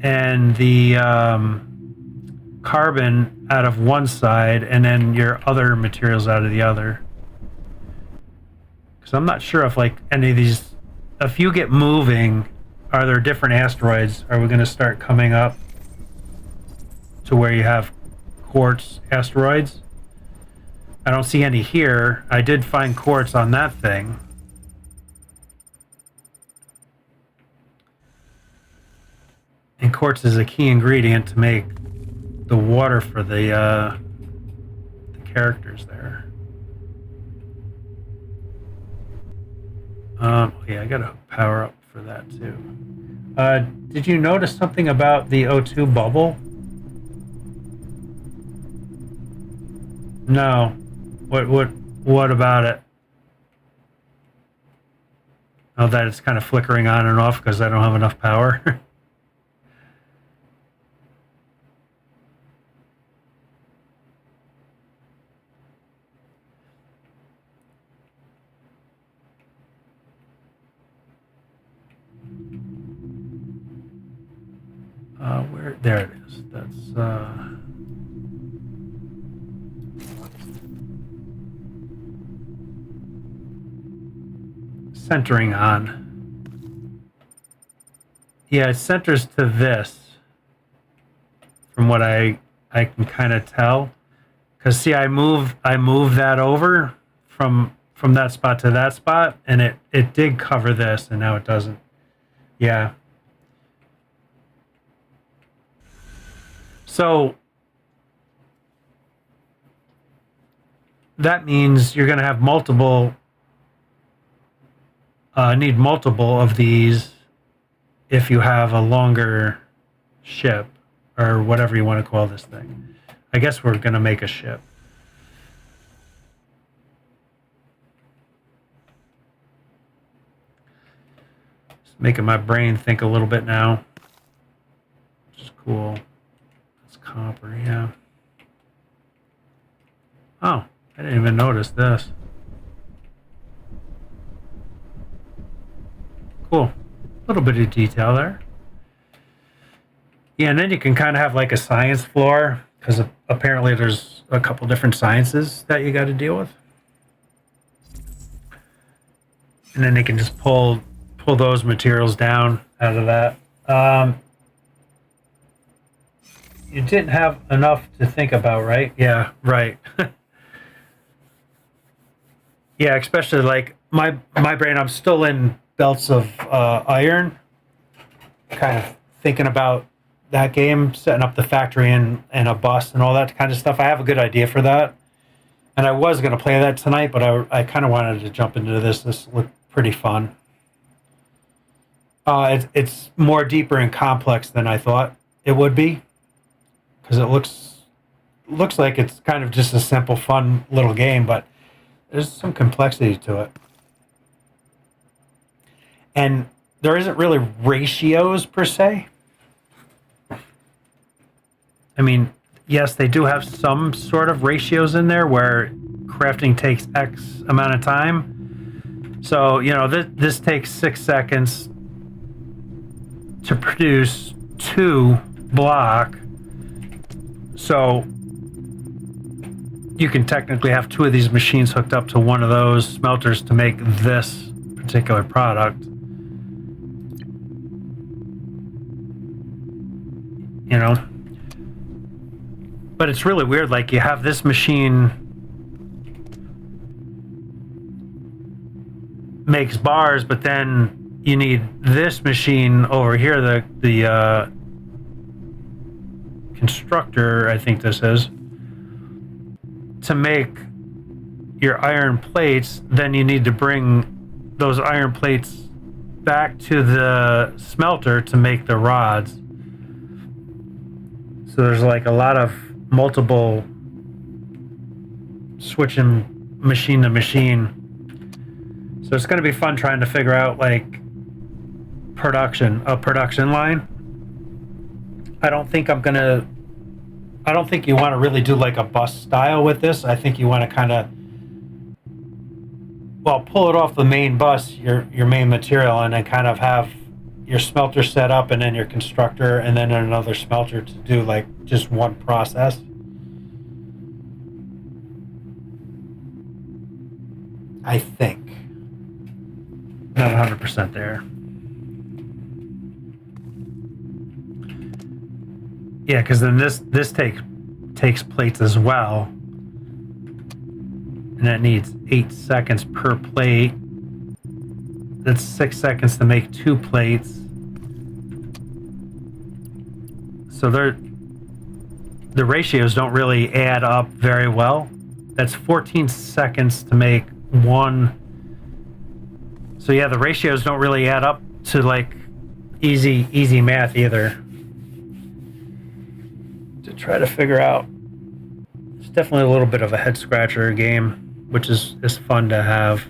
and the carbon out of one side and then your other materials out of the other. Because I'm not sure if like any of these, if you get moving, are there different asteroids? Are we going to start coming up to where you have quartz asteroids? I don't see any here. I did find quartz on that thing. And quartz is a key ingredient to make the water for the characters there. Yeah, I gotta power up for that too. Did you notice something about the O2 bubble? No. What about it? Oh, that it's kind of flickering on and off because I don't have enough power. Where? There it is. That's centering on. Yeah, it centers to this from what I can kind of tell. Because see, I move that over from that spot to that spot, and it did cover this, and now it doesn't. Yeah. So that means you're going to have multiple, need multiple of these if you have a longer ship or whatever you want to call this thing. I guess we're going to make a ship. Just making my brain think a little bit now. Which is cool. Copper, yeah. Oh, I didn't even notice this. Cool. A little bit of detail there. Yeah, and then you can kind of have like a science floor, because apparently there's a couple different sciences that you got to deal with. And then they can just pull those materials down out of that. You didn't have enough to think about, right? Yeah, right. Yeah, especially like my brain, I'm still in belts of iron, kind of thinking about that game, setting up the factory and a bus and all that kind of stuff. I have a good idea for that. And I was going to play that tonight, but I kind of wanted to jump into this. This looked pretty fun. It's more deeper and complex than I thought it would be. Because it looks like it's kind of just a simple, fun little game, but there's some complexity to it. And there isn't really ratios per se. I mean, yes, they do have some sort of ratios in there where crafting takes X amount of time. So, you know, this takes 6 seconds to produce 2 block. So you can technically have 2 of these machines hooked up to one of those smelters to make this particular product. You know? But it's really weird, like you have this machine makes bars, but then you need this machine over here, the constructor, I think this is, to make your iron plates. Then you need to bring those iron plates back to the smelter to make the rods. So there's like a lot of multiple switching machine to machine. So it's going to be fun trying to figure out like a production line. I don't think you want to really do like a bus style with this. I think you want to kind of well, pull it off the main bus, your main material, and then kind of have your smelter set up, and then your constructor, and then another smelter to do like just one process. I think. Not 100% there. Yeah, because then this takes plates as well, and that needs 8 seconds per plate. That's 6 seconds to make 2 plates. So the ratios don't really add up very well. That's 14 seconds to make 1. So yeah, the ratios don't really add up to like easy math either. To try to figure out, it's definitely a little bit of a head scratcher game, which is fun to have.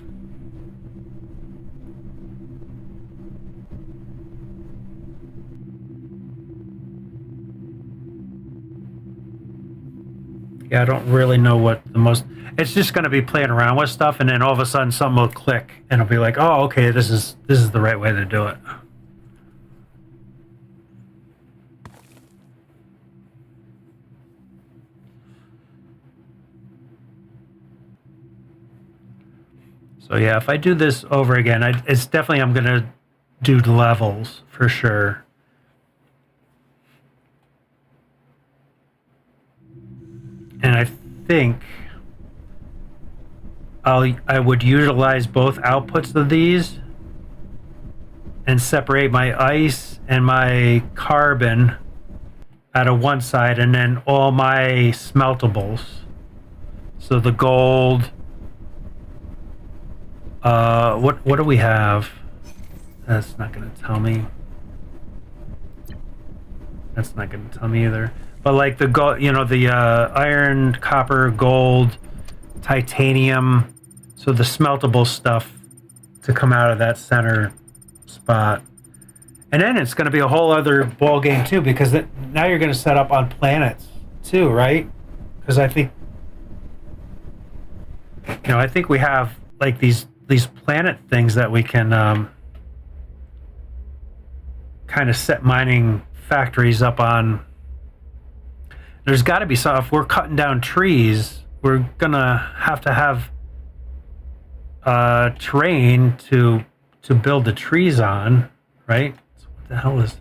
Yeah, I don't really know what the most. It's just going to be playing around with stuff, and then all of a sudden something will click, and it'll be like, oh, okay, this is the right way to do it. So yeah, if I do this over again, it's definitely I'm going to do levels for sure. And I think I would utilize both outputs of these and separate my ice and my carbon out of one side, and then all my smeltables. So the gold. What do we have? That's not going to tell me. That's not going to tell me either. But like the gold, the iron, copper, gold, titanium. So the smeltable stuff to come out of that center spot. And then it's going to be a whole other ball game too, because now you're going to set up on planets too, right? Because I think we have like these planet things that we can kind of set mining factories up on. There's got to be some. If we're cutting down trees, we're gonna have terrain to build the trees on, right? So what the hell is?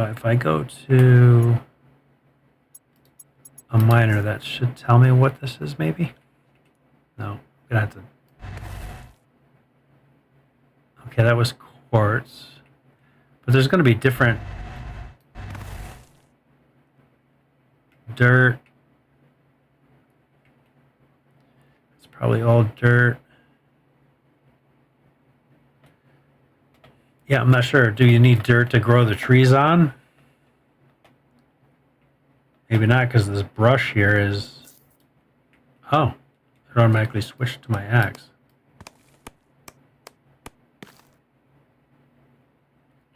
If I go to a miner, that should tell me what this is. Maybe. No, I'm gonna have to. Okay, that was quartz. But there's going to be different dirt. It's probably all dirt. Yeah, I'm not sure. Do you need dirt to grow the trees on? Maybe not, because this brush here is... Oh, it automatically switched to my axe.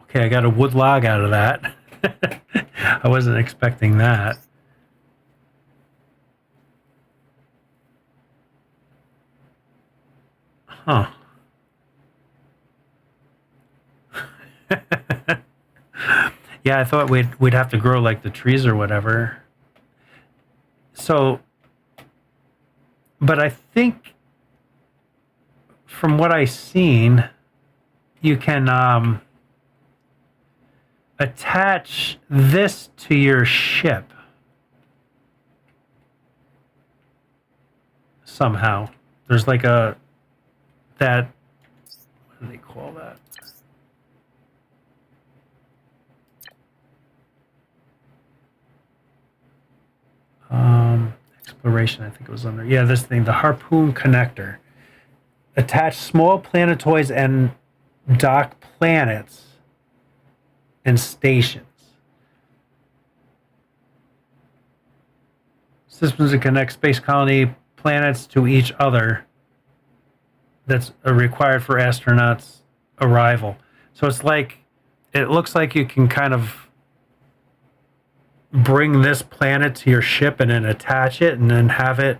Okay, I got a wood log out of that. I wasn't expecting that. Huh. Yeah, I thought we'd have to grow like the trees or whatever. So, but I think from what I've seen, you can attach this to your ship somehow. There's like what do they call that? Exploration, I think it was under. Yeah, this thing, the harpoon connector. Attach small planetoids and dock planets and stations. Systems that connect space colony planets to each other. That's required for astronauts' arrival. So it's like, it looks like you can kind of bring this planet to your ship and then attach it and then have it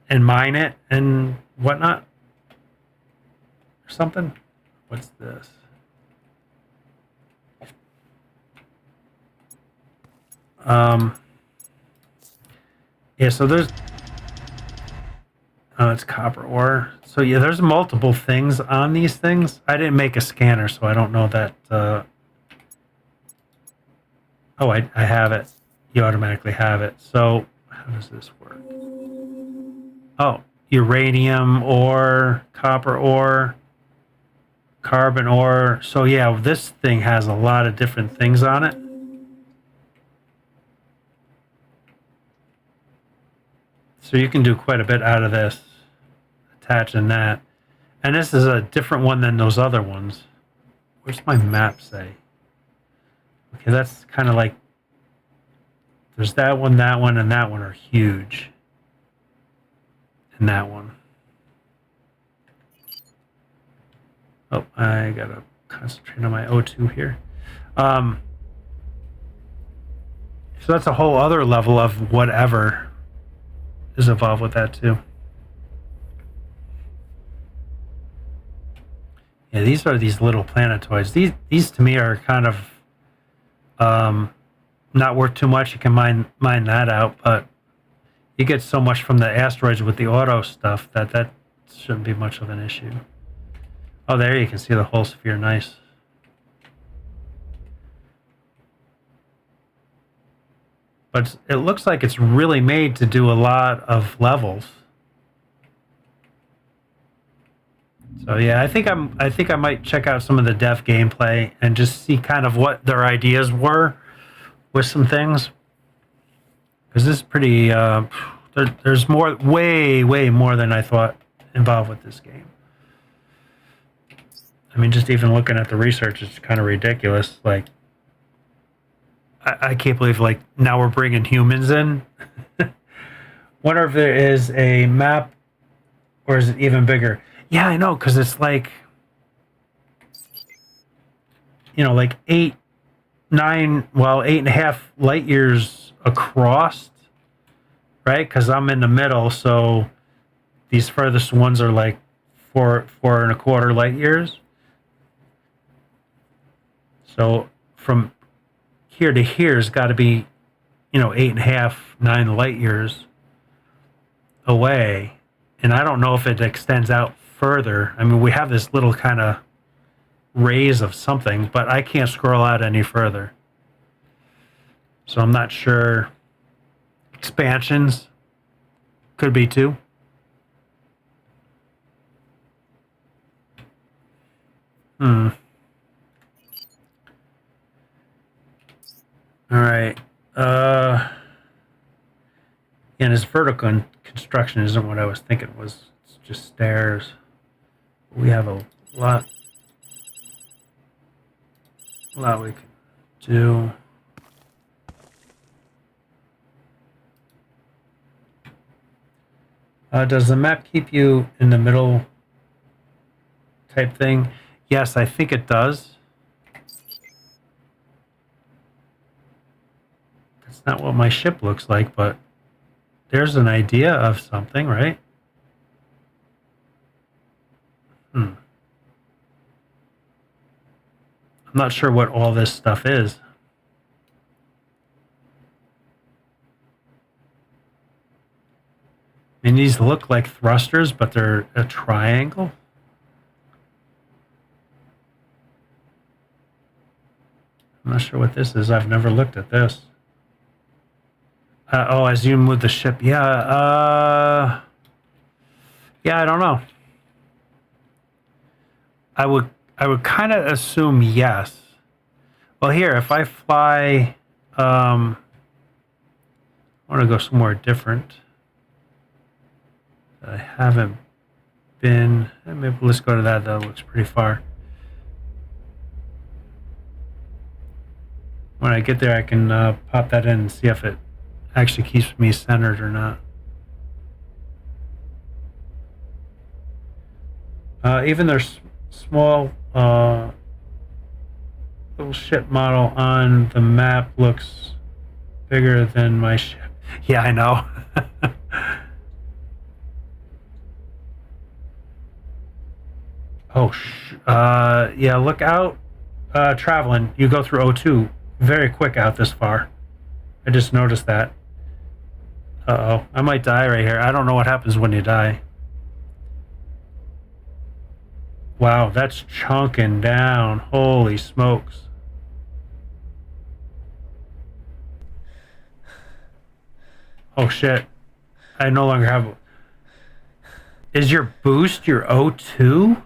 and mine it and whatnot or something. What's this? Yeah, so there's it's copper ore. So yeah, there's multiple things on these things. I didn't make a scanner, so I don't know that. Oh, I have it. You automatically have it. So how does this work? Oh, uranium ore, copper ore, carbon ore. So yeah, this thing has a lot of different things on it. So you can do quite a bit out of this, attaching that. And this is a different one than those other ones. Where's my map say? Okay, that's kind of like, there's that one, and that one are huge. And that one. Oh, I gotta concentrate on my O2 here. So that's a whole other level of whatever is involved with that too. Yeah, these are these little planetoids. These to me are kind of not worth too much. You can mine that out, but you get so much from the asteroids with the auto stuff that shouldn't be much of an issue. Oh, there you can see the whole sphere. Nice. But it looks like it's really made to do a lot of levels. So yeah, I think I might check out some of the dev gameplay and just see kind of what their ideas were with some things. Because this is pretty. There's way more than I thought involved with this game. I mean, just even looking at the research, it's kind of ridiculous. Like, I can't believe like now we're bringing humans in. Wonder if there is a map, or is it even bigger? Yeah, I know, because it's like, like 8.5 light years across, right? Because I'm in the middle, so these furthest ones are like 4.25 light years. So from here to here has got to be, 8.5, 9 light years away. And I don't know if it extends out further. I mean, we have this little kind of rays of something, but I can't scroll out any further. So I'm not sure. Expansions could be too. All right. And this vertical construction isn't what I was thinking it was. It's just stairs. We have a lot we can do. Does the map keep you in the middle type thing? Yes, I think it does. That's not what my ship looks like, but there's an idea of something, right? I'm not sure what all this stuff is. I mean, these look like thrusters, but they're a triangle. I'm not sure what this is. I've never looked at this. As you move the ship. Yeah, I don't know. I would kind of assume yes. Well, here, if I fly, I want to go somewhere different. I haven't been. Maybe let's go to that. That looks pretty far. When I get there, I can pop that in and see if it actually keeps me centered or not. Even their small Little ship model on the map looks bigger than my ship. Yeah, I know. Oh, yeah, look out. Traveling. You go through O2 very quick out this far. I just noticed that. Uh-oh. I might die right here. I don't know what happens when you die. Wow, that's chunking down. Holy smokes. Oh, shit. I no longer have... Is your boost your O2?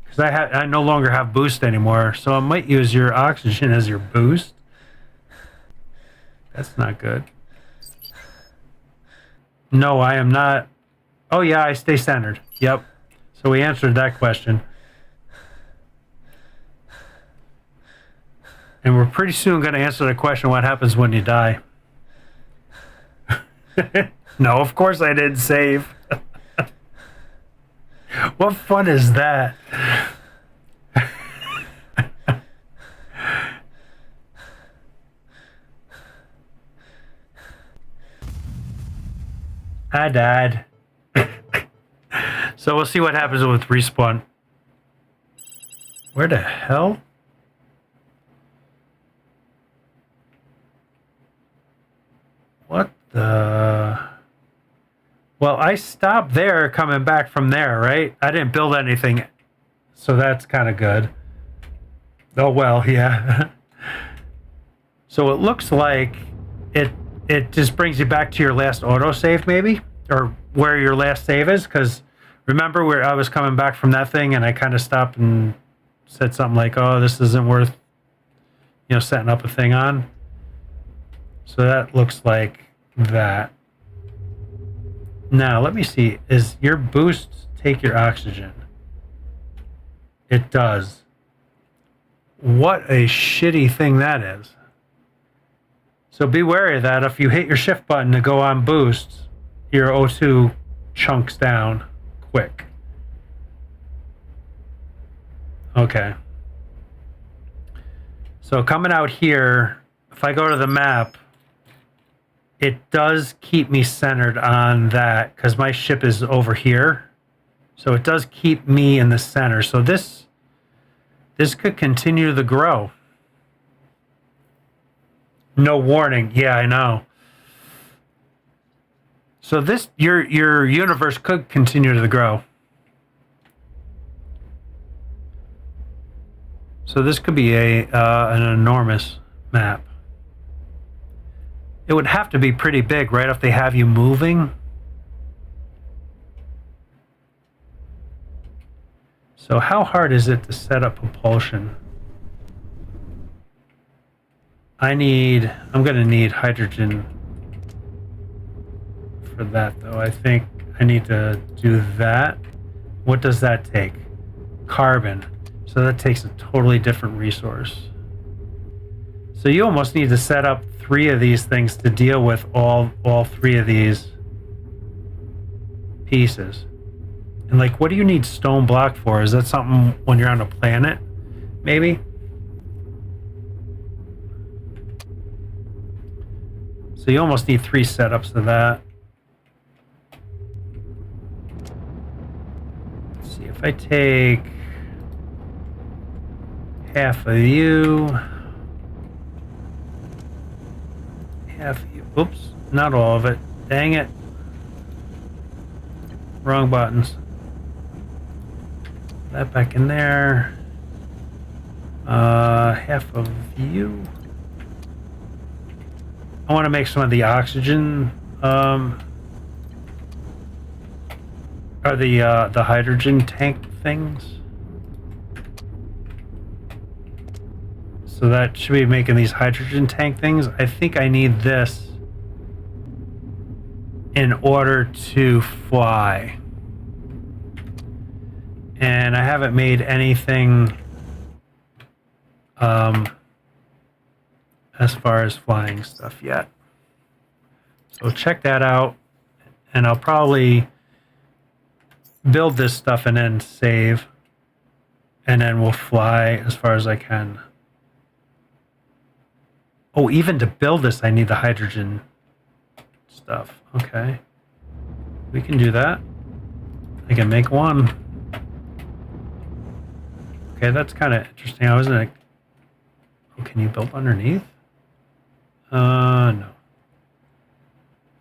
Because I no longer have boost anymore, so I might use your oxygen as your boost. That's not good. No, I am not. Oh yeah, I stay centered. Yep. So we answered that question. And we're pretty soon going to answer the question, what happens when you die? No, of course I didn't save. What fun is that? I died. So we'll see what happens with respawn. Where the hell? What the... Well, I stopped there coming back from there, right? I didn't build anything, so that's kind of good. Oh, well, yeah. So it looks like it just brings you back to your last autosave, maybe? Or where your last save is, because remember where I was coming back from that thing and I kind of stopped and said something like, oh, this isn't worth, setting up a thing on. So that looks like that. Now, let me see. Is your boost take your oxygen? It does. What a shitty thing that is. So be wary of that. If you hit your shift button to go on boost, your O2 chunks down quick. Okay. So coming out here, if I go to the map, it does keep me centered on that because my ship is over here. So it does keep me in the center. So this could continue to grow. No warning. Yeah, I know. So your universe could continue to grow. So this could be an enormous map. It would have to be pretty big, right, if they have you moving. So how hard is it to set up propulsion? I'm going to need hydrogen for that, though. I think I need to do that. What does that take? Carbon. So that takes a totally different resource. So you almost need to set up 3 of these things to deal with all 3 of these pieces. And like, what do you need stone block for? Is that something when you're on a planet, maybe? So you almost need 3 setups of that. Let's see, if I take half of you, half of you, oops, not all of it, dang it. Wrong buttons. That back in there. Half of you. I want to make some of the oxygen, or the hydrogen tank things. So that should be making these hydrogen tank things. I think I need this in order to fly. And I haven't made anything as far as flying stuff yet. So check that out. And I'll probably build this stuff and then save. And then we'll fly as far as I can. Oh, even to build this, I need the hydrogen stuff. Okay. We can do that. I can make one. Okay, that's kind of interesting. I wasn't like, oh, can you build underneath? No.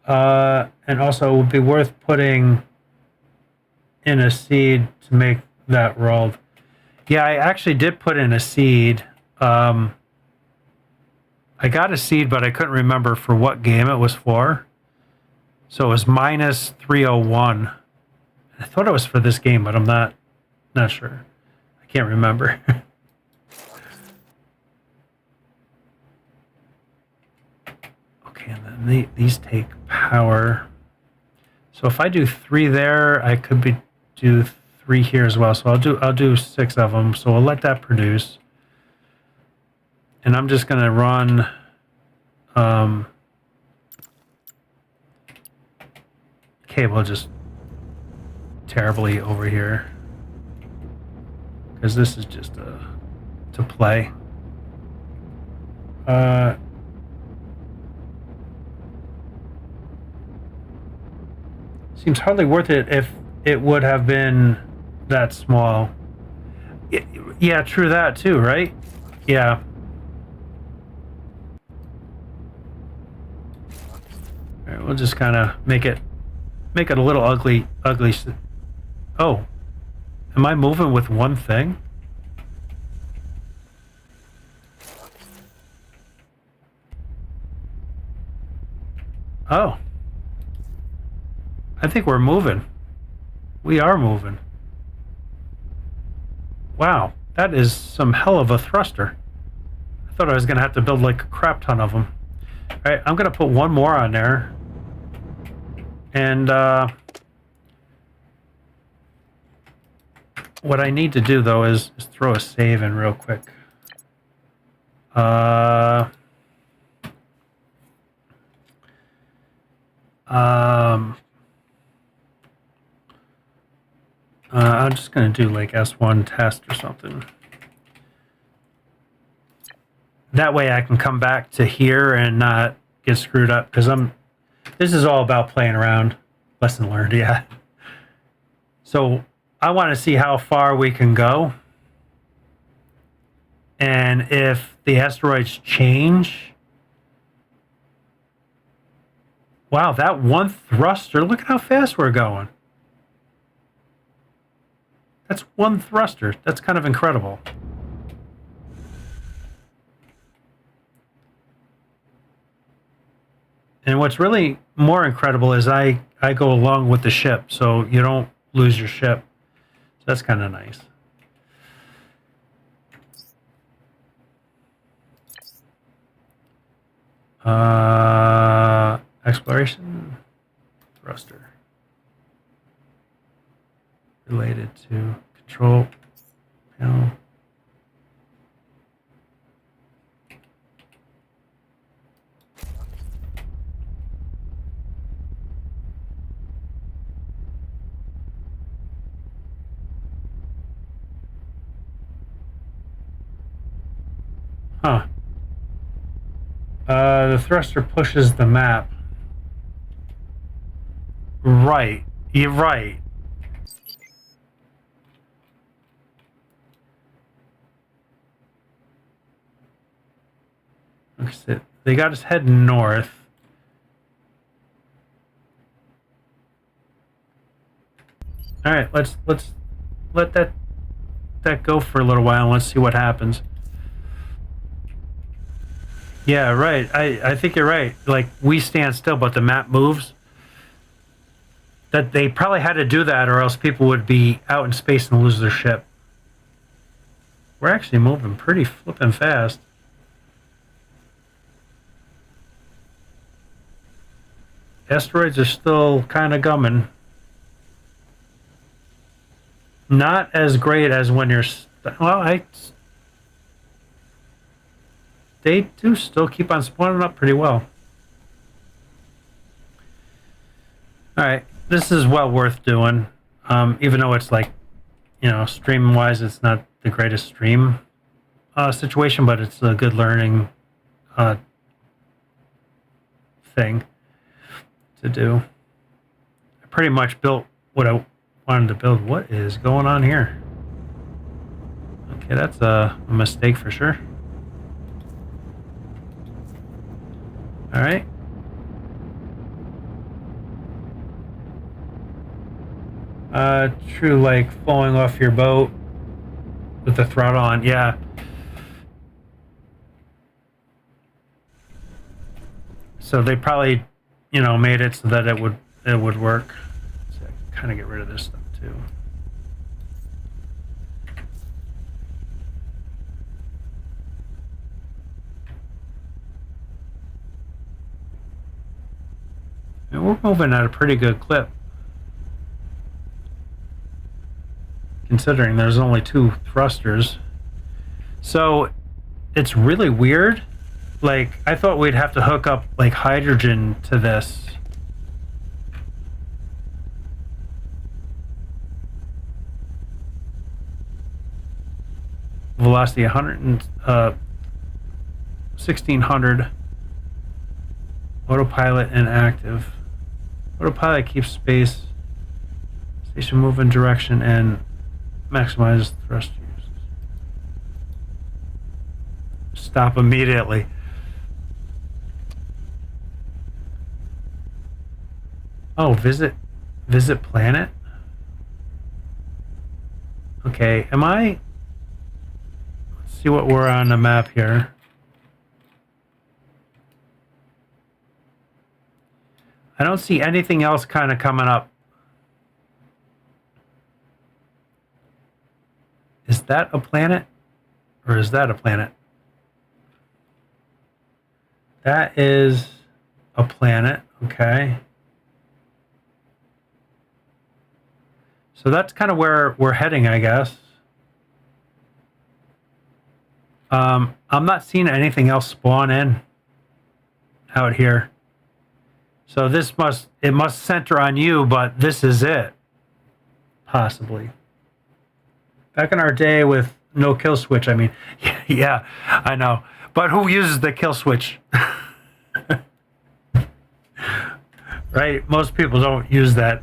And also it would be worth putting in a seed to make that rolled. Yeah, I actually did put in a seed. I got a seed, but I couldn't remember for what game it was for. So it was minus 301. I thought it was for this game, but I'm not sure. I can't remember. Okay, and then these take power. So if I do 3 there, I could do 3 here as well. So I'll do 6 of them. So we'll let that produce. And I'm just going to run cable just terribly over here because this is just to play. Seems hardly worth it if it would have been that small. Yeah, true that too, right? Yeah. All right, we'll just kind of make it a little ugly. Oh, am I moving with one thing? Oh, I think we're moving. We are moving. Wow, that is some hell of a thruster. I thought I was gonna have to build like a crap ton of them. All right, I'm gonna put one more on there. And what I need to do though is throw a save in real quick. I'm just gonna do like S1 test or something. That way I can come back to here and not get screwed up because this is all about playing around. Lesson learned, yeah. So I want to see how far we can go. And if the asteroids change. Wow, that one thruster, look at how fast we're going. That's one thruster. That's kind of incredible. And what's really more incredible is I go along with the ship, so you don't lose your ship. So that's kind of nice. Exploration thruster related to control panel. Huh. The thruster pushes the map. Right. You're right. They got us heading north. All right, let's let that go for a little while and let's see what happens. Yeah, right. I think you're right. Like, we stand still, but the map moves. That they probably had to do that, or else people would be out in space and lose their ship. We're actually moving pretty flippin' fast. Asteroids are still kind of gumming. Not as great as when you're... Well, they do still keep on spawning up pretty well. Alright, this is well worth doing. Even though it's like, you know, streaming-wise, it's not the greatest stream situation, but it's a good learning thing to do. I pretty much built what I wanted to build. What is going on here? Okay, that's a mistake for sure. All right. True, like falling off your boat with the throttle on. Yeah. So they probably, made it so that it would work. So I kind of get rid of this stuff too. And we're moving at a pretty good clip, considering there's only 2 thrusters. So it's really weird. Like, I thought we'd have to hook up like hydrogen to this. Velocity 1600. Autopilot inactive. Autopilot keeps space. Station move in direction and maximize thrust use. Stop immediately. Oh, visit planet? Okay, let's see what we're on the map here. I don't see anything else kind of coming up. Is that a planet? Or is that a planet? That is a planet, okay. So that's kind of where we're heading, I guess. I'm not seeing anything else spawn in out here. So this must center on you, but this is it. Possibly. Back in our day with no kill switch, I mean, yeah, I know. But who uses the kill switch? Right? Most people don't use that.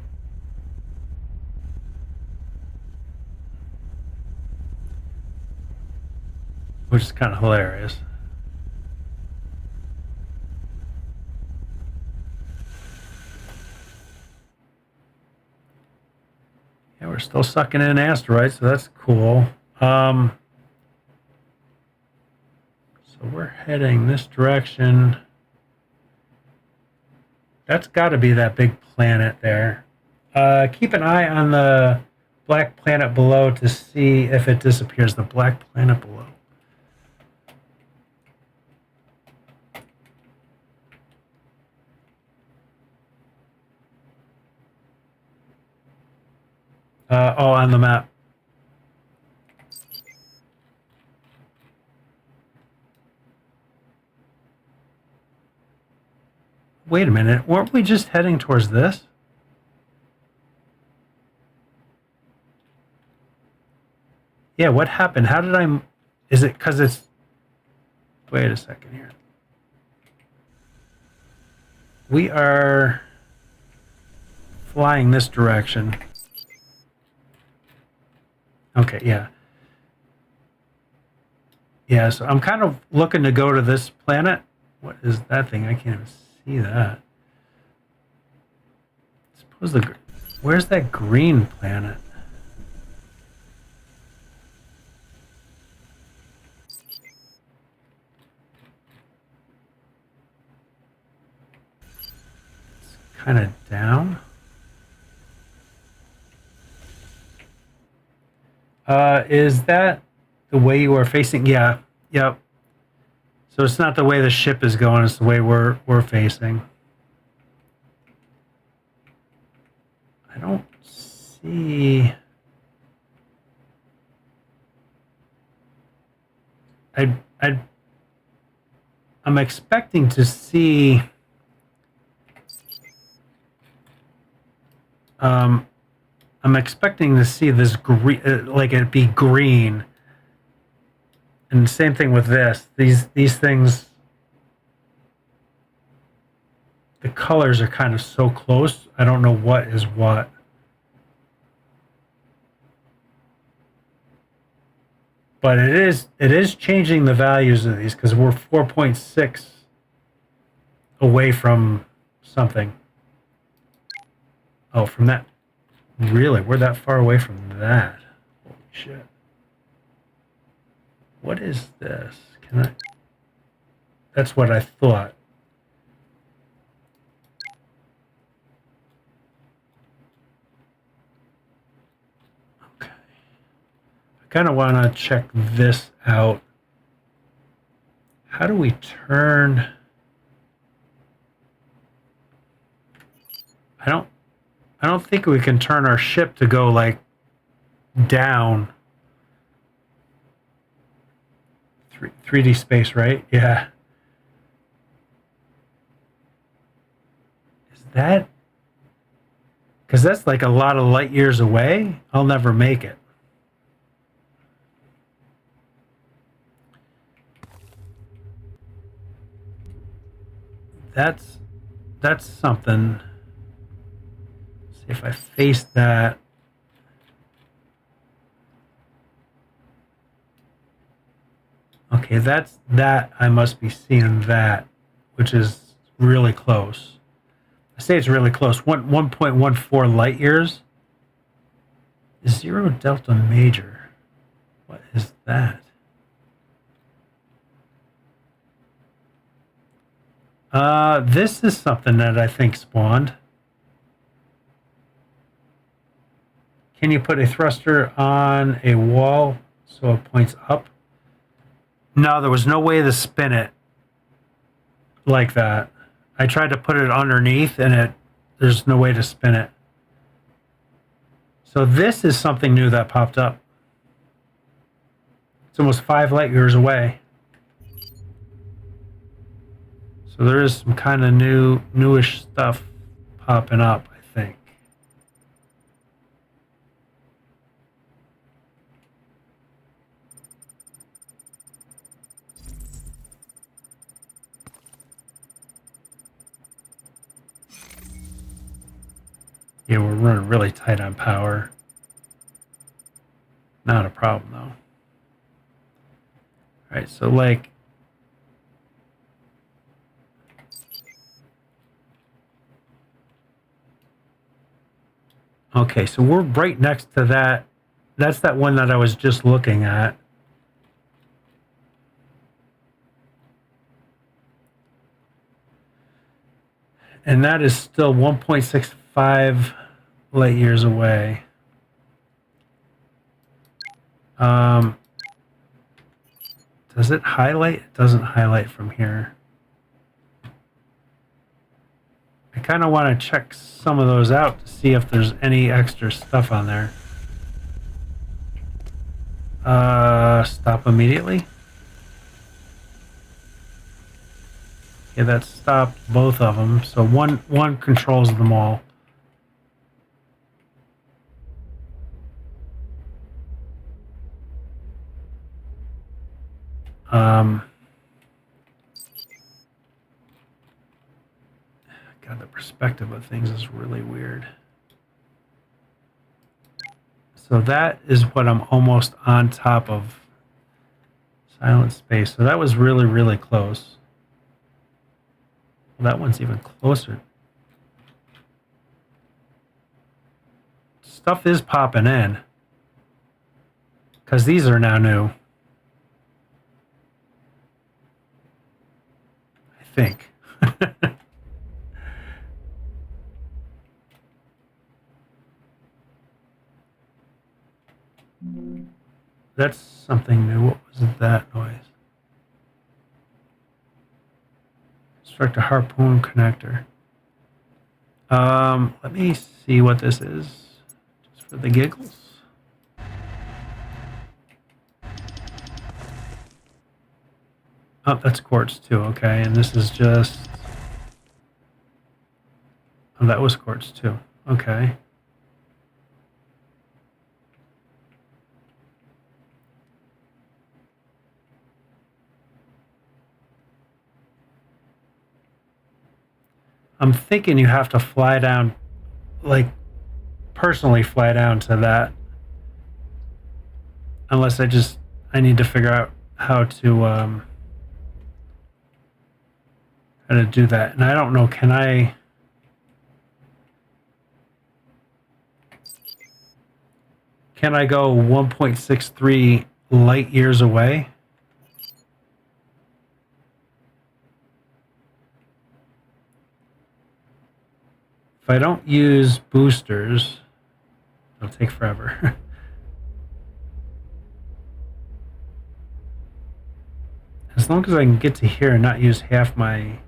Which is kind of hilarious. Yeah, we're still sucking in asteroids, so that's cool. So we're heading this direction. That's got to be that big planet there. Keep an eye on the black planet below to see if it disappears. The black planet below. On the map. Wait a minute, weren't we just heading towards this? Yeah, what happened? How did I... Is it because it's... Wait a second here. We are flying this direction. Okay, yeah. Yeah, so I'm kind of looking to go to this planet. What is that thing? I can't even see that. Suppose where's that green planet? It's kind of down. Is that the way you are facing? Yeah. Yep. So it's not the way the ship is going, it's the way we're facing. I don't see... I'm expecting to see... I'm expecting to see this green, like it be green. And the same thing with this. These things, the colors are kind of so close. I don't know what is what. But it is changing the values of these because we're 4.6 away from something. Oh, from that. Really? We're that far away from that. Holy shit. What is this? Can I? That's what I thought. Okay. I kind of want to check this out. How do we turn? I don't think we can turn our ship to go like down. 3D space, right? Yeah. Is that? Because that's like a lot of light years away. I'll never make it. That's something. See if I face that. Okay, that's that. I must be seeing that, which is really close. I say it's really close. 1.14 light years. Zero delta major. What is that? This is something that I think spawned. Can you put a thruster on a wall so it points up? No, there was no way to spin it like that. I tried to put it underneath and there's no way to spin it. So this is something new that popped up. It's almost 5 light years away. So there is some kind of newish stuff popping up, I think. Yeah, we're running really tight on power. Not a problem though. All right, so like okay, so we're right next to that. That's that one that I was just looking at. And that is still 1.65 light years away. Does it highlight? It doesn't highlight from here. I kind of want to check some of those out to see if there's any extra stuff on there. Stop immediately. Yeah, that stopped both of them. So one controls them all. God, the perspective of things is really weird. So that is what I'm almost on top of. Silent space. So that was really, really close. Well, that one's even closer. Stuff is popping in. Because these are now new. I think. That's something new. What was that noise? Construct a harpoon connector. Let me see what this is. Just for the giggles. Oh, that's quartz too, okay. And this is just... Oh, that was quartz too. Okay. I'm thinking you have to fly down, like personally fly down to that. Unless I need to figure out how to do that. And I don't know, can I go 1.63 light years away? If I don't use boosters, it'll take forever. As long as I can get to here and not use half my...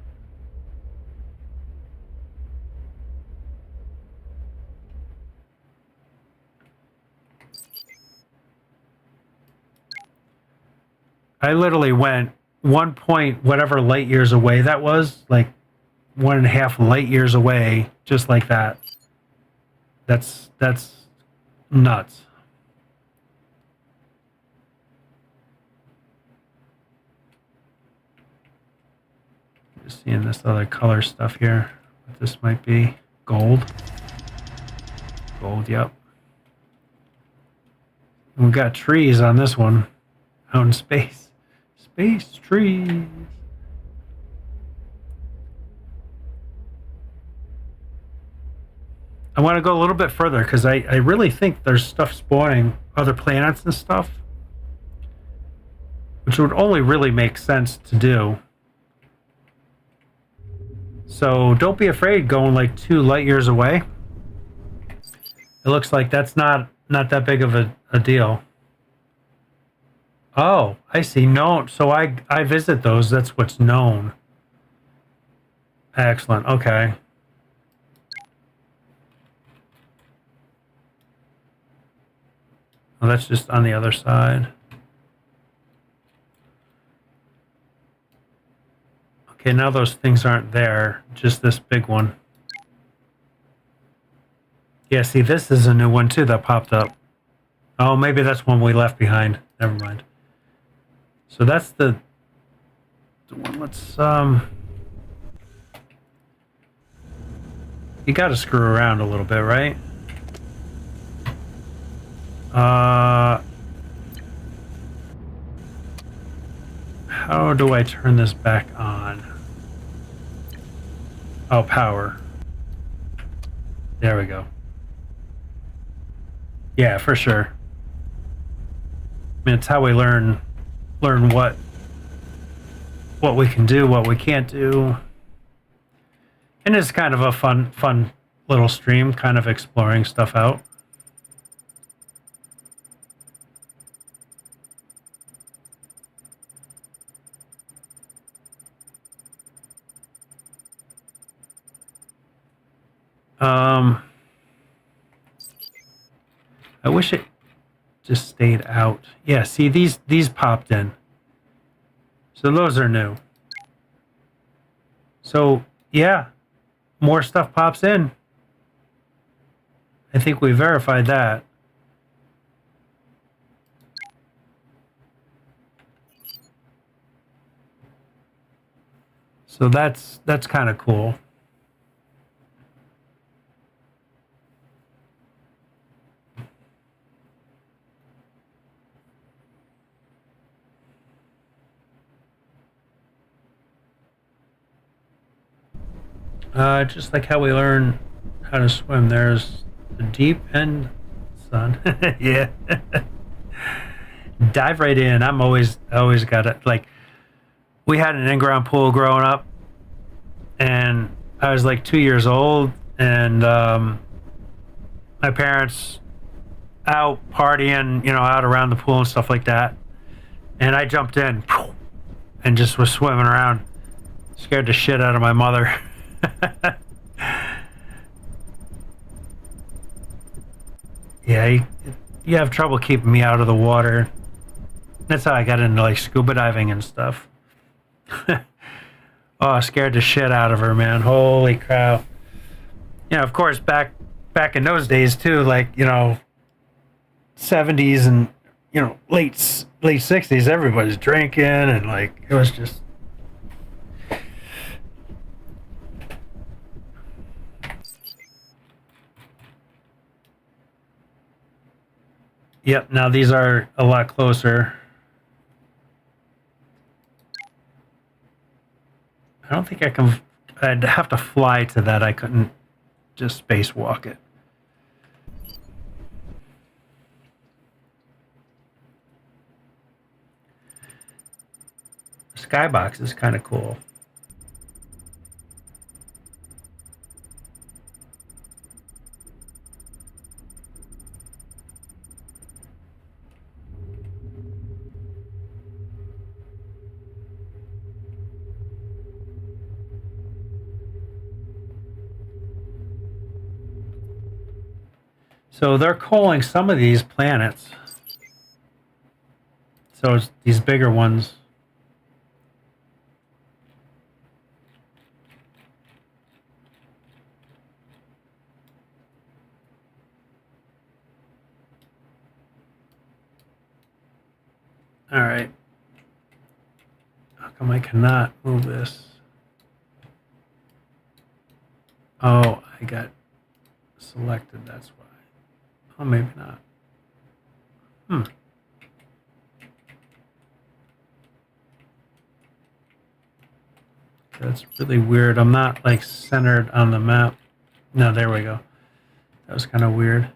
I literally went 1 point whatever light years away that was, like 1.5 light years away, just like that. That's nuts. Just seeing this other color stuff here. What this might be. Gold. Gold, yep. We've got trees on this one. Out in space. Space trees. I want to go a little bit further because I really think there's stuff spawning, other planets and stuff, which would only really make sense to do. So don't be afraid going like 2 light years away. It looks like that's not that big of a deal. Oh, I see. No, so I visit those. That's what's known. Excellent. Okay. Well, that's just on the other side. Okay, now those things aren't there. Just this big one. Yeah, see, this is a new one too that popped up. Oh, maybe that's one we left behind. Never mind. So that's the one. Let's you got to screw around a little bit, right? How do I turn this back on? Oh, power. There we go. Yeah, for sure. I mean, it's how we learn what we can do, what we can't do. And it's kind of a fun little stream, kind of exploring stuff out. I wish it just stayed out. Yeah, see, these popped in. So those are new. So, yeah, more stuff pops in. I think we verified that. So that's kind of cool. Just like how we learn how to swim. There's the deep end, son. Yeah. Dive right in. I always got it. Like, we had an in-ground pool growing up, and I was like 2 years old, and my parents out partying, out around the pool and stuff like that. And I jumped in and just was swimming around. Scared the shit out of my mother. Yeah, you have trouble keeping me out of the water. That's how I got into like scuba diving and stuff. Oh, scared the shit out of her, man. Holy crap. Of course, back in those days too, like, 70s and, late 60s, everybody's drinking, and like, it was just... Yep, now these are a lot closer. I don't think I can. I'd have to fly to that. I couldn't just spacewalk it. Skybox is kind of cool. So they're calling some of these planets. So it's these bigger ones. All right. How come I cannot move this? Oh, I got selected, that's why. Oh, maybe not. That's really weird. I'm not like centered on the map. No, there we go. That was kind of weird.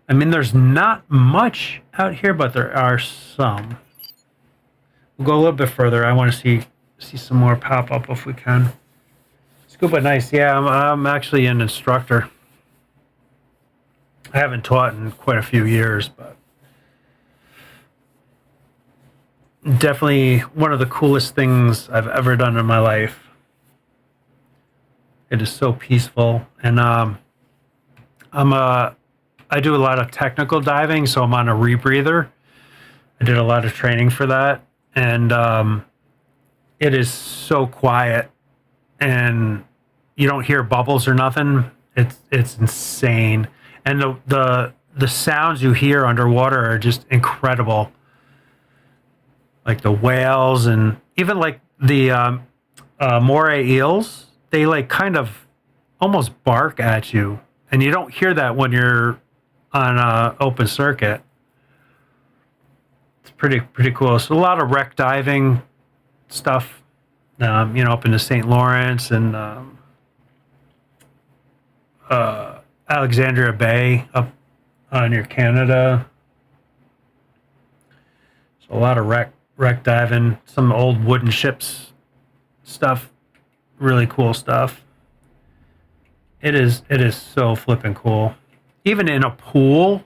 I mean, there's not much out here, but there are some. We'll go a little bit further. I want to see some more pop up if we can. Scuba, nice. Yeah, I'm actually an instructor. I haven't taught in quite a few years, but definitely one of the coolest things I've ever done in my life. It is so peaceful, and I do a lot of technical diving, so I'm on a rebreather. I did a lot of training for that, and it is so quiet, and you don't hear bubbles or nothing. It's insane, and the sounds you hear underwater are just incredible. Like the whales, and even like the moray eels, they like kind of almost bark at you, and you don't hear that when you're on a open circuit. It's pretty cool. So a lot of wreck diving stuff, up in the St. Lawrence and Alexandria Bay up near Canada. So a lot of wreck diving, some old wooden ships stuff, really cool stuff. It is so flippin' cool. Even in a pool,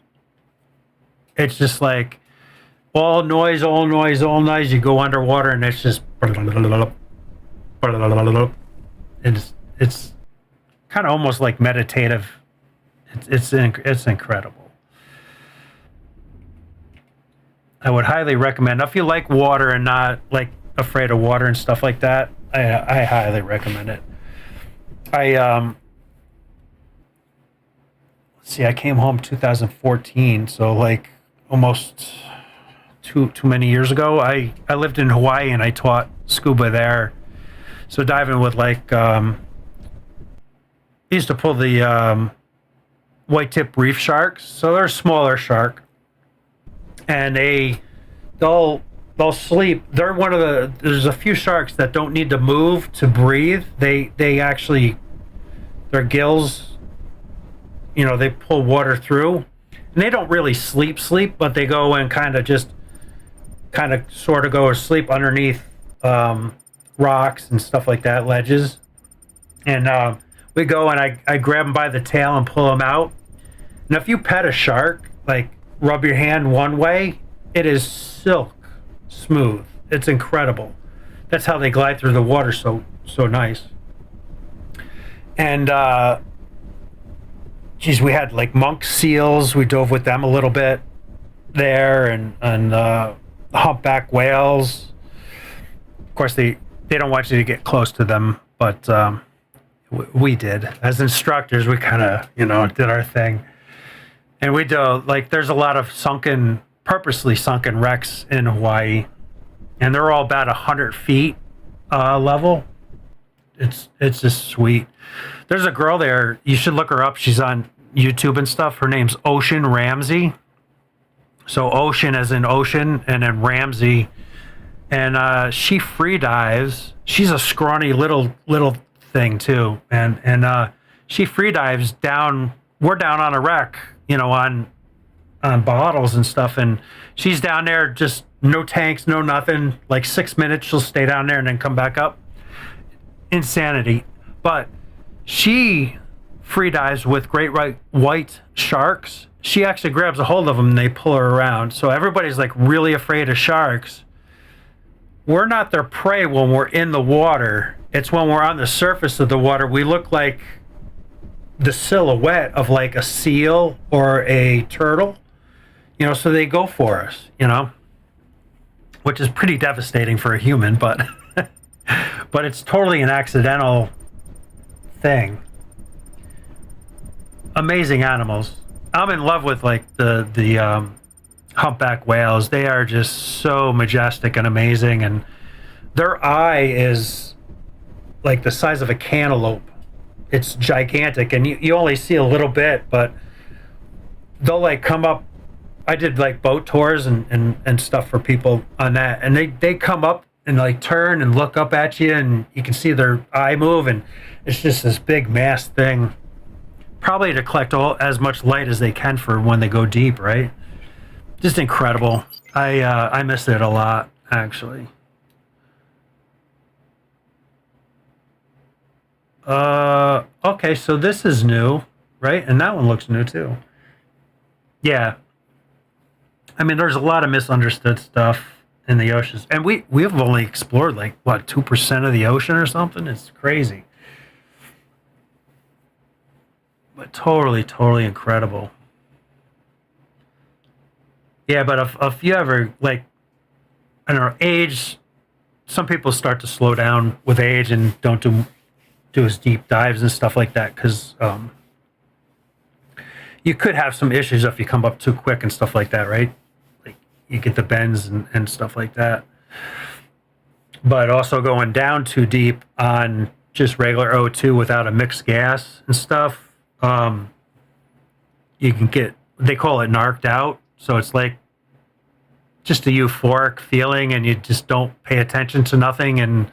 it's just like all noise. You go underwater and it's just it's kind of almost like meditative. It's incredible. I would highly recommend, if you like water and not like afraid of water and stuff like that. I highly recommend it. I came home 2014, so like almost too many years ago. I lived in Hawaii and I taught scuba there. So diving with like I used to pull the white tip reef sharks. So they're a smaller shark, and they'll sleep. They're one of there's a few sharks that don't need to move to breathe. They actually, their gills, they pull water through, and they don't really sleep, but they go and kind of sort of go to sleep underneath rocks and stuff like that, ledges. And we go and I grab them by the tail and pull them out. And if you pet a shark, like rub your hand one way, it is silk smooth. It's incredible. That's how they glide through the water so nice. And we had like monk seals. We dove with them a little bit there, and humpback whales. Of course, they don't want you to get close to them, but we did. As instructors, we kind of did our thing, and we do like there's a lot of purposely sunken wrecks in Hawaii, and they're all about 100 feet level. It's just sweet. There's a girl there. You should look her up. She's on YouTube and stuff. Her name's Ocean Ramsey. So Ocean as in ocean, and then Ramsey. And she free dives. She's a scrawny little thing too, and she free dives down. We're down on a wreck, you know, on bottles and stuff, and she's down there, just no tanks, no nothing. Like 6 minutes, she'll stay down there and then come back up. Insanity. But she free dives with great white sharks. She actually grabs a hold of them and they pull her around. So everybody's like really afraid of sharks. We're not their prey when we're in the water. It's when we're on the surface of the water, we look like the silhouette of like a seal or a turtle, you know, so they go for us, you know, which is pretty devastating for a human, but but it's totally an accidental thing. Amazing animals. I'm in love with like the humpback whales. They are just so majestic and amazing, and their eye is like the size of a cantaloupe. It's gigantic, and you only see a little bit, but they'll like come up. I did like boat tours and stuff for people on that, and they come up and like turn and look up at you, and you can see their eye move, and it's just this big mass thing, probably to collect as much light as they can for when they go deep, right? Just incredible. I miss it a lot, actually. Okay, so this is new, right? And that one looks new too. Yeah. I mean, there's a lot of misunderstood stuff in the oceans, and we've only explored like what 2% of the ocean or something. It's crazy, but totally incredible. Yeah, but if you ever like, I don't know, age, some people start to slow down with age and don't do as deep dives and stuff like that, because you could have some issues if you come up too quick and stuff like that, right? Like you get the bends and stuff like that. But also going down too deep on just regular O2 without a mixed gas and stuff, you can get, they call it narked out. So it's like just a euphoric feeling, and you just don't pay attention to nothing, and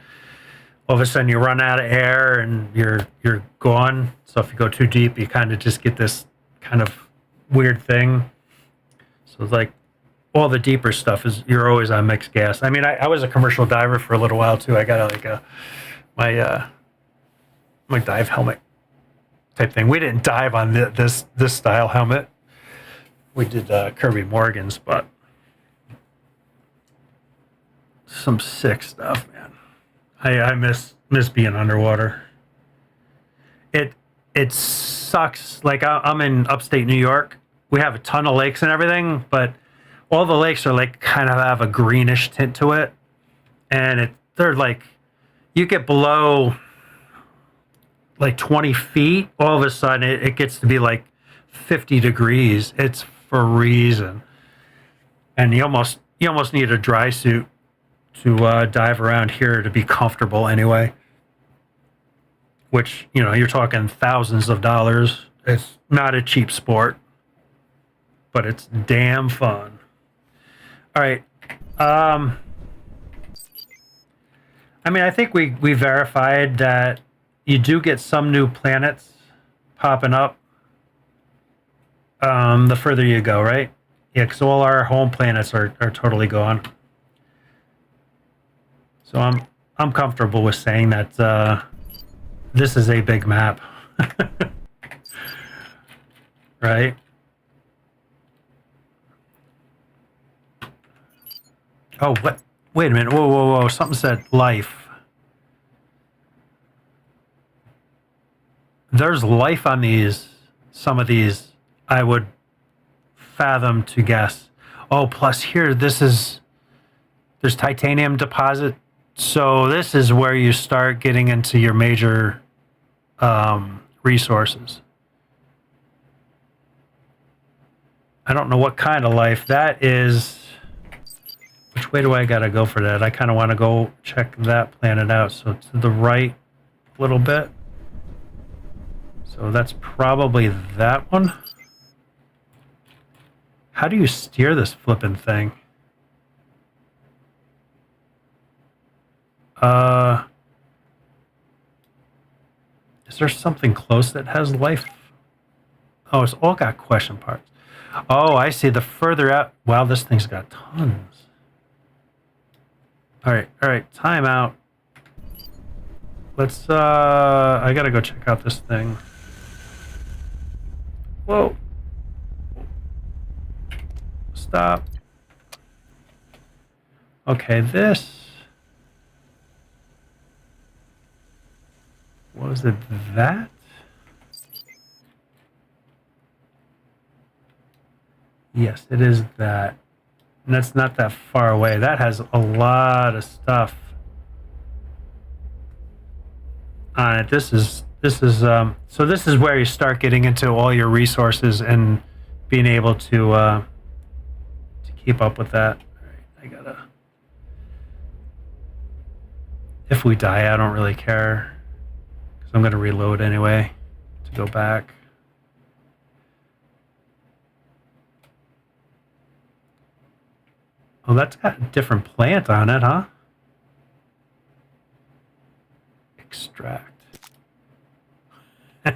all of a sudden you run out of air and you're gone. So if you go too deep, you kind of just get this kind of weird thing. So it's like all the deeper stuff is you're always on mixed gas. I mean, I was a commercial diver for a little while too. I got my dive helmet type thing. We didn't dive on this style helmet. We did Kirby Morgan's, but some sick stuff, man. I miss being underwater. It sucks. Like I'm in upstate New York. We have a ton of lakes and everything, but all the lakes are like kind of have a greenish tint to it, and they're like, you get below like 20 feet, all of a sudden it gets to be like 50 degrees. It's freezing, and you almost need a dry suit to dive around here to be comfortable anyway, which, you know, you're talking thousands of dollars. It's not a cheap sport, but it's damn fun. All right. I mean, I think we verified that you do get some new planets popping up the further you go, right? Yeah, because all our home planets are totally gone. So I'm comfortable with saying that this is a big map, right? Oh, what? Wait a minute! Whoa! Something said life. There's life on these. Some of these, I would fathom to guess. Oh, plus here, there's titanium deposit. So this is where you start getting into your major resources. I don't know what kind of life that is. Which way do I gotta go for that? I kind of want to go check that planet out. So to the right a little bit. So that's probably that one. How do you steer this flipping thing? Is there something close that has life? Oh, it's all got question parts. Oh, I see. The further out... Wow, this thing's got tons. All right. Time out. Let's, I gotta go check out this thing. Whoa. Stop. Okay, this... Was it that? Yes, it is that. And that's not that far away. That has a lot of stuff on it. This is so this is where you start getting into all your resources and being able to keep up with that. All right, I gotta... If we die, I don't really care. I'm going to reload anyway to go back. Oh, that's got a different plant on it, huh? Extract. All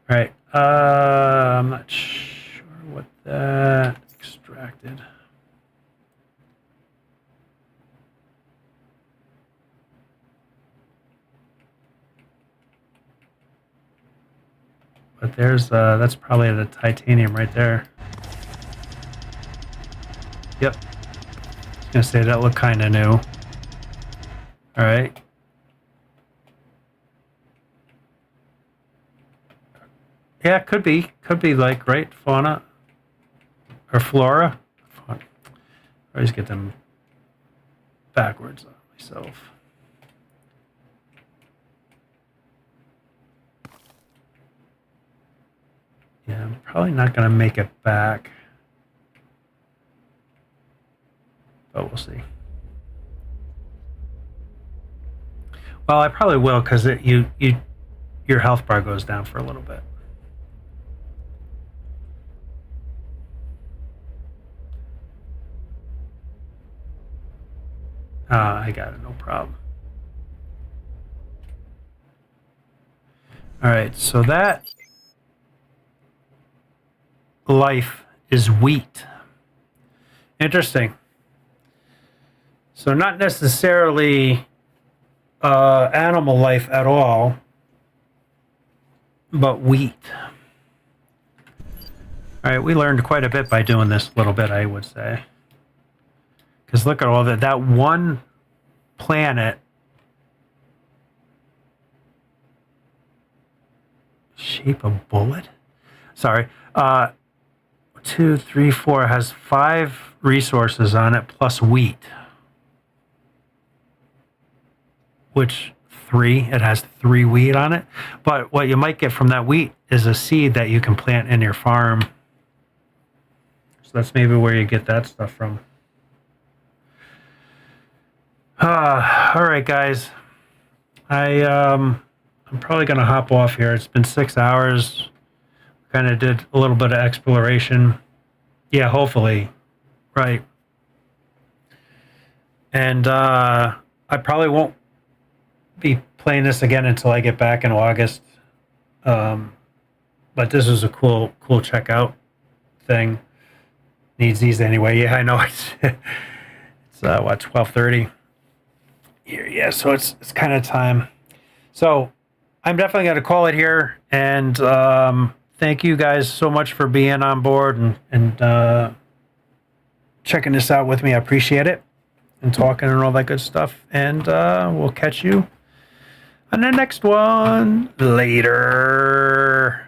right. I'm not sure what that extracted. But there's, that's probably the titanium right there. Yep. I was gonna say that looked kind of new. All right. Yeah, could be like, right, fauna or flora. I always get them backwards on myself. Yeah, I'm probably not going to make it back, but we'll see. Well, I probably will because your health bar goes down for a little bit. I got it, no problem. All right, so that life is wheat. Interesting. So not necessarily animal life at all, but wheat. All right, we learned quite a bit by doing this little bit, I would say. Because look at all that. That one planet, shape of bullet? Sorry. 2, 3, 4 has 5 resources on it plus wheat. Which 3, it has 3 wheat on it. But what you might get from that wheat is a seed that you can plant in your farm. So that's maybe where you get that stuff from. All right, guys. I'm probably going to hop off here. It's been 6 hours. Kind of did a little bit of exploration. Yeah, hopefully. Right. And I probably won't be playing this again until I get back in August. But this is a cool checkout thing. Needs these anyway. Yeah, I know it's what, 12:30 here. Yeah, so it's kind of time. So I'm definitely going to call it here, and thank you guys so much for being on board and checking this out with me. I appreciate it, and talking and all that good stuff. And we'll catch you on the next one later.